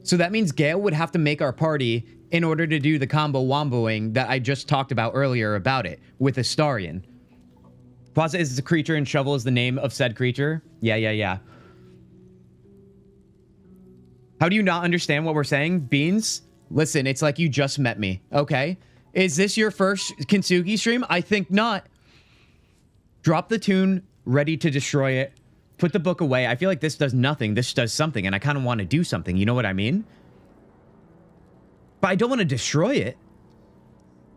Speaker 1: So that means Gale would have to make our party in order to do the combo womboing that I just talked about earlier about it with Astarion. Quasit is a creature and Shovel is the name of said creature. Yeah. How do you not understand what we're saying? Beans? Listen, it's like you just met me, okay? Is this your first Kintzugi stream? I think not. Drop the tune, ready to destroy it. Put the book away. I feel like this does nothing. This does something, and I kind of want to do something. You know what I mean? But I don't want to destroy it.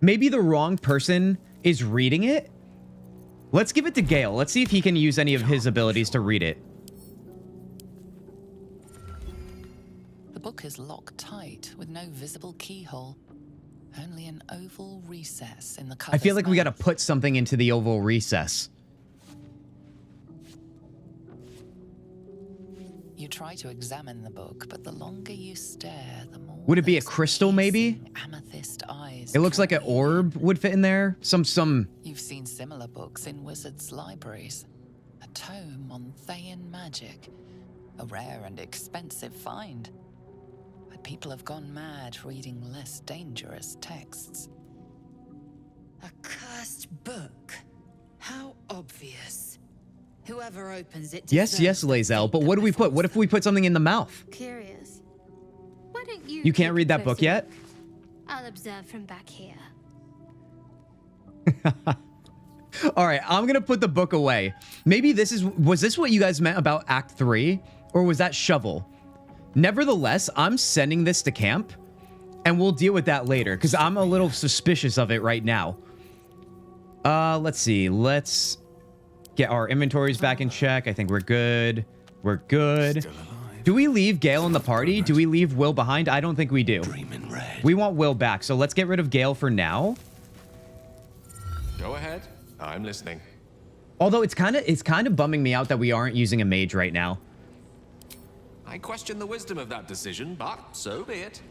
Speaker 1: Maybe the wrong person is reading it. Let's give it to Gale. Let's see if he can use any of his abilities to read it.
Speaker 5: The book is locked tight with no visible keyhole. Only an oval recess in the cover's
Speaker 1: I feel like we got to
Speaker 5: mouth.
Speaker 1: put something into the oval recess.
Speaker 5: You try to examine the book, but the longer you stare, the more
Speaker 1: Would it be a crystal, maybe?
Speaker 5: amethyst eyes.
Speaker 1: It looks like an orb would fit in there. Some...
Speaker 5: You've seen similar books in wizards' libraries. A tome on Thayan magic. A rare and expensive find. But people have gone mad reading less dangerous texts.
Speaker 4: A cursed book. How obvious. Whoever opens it.
Speaker 1: Yes, Lazel, but what do we put? What if we put something in the mouth?
Speaker 2: Curious. Why don't you?
Speaker 1: You can't
Speaker 2: take
Speaker 1: read
Speaker 2: a
Speaker 1: that book
Speaker 2: closer
Speaker 1: yet?
Speaker 2: look? I'll observe from back here.
Speaker 1: All right, I'm going to put the book away. Maybe was this what you guys meant about Act 3? Or was that Shovel? Nevertheless, I'm sending this to camp. And we'll deal with that later. Because I'm a little suspicious of it right now. Let's see. Let's get our inventories back in check. I think we're good. We're good. Do we leave Gale in the party? Do we leave Will behind? I don't think we do. We want Will back. So let's get rid of Gale for now.
Speaker 19: Go ahead. I'm listening.
Speaker 1: Although it's kind of bumming me out that we aren't using a mage right now.
Speaker 19: I question the wisdom of that decision, but so be it.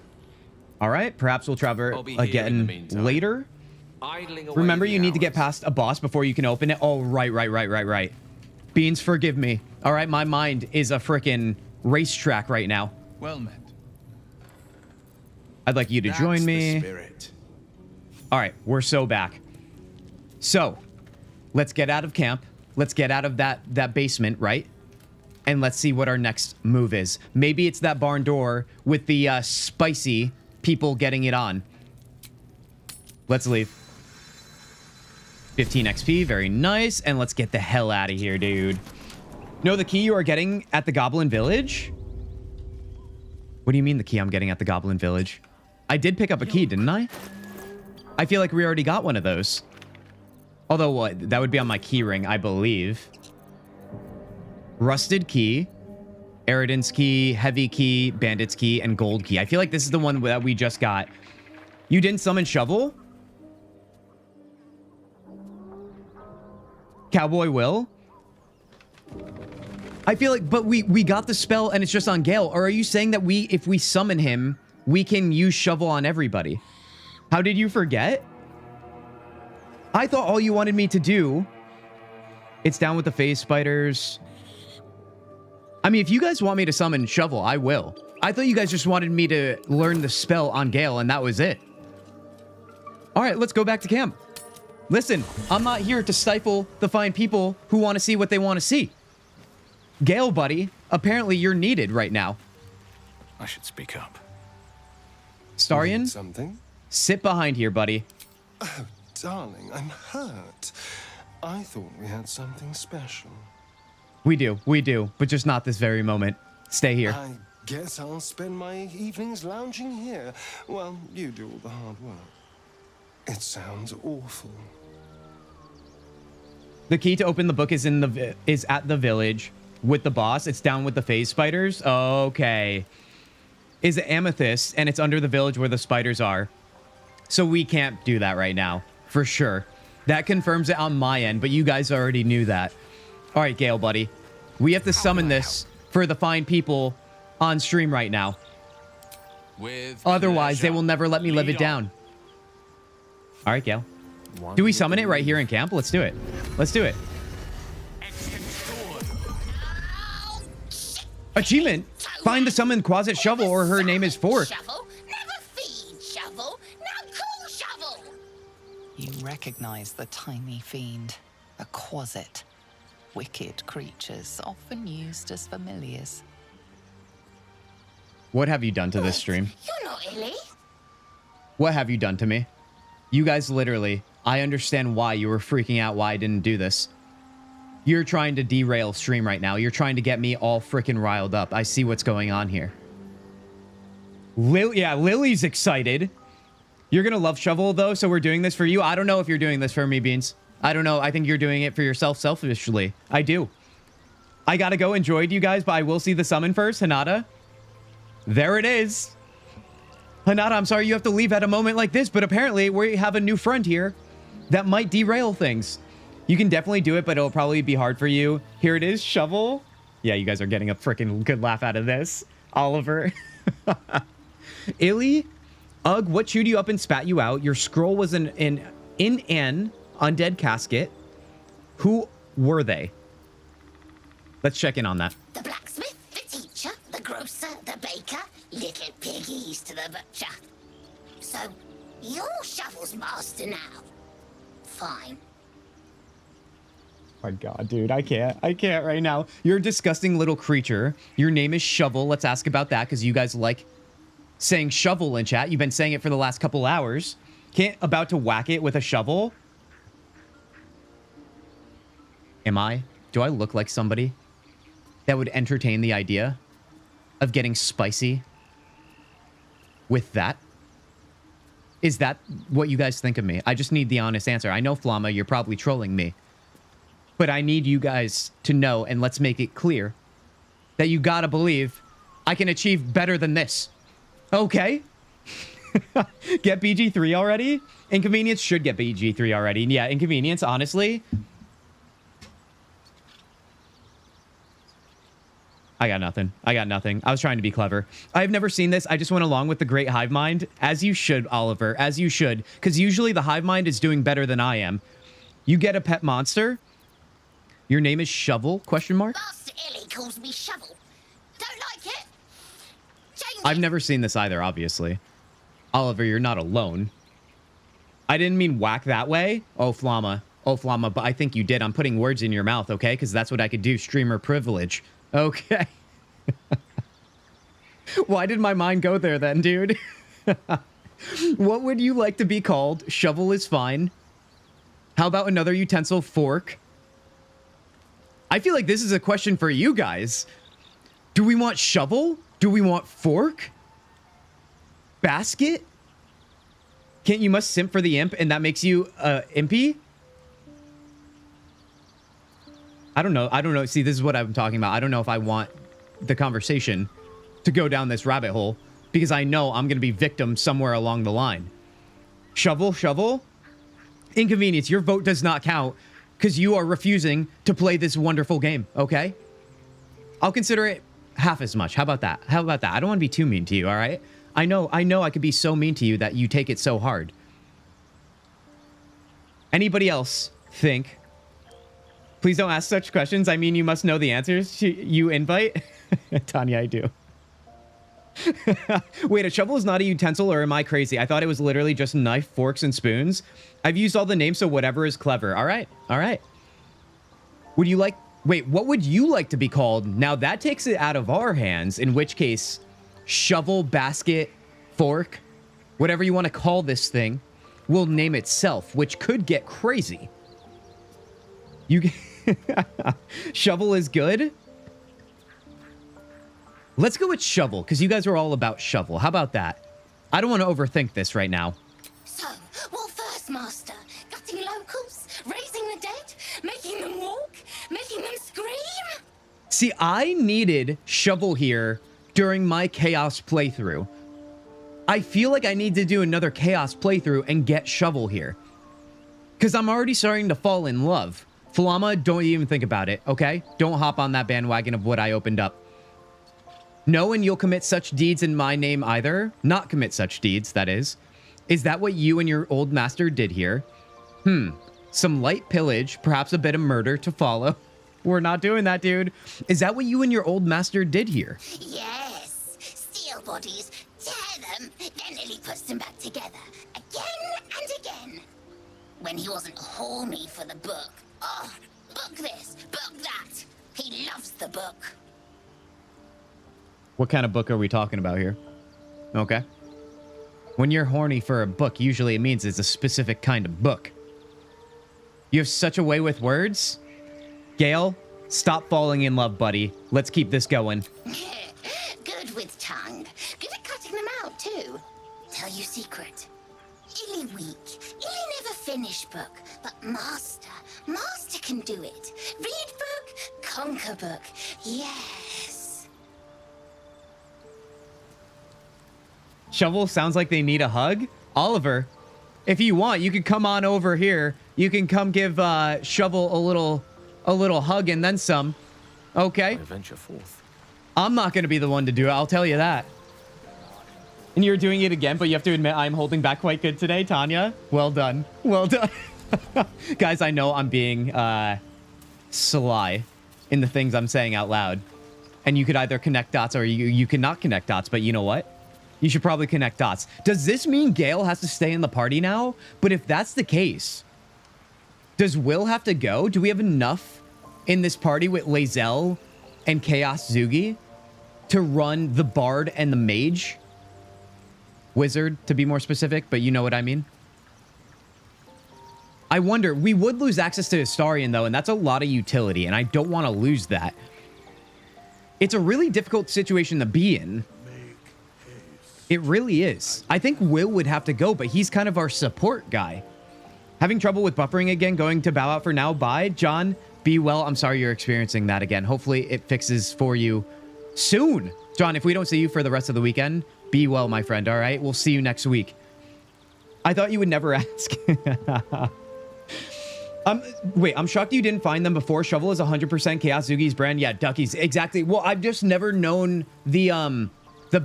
Speaker 1: All right, perhaps we'll travel
Speaker 19: I'll be here in the
Speaker 1: again
Speaker 19: meantime.
Speaker 1: later.
Speaker 19: Idling away
Speaker 1: Remember,
Speaker 19: the
Speaker 1: you need to get
Speaker 19: hours.
Speaker 1: past a boss before you can open it. Oh, right. Beans, forgive me. All right, my mind is a frickin' racetrack right now.
Speaker 6: Well met.
Speaker 1: I'd like you to join me.
Speaker 6: Spirit.
Speaker 1: All right, we're so back. So, let's get out of camp. Let's get out of that basement, right? And let's see what our next move is. Maybe it's that barn door with the spicy people getting it on. Let's leave. 15 XP, very nice. And let's get the hell out of here, dude. Know the key you are getting at the Goblin Village? What do you mean the key I'm getting at the Goblin Village? I did pick up a key, didn't I? I feel like we already got one of those. Although, what? That would be on my key ring, I believe. Rusted key, Eridan's key, heavy key, bandit's key, and gold key. I feel like this is the one that we just got. You didn't summon Shovel? Cowboy Will? I feel like, but we got the spell and it's just on Gale. Or are you saying that if we summon him, we can use Shovel on everybody? How did you forget? I thought all you wanted me to do... It's down with the phase spiders. I mean, if you guys want me to summon Shovel, I will. I thought you guys just wanted me to learn the spell on Gale, and that was it. All right, let's go back to camp. Listen, I'm not here to stifle the fine people who want to see what they want to see. Gale, buddy, apparently you're needed right now.
Speaker 9: I should speak up.
Speaker 1: Starion,
Speaker 17: something?
Speaker 1: Sit behind here, buddy.
Speaker 17: Oh, darling, I'm hurt. I thought we had something special.
Speaker 1: We do, but just not this very moment. Stay here.
Speaker 17: I guess I'll spend my evenings lounging here while you do all the hard work. It sounds awful.
Speaker 1: The key to open the book is at the village with the boss. It's down with the phase spiders. Okay. Is it amethyst, and it's under the village where the spiders are. So we can't do that right now, for sure. That confirms it on my end, but you guys already knew that. All right, Gale, buddy. We have to summon this for the fine people on stream right now. Otherwise, they will never let me live it down. All right, Gale. Do we summon it right here in camp? Let's do it. Let's do it. Achievement. Find the summoned Quasit Shovel, or her name is Fork.
Speaker 18: Shovel? Never feed Shovel. Now call Shovel.
Speaker 5: You recognize the tiny fiend, a Quasit. Wicked creatures, often used as familiars.
Speaker 1: What have you done to this stream?
Speaker 18: You're not Illy.
Speaker 1: What have you done to me? You guys literally, I understand why you were freaking out why I didn't do this. You're trying to derail stream right now. You're trying to get me all freaking riled up. I see what's going on here. Yeah, Lily's excited. You're going to love Shovel, though, so we're doing this for you. I don't know if you're doing this for me, Beans. I don't know. I think you're doing it for yourself selfishly. I do. I got to go enjoy it, you guys, but I will see the summon first. Hinata. There it is. Hinata, I'm sorry you have to leave at a moment like this, but apparently we have a new friend here that might derail things. You can definitely do it, but it'll probably be hard for you. Here it is, Shovel. Yeah, you guys are getting a freaking good laugh out of this. Oliver. Illy, Ugh, what chewed you up and spat you out? Your scroll was in an undead casket. Who were they? Let's check in on that.
Speaker 18: The blacksmith, the teacher, the grocer, the baker, little piggies to the butcher. So, you're Shovel's master now. Fine.
Speaker 1: My God, dude, I can't right now. You're a disgusting little creature. Your name is Shovel. Let's ask about that because you guys like saying shovel in chat. You've been saying it for the last couple hours. About to whack it with a shovel. Am I? Do I look like somebody that would entertain the idea of getting spicy with that? Is that what you guys think of me? I just need the honest answer. I know, Flama, you're probably trolling me. But I need you guys to know, and let's make it clear, that you gotta believe I can achieve better than this. Okay? Get BG3 already? Inconvenience should get BG3 already. Yeah, Inconvenience, honestly. I got nothing. I was trying to be clever. I've never seen this. I just went along with the great hive mind. As you should, Oliver. As you should. Because usually the hive mind is doing better than I am. You get a pet monster. Your name is Shovel? Question mark?
Speaker 18: Master Illy calls me Shovel. Don't like it? Change
Speaker 1: I've never seen this either, obviously. Oliver, you're not alone. I didn't mean whack that way. Oh, Flama, but I think you did. I'm putting words in your mouth, okay? Because that's what I could do. Streamer privilege. Okay. Why did my mind go there then, dude? What would you like to be called? Shovel is fine. How about another utensil? Fork. I feel like this is a question for you guys. Do we want shovel? Do we want fork? Basket? Can't you must simp for the imp and that makes you impy? I don't know. See, this is what I'm talking about. I don't know if I want the conversation to go down this rabbit hole because I know I'm going to be victim somewhere along the line. Shovel? Inconvenience, your vote does not count because you are refusing to play this wonderful game, okay? I'll consider it half as much. How about that? I don't want to be too mean to you, all right? I know I could be so mean to you that you take it so hard. Anybody else think? Please don't ask such questions. I mean, you must know the answers. You invite? Tanya, I do. Wait, a shovel is not a utensil, or am I crazy? I thought it was literally just knife, forks, and spoons. I've used all the names, so whatever is clever. All right. Would you like... Wait, what would you like to be called? Now, that takes it out of our hands, in which case, shovel, basket, fork, whatever you want to call this thing, will name itself, which could get crazy. Shovel is good? Let's go with shovel, because you guys are all about shovel. How about that? I don't want to overthink this right now.
Speaker 18: So, what first, Master? Gutting locals? Raising the dead? Making them
Speaker 1: See, I needed Shovel here during my Chaos playthrough. I feel like I need to do another Chaos playthrough and get Shovel here. Because I'm already starting to fall in love. Flama, don't even think about it, okay? Don't hop on that bandwagon of what I opened up. No, and you'll commit such deeds in my name either. Not commit such deeds, that is. Is that what you and your old master did here? Some light pillage, perhaps a bit of murder to follow. We're not doing that, dude. Is that what you and your old master did here?
Speaker 18: Yes. Steal bodies, tear them, then Lily puts them back together. Again and again. When he wasn't horny for the book. Oh, book this, book that. He loves the book.
Speaker 1: What kind of book are we talking about here? Okay. When you're horny for a book, usually it means it's a specific kind of book. You have such a way with words. Gale, stop falling in love, buddy. Let's keep this going.
Speaker 18: Good with tongue. Good at cutting them out, too. Tell you secret. Illy weak. Illy never finish book. But Master can do it. Read book, conquer book. Yes.
Speaker 1: Shovel sounds like they need a hug. Oliver, if you want, you can come on over here. You can come give Shovel a little hug and then some. Okay.
Speaker 19: Venture forth.
Speaker 1: I'm not going to be the one to do it. I'll tell you that. And you're doing it again, but you have to admit I'm holding back quite good today, Tanya. Well done. Well done. Guys, I know I'm being sly in the things I'm saying out loud. And you could either connect dots or you cannot connect dots, but you know what? You should probably connect dots. Does this mean Gale has to stay in the party now? But if that's the case, does Will have to go? Do we have enough in this party with Lae'zel and Chaos Zugi to run the Bard and the Mage? Wizard, to be more specific, but you know what I mean. I wonder, we would lose access to Astarion, though, and that's a lot of utility, and I don't want to lose that. It's a really difficult situation to be in. It really is. I think Will would have to go, but he's kind of our support guy. Having trouble with buffering again, going to bow out for now. Bye. John, be well. I'm sorry you're experiencing that again. Hopefully it fixes for you soon. John, if we don't see you for the rest of the weekend, be well, my friend. All right, we'll see you next week. I thought you would never ask. Wait, I'm shocked you didn't find them before. Shovel is 100% Chaos Zugi's brand. Yeah, Duckies. Exactly. Well, I've just never known the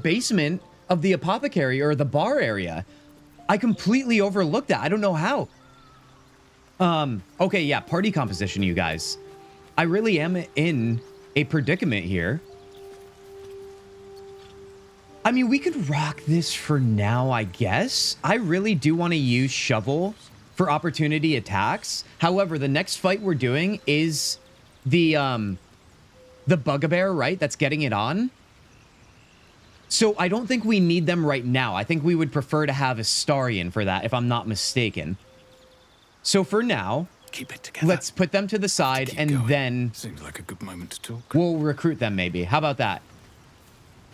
Speaker 1: basement of the apothecary or the bar area. I completely overlooked that. I don't know how. Okay, yeah, party composition, you guys. I really am in a predicament here. I mean, we could rock this for now, I guess. I really do want to use Shovel for opportunity attacks. However, the next fight we're doing is the Bugbear, right? That's getting it on. So I don't think we need them right now. I think we would prefer to have Astarion for that, if I'm not mistaken. So for now,
Speaker 9: keep it together.
Speaker 1: Let's put them to the side and
Speaker 9: going.
Speaker 1: then
Speaker 9: Seems like a good moment to talk.
Speaker 1: We'll recruit them maybe. How about that?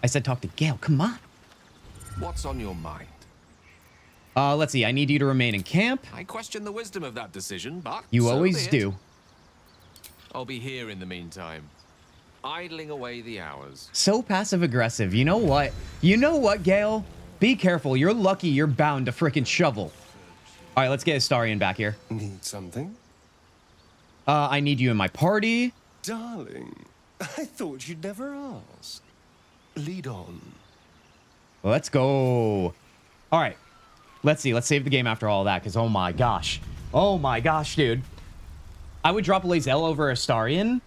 Speaker 1: I said talk to Gale. Come on.
Speaker 19: What's on your mind?
Speaker 1: Let's see. I need you to remain in camp.
Speaker 19: I question the wisdom of that decision, but
Speaker 1: You
Speaker 19: so
Speaker 1: always
Speaker 19: be it.
Speaker 1: do.
Speaker 19: I'll be here in the meantime, idling away the hours.
Speaker 1: So passive-aggressive. You know what? You know what, Gale? Be careful. You're lucky you're bound to frickin' Shovel. All right, let's get Astarion back here.
Speaker 17: Need something?
Speaker 1: I need you in my party.
Speaker 17: Darling, I thought you'd never ask. Lead on.
Speaker 1: Let's go. All right. Let's see. Let's save the game after all that, because oh my gosh. Oh my gosh, dude. I would drop Lae'zel over Astarion.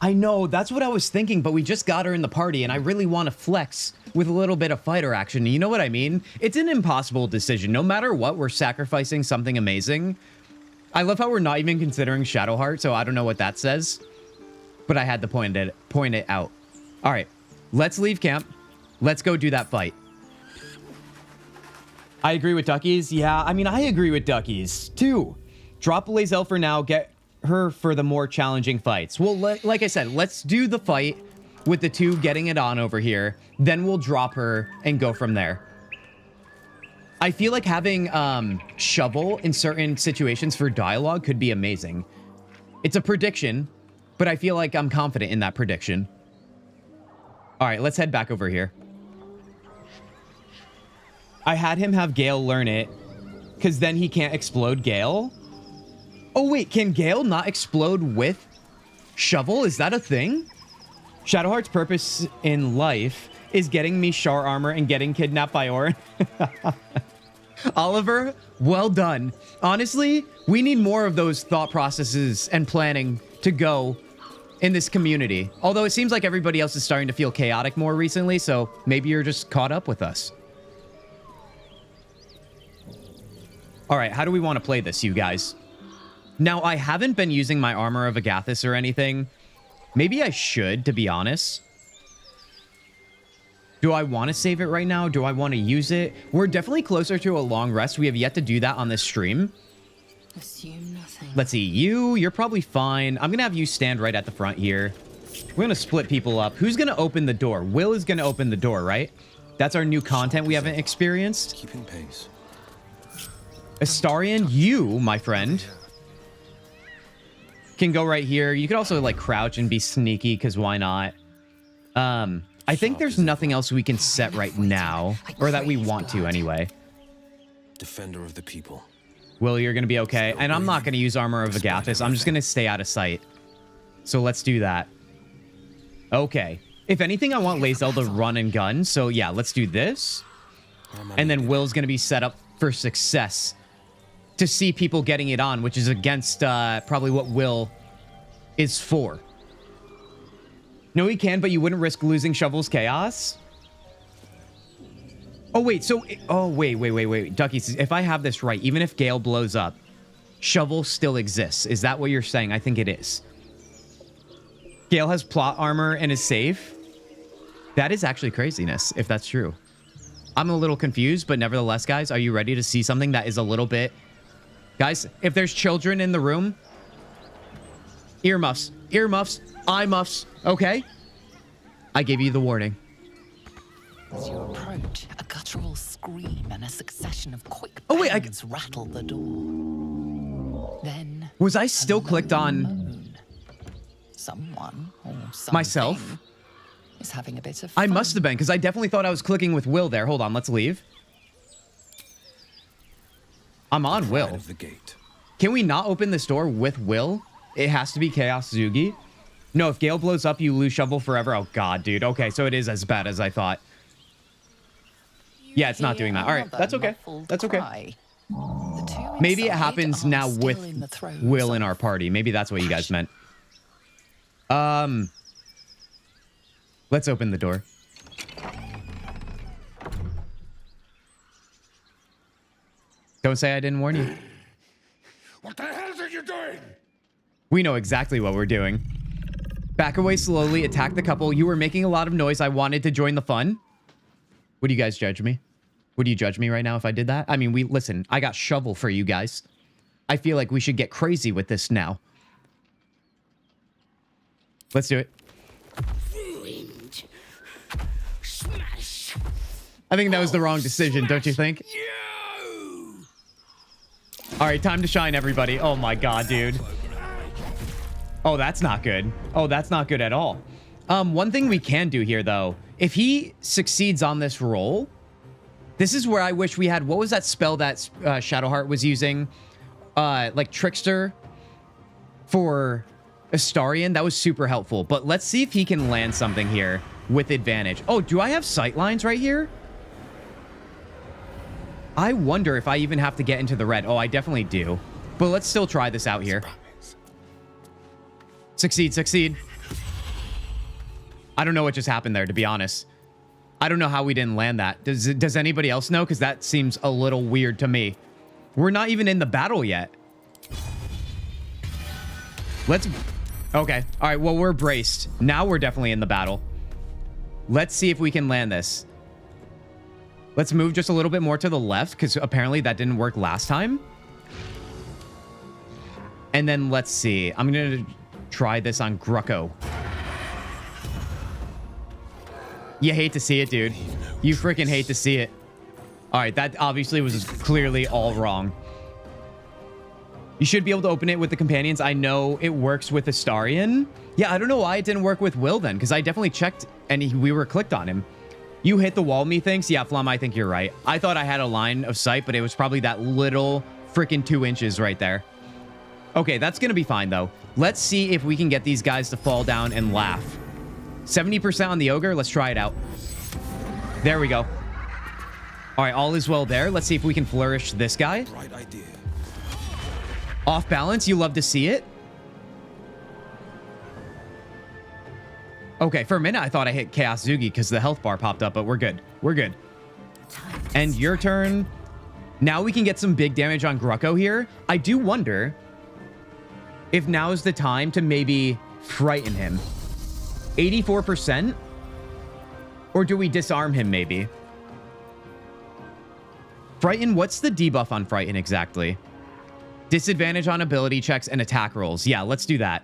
Speaker 1: I know, that's what I was thinking, but we just got her in the party, and I really want to flex with a little bit of fighter action. You know what I mean? It's an impossible decision. No matter what, we're sacrificing something amazing. I love how we're not even considering Shadowheart, so I don't know what that says. But I had to point it out. All right, let's leave camp. Let's go do that fight. I agree with Duckies. Yeah, I mean, I agree with Duckies, too. Drop Lae'zel for now, get her for the more challenging fights. Well, like I said, let's do the fight with the two getting it on over here. Then we'll drop her and go from there. I feel like having Shovel in certain situations for dialogue could be amazing. It's a prediction, but I feel like I'm confident in that prediction. All right, let's head back over here. I had him have Gale learn it, because then he can't explode Gale. Oh, wait, can Gale not explode with Shovel? Is that a thing? Shadowheart's purpose in life is getting me Shar armor and getting kidnapped by Orin. Oliver, well done. Honestly, we need more of those thought processes and planning to go in this community. Although it seems like everybody else is starting to feel chaotic more recently, so maybe you're just caught up with us. All right, how do we want to play this, you guys? Now, I haven't been using my Armor of Agathis or anything. Maybe I should, to be honest. Do I want to save it right now? Do I want to use it? We're definitely closer to a long rest. We have yet to do that on this stream.
Speaker 4: Assume nothing.
Speaker 1: Let's see. You're probably fine. I'm going to have you stand right at the front here. We're going to split people up. Who's going to open the door? Will is going to open the door, right? That's our new content we haven't experienced.
Speaker 17: Keeping pace.
Speaker 1: Astarion, you, my friend, can go right here. You could also, like, crouch and be sneaky, because why not? I think there's nothing else we can set right now, or that we want to anyway.
Speaker 17: Defender of the people.
Speaker 1: Will, you're going to be okay. And I'm not going to use Armor of Agathis. I'm just going to stay out of sight. So let's do that. Okay. If anything, I want Lae'zel to run and gun. So yeah, let's do this. And then Will's going to be set up for success to see people getting it on, which is against probably what Will is for. No, he can, but you wouldn't risk losing Shovel's Chaos? Oh, wait, so... Oh, wait. Ducky, if I have this right, even if Gale blows up, Shovel still exists. Is that what you're saying? I think it is. Gale has plot armor and is safe? That is actually craziness, if that's true. I'm a little confused, but nevertheless, guys, are you ready to see something that is a little bit... Guys, if there's children in the room... Earmuffs, eye muffs, okay? I gave you the warning.
Speaker 5: As you approach, a guttural scream and a succession of quick bangs rattle the door. Then...
Speaker 1: Was I still clicked on...
Speaker 5: Someone or something
Speaker 1: myself?
Speaker 5: Is having a bit of fun.
Speaker 1: I must have been, because I definitely thought I was clicking with Will there. Hold on, let's leave. I'm on Will.
Speaker 17: Of the gate.
Speaker 1: Can we not open this door with Will? It has to be Chaos Zugi. No, if Gale blows up, you lose Shovel forever. Oh, God, dude. Okay, so it is as bad as I thought. Yeah, it's not doing that. All right, that's okay. That's okay. Maybe it happens now with Will in our party. Maybe that's what you guys meant. Let's open the door. Don't say I didn't warn you.
Speaker 13: What the hell are you doing?
Speaker 1: We know exactly what we're doing. Back away slowly, attack the couple. You were making a lot of noise. I wanted to join the fun. Would you guys judge me? Would you judge me right now if I did that? I mean, listen, I got Shovel for you guys. I feel like we should get crazy with this now. Let's do it.
Speaker 13: Ruined. Smash.
Speaker 1: I think that was the wrong decision, don't you think? All right, time to shine, everybody. Oh my God, dude. Oh, that's not good. Oh, that's not good at all. One thing we can do here, though, if he succeeds on this roll, this is where I wish we had, what was that spell that Shadowheart was using? Like Trickster for Astarion. That was super helpful. But let's see if he can land something here with advantage. Oh, do I have sight lines right here? I wonder if I even have to get into the red. Oh, I definitely do. But let's still try this out here. Succeed, succeed. I don't know what just happened there, to be honest. I don't know how we didn't land that. Does anybody else know? Because that seems a little weird to me. We're not even in the battle yet. Okay. All right, well, we're braced. Now we're definitely in the battle. Let's see if we can land this. Let's move just a little bit more to the left, because apparently that didn't work last time. And then let's see. I'm going to try this on Grucko. You hate to see it, dude. You freaking hate to see it. All right, that obviously was clearly all wrong. You should be able to open it with the companions. I know it works with Astarion. Yeah, I don't know why it didn't work with Will then, because I definitely checked and we were clicked on him. You hit the wall, methinks? Yeah, Flum, I think you're right. I thought I had a line of sight, but it was probably that little freaking 2 inches right there. Okay, that's going to be fine, though. Let's see if we can get these guys to fall down and laugh. 70% on the ogre. Let's try it out. There we go. All right, all is well there. Let's see if we can flourish this guy.
Speaker 9: Right idea.
Speaker 1: Off balance. You love to see it. Okay, for a minute, I thought I hit Kintzugi because the health bar popped up, but we're good. We're good. And your turn. Now we can get some big damage on Grucko here. I do wonder if now is the time to maybe frighten him. 84%? Or do we disarm him maybe? Frighten, what's the debuff on Frighten exactly? Disadvantage on ability checks and attack rolls. Yeah, let's do that.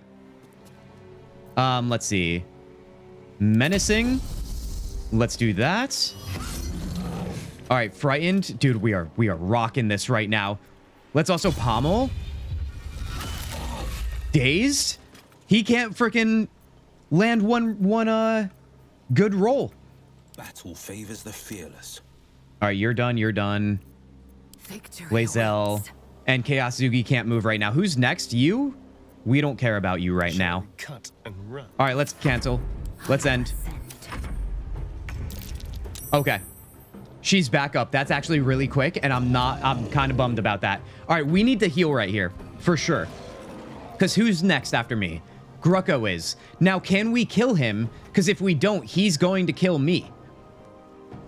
Speaker 1: Let's see. Menacing. Let's do that. All right, frightened. Dude, we are rocking this right now. Let's also pommel. Dazed. He can't freaking land one good roll.
Speaker 9: Battle favors the fearless.
Speaker 1: All right, you're done. You're done. Lae'zel and Kintzugi can't move right now. Who's next? You? We don't care about you right now.
Speaker 17: Cut and run.
Speaker 1: All right, let's cancel. Let's end. Okay. She's back up. That's actually really quick, and I'm kind of bummed about that. All right, we need to heal right here, for sure. Because who's next after me? Grucko is. Now, can we kill him? Because if we don't, he's going to kill me.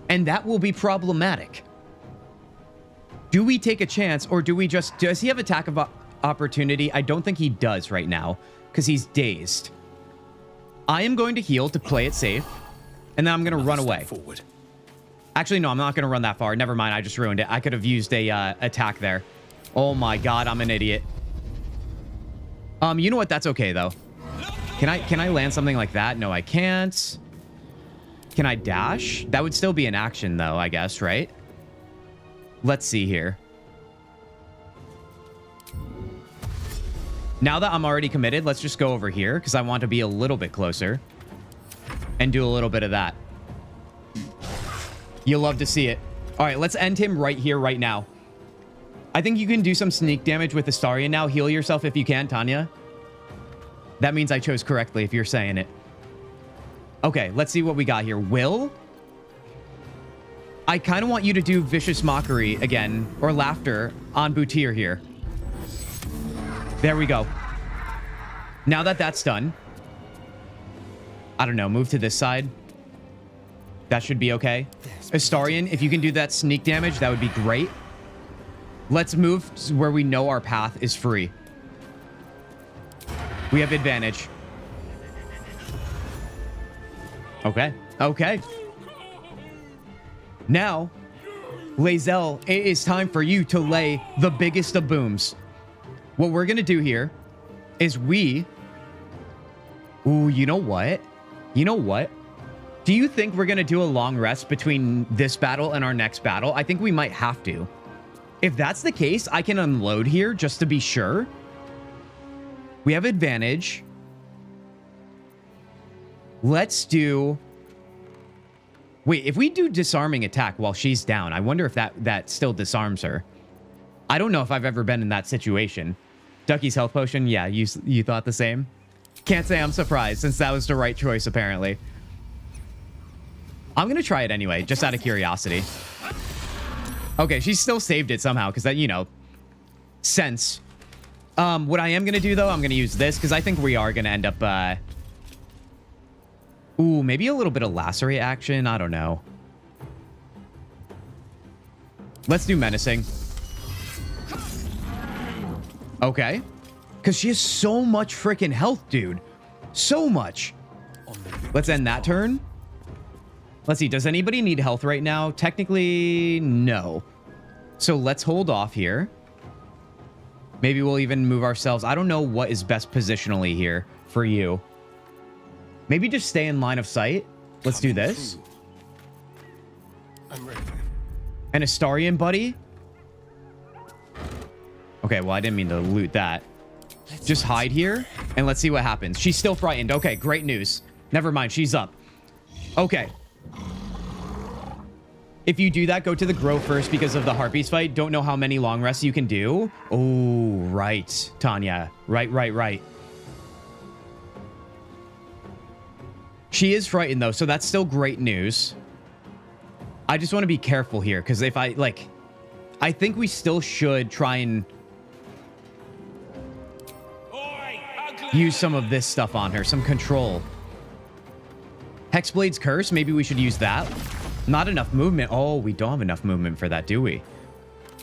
Speaker 1: And that will be problematic. Do we take a chance, or do we just... Does he have attack of opportunity? I don't think he does right now, because he's dazed. I am going to heal to play it safe, and then I'm going to run away.
Speaker 9: Forward.
Speaker 1: Actually, no, I'm not going to run that far. Never mind, I just ruined it. I could have used a attack there. Oh my god, I'm an idiot. You know what? That's okay, though. Can I land something like that? No, I can't. Can I dash? That would still be an action, though, I guess, right? Let's see here. Now that I'm already committed, let's just go over here, because I want to be a little bit closer. And do a little bit of that. You'll love to see it. All right, let's end him right here, right now. I think you can do some sneak damage with Astarion now. Heal yourself if you can, Tanya. That means I chose correctly if you're saying it. Okay, let's see what we got here. Will? I kind of want you to do Vicious Mockery again, or Laughter, on Butir here. There we go. Now that that's done, I don't know, move to this side. That should be okay. Astarion, if you can do that sneak damage, that would be great. Let's move to where we know our path is free. We have advantage. Okay. Okay. Now, Lae'zel, it is time for you to lay the biggest of booms. What we're going to do here is we... Ooh, you know what? You know what? Do you think we're going to do a long rest between this battle and our next battle? I think we might have to. If that's the case, I can unload here just to be sure. We have advantage. Let's do... Wait, if we do disarming attack while she's down, I wonder if that still disarms her. I don't know if I've ever been in that situation. Ducky's health potion, yeah, you thought the same? Can't say I'm surprised, since that was the right choice, apparently. I'm going to try it anyway, just out of curiosity. Okay, she still saved it somehow, because that, you know, sense. What I am going to do, though, I'm going to use this, because I think we are going to end up... Ooh, maybe a little bit of lacerate action. I don't know. Let's do menacing. Okay. Because she has so much freaking health, dude. So much. Let's end that turn. Let's see. Does anybody need health right now? Technically, no. So let's hold off here. Maybe we'll even move ourselves. I don't know what is best positionally here for you. Maybe just stay in line of sight. Let's do this.
Speaker 17: I'm ready.
Speaker 1: And Astarion, buddy. Okay, well, I didn't mean to loot that. Just hide here, and let's see what happens. She's still frightened. Okay, great news. Never mind, she's up. Okay. If you do that, go to the grove first because of the Harpies fight. Don't know how many long rests you can do. Oh, right, Tanya. Right. She is frightened, though, so that's still great news. I just want to be careful here, because if I think we still should try and use some of this stuff on her, some control. Hexblade's Curse, maybe we should use that. Not enough movement. Oh, we don't have enough movement for that, do we?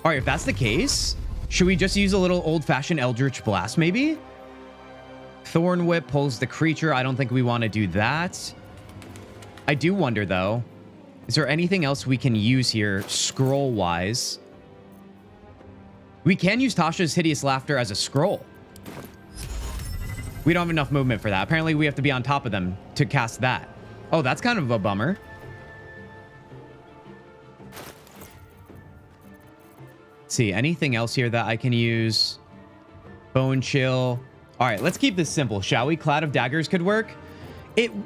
Speaker 1: All right, if that's the case, should we just use a little old-fashioned Eldritch Blast, maybe? Thorn Whip pulls the creature. I don't think we want to do that. I do wonder, though, is there anything else we can use here, scroll-wise? We can use Tasha's Hideous Laughter as a scroll. We don't have enough movement for that. Apparently, we have to be on top of them to cast that. Oh, that's kind of a bummer. Let's see, anything else here that I can use? Bone Chill. All right, let's keep this simple, shall we? Cloud of Daggers could work.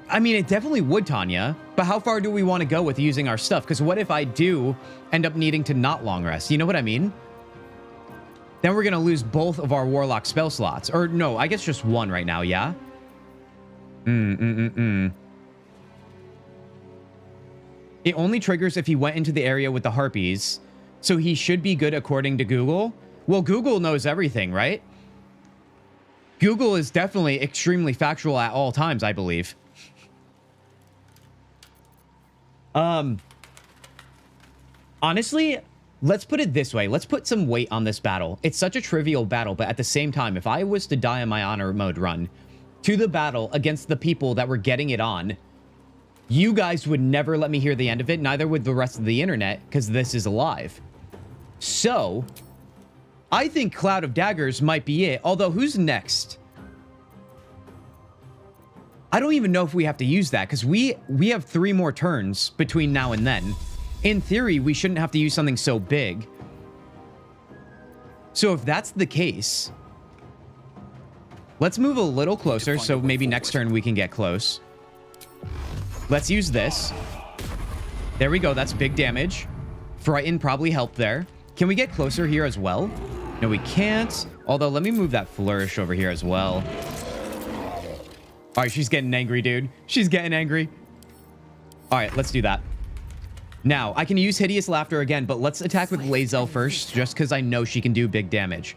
Speaker 1: I mean, it definitely would, Tanya. But how far do we want to go with using our stuff? Because what if I do end up needing to not long rest? You know what I mean? Then we're going to lose both of our Warlock spell slots. Or no, I guess just one right now, yeah? It only triggers if he went into the area with the Harpies. So he should be good according to Google. Well, Google knows everything, right? Google is definitely extremely factual at all times, I believe. Honestly, let's put it this way. Let's put some weight on this battle. It's such a trivial battle, but at the same time, if I was to die on my honor mode run to the battle against the people that were getting it on, you guys would never let me hear the end of it. Neither would the rest of the internet, because this is alive. So, I think Cloud of Daggers might be it. Although, who's next? I don't even know if we have to use that, because we have 3 more turns between now and then. In theory, we shouldn't have to use something so big. So if that's the case, let's move a little closer, so maybe next turn we can get close. Let's use this. There we go. That's big damage. Frighten probably helped there. Can we get closer here as well? No, we can't. Although, let me move that flourish over here as well. All right, she's getting angry, dude. She's getting angry. All right, let's do that. Now, I can use Hideous Laughter again, but let's attack with Lae'zel first, just because I know she can do big damage.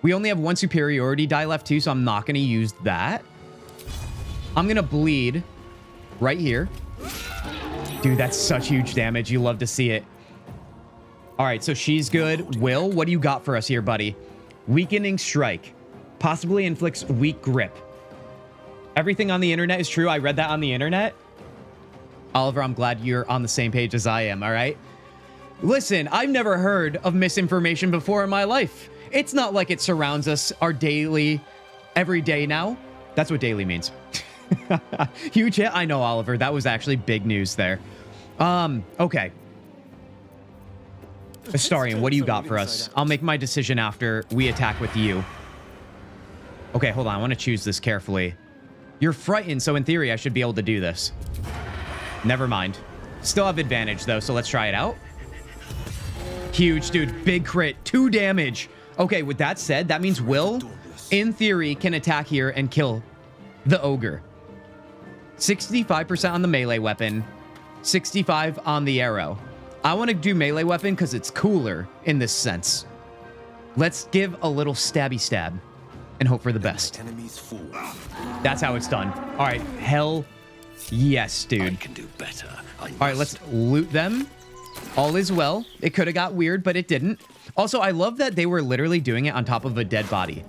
Speaker 1: We only have 1 superiority die left, too, so I'm not going to use that. I'm going to bleed right here. Dude, that's such huge damage. You love to see it. All right, so she's good. Will, what do you got for us here, buddy? Weakening Strike. Possibly inflicts weak grip. Everything on the internet is true. I read that on the internet. Oliver, I'm glad you're on the same page as I am, all right? Listen, I've never heard of misinformation before in my life. It's not like it surrounds us our daily, every day now. That's what daily means. Huge hit. I know, Oliver. That was actually big news there. Okay. Astarion, what do you got for us? I'll make my decision after we attack with you. Okay, hold on. I want to choose this carefully. You're frightened, so in theory, I should be able to do this. Never mind. Still have advantage, though, so let's try it out. Huge, dude. Big crit. 2 damage. Okay, with that said, that means Will, in theory, can attack here and kill the ogre. 65% on the melee weapon. 65 on the arrow. I want to do melee weapon because it's cooler in this sense. Let's give a little stabby stab and hope for the best. That's how it's done. All right, hell yes, dude. I can do better. All right, let's loot them. All is well. It could have got weird, but it didn't. Also, I love that they were literally doing it on top of a dead body.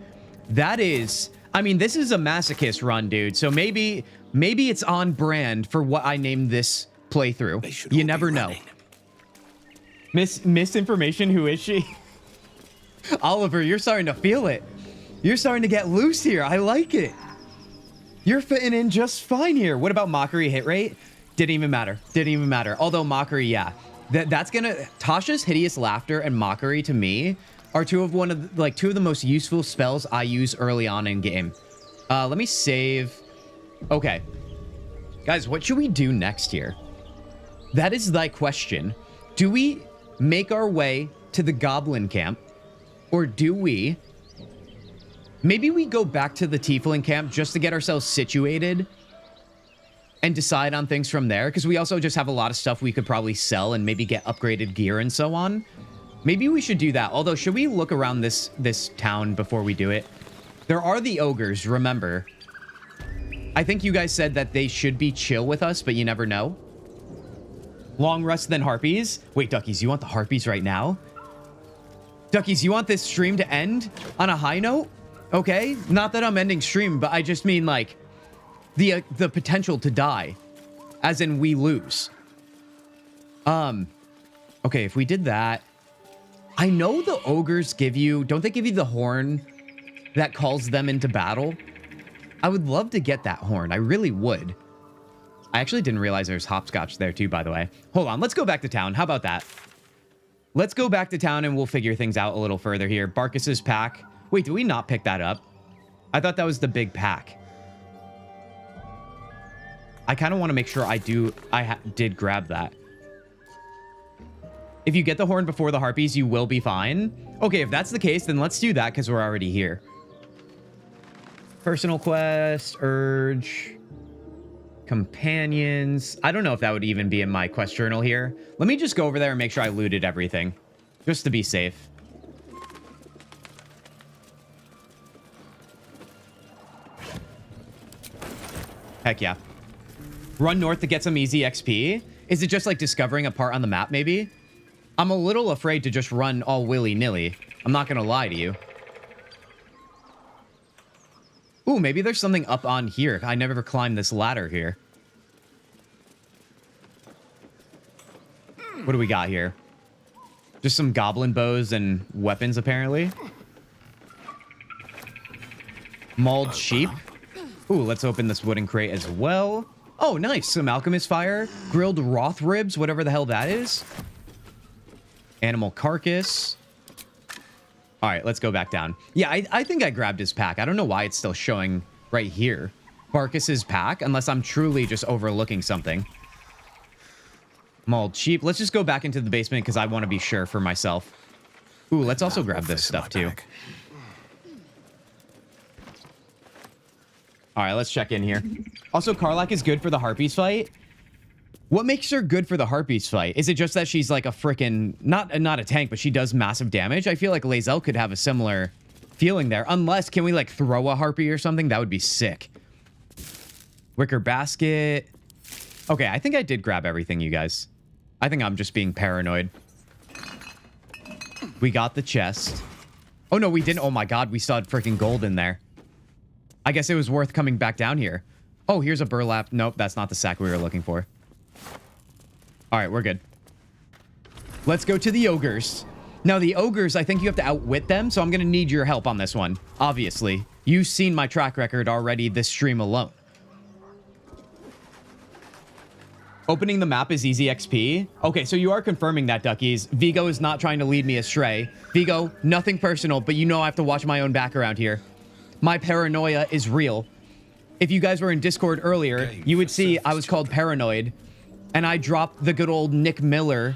Speaker 1: That is, I mean, this is a masochist run, dude. So maybe it's on brand for what I named this playthrough. You never know. Misinformation, who is she? Oliver, you're starting to feel it. You're starting to get loose here. I like it. You're fitting in just fine here. What about Mockery hit rate? Didn't even matter. Didn't even matter. Although Mockery, yeah. That's gonna... Tasha's Hideous Laughter and Mockery, to me, are two of the most useful spells I use early on in game. Let me save. Okay. Guys, what should we do next here? That is thy question. Do we make our way to the goblin camp? Or do we... Maybe we go back to the tiefling camp just to get ourselves situated and decide on things from there, because we also just have a lot of stuff we could probably sell and maybe get upgraded gear and so on. Maybe we should do that. Although, should we look around this town before we do it? There are the ogres, remember. I think you guys said that they should be chill with us, but you never know. Long rest than harpies. Wait, Duckies, you want the harpies right now? Duckies, you want this stream to end on a high note? Okay, not that I'm ending stream, but I just mean like the potential to die, as in we lose. Okay, if we did that, I know the ogres give you, don't they give you the horn that calls them into battle? I would love to get that horn. I really would. I actually didn't realize there's hopscotch there too, by the way. Hold on, let's go back to town. How about that? Let's go back to town and we'll figure things out a little further here. Barkis's pack. Wait, did we not pick that up? I thought that was the big pack. I kind of want to make sure I did grab that. If you get the horn before the harpies, you will be fine. Okay, if that's the case, then let's do that because we're already here. Personal quest, urge, companions. I don't know if that would even be in my quest journal here. Let me just go over there and make sure I looted everything, just to be safe. Heck yeah. Run north to get some easy XP. Is it just like discovering a part on the map, maybe? I'm a little afraid to just run all willy-nilly. I'm not gonna lie to you. Ooh, maybe there's something up on here. I never climbed this ladder here. What do we got here? Just some goblin bows and weapons, apparently. Mauled sheep. Ooh, let's open this wooden crate as well. Oh, nice. Some alchemist fire. Grilled roth ribs, whatever the hell that is. Animal carcass. All right, let's go back down. Yeah, I think I grabbed his pack. I don't know why it's still showing right here. Barkis's pack, unless I'm truly just overlooking something. Mauled sheep. Let's just go back into the basement because I want to be sure for myself. Ooh, let's also grab this stuff too. All right, let's check in here. Also, Karlach is good for the Harpies fight. What makes her good for the Harpies fight? Is it just that she's like a freaking, not a tank, but she does massive damage? I feel like Lae'zel could have a similar feeling there. Unless, can we like throw a Harpy or something? That would be sick. Wicker basket. Okay, I think I did grab everything, you guys. I think I'm just being paranoid. We got the chest. Oh, no, we didn't. Oh, my God. We saw freaking gold in there. I guess it was worth coming back down here. Oh, here's a burlap. Nope, that's not the sack we were looking for. All right, we're good. Let's go to the ogres. Now, the ogres, I think you have to outwit them, so I'm going to need your help on this one. Obviously. You've seen my track record already this stream alone. Opening the map is easy XP. Okay, so you are confirming that, Duckies. Vigo is not trying to lead me astray. Vigo, nothing personal, but you know I have to watch my own back around here. My paranoia is real. If you guys were in Discord earlier, you would see I was called Paranoid, and I dropped the good old Nick Miller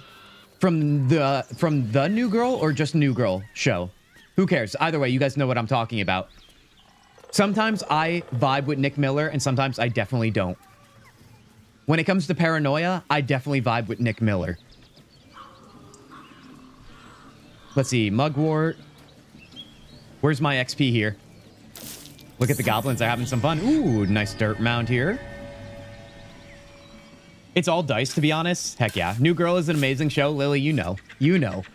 Speaker 1: from the New Girl or just New Girl show. Who cares? Either way, you guys know what I'm talking about. Sometimes I vibe with Nick Miller, and sometimes I definitely don't. When it comes to paranoia, I definitely vibe with Nick Miller. Let's see, Mugwort. Where's my XP here? Look at the goblins, they're having some fun. Ooh, nice dirt mound here. It's all dice, to be honest. Heck yeah. New Girl is an amazing show. Lily, you know. You know.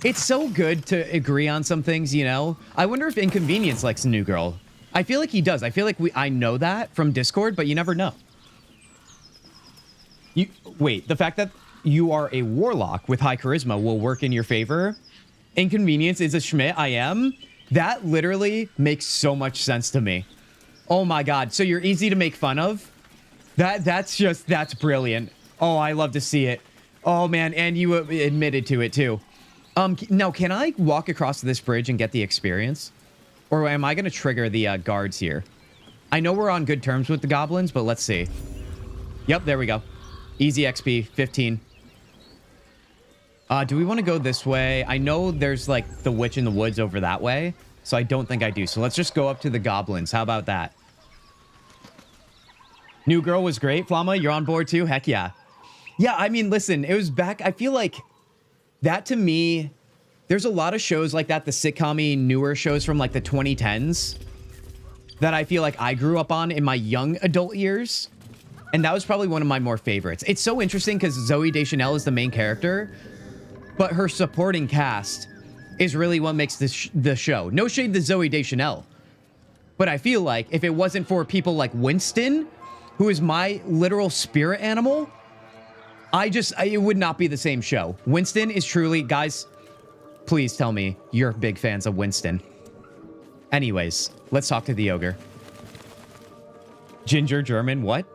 Speaker 1: It's so good to agree on some things, you know? I wonder if Inconvenience likes New Girl. I feel like he does. I feel like I know that from Discord, but you never know. Wait, the fact that you are a warlock with high charisma will work in your favor? Inconvenience is a Schmidt, I am? That literally makes so much sense to me. Oh my God, so you're easy to make fun of? That's brilliant. Oh, I love to see it. Oh man, and you admitted to it too. Now, can I walk across this bridge and get the experience? Or am I going to trigger the guards here? I know we're on good terms with the goblins, but let's see. Yep, there we go. Easy XP, 15. Do we want to go this way? I know there's like the witch in the woods over that way, so I don't think I do. So let's just go up to the goblins. How about that? New Girl was great. Flama, you're on board too? Heck yeah. Yeah, I mean, listen, it was back. I feel like that to me, there's a lot of shows like that, the sitcom-y newer shows from like the 2010s that I feel like I grew up on in my young adult years. And that was probably one of my more favorites. It's so interesting because Zooey Deschanel is the main character, but her supporting cast is really what makes the show. No shade to Zooey Deschanel, but I feel like if it wasn't for people like Winston, who is my literal spirit animal, it would not be the same show. Winston is truly, guys, please tell me you're big fans of Winston. Anyways, let's talk to the ogre. Ginger German, what?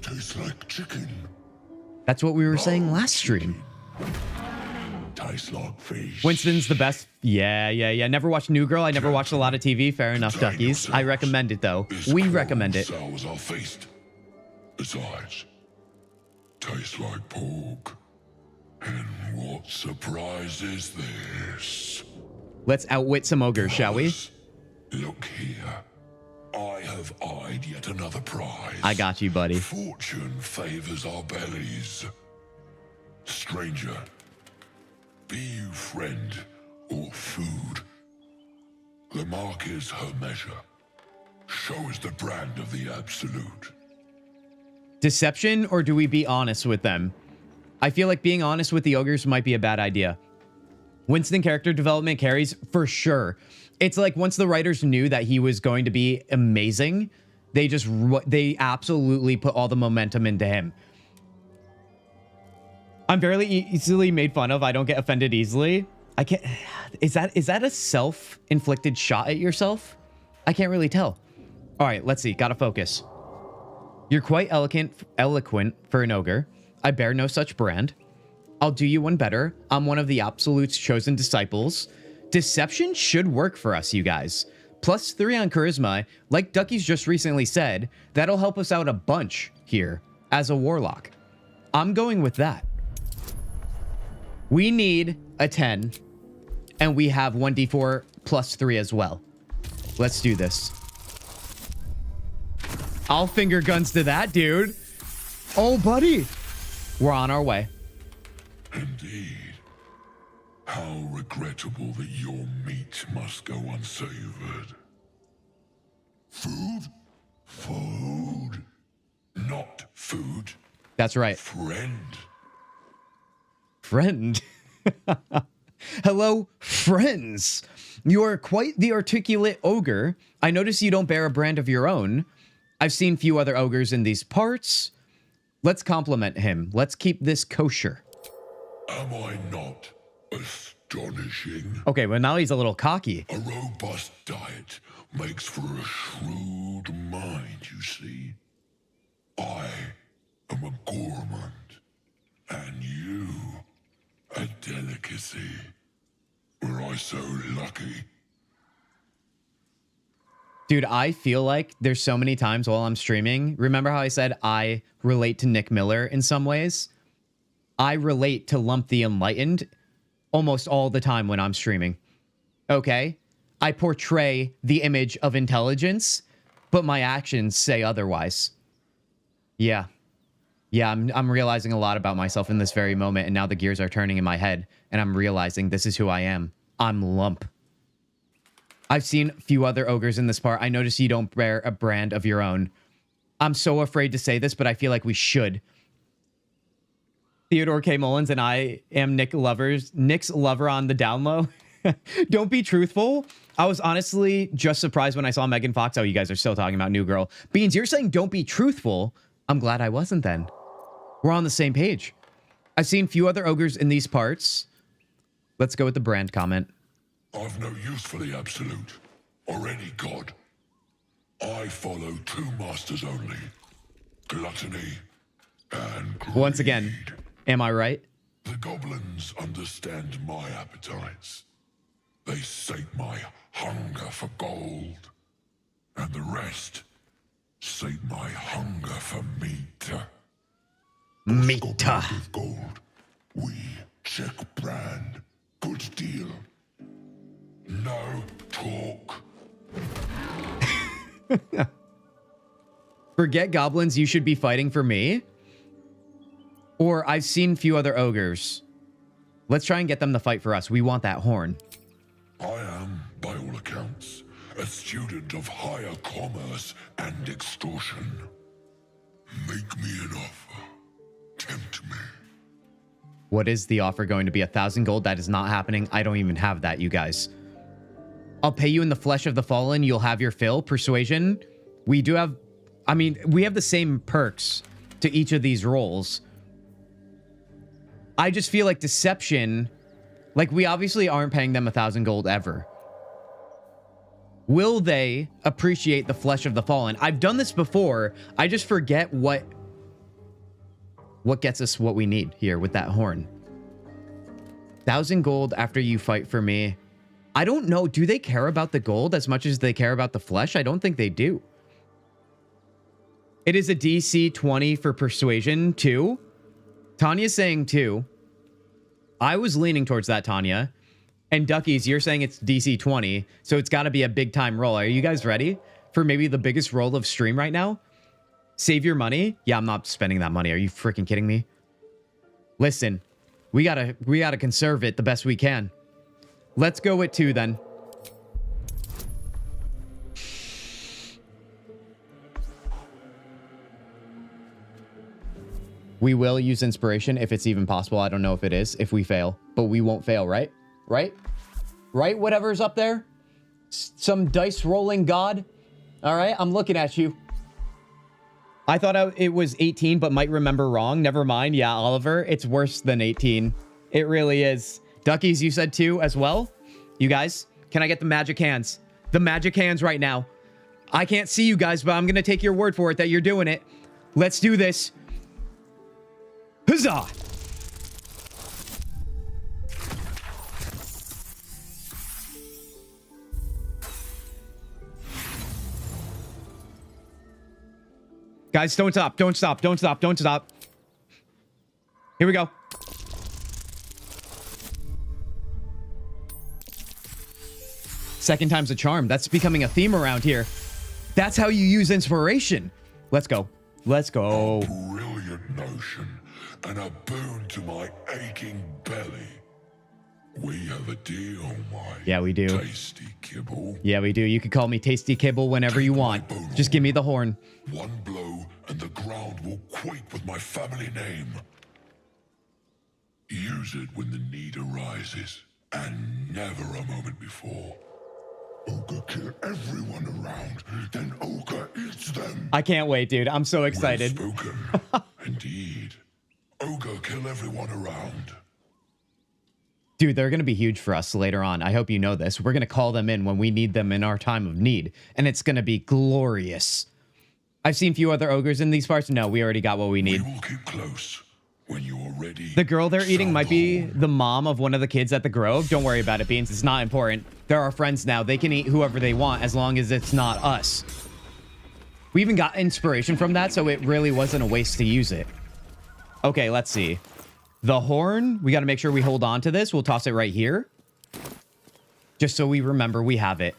Speaker 7: Tastes like chicken.
Speaker 1: That's what we were saying last stream.
Speaker 7: Tastes like fish.
Speaker 1: Winston's the best. Yeah. Never watched New Girl. I never watched a lot of TV. Fair enough, duckies. I recommend it, though. We recommend it.
Speaker 7: Sours our feast. Besides, tastes like pork. And what surprise is this?
Speaker 1: Let's outwit some ogres, shall we?
Speaker 7: Look here. I have eyed yet another prize.
Speaker 1: I got you, buddy.
Speaker 7: Fortune favors our bellies. Stranger, be you friend or food. The mark is her measure. Show us the brand of the absolute.
Speaker 1: Deception, or do we be honest with them? I feel like being honest with the ogres might be a bad idea. Winston character development carries for sure. It's like once the writers knew that he was going to be amazing, they absolutely put all the momentum into him. I'm fairly easily made fun of. I don't get offended easily. I can't. Is that a self-inflicted shot at yourself? I can't really tell. All right, let's see. Gotta focus. You're quite eloquent for an ogre. I bear no such brand. I'll do you one better. I'm one of the Absolute's chosen disciples. Deception should work for us, you guys. +3 on charisma. Like Ducky's just recently said, that'll help us out a bunch here as a warlock. I'm going with that. We need a 10, and we have 1d4 +3 as well. Let's do this. I'll finger guns to that, dude. Oh, buddy. We're on our way.
Speaker 7: Indeed. How regrettable that your meat must go unsavored. Food? Food. Not food.
Speaker 1: That's right.
Speaker 7: Friend.
Speaker 1: Friend. Hello, friends. You are quite the articulate ogre. I notice you don't bear a brand of your own. I've seen few other ogres in these parts. Let's compliment him. Let's keep this kosher.
Speaker 7: Am I not astonishing?
Speaker 1: Okay, well now he's a little cocky.
Speaker 7: A robust diet makes for a shrewd mind, you see. I am a gourmand, and you a delicacy. Were I so lucky?
Speaker 1: Dude, I feel like there's so many times while I'm streaming. Remember how I said I relate to Nick Miller in some ways? I relate to Lump the Enlightened almost all the time when I'm streaming. Okay? I portray the image of intelligence, but my actions say otherwise. Yeah. Yeah, I'm realizing a lot about myself in this very moment, and now the gears are turning in my head, and I'm realizing this is who I am. I'm Lump. I've seen a few other ogres in this part. I notice you don't bear a brand of your own. I'm so afraid to say this, but I feel like we should. Theodore K. Mullins and I am Nick's lover on the down low. Don't be truthful. I was honestly just surprised when I saw Megan Fox. Oh, you guys are still talking about New Girl. Beans, you're saying don't be truthful. I'm glad I wasn't then. We're on the same page. I've seen few other ogres in these parts. Let's go with the brand comment.
Speaker 7: I've no use for the absolute, or any god. I follow two masters only. Gluttony
Speaker 1: Once again, am I right?
Speaker 7: The goblins understand my appetites. They sate my hunger for gold. And the rest sate my hunger for meat.
Speaker 1: Meat.
Speaker 7: With gold. We check brand. Good deal. No talk.
Speaker 1: Forget goblins, you should be fighting for me. Or I've seen few other ogres. Let's try and get them to fight for us. We want that horn.
Speaker 7: I am, by all accounts, a student of higher commerce and extortion. Make me an offer. Tempt me.
Speaker 1: What is the offer going to be? 1,000 gold? That is not happening. I don't even have that, you guys. I'll pay you in the flesh of the fallen. You'll have your fill. Persuasion. We do have... I mean, we have the same perks to each of these roles. I just feel like deception... Like, we obviously aren't paying them 1,000 gold ever. Will they appreciate the flesh of the fallen? I've done this before. I just forget what gets us what we need here with that horn. 1,000 gold after you fight for me. I don't know. Do they care about the gold as much as they care about the flesh? I don't think they do. It is a DC 20 for persuasion, 2. Tanya's saying 2. I was leaning towards that, Tanya. And Duckies, you're saying it's DC 20, so it's got to be a big time roll. Are you guys ready for maybe the biggest roll of stream right now? Save your money? Yeah, I'm not spending that money. Are you freaking kidding me? Listen, we gotta conserve it the best we can. Let's go with 2 then. We will use inspiration if it's even possible. I don't know if it is, if we fail. But we won't fail, right? Right? Right? Whatever's up there? Some dice rolling god? All right, I'm looking at you. I thought it was 18, but might remember wrong. Never mind. Yeah, Oliver, it's worse than 18. It really is. Duckies, you said 2 as well? You guys, can I get the magic hands? The magic hands right now. I can't see you guys, but I'm going to take your word for it that you're doing it. Let's do this. Huzzah! Guys, don't stop. Don't stop. Don't stop. Don't stop. Here we go. Second time's a charm. That's becoming a theme around here. That's how you use inspiration. Let's go. Let's go.
Speaker 7: A brilliant notion and a boon to my aching belly. We have a deal, my
Speaker 1: yeah, we do.
Speaker 7: tasty kibble.
Speaker 1: Yeah, we do. You can call me Tasty Kibble whenever you want. Just give me the horn.
Speaker 7: One blow and the ground will quake with my family name. Use it when the need arises, and never a moment before. Ogre kill everyone around, then Ogre eats them.
Speaker 1: I can't wait, dude. I'm so excited.
Speaker 7: Well spoken. Indeed. Ogre kill everyone around.
Speaker 1: Dude, they're going to be huge for us later on. I hope you know this. We're going to call them in when we need them in our time of need. And it's going to be glorious. I've seen few other ogres in these parts. No, we already got what we need.
Speaker 7: We will keep close when you're ready.
Speaker 1: The girl they're eating might be the mom of one of the kids at the Grove. Don't worry about it, Beans. It's not important. They're our friends now. They can eat whoever they want as long as it's not us. We even got inspiration from that, so it really wasn't a waste to use it. Okay, let's see. The horn, we got to make sure we hold on to this. We'll toss it right here. Just so we remember we have it.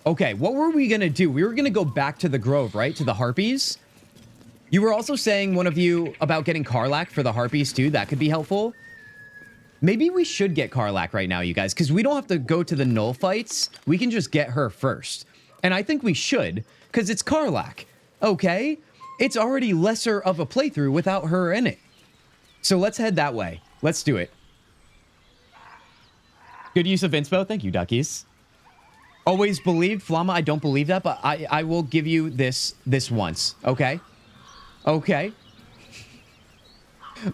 Speaker 1: Okay, what were we going to do? We were going to go back to the Grove, right? To the Harpies. You were also saying, one of you, about getting Karlach for the Harpies too. That could be helpful. Maybe we should get Karlach right now, you guys, because we don't have to go to the Null fights. We can just get her first. And I think we should, because it's Karlach. Okay? It's already lesser of a playthrough without her in it. So let's head that way. Let's do it. Good use of inspo. Thank you, Duckies. Always believed. Flama, I don't believe that, but I will give you this once. Okay? Okay.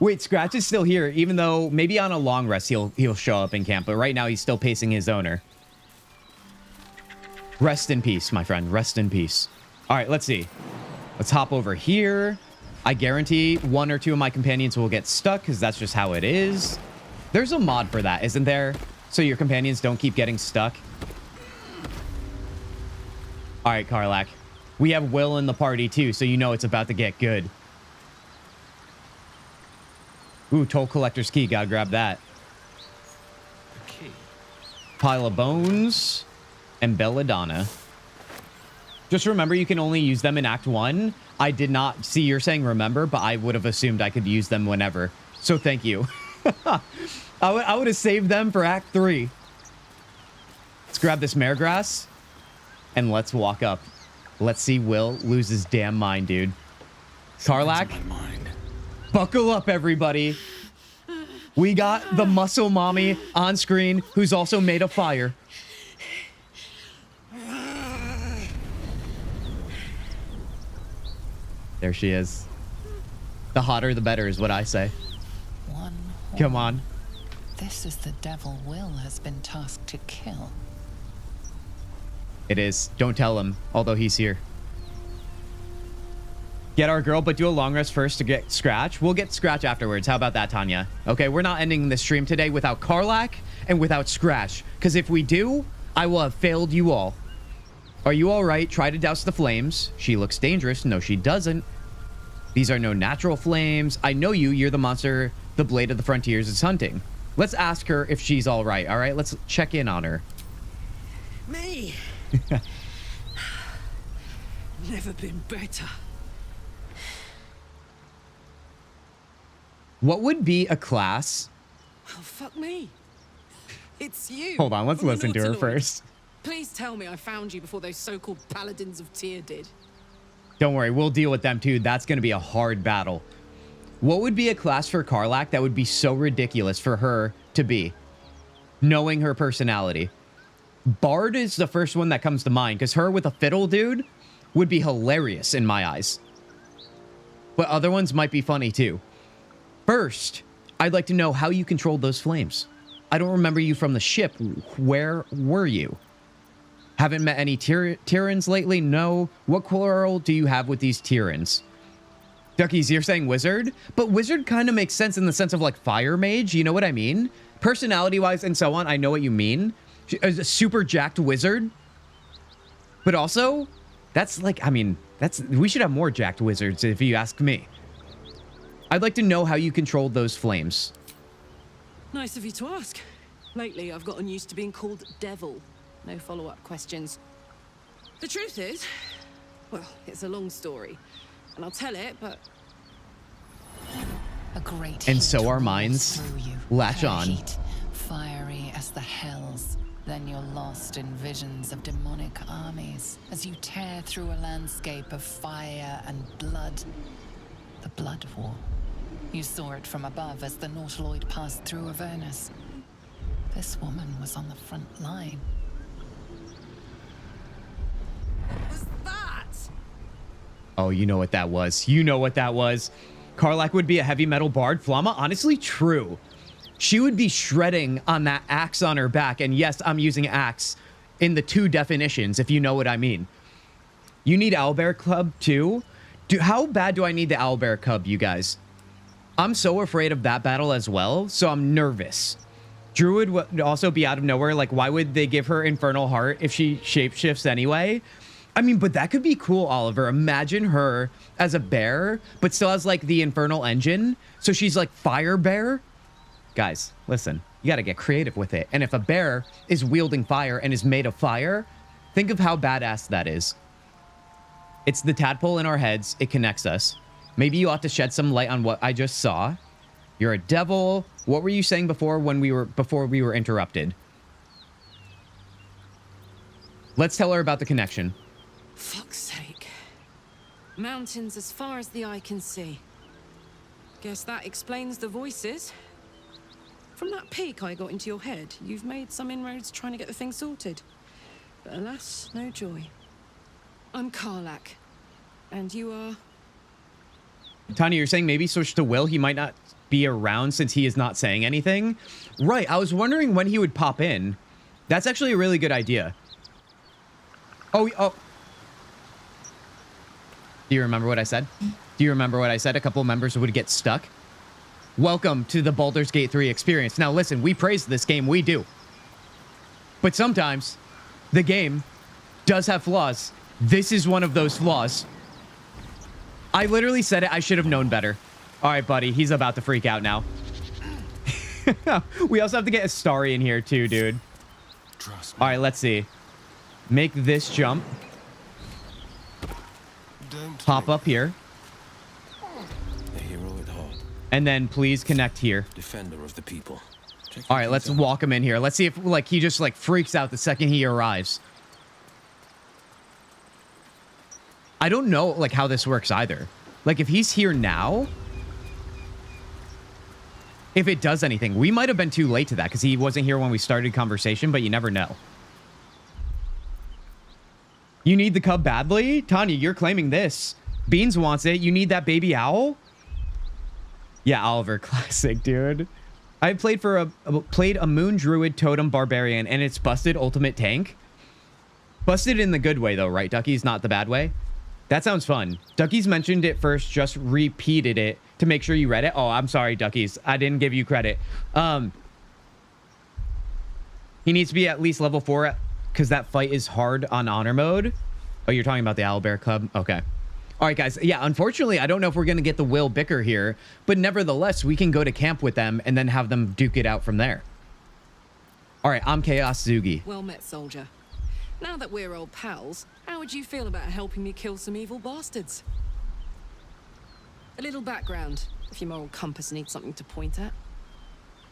Speaker 1: Wait, Scratch is still here, even though maybe on a long rest he'll show up in camp, but right now he's still pacing his owner. Rest in peace, my friend. Rest in peace. All right, let's see. Let's hop over here. I guarantee 1 or 2 of my companions will get stuck because that's just how it is. There's a mod for that, isn't there? So your companions don't keep getting stuck. All right, Karlach. We have Will in the party too, so you know it's about to get good. Ooh, Toll Collector's Key. Gotta grab that. Pile of Bones and Belladonna. Just remember, you can only use them in Act 1. I did not see you're saying remember, but I would have assumed I could use them whenever. So thank you. I would have saved them for Act 3. Let's grab this mare grass and let's walk up. Let's see Will lose his damn mind, dude. Karlach, buckle up, everybody. We got the muscle mommy on screen who's also made of fire. There she is. The hotter, the better is what I say. Come on.
Speaker 5: This is the devil Will has been tasked to kill.
Speaker 1: It is. Don't tell him, although he's here. Get our girl, but do a long rest first to get Scratch. We'll get Scratch afterwards. How about that, Tanya? Okay, we're not ending the stream today without Karlach and without Scratch. Because if we do, I will have failed you all. Are you all right? Try to douse the flames. She looks dangerous. No, she doesn't. These are no natural flames. I know you. You're the monster the Blade of the Frontiers is hunting. Let's ask her if she's all right. All right, let's check in on her.
Speaker 8: Me? Never been better.
Speaker 1: What would be a class?
Speaker 8: Oh, fuck me. It's you.
Speaker 1: Hold on, let's
Speaker 8: from the
Speaker 1: listen to her
Speaker 8: Nautilus.
Speaker 1: first.
Speaker 8: Please tell me I found you before those so-called paladins of Tyr did.
Speaker 1: Don't worry, we'll deal with them too. That's going to be a hard battle. What would be a class for Karlach that would be so ridiculous for her to be? Knowing her personality. Bard is the first one that comes to mind, because her with a fiddle, dude, would be hilarious in my eyes. But other ones might be funny too. First, I'd like to know how you controlled those flames. I don't remember you from the ship. Where were you? Haven't met any Tyrans lately? No. What quarrel do you have with these Tyrans? Duckies, you're saying wizard? But wizard kind of makes sense in the sense of like fire mage. You know what I mean? Personality-wise and so on, I know what you mean. A super jacked wizard. But also, that's like, I mean, we should have more jacked wizards if you ask me. I'd like to know how you controlled those flames.
Speaker 8: Nice of you to ask. Lately, I've gotten used to being called Devil. No follow-up questions. The truth is, well, it's a long story. And I'll tell it, but...
Speaker 5: A great
Speaker 1: And
Speaker 5: heat
Speaker 1: so our
Speaker 5: roars
Speaker 1: minds
Speaker 5: through you.
Speaker 1: latch
Speaker 5: Her
Speaker 1: on.
Speaker 5: heat, fiery as the hells. Then you're lost in visions of demonic armies as you tear through a landscape of fire and blood. The Blood War. You saw it from above as the Nautiloid passed through Avernus. This woman was on the front line.
Speaker 1: Oh, you know what that was. You know what that was. Karlach would be a heavy metal bard. Flamma, honestly, true. She would be shredding on that axe on her back. And yes, I'm using axe in the 2 definitions, if you know what I mean. You need Owlbear Cub too? How bad do I need the Owlbear Cub, you guys? I'm so afraid of that battle as well, so I'm nervous. Druid would also be out of nowhere. Like, why would they give her Infernal Heart if she shapeshifts anyway? I mean, but that could be cool, Oliver. Imagine her as a bear, but still has, like, the Infernal Engine. So she's, like, Fire Bear. Guys, listen. You got to get creative with it. And if a bear is wielding fire and is made of fire, think of how badass that is. It's the tadpole in our heads. It connects us. Maybe you ought to shed some light on what I just saw. You're a devil. What were you saying before before we were interrupted? Let's tell her about the connection.
Speaker 8: Fuck's sake. Mountains as far as the eye can see. Guess that explains the voices. From that peek I got into your head, you've made some inroads trying to get the thing sorted. But alas, no joy. I'm Karlach. And you are...
Speaker 1: Tanya, you're saying maybe switch to Will. He might not be around since he is not saying anything. Right. I was wondering when he would pop in. That's actually a really good idea. Oh. Do you remember what I said? Do Do you remember what I said? A couple members would get stuck. Welcome to the Baldur's Gate 3 experience. Now listen, we praise this game, we do. But sometimes the game does have flaws. This is one of those flaws. I literally said it, I should have known better. All right, buddy, he's about to freak out now. We also have to get a Starry in here too, dude. All right, let's see. Make this jump. Pop up here.
Speaker 9: A hero at heart.
Speaker 1: And then please connect here.
Speaker 9: Defender of the people.
Speaker 1: All right, let's walk him in here. Let's see if like he just like freaks out the second he arrives. I don't know like how this works either. Like if he's here now, if it does anything, we might have been too late to that because he wasn't here when we started conversation, but you never know. You need the cub badly? Tanya, you're claiming this. Beans wants it. You need that baby owl? Yeah, Oliver, classic, dude. I played a Moon Druid Totem Barbarian, and it's busted ultimate tank. Busted in the good way, though, right, Duckies? Not the bad way? That sounds fun. Duckies mentioned it first, just repeated it to make sure you read it. Oh, I'm sorry, Duckies. I didn't give you credit. He needs to be at least level 4 because that fight is hard on honor mode. Oh, you're talking about the Owlbear Club? Okay. All right, guys. Yeah, unfortunately, I don't know if we're going to get the Will Bicker here, but nevertheless, we can go to camp with them and then have them duke it out from there. All right, I'm Chaos Zugi.
Speaker 20: Well met, soldier. Now that we're old pals, how would you feel about helping me kill some evil bastards? A little background, if your moral compass needs something to point at.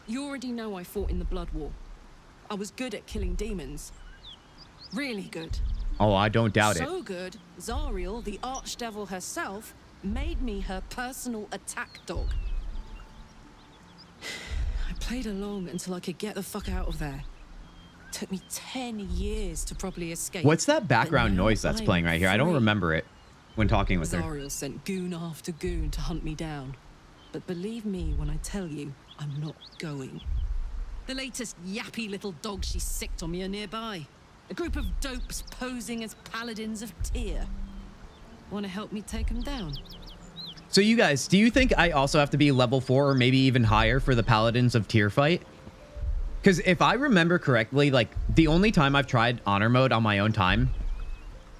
Speaker 20: You already know I fought in the Blood War. I was good at killing demons. Really good.
Speaker 1: Oh, I don't doubt it.
Speaker 20: So good, Zariel, the archdevil herself, made me her personal attack dog. I played along until I could get the fuck out of there. Took me 10 years to properly escape.
Speaker 1: What's that background noise that's playing right here? I don't remember it when talking with her.
Speaker 20: Zariel sent goon after goon to hunt me down. But believe me when I tell you, I'm not going. The latest yappy little dogs she sicked on me are nearby. A group of dopes posing as paladins of Tyr. Want to help me take them down?
Speaker 1: So you guys, do you think I also have to be level 4 or maybe even higher for the Paladins of Tyr fight? Because if I remember correctly, like the only time I've tried honor mode on my own time,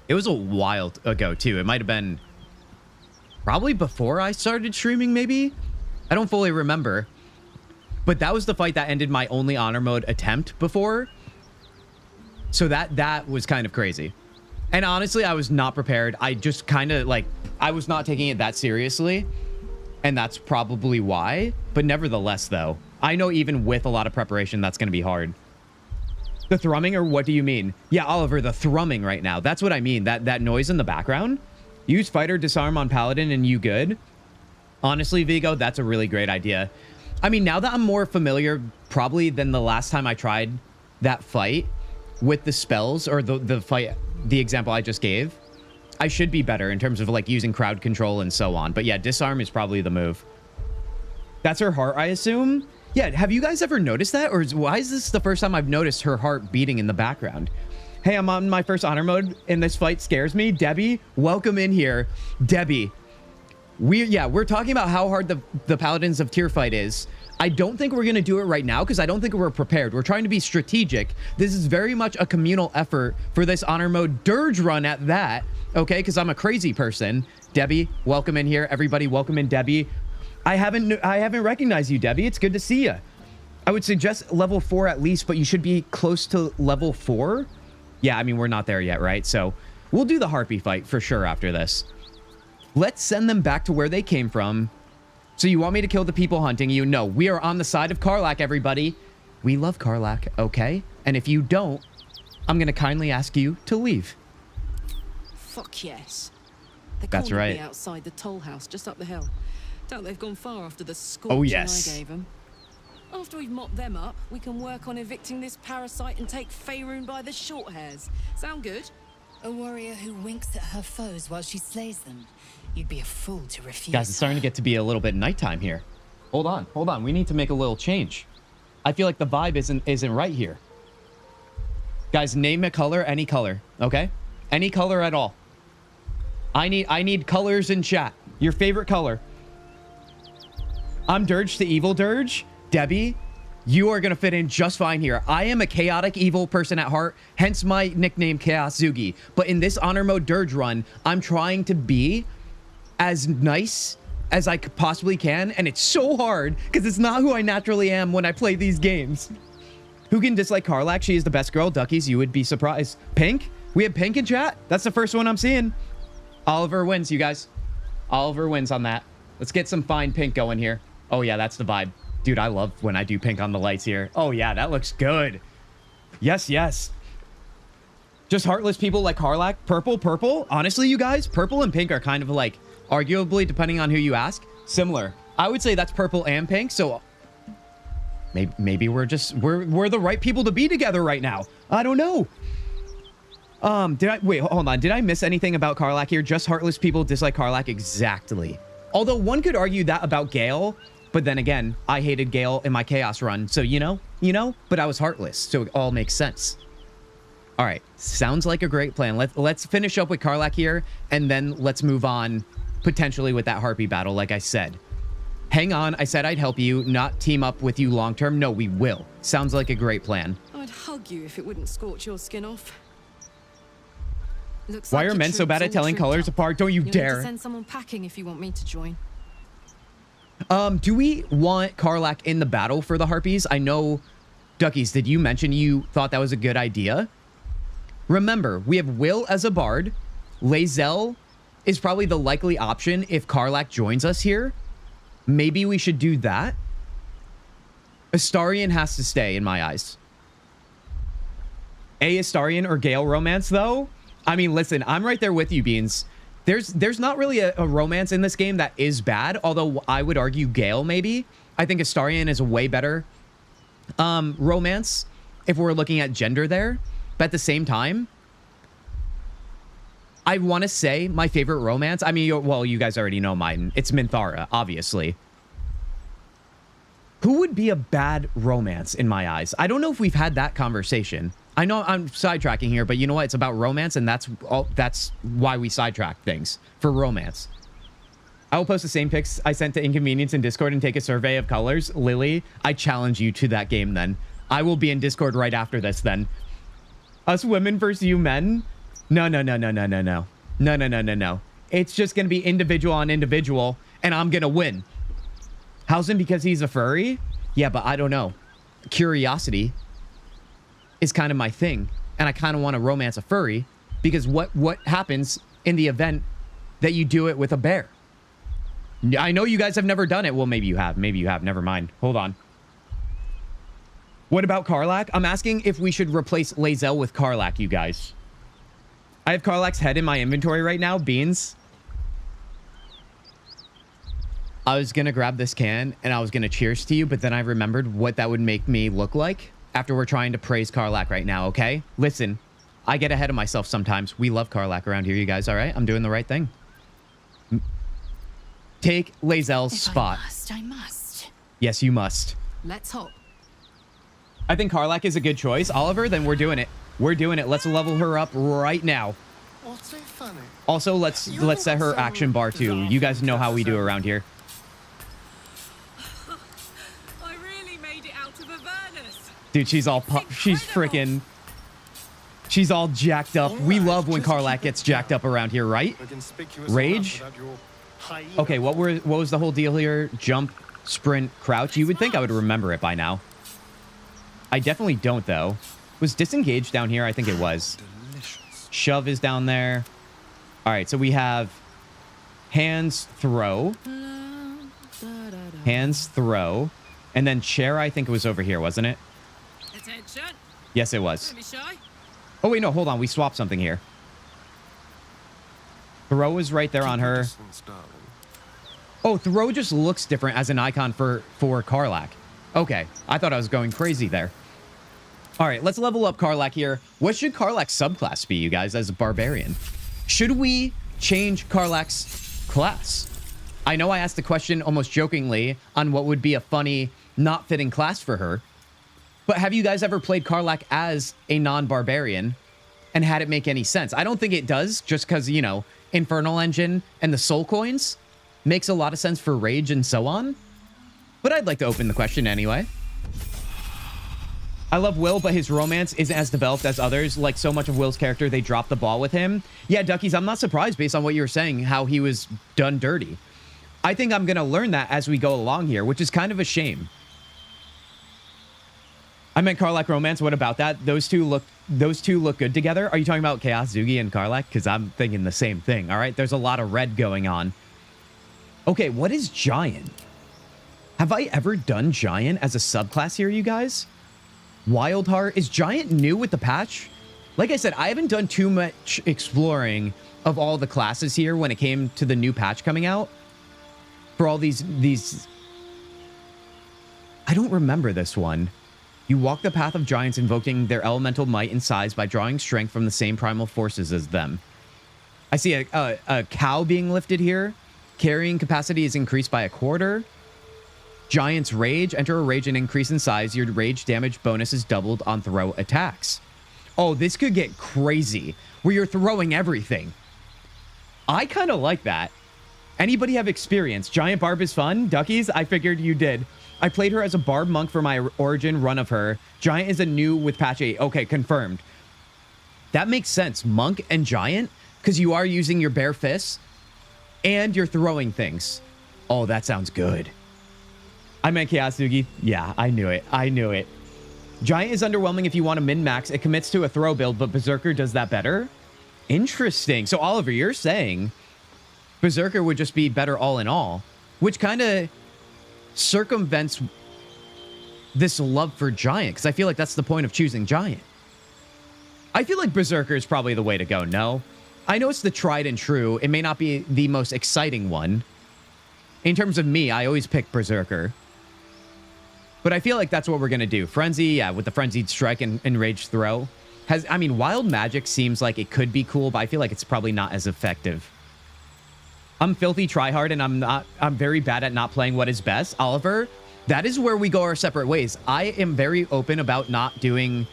Speaker 1: it was a while ago too. It might have been probably before I started streaming, maybe? I don't fully remember. But that was the fight that ended my only honor mode attempt before. So that was kind of crazy. And honestly, I was not prepared. I just kind of like, I was not taking it that seriously. And that's probably why. But nevertheless, though, I know even with a lot of preparation, that's going to be hard. The thrumming, or what do you mean? Yeah, Oliver, the thrumming right now. That's what I mean. That noise in the background. Use fighter disarm on paladin and you good. Honestly, Vigo, that's a really great idea. I mean, now that I'm more familiar probably than the last time I tried that fight with the spells or the fight, the example I just gave, I should be better in terms of like using crowd control and so on. But yeah, disarm is probably the move. That's her heart, I assume. Yeah, have you guys ever noticed that? Or why is this the first time I've noticed her heart beating in the background? Hey, I'm on my first honor mode and this fight scares me. Debbie, welcome in here. Debbie, we're talking about how hard the Paladins of Tyr fight is. I don't think we're going to do it right now because I don't think we're prepared. We're trying to be strategic. This is very much a communal effort for this honor mode Durge run at that. Okay, because I'm a crazy person. Debbie, welcome in here. Everybody, welcome in, Debbie. I haven't recognized you, Debbie. It's good to see you. I would suggest level 4 at least, but you should be close to level 4. Yeah, I mean, we're not there yet, right? So we'll do the harpy fight for sure after this. Let's send them back to where they came from. So you want me to kill the people hunting you? No, we are on the side of Karlach, everybody. We love Karlach, okay? And if you don't, I'm going to kindly ask you to leave.
Speaker 20: Fuck yes. They
Speaker 1: That's right.
Speaker 20: Me outside the toll house just up the hill. Doubt they've gone far after the scorching I gave them. After we've mopped them up, we can work on evicting this parasite and take Faerun by the short hairs. Sound good?
Speaker 4: A warrior who winks at her foes while she slays them. You'd be a fool to refuse.
Speaker 1: Guys, it's starting to get to be a little bit nighttime here. Hold on. We need to make a little change. I feel like the vibe isn't right here. Guys, name a color, any color, okay? Any color at all. I need colors in chat. Your favorite color. I'm Durge to evil Durge. Debbie, you are going to fit in just fine here. I am a chaotic evil person at heart, hence my nickname Kintzugi. But in this honor mode Durge run, I'm trying to be as nice as I possibly can, and it's so hard because it's not who I naturally am when I play these games. Who can dislike Karlach? She is the best girl. Duckies, you would be surprised. Pink? We have Pink in chat. That's the first one I'm seeing. Oliver wins, you guys. Oliver wins on that. Let's get some fine pink going here. Oh yeah, that's the vibe. Dude, I love when I do pink on the lights here. Oh yeah, that looks good. Yes, yes. Just heartless people like Karlach. Purple, purple. Honestly, you guys, purple and pink are kind of like, arguably, depending on who you ask, similar. I would say that's purple and pink, so maybe we're the right people to be together right now. I don't know. Wait, hold on. Did I miss anything about Karlach here? Just heartless people dislike Karlach. Exactly. Although one could argue that about Gale, but then again, I hated Gale in my Chaos run, so you know, but I was heartless, so it all makes sense. All right, sounds like a great plan. Let's finish up with Karlach here, and then let's move on potentially with that Harpy battle, like I said. Hang on, I said I'd help you, not team up with you long term. No, we will. Sounds like a great plan.
Speaker 20: I'd hug you if it wouldn't scorch your skin off. Looks
Speaker 1: Why
Speaker 20: like
Speaker 1: are men so bad at telling colors apart? Don't you
Speaker 20: You'll
Speaker 1: dare.
Speaker 20: need to send someone packing if you want me to join.
Speaker 1: Do we want Karlach in the battle for the Harpies? I know, Duckies, did you mention you thought that was a good idea? Remember, we have Will as a bard. Lae'zel is probably the likely option if Karlach joins us here. Maybe we should do that. Astarion has to stay, in my eyes. Astarion or Gale romance, though? I mean, listen, I'm right there with you, Beans. There's not really a romance in this game that is bad, although I would argue Gale, maybe. I think Astarion is a way better romance if we're looking at gender there. But at the same time, I want to say my favorite romance. I mean, well, you guys already know mine. It's Minthara, obviously. Who would be a bad romance in my eyes? I don't know if we've had that conversation. I know I'm sidetracking here, but you know what? It's about romance, and that's why we sidetrack things, for romance. I will post the same pics I sent to Inconvenience in Discord and take a survey of colors. Lily, I challenge you to that game then. I will be in Discord right after this then. Us women versus you men? No. It's just going to be individual on individual, and I'm going to win. How's because he's a furry? Yeah, but I don't know. Curiosity is kind of my thing, and I kind of want to romance a furry, because what happens in the event that you do it with a bear? I know you guys have never done it. Well, maybe you have. Maybe you have. Never mind. Hold on. What about Karlach? I'm asking if we should replace Lae'zel with Karlach, you guys. I have Karlach's head in my inventory right now. Beans. I was going to grab this can, and I was going to cheers to you, but then I remembered what that would make me look like after we're trying to praise Karlach right now, okay? Listen, I get ahead of myself sometimes. We love Karlach around here, you guys, all right? I'm doing the right thing. Take Lae'zel's spot.
Speaker 4: I must.
Speaker 1: Yes, you must.
Speaker 20: Let's hope.
Speaker 1: I think Karlach is a good choice. Oliver, then we're doing it. We're doing it. Let's level her up right now.
Speaker 17: What's so funny?
Speaker 1: Also, let's set her action bar too. You guys know how we do around here.
Speaker 10: I really made it out of Avernus.
Speaker 1: Dude, she's all she's freaking. She's all jacked up. We love when Karlach gets jacked up around here, right? Rage. Okay, what was the whole deal here? Jump, sprint, crouch. You would think I would remember it by now. I definitely don't, though. Was disengage down here? I think it was. Shove is down there. All right, so we have hands, throw. Hands, throw. And then chair, I think it was over here, wasn't it?
Speaker 10: Attention.
Speaker 1: Yes, it was.
Speaker 10: Don't be shy.
Speaker 1: Oh, wait, no, hold on. We swapped something here. Throw is right there on her. Oh, throw just looks different as an icon for Karlach. Okay, I thought I was going crazy there. All right, let's level up Karlach here. What should Karlach's subclass be, you guys, as a barbarian? Should we change Karlach's class? I know I asked the question almost jokingly on what would be a funny, not fitting class for her. But have you guys ever played Karlach as a non-barbarian and had it make any sense? I don't think it does, just because, you know, Infernal Engine and the soul coins. makes a lot of sense for rage and so on. But I'd like to open the question anyway. I love Will, but his romance isn't as developed as others. Like so much of Will's character, they dropped the ball with him. Yeah, Duckies, I'm not surprised based on what you were saying, how he was done dirty. I think I'm going to learn that as we go along here, which is kind of a shame. I meant Karlach romance. What about that? Those two look good together. Are you talking about Chaos Zugi and Karlach? Because I'm thinking the same thing. All right, there's a lot of red going on. Okay, what is Giant? Have I ever done Giant as a subclass here, you guys? Wildheart. Is Giant new with the patch? Like I said, I haven't done too much exploring of all the classes here when it came to the new patch coming out. For all these... I don't remember this one. You walk the path of giants, invoking their elemental might and size by drawing strength from the same primal forces as them. I see a cow being lifted here. Carrying capacity is increased by 1/4. Giant's Rage. Enter a rage and increase in size. Your rage damage bonus is doubled on throw attacks. Oh, this could get crazy, where you're throwing everything. I kind of like that. Anybody have experience? Giant Barb is fun. Duckies, I figured you did. I played her as a Barb monk for my origin run of her. Giant is a new with patch 8. Okay, confirmed. That makes sense. Monk and Giant, because you are using your bare fists and you're throwing things. Oh, that sounds good. I meant Chaos Zugi. Yeah, I knew it. I knew it. Giant is underwhelming if you want to min-max. It commits to a throw build, but Berserker does that better. Interesting. So, Oliver, you're saying Berserker would just be better all in all, which kind of circumvents this love for Giant, because I feel like that's the point of choosing Giant. I feel like Berserker is probably the way to go, no? I know it's the tried and true. It may not be the most exciting one. In terms of me, I always pick Berserker. But I feel like that's what we're going to do. Frenzy, yeah, with the Frenzied Strike and Rage Throw. I mean, Wild Magic seems like it could be cool, but I feel like it's probably not as effective. I'm filthy tryhard, and I'm very bad at not playing what is best. Oliver, that is where we go our separate ways. I am very open about not doing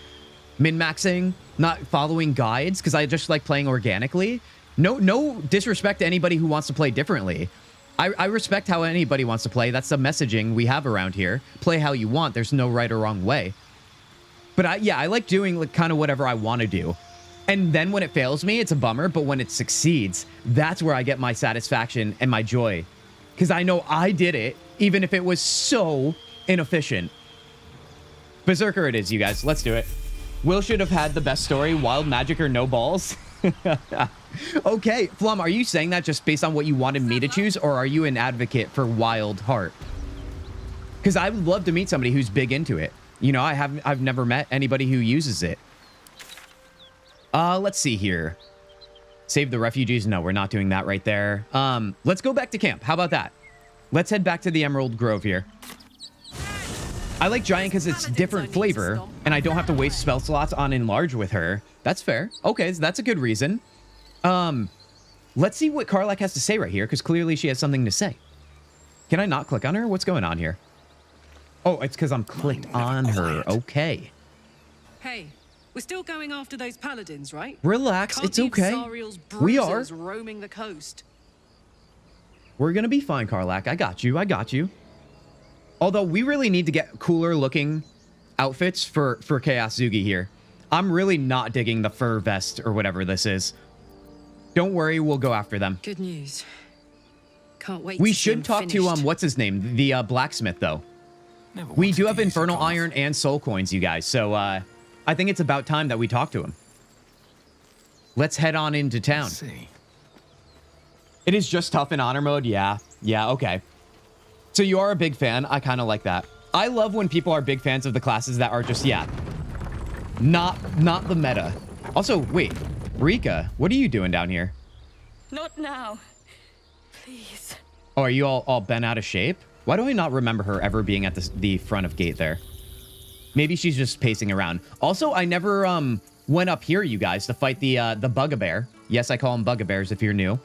Speaker 1: min-maxing, not following guides, because I just like playing organically. No disrespect to anybody who wants to play differently. I respect how anybody wants to play. That's the messaging we have around here. Play how you want. There's no right or wrong way. But I like doing like kind of whatever I want to do. And then when it fails me, it's a bummer. But when it succeeds, that's where I get my satisfaction and my joy. Because I know I did it, even if it was so inefficient. Berserker it is, you guys. Let's do it. Will should have had the best story. Wild magic or no balls. Okay, Flum, are you saying that just based on what you wanted me to choose, or are you an advocate for Wild Heart? Because I would love to meet somebody who's big into it. You know, I've never met anybody who uses it. Let's see here. Save the refugees. No, we're not doing that right there. Let's go back to camp. How about that? Let's head back to the Emerald Grove here. I like Giant because it's different flavor, and I don't have to waste spell slots on Enlarge with her. That's fair. Okay, so that's a good reason. Let's see what Karlach has to say right here, because clearly she has something to say. Can I not click on her? What's going on here? Oh, it's because I'm clicked on her. Okay.
Speaker 20: Hey, we're still going after those paladins, right?
Speaker 1: Relax, it's okay. We are.
Speaker 20: Roaming the coast.
Speaker 1: We're gonna be fine, Karlach. I got you. I got you. Although we really need to get cooler looking outfits for Chaos Zugi here. I'm really not digging the fur vest or whatever this is. Don't worry, we'll go after them.
Speaker 20: Good news. Can't wait.
Speaker 1: We should talk to what's his name, the blacksmith though. We do have infernal iron and soul coins, you guys. So I think it's about time that we talk to him. Let's head on into town.
Speaker 6: Let's see.
Speaker 1: It is just tough in honor mode. Yeah, okay. So you are a big fan. I kind of like that. I love when people are big fans of the classes that are just, not the meta. Also, wait, Rika, what are you doing down here?
Speaker 16: Not now. Please.
Speaker 1: Oh, are you all bent out of shape? Why do I not remember her ever being at the front of gate there? Maybe she's just pacing around. Also, I never went up here, you guys, to fight the Bugbear. Yes, I call them Bugbears if you're new.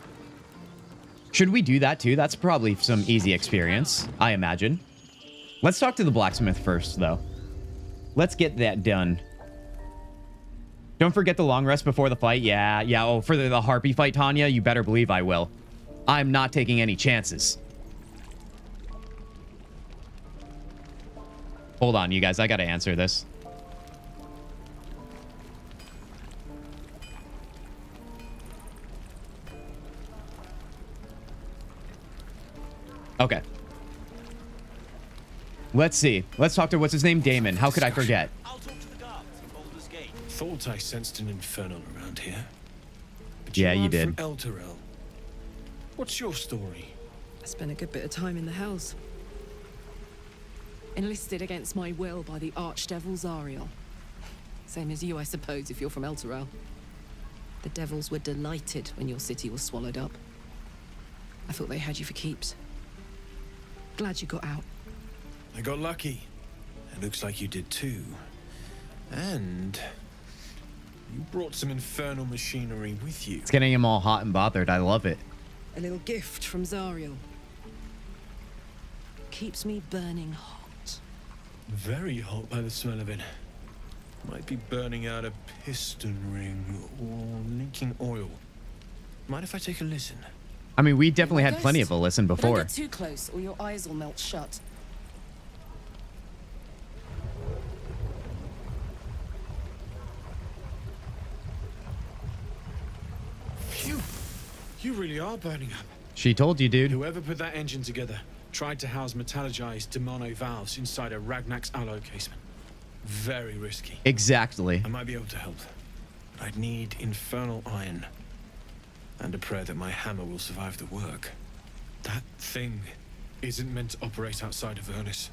Speaker 1: Should we do that too? That's probably some easy experience, I imagine. Let's talk to the blacksmith first, though. Let's get that done. Don't forget the long rest before the fight. Yeah. Oh, for the Harpy fight, Tanya, you better believe I will. I'm not taking any chances. Hold on, you guys. I gotta answer this. Okay. Let's see. Let's talk to what's his name? Damon. How could I forget?
Speaker 14: Thought I sensed an infernal around here. But
Speaker 1: Yeah, you
Speaker 14: aren't
Speaker 1: did.
Speaker 14: From Elturel. What's your story?
Speaker 20: I spent a good bit of time in the Hells. Enlisted against my will by the Archdevil Zariel. Same as you, I suppose, if you're from Elturel. The devils were delighted when your city was swallowed up. I thought they had you for keeps. Glad you got out.
Speaker 14: I got lucky. It looks like you did too. And you brought some infernal machinery with you.
Speaker 1: It's getting him all hot and bothered. I love it.
Speaker 20: A little gift from Zariel. Keeps me burning hot.
Speaker 14: Very hot by the smell of it. Might be burning out a piston ring or leaking oil. Mind if I take a listen?
Speaker 1: I mean, we definitely had plenty of a listen
Speaker 20: But don't
Speaker 1: before.
Speaker 20: get too close, or your eyes will melt shut.
Speaker 14: Phew! You really are burning up.
Speaker 1: She told you, dude.
Speaker 14: Whoever put that engine together tried to house metallurgized demono valves inside a Ragnak's alloy casement. Very risky.
Speaker 1: Exactly.
Speaker 14: I might be able to help, but I'd need infernal iron and a prayer that my hammer will survive the work. That thing isn't meant to operate outside of Avernus.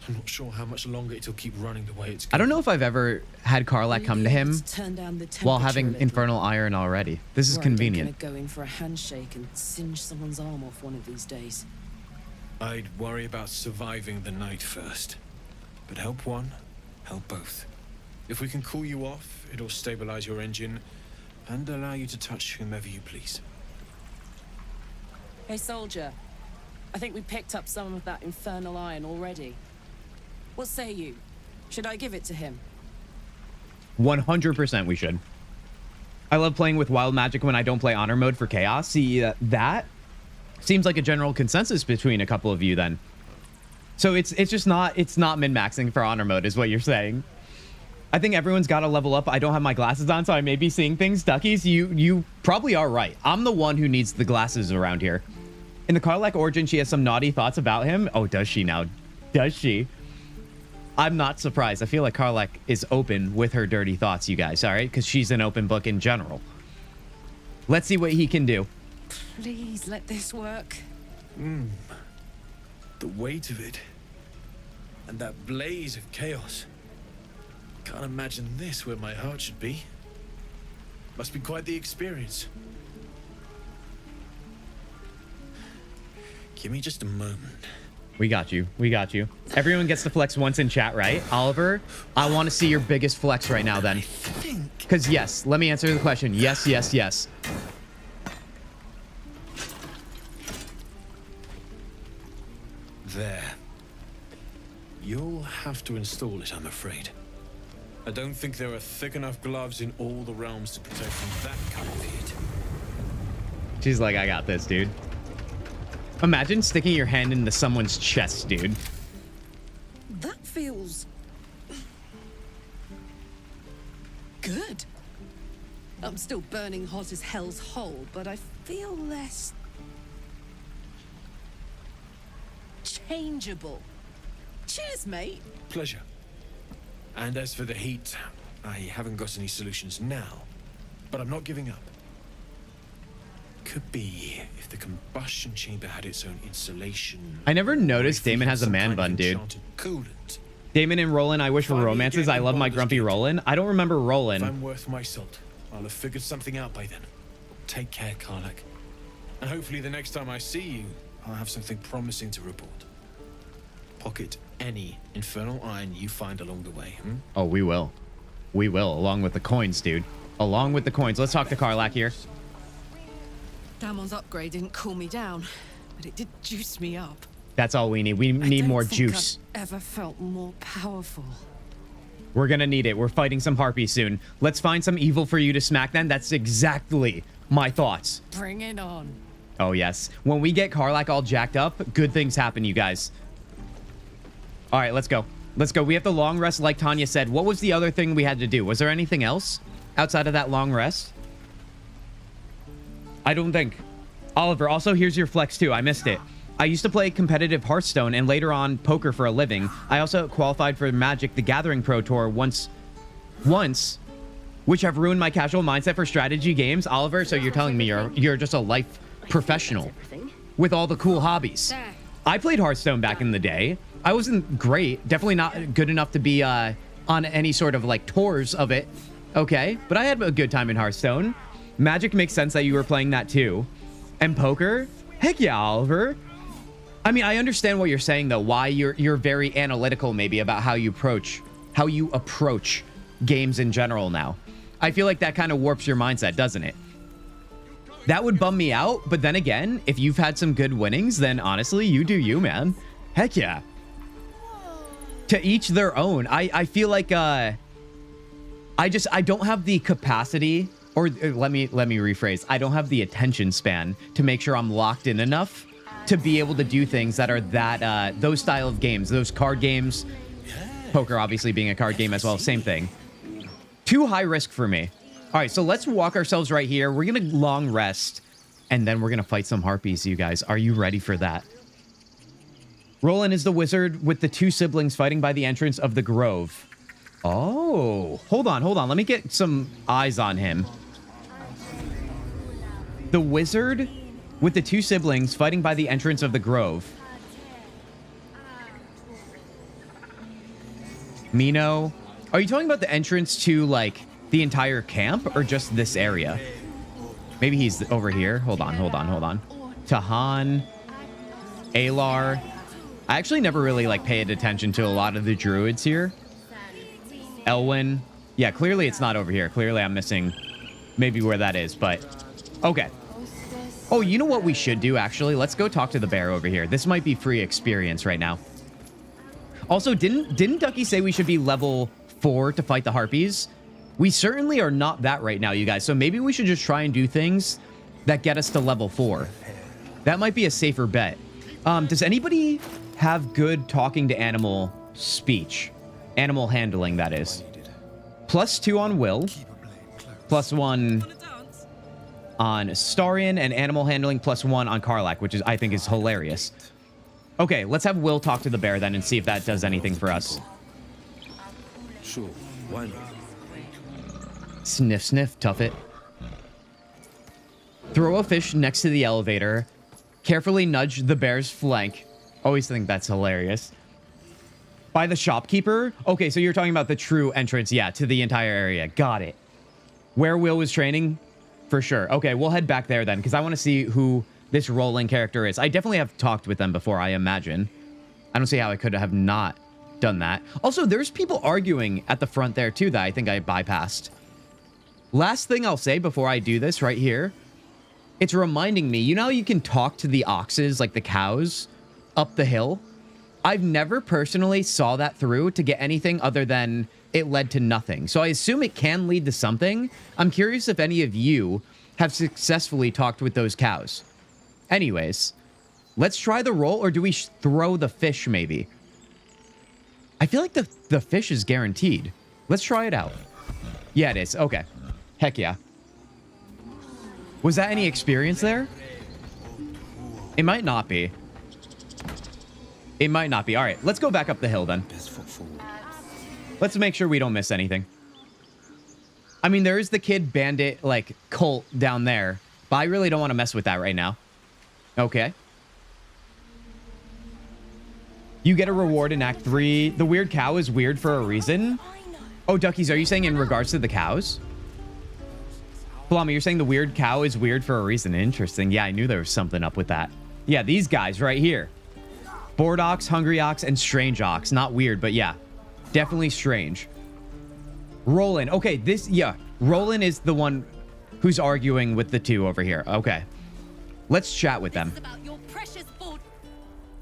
Speaker 14: I'm not sure how much longer it'll keep running the way it's going.
Speaker 1: I don't know if I've ever had Karlak come to him
Speaker 20: Turn down the
Speaker 1: while
Speaker 20: temperature a
Speaker 1: having
Speaker 20: little.
Speaker 1: infernal iron already. This is
Speaker 20: Right,
Speaker 1: convenient.
Speaker 20: Gonna go in for a handshake and singe someone's arm off one of these days.
Speaker 14: I'd worry about surviving the night first. But help one, help both. If we can cool you off, it'll stabilize your engine and allow you to touch whomever you please.
Speaker 20: Hey, soldier. I think we picked up some of that infernal iron already. What say you? Should I give it to him?
Speaker 1: 100% we should. I love playing with wild magic when I don't play honor mode for chaos. See, that seems like a general consensus between a couple of you then. So it's not min-maxing for honor mode is what you're saying. I think everyone's got to level up. I don't have my glasses on, so I may be seeing things. Duckies, you probably are right. I'm the one who needs the glasses around here. In the Karlak origin, she has some naughty thoughts about him. Oh, does she now? Does she? I'm not surprised. I feel like Karlak is open with her dirty thoughts, you guys, all right? Because she's an open book in general. Let's see what he can do.
Speaker 20: Please let this work.
Speaker 14: The weight of it. And that blaze of chaos. Can't imagine this where my heart should be. Must be quite the experience. Give me just a moment.
Speaker 1: We got you. We got you. Everyone gets to flex once in chat, right? Oliver, I want to see your biggest flex right now then. Because yes, let me answer the question. Yes, yes, yes.
Speaker 14: There. You'll have to install it, I'm afraid. I don't think there are thick enough gloves in all the realms to protect from that kind of heat.
Speaker 1: She's like, I got this, dude. Imagine sticking your hand into someone's chest, dude.
Speaker 20: That feels good. I'm still burning hot as hell's hole, but I feel less changeable. Cheers, mate.
Speaker 14: Pleasure. And as for the heat, I haven't got any solutions now, but I'm not giving up. Could be if the combustion chamber had its own insulation.
Speaker 1: I never noticed Damon has a man bun, dude.
Speaker 14: Coolant.
Speaker 1: Damon and Roland, I wish for romances. I love my grumpy Roland. I don't remember
Speaker 14: If
Speaker 1: Roland.
Speaker 14: I'm worth my salt, I'll have figured something out by then. Take care, Karlak. And hopefully the next time I see you, I'll have something promising to report. Pocket any infernal iron you find along the way,
Speaker 1: Oh, we will. We will, along with the coins, dude. Along with the coins. Let's talk to Karlak here.
Speaker 20: Damon's upgrade didn't cool me down, but it did juice me up.
Speaker 1: That's all we need. We need more juice.
Speaker 20: I've ever felt more powerful.
Speaker 1: We're gonna need it. We're fighting some harpies soon. Let's find some evil for you to smack then. That's exactly my thoughts.
Speaker 20: Bring it on.
Speaker 1: Oh, yes. When we get Karlach all jacked up, good things happen, you guys. All right, let's go. Let's go. We have to long rest like Tanya said. What was the other thing we had to do? Was there anything else outside of that long rest? I don't think. Oliver, also, here's your flex, too. I missed it. I used to play competitive Hearthstone and later on poker for a living. I also qualified for Magic the Gathering Pro Tour once, which have ruined my casual mindset for strategy games. Oliver, so you're telling me you're just a life professional with all the cool hobbies. I played Hearthstone back in the day. I wasn't great. Definitely not good enough to be on any sort of like tours of it. Okay, but I had a good time in Hearthstone. Magic makes sense that you were playing that too. And poker? Heck yeah, Oliver. I mean, I understand what you're saying though, why you're very analytical maybe about how you approach games in general now. I feel like that kind of warps your mindset, doesn't it? That would bum me out, but then again, if you've had some good winnings, then honestly, you do you, man. Heck yeah. To each their own. I feel like I don't have the capacity, or let me rephrase. I don't have the attention span to make sure I'm locked in enough to be able to do things that are that those style of games, those card games. Poker obviously being a card game as well, same thing. Too high risk for me. All right, so let's walk ourselves right here. We're gonna long rest, and then we're gonna fight some harpies, you guys. Are you ready for that? Roland is the wizard with the two siblings fighting by the entrance of the grove. Oh, hold on. Let me get some eyes on him. The wizard with the two siblings fighting by the entrance of the grove. Mino, are you talking about the entrance to like the entire camp or just this area? Maybe he's over here. Hold on. Tahan, Alar. I actually never really like paid attention to a lot of the druids here. Elwyn. Yeah, clearly it's not over here. Clearly I'm missing maybe where that is, but okay. Oh, you know what we should do actually? Let's go talk to the bear over here. This might be free experience right now. Also, didn't Ducky say we should be level 4 to fight the harpies? We certainly are not that right now, you guys. So maybe we should just try and do things that get us to level 4. That might be a safer bet. Does anybody have good talking to animal speech? Animal handling, that is. +2 on will. +1 on Starian, and animal handling +1 on Karlach, which is I think is hilarious. Okay, let's have Will talk to the bear then and see if that does anything for us.
Speaker 13: Sure, why not?
Speaker 1: Sniff, sniff, tough it. Throw a fish next to the elevator. Carefully nudge the bear's flank. Always think that's hilarious. By the shopkeeper? Okay, so you're talking about the true entrance, yeah, to the entire area. Got it. Where Will was training? For sure. Okay, we'll head back there then, because I want to see who this rolling character is. I definitely have talked with them before, I imagine. I don't see how I could have not done that. Also, there's people arguing at the front there, too, that I think I bypassed. Last thing I'll say before I do this right here, it's reminding me, you know how you can talk to the oxes, like the cows, up the hill? I've never personally saw that through to get anything other than it led to nothing. So I assume it can lead to something. I'm curious if any of you have successfully talked with those cows. Anyways, let's try the roll, or do we throw the fish maybe? I feel like the fish is guaranteed. Let's try it out. Yeah, it is. Okay. Heck yeah. Was that any experience there? It might not be. It might not be. All right, let's go back up the hill then. Let's make sure we don't miss anything. I mean, there is the kid bandit, like, cult down there, but I really don't want to mess with that right now. Okay. You get a reward in Act 3. The weird cow is weird for a reason. Oh, Duckies, are you saying in regards to the cows? Palama, you're saying the weird cow is weird for a reason. Interesting. Yeah, I knew there was something up with that. Yeah, these guys right here. Bored ox, hungry ox, and strange ox. Not weird, but yeah. Definitely strange. Roland. Okay, Roland is the one who's arguing with the two over here. Okay. Let's chat with them.
Speaker 16: About your precious board.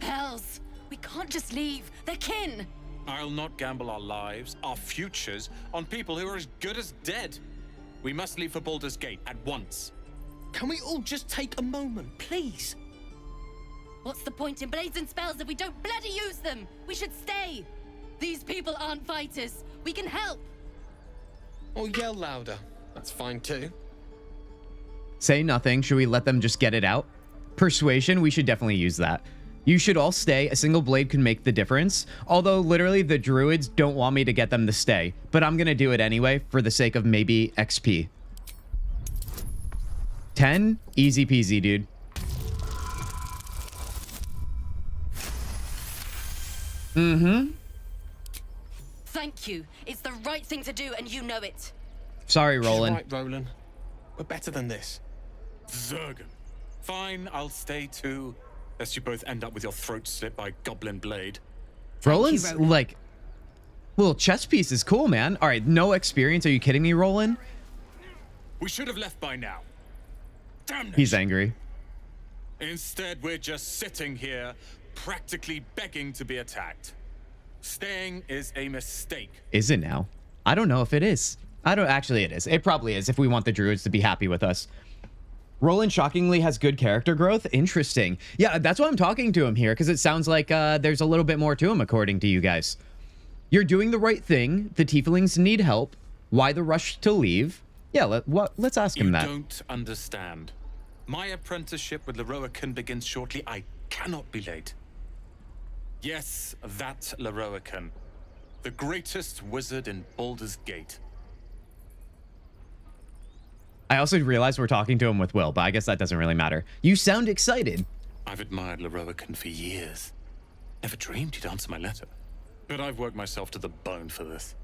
Speaker 16: Hells, we can't just leave. They're kin.
Speaker 9: I'll not gamble our lives, our futures, on people who are as good as dead. We must leave for Baldur's Gate at once.
Speaker 12: Can we all just take a moment, please?
Speaker 16: What's the point in blades and spells if we don't bloody use them? We should stay. These people aren't fighters. We can help.
Speaker 12: Or yell louder. That's fine too.
Speaker 1: Say nothing. Should we let them just get it out? Persuasion, we should definitely use that. You should all stay. A single blade can make the difference. Although, literally, the druids don't want me to get them to stay. But I'm going to do it anyway for the sake of maybe XP. 10? Easy peasy, dude. Mm-hmm.
Speaker 16: Thank you. It's the right thing to do, and you know it.
Speaker 1: Sorry, Roland.
Speaker 12: Right, Roland. We're better than this.
Speaker 9: Zergan. Fine, I'll stay too. Lest you both end up with your throat slit by goblin blade.
Speaker 1: Roland's, like... Little chess piece is cool, man. All right, no experience. Are you kidding me, Roland?
Speaker 9: We should have left by now. Damn it.
Speaker 1: He's angry.
Speaker 9: Instead, we're just sitting here, practically begging to be attacked. Staying is a mistake.
Speaker 1: Is it now? I don't know if it is. Actually, it is. It probably is if we want the druids to be happy with us. Roland shockingly has good character growth. Interesting. Yeah, that's why I'm talking to him here, because it sounds like there's a little bit more to him, according to you guys. You're doing the right thing. The tieflings need help. Why the rush to leave? Yeah, let's ask him that.
Speaker 9: You don't understand. My apprenticeship with Larian begins shortly. I cannot be late. Yes, that Larian. The greatest wizard in Baldur's Gate.
Speaker 1: I also realized we're talking to him with Will, but I guess that doesn't really matter. You sound excited.
Speaker 9: I've admired Larian for years. Never dreamed he'd answer my letter. But I've worked myself to the bone for this.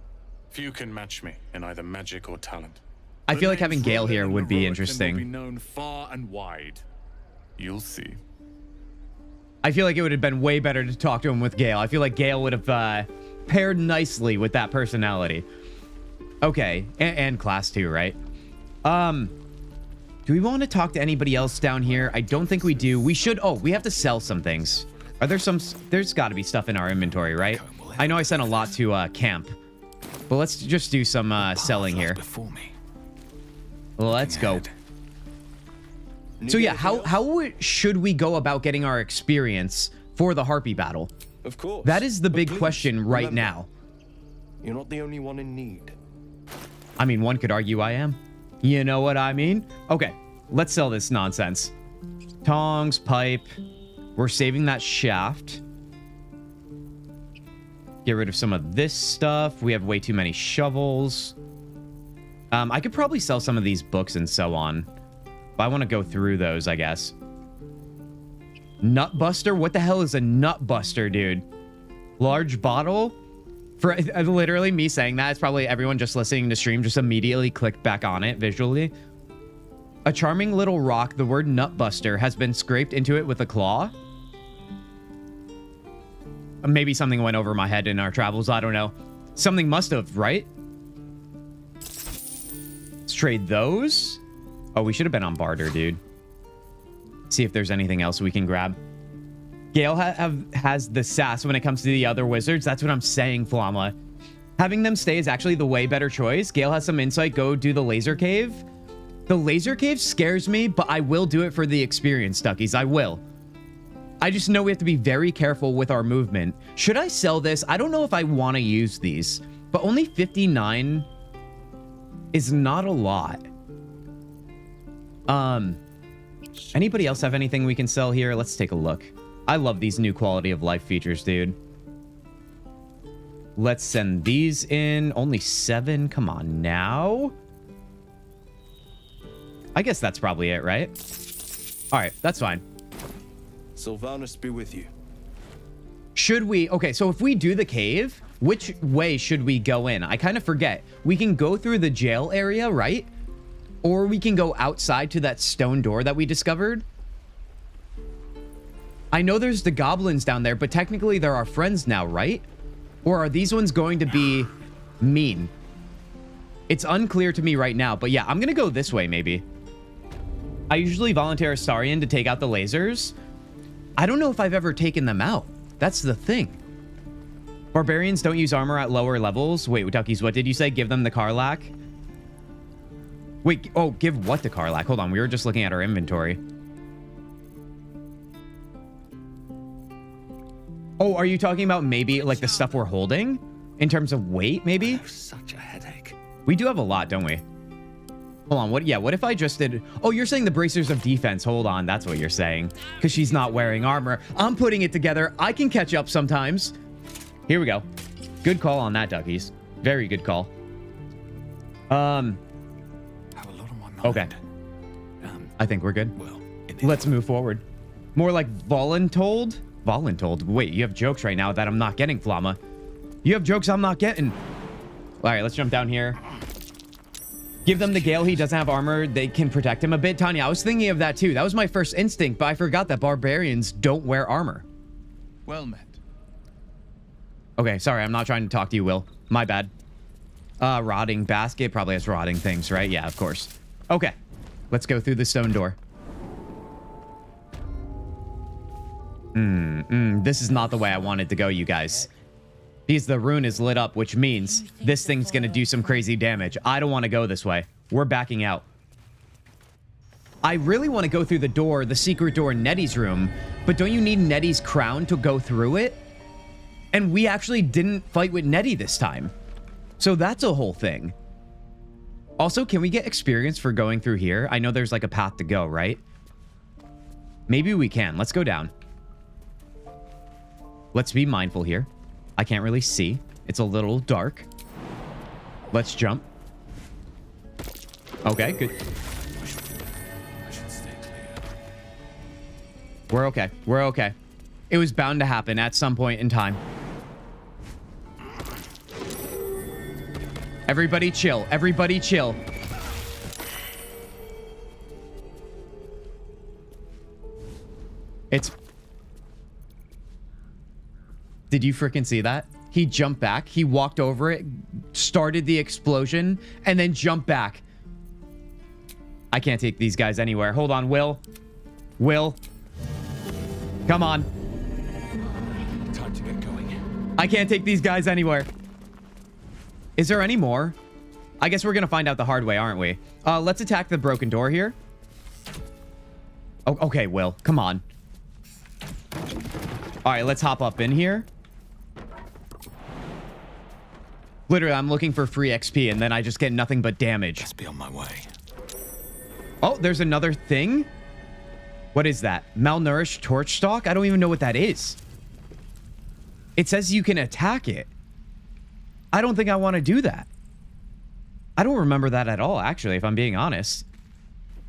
Speaker 9: Few can match me in either magic or talent.
Speaker 1: I feel like having Gale here would be
Speaker 9: Will
Speaker 1: interesting.
Speaker 9: be known far and wide. You'll see.
Speaker 1: I feel like it would have been way better to talk to him with Gale. I feel like Gale would have paired nicely with that personality. Okay, and class 2, right? Do we want to talk to anybody else down here? I don't think we do. We should. Oh, we have to sell some things. Are there some? There's got to be stuff in our inventory, right? I know I sent a lot to camp, but let's just do some selling here. Let's go. So yeah, how should we go about getting our experience for the Harpy battle?
Speaker 17: Of course.
Speaker 1: That is the big question right now.
Speaker 17: You're not the only one in need.
Speaker 1: I mean, one could argue I am. You know what I mean? Okay, let's sell this nonsense. Tongs, pipe. We're saving that shaft. Get rid of some of this stuff. We have way too many shovels. I could probably sell some of these books and so on. But I want to go through those, I guess. Nutbuster? What the hell is a nutbuster, dude? Large bottle? For literally me saying that, it's probably everyone just listening to stream just immediately clicked back on it visually. A charming little rock, the word nutbuster, has been scraped into it with a claw. Maybe something went over my head in our travels, I don't know. Something must have, right? Let's trade those. Oh, we should have been on barter, dude. See if there's anything else we can grab. Gale has the sass when it comes to the other wizards. That's what I'm saying, Flamla. Having them stay is actually the way better choice. Gale has some insight. Go do the laser cave. The laser cave scares me, but I will do it for the experience, Duckies. I will. I just know we have to be very careful with our movement. Should I sell this? I don't know if I want to use these, but only 59 is not a lot. Anybody else have anything we can sell here? Let's take a look. I love these new quality of life features, dude. Let's send these in. Only 7. Come on now. I guess that's probably it, right? All right, that's fine.
Speaker 17: Sylvanus be with you.
Speaker 1: Should we... Okay, so if we do the cave, which way should we go in? I kind of forget. We can go through the jail area, right? Or we can go outside to that stone door that we discovered. I know there's the goblins down there, but technically they're our friends now, right? Or are these ones going to be mean? It's unclear to me right now, but yeah, I'm going to go this way, maybe. I usually volunteer Astarion to take out the lasers. I don't know if I've ever taken them out. That's the thing. Barbarians don't use armor at lower levels. Wait, Duckies, what did you say? Give them the Karlak? Wait, oh, give what to Karlach? Hold on, we were just looking at our inventory. Oh, are you talking about maybe like the stuff we're holding? In terms of weight, maybe?
Speaker 13: I have such a headache.
Speaker 1: We do have a lot, don't we? Hold on, what if I just did... Oh, you're saying the bracers of defense. Hold on, that's what you're saying. Because she's not wearing armor. I'm putting it together. I can catch up sometimes. Here we go. Good call on that, duckies. Very good call. Okay. I think we're good. Let's move forward. More like voluntold? Voluntold. Wait, you have jokes right now that I'm not getting, Flamma. You have jokes I'm not getting. All right, let's jump down here. Give them the Gale. He doesn't have armor. They can protect him a bit. Tanya, I was thinking of that too. That was my first instinct, but I forgot that barbarians don't wear armor.
Speaker 6: Well met.
Speaker 1: Okay, sorry. I'm not trying to talk to you, Will. My bad. Rotting basket. Probably has rotting things, right? Yeah, of course. Okay. Let's go through the stone door. This is not the way I wanted to go, you guys. Because the rune is lit up, which means this thing's going to do some crazy damage. I don't want to go this way. We're backing out. I really want to go through the door, the secret door in Nettie's room, but don't you need Nettie's crown to go through it? And we actually didn't fight with Nettie this time. So that's a whole thing. Also, can we get experience for going through here? I know there's like a path to go, right? Maybe we can. Let's go down. Let's be mindful here. I can't really see. It's a little dark. Let's jump. Okay, good. We're okay. We're okay. It was bound to happen at some point in time. Everybody chill. Everybody chill. It's... Did you freaking see that? He jumped back. He walked over it, started the explosion, and then jumped back. I can't take these guys anywhere. Hold on, Will. Will. Come on.
Speaker 13: Time to get going.
Speaker 1: I can't take these guys anywhere. Is there any more? I guess we're going to find out the hard way, aren't we? Let's attack the broken door here. Oh, okay, Will. Come on. All right, let's hop up in here. Literally, I'm looking for free XP, and then I just get nothing but damage.
Speaker 13: Let's be on my way.
Speaker 1: Oh, there's another thing? What is that? Malnourished torch stalk? I don't even know what that is. It says you can attack it. I don't think I want to do that. I don't remember that at all, actually, if I'm being honest.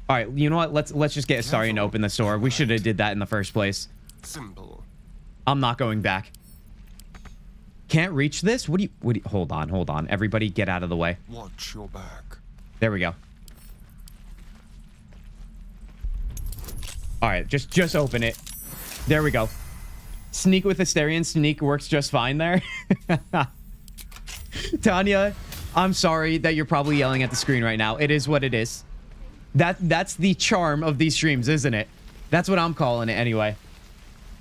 Speaker 1: All right, you know what? Let's just get Astarion to open the store. We should have did that in the first place.
Speaker 17: Simple.
Speaker 1: I'm not going back. Can't reach this? What do you... Hold on. Everybody get out of the way.
Speaker 17: Watch your back.
Speaker 1: There we go. All right, just open it. There we go. Sneak with Astarion. Sneak works just fine there. Tanya, I'm sorry that you're probably yelling at the screen right now. It is what it is. That's the charm of these streams, isn't it? That's what I'm calling it anyway.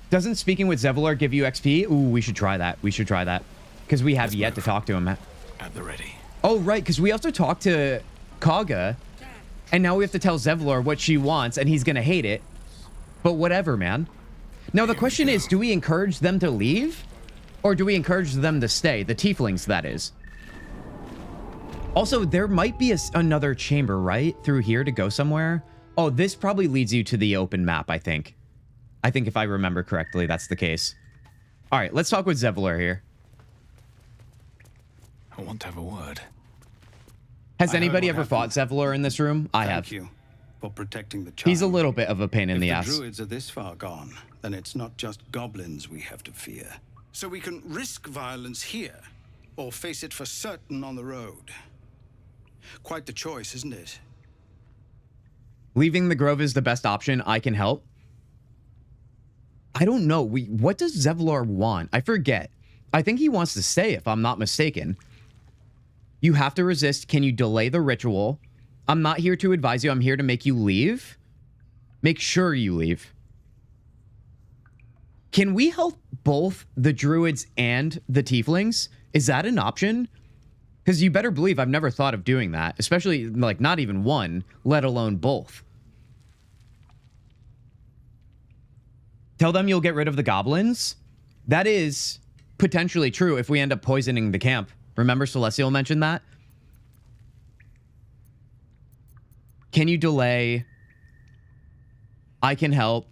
Speaker 1: Doesn't speaking with Zevlor give you XP? Ooh, we should try that. We should try that. Because we have yet to talk to him.
Speaker 13: At the ready.
Speaker 1: Oh, right. Because we also talked to Kaga. And now we have to tell Zevlor what she wants. And he's going to hate it. But whatever, man. Now, the question is, do we encourage them to leave? Or do we encourage them to stay? The tieflings, that is. Also, there might be another chamber, right? Through here to go somewhere. Oh, this probably leads you to the open map, I think. I think if I remember correctly, that's the case. All right, let's talk with Zevlor here.
Speaker 13: I want to have a word.
Speaker 1: Has anybody ever fought Zevlor in this room? I have.
Speaker 21: Thank you for protecting the child.
Speaker 1: He's a little bit of a pain in the ass.
Speaker 21: If the druids are this far gone, then it's not just goblins we have to fear. So we can risk violence here, or face it for certain on the road. Quite the choice, isn't it?
Speaker 1: Leaving the grove is the best option. I can help. I don't know. What does Zevlor want? I forget. I think he wants to stay, if I'm not mistaken. You have to resist. Can you delay the ritual? I'm not here to advise you. I'm here to make you leave. Make sure you leave. Can we help both the druids and the tieflings? Is that an option? Because you better believe I've never thought of doing that, especially, like, not even one, let alone both. Tell them you'll get rid of the goblins. That is potentially true if we end up poisoning the camp. Remember Celestial mentioned that? Can you delay? I can help.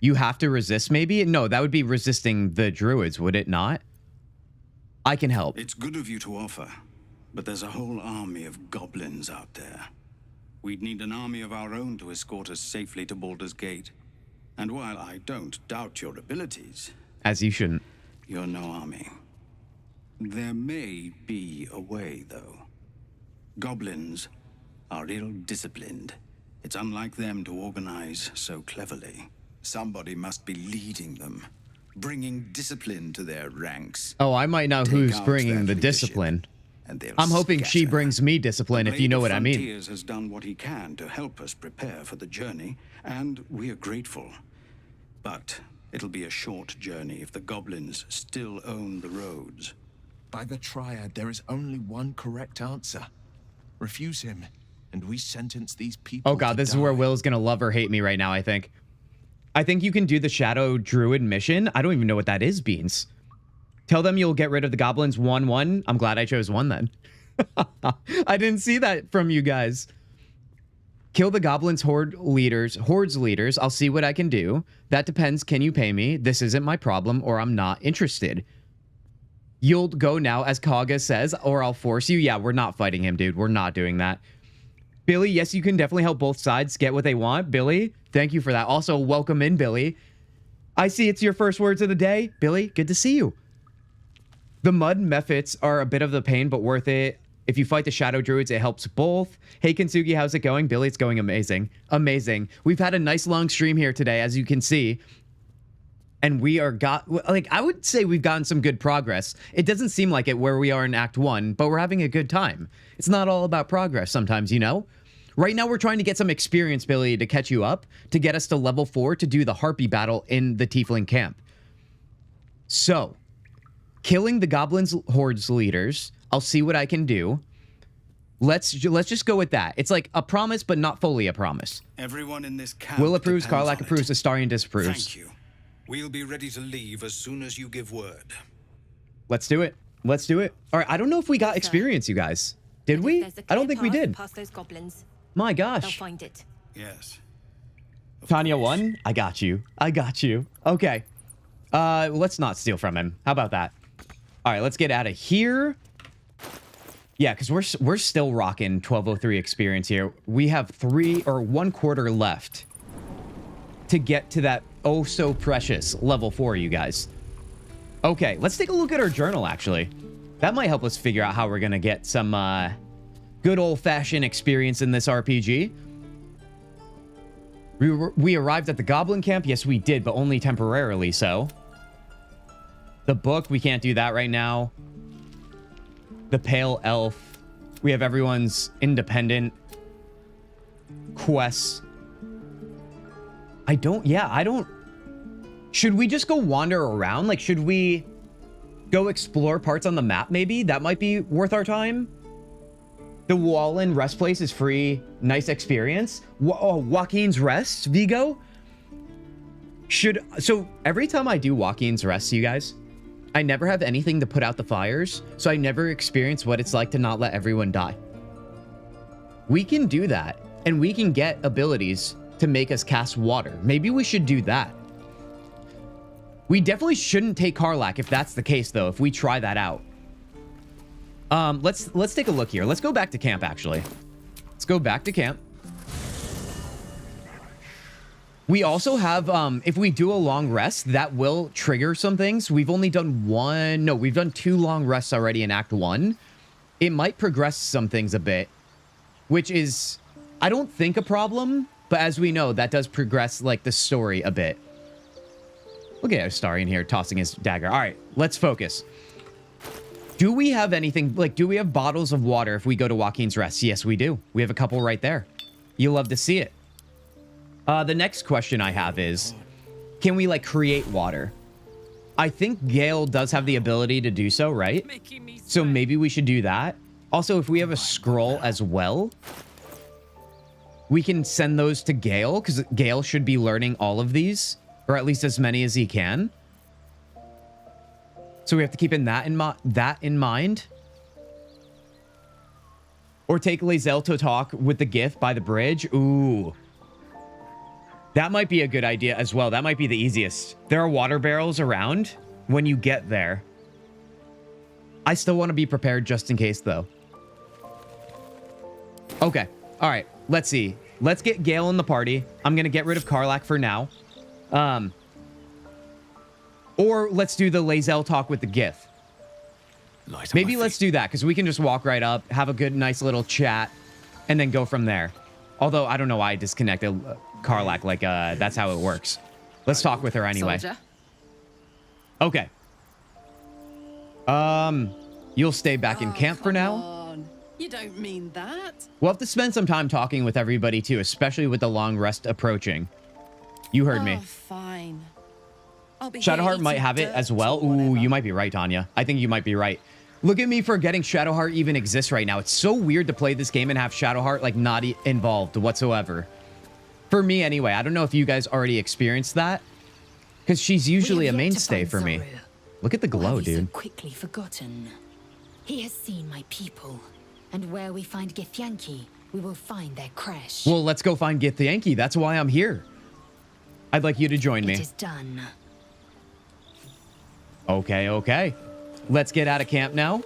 Speaker 1: You have to resist, maybe? No, that would be resisting the druids, would it not? I can help.
Speaker 21: It's good of you to offer, but there's a whole army of goblins out there. We'd need an army of our own to escort us safely to Baldur's Gate. And while I don't doubt your abilities...
Speaker 1: As you shouldn't.
Speaker 21: You're no army. There may be a way, though. Goblins are ill-disciplined. It's unlike them to organize so cleverly. Somebody must be leading them, bringing discipline to their ranks.
Speaker 1: Oh, I might know who's bringing the discipline. I'm hoping she brings me discipline, if you know what I mean.
Speaker 21: Frontiers has done what he can to help us prepare for the journey, and we are grateful. But it'll be a short journey if the goblins still own the roads.
Speaker 6: By the Triad, there is only one correct answer. Refuse him, and we sentence these people.
Speaker 1: Oh god, this is where Will's gonna love or hate me right now, I think. I think you can do the Shadow Druid mission. I don't even know what that is, Beans. Tell them you'll get rid of the goblins 1-1. I'm glad I chose 1 then. I didn't see that from you guys. Kill the goblins hordes leaders. I'll see what I can do. That depends. Can you pay me? This isn't my problem, or I'm not interested. You'll go now, as Kaga says, or I'll force you. Yeah, we're not fighting him, dude. We're not doing that. Billy, yes, you can definitely help both sides get what they want. Billy, thank you for that. Also, welcome in, Billy. I see it's your first words of the day. Billy, good to see you. The mud mephits are a bit of the pain, but worth it. If you fight the Shadow Druids, it helps both. Hey, Kintzugi, how's it going? Billy, it's going amazing. Amazing. We've had a nice long stream here today, as you can see. And we are I would say we've gotten some good progress. It doesn't seem like it where we are in Act 1, but we're having a good time. It's not all about progress sometimes, you know? Right now, we're trying to get some experience, Billy, to catch you up, to get us to level 4 to do the Harpy battle in the Tiefling camp. So, killing the Goblins Hordes leaders, I'll see what I can do. Let's just go with that. It's like a promise, but not fully a promise.
Speaker 21: Everyone in this camp
Speaker 1: Will approves, Karlak approves, Astarion disapproves.
Speaker 21: Thank you. We'll be ready to leave as soon as you give word.
Speaker 1: Let's do it. Let's do it. All right, I don't know if we got experience, you guys. Did we? I don't think we did.
Speaker 11: Past those goblins.
Speaker 1: My gosh.
Speaker 11: They'll find it.
Speaker 21: Yes.
Speaker 1: Tanya won. I got you. I got you. Okay. Let's not steal from him. How about that? All right, let's get out of here. Yeah, because we're still rocking 1203 experience here. We have 1 quarter left to get to that oh so precious level 4, you guys. Okay, let's take a look at our journal, actually. That might help us figure out how we're going to get some good old-fashioned experience in this RPG. We arrived at the Goblin Camp. Yes, we did, but only temporarily so. The book, we can't do that right now. The Pale Elf. We have everyone's independent quests. I don't... Should we just go wander around? Like, should we go explore parts on the map, maybe? That might be worth our time. The Wallen Rest Place is free. Nice experience. Joaquin's Rest, Vigo? So, every time I do Joaquin's Rest, you guys, I never have anything to put out the fires, so I never experience what it's like to not let everyone die. We can do that, and we can get abilities to make us cast water. Maybe we should do that. We definitely shouldn't take Karlak if that's the case, though, if we try that out. Let's take a look here. Let's go back to camp, actually. Let's go back to camp. We also have, if we do a long rest, that will trigger some things. We've only done we've done 2 long rests already in Act 1. It might progress some things a bit, which is, I don't think a problem, but as we know, that does progress, like, the story a bit. Look at Astarion here tossing his dagger. All right, let's focus. Do we have anything, like, do we have bottles of water if we go to Joaquin's Rest? Yes, we do. We have a couple right there. You'll love to see it. The next question I have is, can we like create water? I think Gale does have the ability to do so, right? So maybe we should do that. Also, if we have a scroll as well, we can send those to Gale, because Gale should be learning all of these, or at least as many as he can. So we have to keep that in mind. Or take Lae'zel to talk with the Gith by the bridge. Ooh. That might be a good idea as well. That might be the easiest. There are water barrels around when you get there. I still want to be prepared just in case, though. Okay. All right. Let's see. Let's get Gale in the party. I'm going to get rid of Karlach for now. Or let's do the Lae'zel talk with the Gith. Maybe let's do that, because we can just walk right up, have a good, nice little chat, and then go from there. Although, I don't know why I disconnected Karlach. Like, that's how it works. Let's talk with her anyway.
Speaker 20: Soldier.
Speaker 1: Okay. You'll stay back in camp for now?
Speaker 20: On. You don't mean that.
Speaker 1: We'll have to spend some time talking with everybody, too, especially with the long rest approaching. You heard me.
Speaker 20: Fine. I'll be
Speaker 1: Shadowheart might have it as well. Ooh, you might be right, Tanya. I think you might be right. Look at me forgetting Shadowheart even exists right now. It's so weird to play this game and have Shadowheart like not involved whatsoever. For me anyway. I don't know if you guys already experienced that, because she's usually a mainstay for me. Look at the glow, dude.
Speaker 4: So quickly forgotten. He has seen my people, and where we find Githyanki, we will find their crash.
Speaker 1: Well, let's go find Githyanki. That's why I'm here. I'd like you to join me.
Speaker 4: It is done.
Speaker 1: Okay, okay. Let's get out of camp now.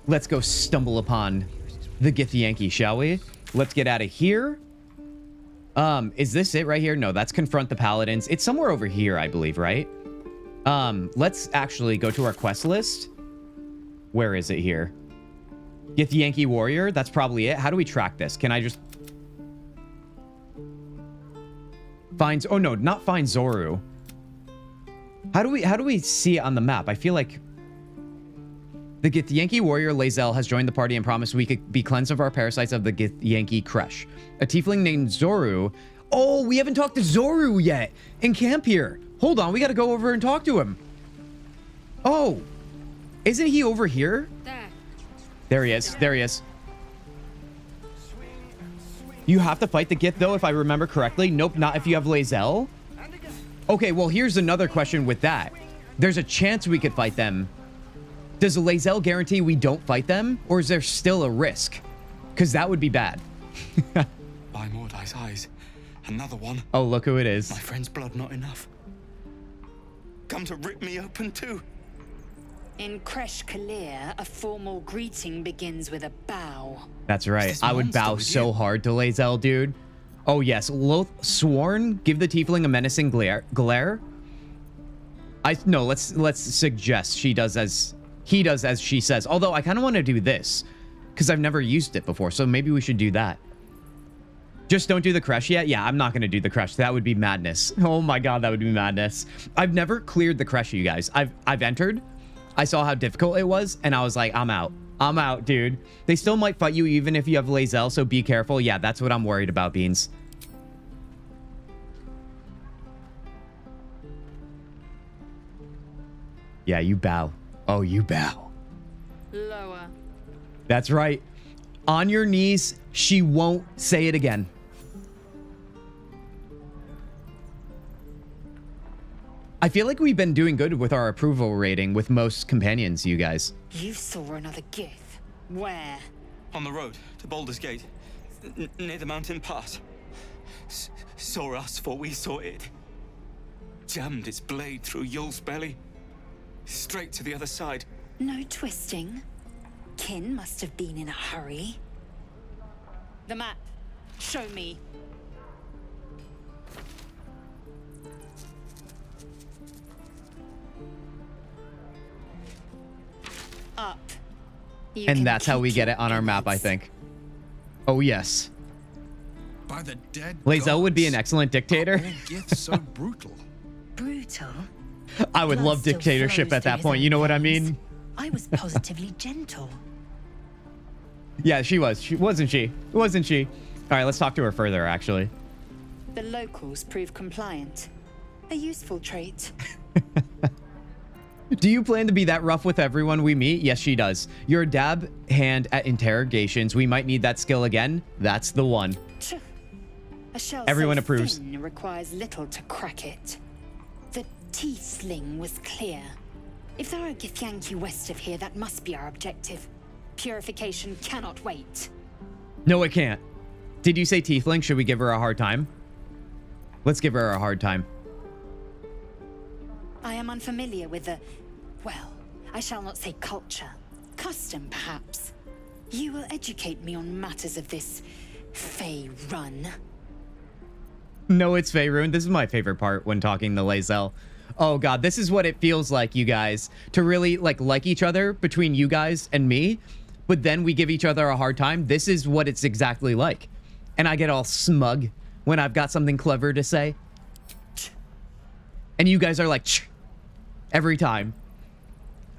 Speaker 1: Let's go stumble upon the Githyanki, shall we? Let's get out of here. Is this it right here? No, that's confront the paladins. It's somewhere over here, I believe, right? Let's actually go to our quest list. Where is it here? Githyanki warrior. That's probably it. How do we track this? Can I just find? Oh no, not find Zoru. How do we see it on the map? I feel like the Githyanki warrior Lae'zel has joined the party and promised we could be cleansed of our parasites of the Githyanki crush. A tiefling named Zoru. Oh, we haven't talked to Zoru yet in camp here. Hold on, we got to go over and talk to him. Oh, isn't he over here? There he is. There he is. You have to fight the Gith though, if I remember correctly. Nope, not if you have Lae'zel. Okay, well, here's another question with that. There's a chance we could fight them. Does Lae'zel guarantee we don't fight them? Or is there still a risk? Because that would be bad.
Speaker 3: By Mordai's eyes. Another one.
Speaker 1: Oh, look who it is.
Speaker 3: My friend's blood not enough. Come to rip me open too.
Speaker 4: In Kresh Kalir, a formal greeting begins with a bow.
Speaker 1: That's right. I would bow so hard to Lae'zel, dude. Oh, yes. Loth Sworn, give the tiefling a menacing glare. No, let's suggest he does as she says. Although I kind of want to do this because I've never used it before. So maybe we should do that. Just don't do the crush yet. Yeah, I'm not going to do the crush. That would be madness. Oh my God, that would be madness. I've never cleared the crush, you guys. I've entered. I saw how difficult it was and I was like, I'm out. I'm out, dude. They still might fight you even if you have Lae'zel, so be careful. Yeah, that's what I'm worried about, Beans. Yeah, you bow. Oh, you bow.
Speaker 20: Lower.
Speaker 1: That's right. On your knees. She won't say it again. I feel like we've been doing good with our approval rating with most companions, you guys.
Speaker 4: You saw another Gith. Where?
Speaker 3: On the road to Baldur's Gate, near the mountain pass. Saw us, for we saw it. Jammed its blade through Yul's belly. Straight to the other side.
Speaker 4: No twisting. Kin must have been in a hurry. The map. Show me. Up.
Speaker 1: And that's how we get it on our map, I think. Oh, yes.
Speaker 6: By the dead
Speaker 1: Lae'zel would be an excellent dictator.
Speaker 6: Gith's so brutal.
Speaker 4: Brutal?
Speaker 1: I would love dictatorship at that point. You know what I mean?
Speaker 4: I was positively gentle.
Speaker 1: Yeah, she was. Wasn't she? Wasn't she? All right, let's talk to her further, actually.
Speaker 4: The locals prove compliant. A useful trait.
Speaker 1: Do you plan to be that rough with everyone we meet? Yes, she does. You're a dab hand at interrogations. We might need that skill again. That's the one.
Speaker 4: A shell
Speaker 1: Everyone
Speaker 4: so
Speaker 1: approves.
Speaker 4: thin requires little to crack it. The tiefling was clear. If there are a Githyanki west of here, that must be our objective. Purification cannot wait.
Speaker 1: No, it can't. Did you say tiefling? Should we give her a hard time? Let's give her a hard time.
Speaker 4: I am unfamiliar with the, well, I shall not say culture. Custom, perhaps. You will educate me on matters of this Fey run.
Speaker 1: No, it's Faerun. This is my favorite part when talking to Lae'zel. Oh god, this is what it feels like, you guys. To really like each other between you guys and me, but then we give each other a hard time. This is what it's exactly like. And I get all smug when I've got something clever to say. And you guys are like, Ch every time.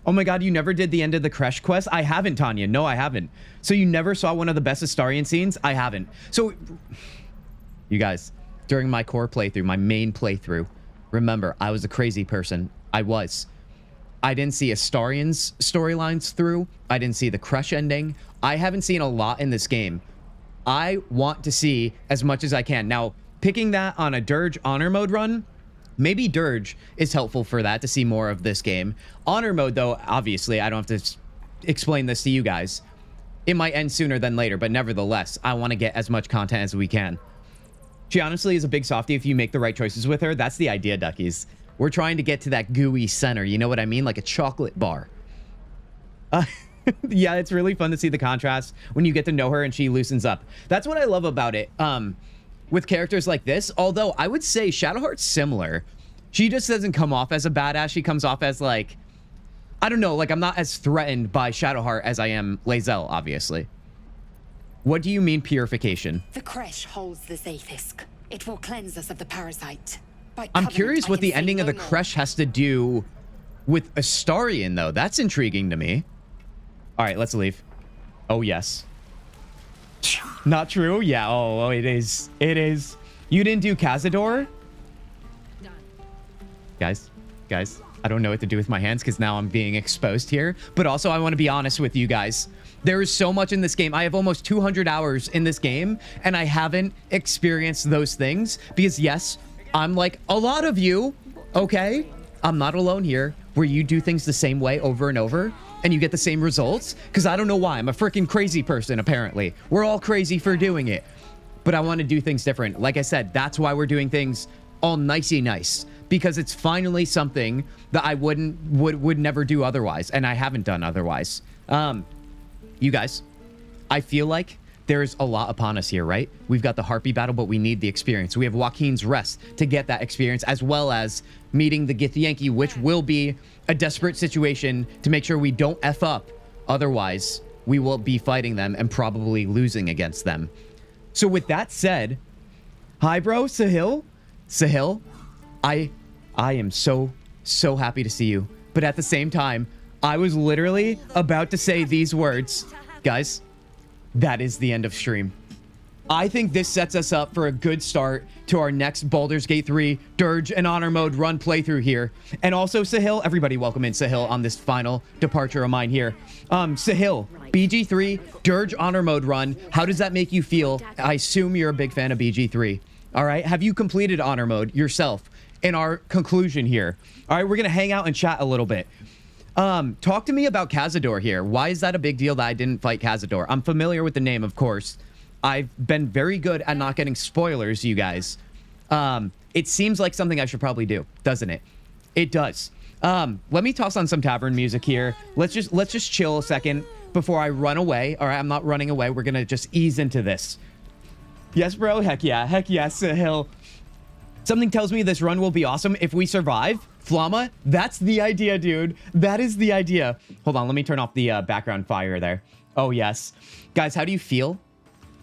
Speaker 1: Oh my god, you never did the end of the Kresh quest? I haven't, Tanya. No, I haven't. So you never saw one of the best Astarion scenes? I haven't. So, you guys, during my core playthrough, my main playthrough, remember, I was a crazy person. I was. I didn't see Astarion's storylines through. I didn't see the Kresh ending. I haven't seen a lot in this game. I want to see as much as I can. Now, picking that on a Durge honor mode run, maybe Durge is helpful for that, to see more of this game. Honor mode, though, obviously, I don't have to explain this to you guys. It might end sooner than later, but nevertheless, I want to get as much content as we can. She honestly is a big softie if you make the right choices with her. That's the idea, duckies. We're trying to get to that gooey center, you know what I mean? Like a chocolate bar. Yeah, it's really fun to see the contrast when you get to know her and she loosens up. That's what I love about it. With characters like this, although I would say Shadowheart's similar. She just doesn't come off as a badass. She comes off as like, I don't know, like I'm not as threatened by Shadowheart as I am Lae'zel, obviously. What do you mean purification?
Speaker 4: The Kresh holds the Zaithisk. It will cleanse us of the parasite. By
Speaker 1: I'm
Speaker 4: covenant,
Speaker 1: curious what the ending of the
Speaker 4: more.
Speaker 1: Kresh has to do with Astarion, though. That's intriguing to me. All right, let's leave. Oh, yes. Not true? Yeah, oh, it is. It is. You didn't do Cazador? Guys, I don't know what to do with my hands because now I'm being exposed here. But also, I want to be honest with you guys. There is so much in this game. I have almost 200 hours in this game, and I haven't experienced those things. Because, yes, I'm like a lot of you, okay? I'm not alone here, where you do things the same way over and over, and you get the same results. Because I don't know why. I'm a freaking crazy person, apparently. We're all crazy for doing it. But I want to do things different. Like I said, that's why we're doing things all nicey nice. Because it's finally something that I would never do otherwise, and I haven't done otherwise. You guys, I feel like there's a lot upon us here, right? We've got the Harpy battle, but we need the experience. We have Joaquin's Rest to get that experience, as well as meeting the Githyanki, which will be a desperate situation to make sure we don't F up. Otherwise, we will be fighting them and probably losing against them. So with that said, hi, bro, Sahil. Sahil, I am so happy to see you. But at the same time, I was literally about to say these words. Guys, that is the end of stream. I think this sets us up for a good start to our next Baldur's Gate 3 Durge and Honor Mode run playthrough here. And also, Sahil, everybody welcome in Sahil on this final departure of mine here. Sahil, BG3 Durge Honor Mode run. How does that make you feel? I assume you're a big fan of BG3. All right, have you completed Honor Mode yourself in our conclusion here? All right, we're going to hang out and chat a little bit. Talk to me about Cazador here. Why is that a big deal that I didn't fight Cazador? I'm familiar with the name, of course. I've been very good at not getting spoilers, you guys. It seems like something I should probably do, doesn't it? It does. Let me toss on some tavern music here. Let's just chill a second before I run away. All right, I'm not running away. We're gonna just ease into this. Yes, bro. Heck yeah. Heck yes, Sahil. Something tells me this run will be awesome if we survive. Flama, that's the idea, dude. That is the idea. Hold on, let me turn off the background fire there. Oh, yes. Guys, how do you feel?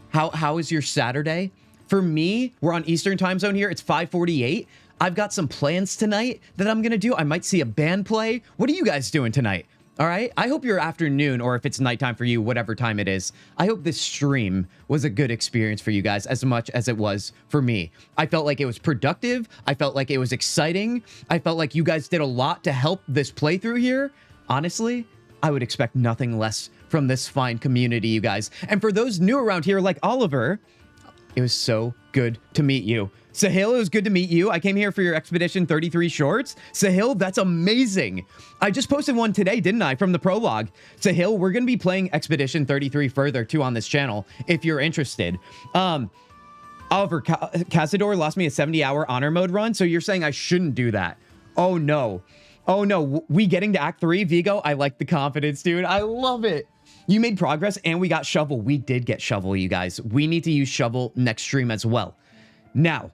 Speaker 1: How is your Saturday? For me, we're on Eastern time zone here. It's 5:48. I've got some plans tonight that I'm going to do. I might see a band play. What are you guys doing tonight? All right. I hope your afternoon, or if it's nighttime for you, whatever time it is, I hope this stream was a good experience for you guys as much as it was for me. I felt like it was productive. I felt like it was exciting. I felt like you guys did a lot to help this playthrough here. Honestly, I would expect nothing less from this fine community, you guys. And for those new around here, like Oliver, it was so good to meet you. Sahil, it was good to meet you. I came here for your Expedition 33 shorts. Sahil, that's amazing. I just posted one today, didn't I, from the prologue. Sahil, we're going to be playing Expedition 33 further, too, on this channel, if you're interested. Oliver, Cazador lost me a 70-hour honor mode run, so you're saying I shouldn't do that. Oh, no. Oh, no. We getting to Act 3, Vigo? I like the confidence, dude. I love it. You made progress, and we got Shovel. We did get Shovel, you guys. We need to use Shovel next stream as well. Now,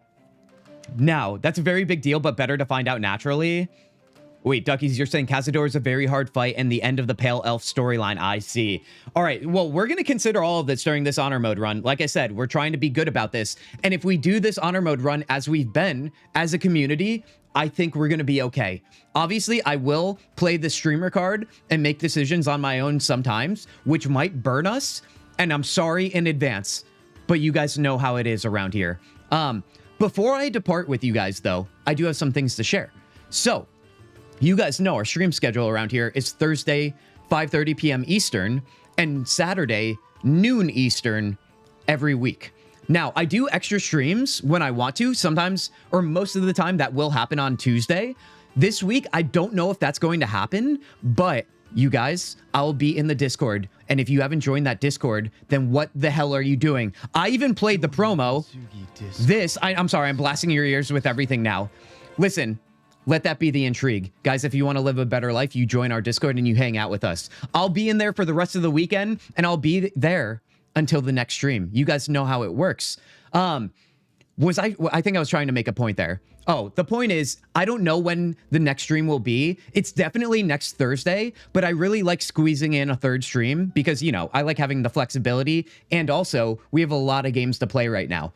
Speaker 1: that's a very big deal, but better to find out naturally. Wait, Duckies, you're saying Cazador is a very hard fight and the end of the Pale Elf storyline. I see. All right, well, we're going to consider all of this during this honor mode run. Like I said, we're trying to be good about this. And if we do this honor mode run as we've been as a community, I think we're going to be okay. Obviously, I will play the streamer card and make decisions on my own sometimes, which might burn us. And I'm sorry in advance, but you guys know how it is around here. Before I depart with you guys, though, I do have some things to share. So, you guys know our stream schedule around here is Thursday, 5:30 p.m. Eastern, and Saturday, noon Eastern, every week. Now, I do extra streams when I want to. Sometimes, or most of the time, that will happen on Tuesday. This week, I don't know if that's going to happen, but you guys, I'll be in the Discord. And if you haven't joined that Discord, then what the hell are you doing? I even played the promo. I'm sorry, I'm blasting your ears with everything now. Listen, let that be the intrigue. Guys, if you want to live a better life, you join our Discord and you hang out with us. I'll be in there for the rest of the weekend, and I'll be there until the next stream. You guys know how it works. I think I was trying to make a point there. Oh, the point is, I don't know when the next stream will be. It's definitely next Thursday, but I really like squeezing in a third stream because, you know, I like having the flexibility. And also, we have a lot of games to play right now.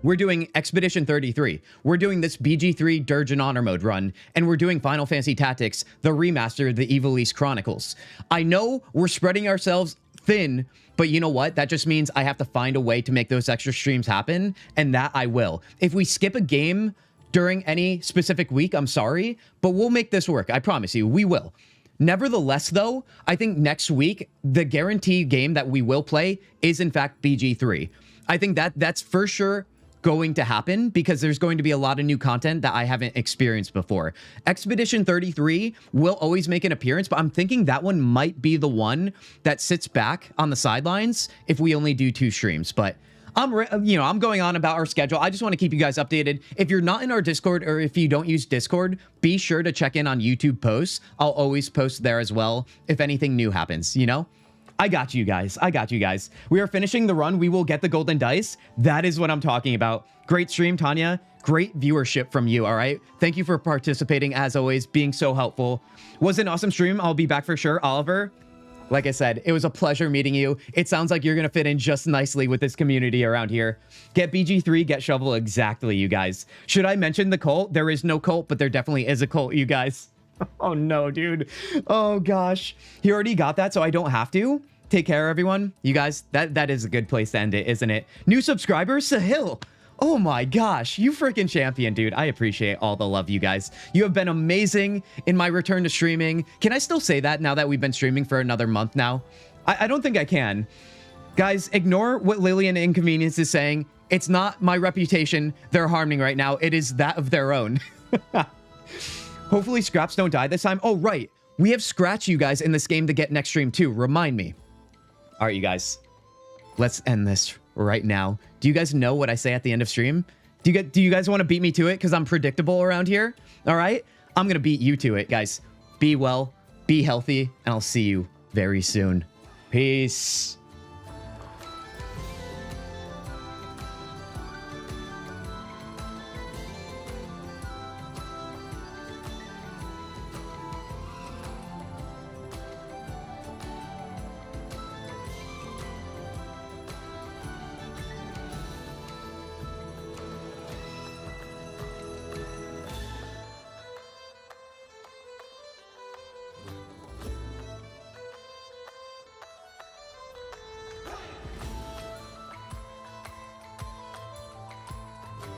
Speaker 1: We're doing Expedition 33. We're doing this BG3 Durge and Honor Mode run, and we're doing Final Fantasy Tactics, the remaster, the Evil East Chronicles. I know we're spreading ourselves thin, but you know what? That just means I have to find a way to make those extra streams happen, and that I will. If we skip a game during any specific week, I'm sorry, but we'll make this work. I promise you, we will. Nevertheless, though, I think next week, the guaranteed game that we will play is, in fact, BG3. I think that's for sure going to happen because there's going to be a lot of new content that I haven't experienced before. Expedition 33 will always make an appearance, but I'm thinking that one might be the one that sits back on the sidelines if we only do 2 streams. But I'm going on about our schedule. I just want to keep you guys updated. If you're not in our Discord or if you don't use Discord, be sure to check in on YouTube posts. I'll always post there as well if anything new happens, you know? I got you guys. I got you guys. We are finishing the run. We will get the golden dice. That is what I'm talking about. Great stream, Tanya. Great viewership from you, all right? Thank you for participating, as always, being so helpful. Was an awesome stream. I'll be back for sure. Oliver, like I said, it was a pleasure meeting you. It sounds like you're going to fit in just nicely with this community around here. Get BG3, get Shovel. Exactly, you guys. Should I mention the cult? There is no cult, but there definitely is a cult, you guys. Oh, no, dude. Oh, gosh. He already got that, so I don't have to. Take care, everyone. You guys, that is a good place to end it, isn't it? New subscribers, Sahil. Oh, my gosh. You freaking champion, dude. I appreciate all the love, you guys. You have been amazing in my return to streaming. Can I still say that now that we've been streaming for another month now? I don't think I can. Guys, ignore what Lillian Inconvenience is saying. It's not my reputation they're harming right now. It is that of their own. Hopefully scraps don't die this time. Oh, right. We have Scratch, you guys, in this game to get next stream, too. Remind me. All right, you guys. Let's end this right now. Do you guys know what I say at the end of stream? Do you guys want to beat me to it? Because I'm predictable around here. All right? I'm going to beat you to it, guys. Be well, be healthy, and I'll see you very soon. Peace.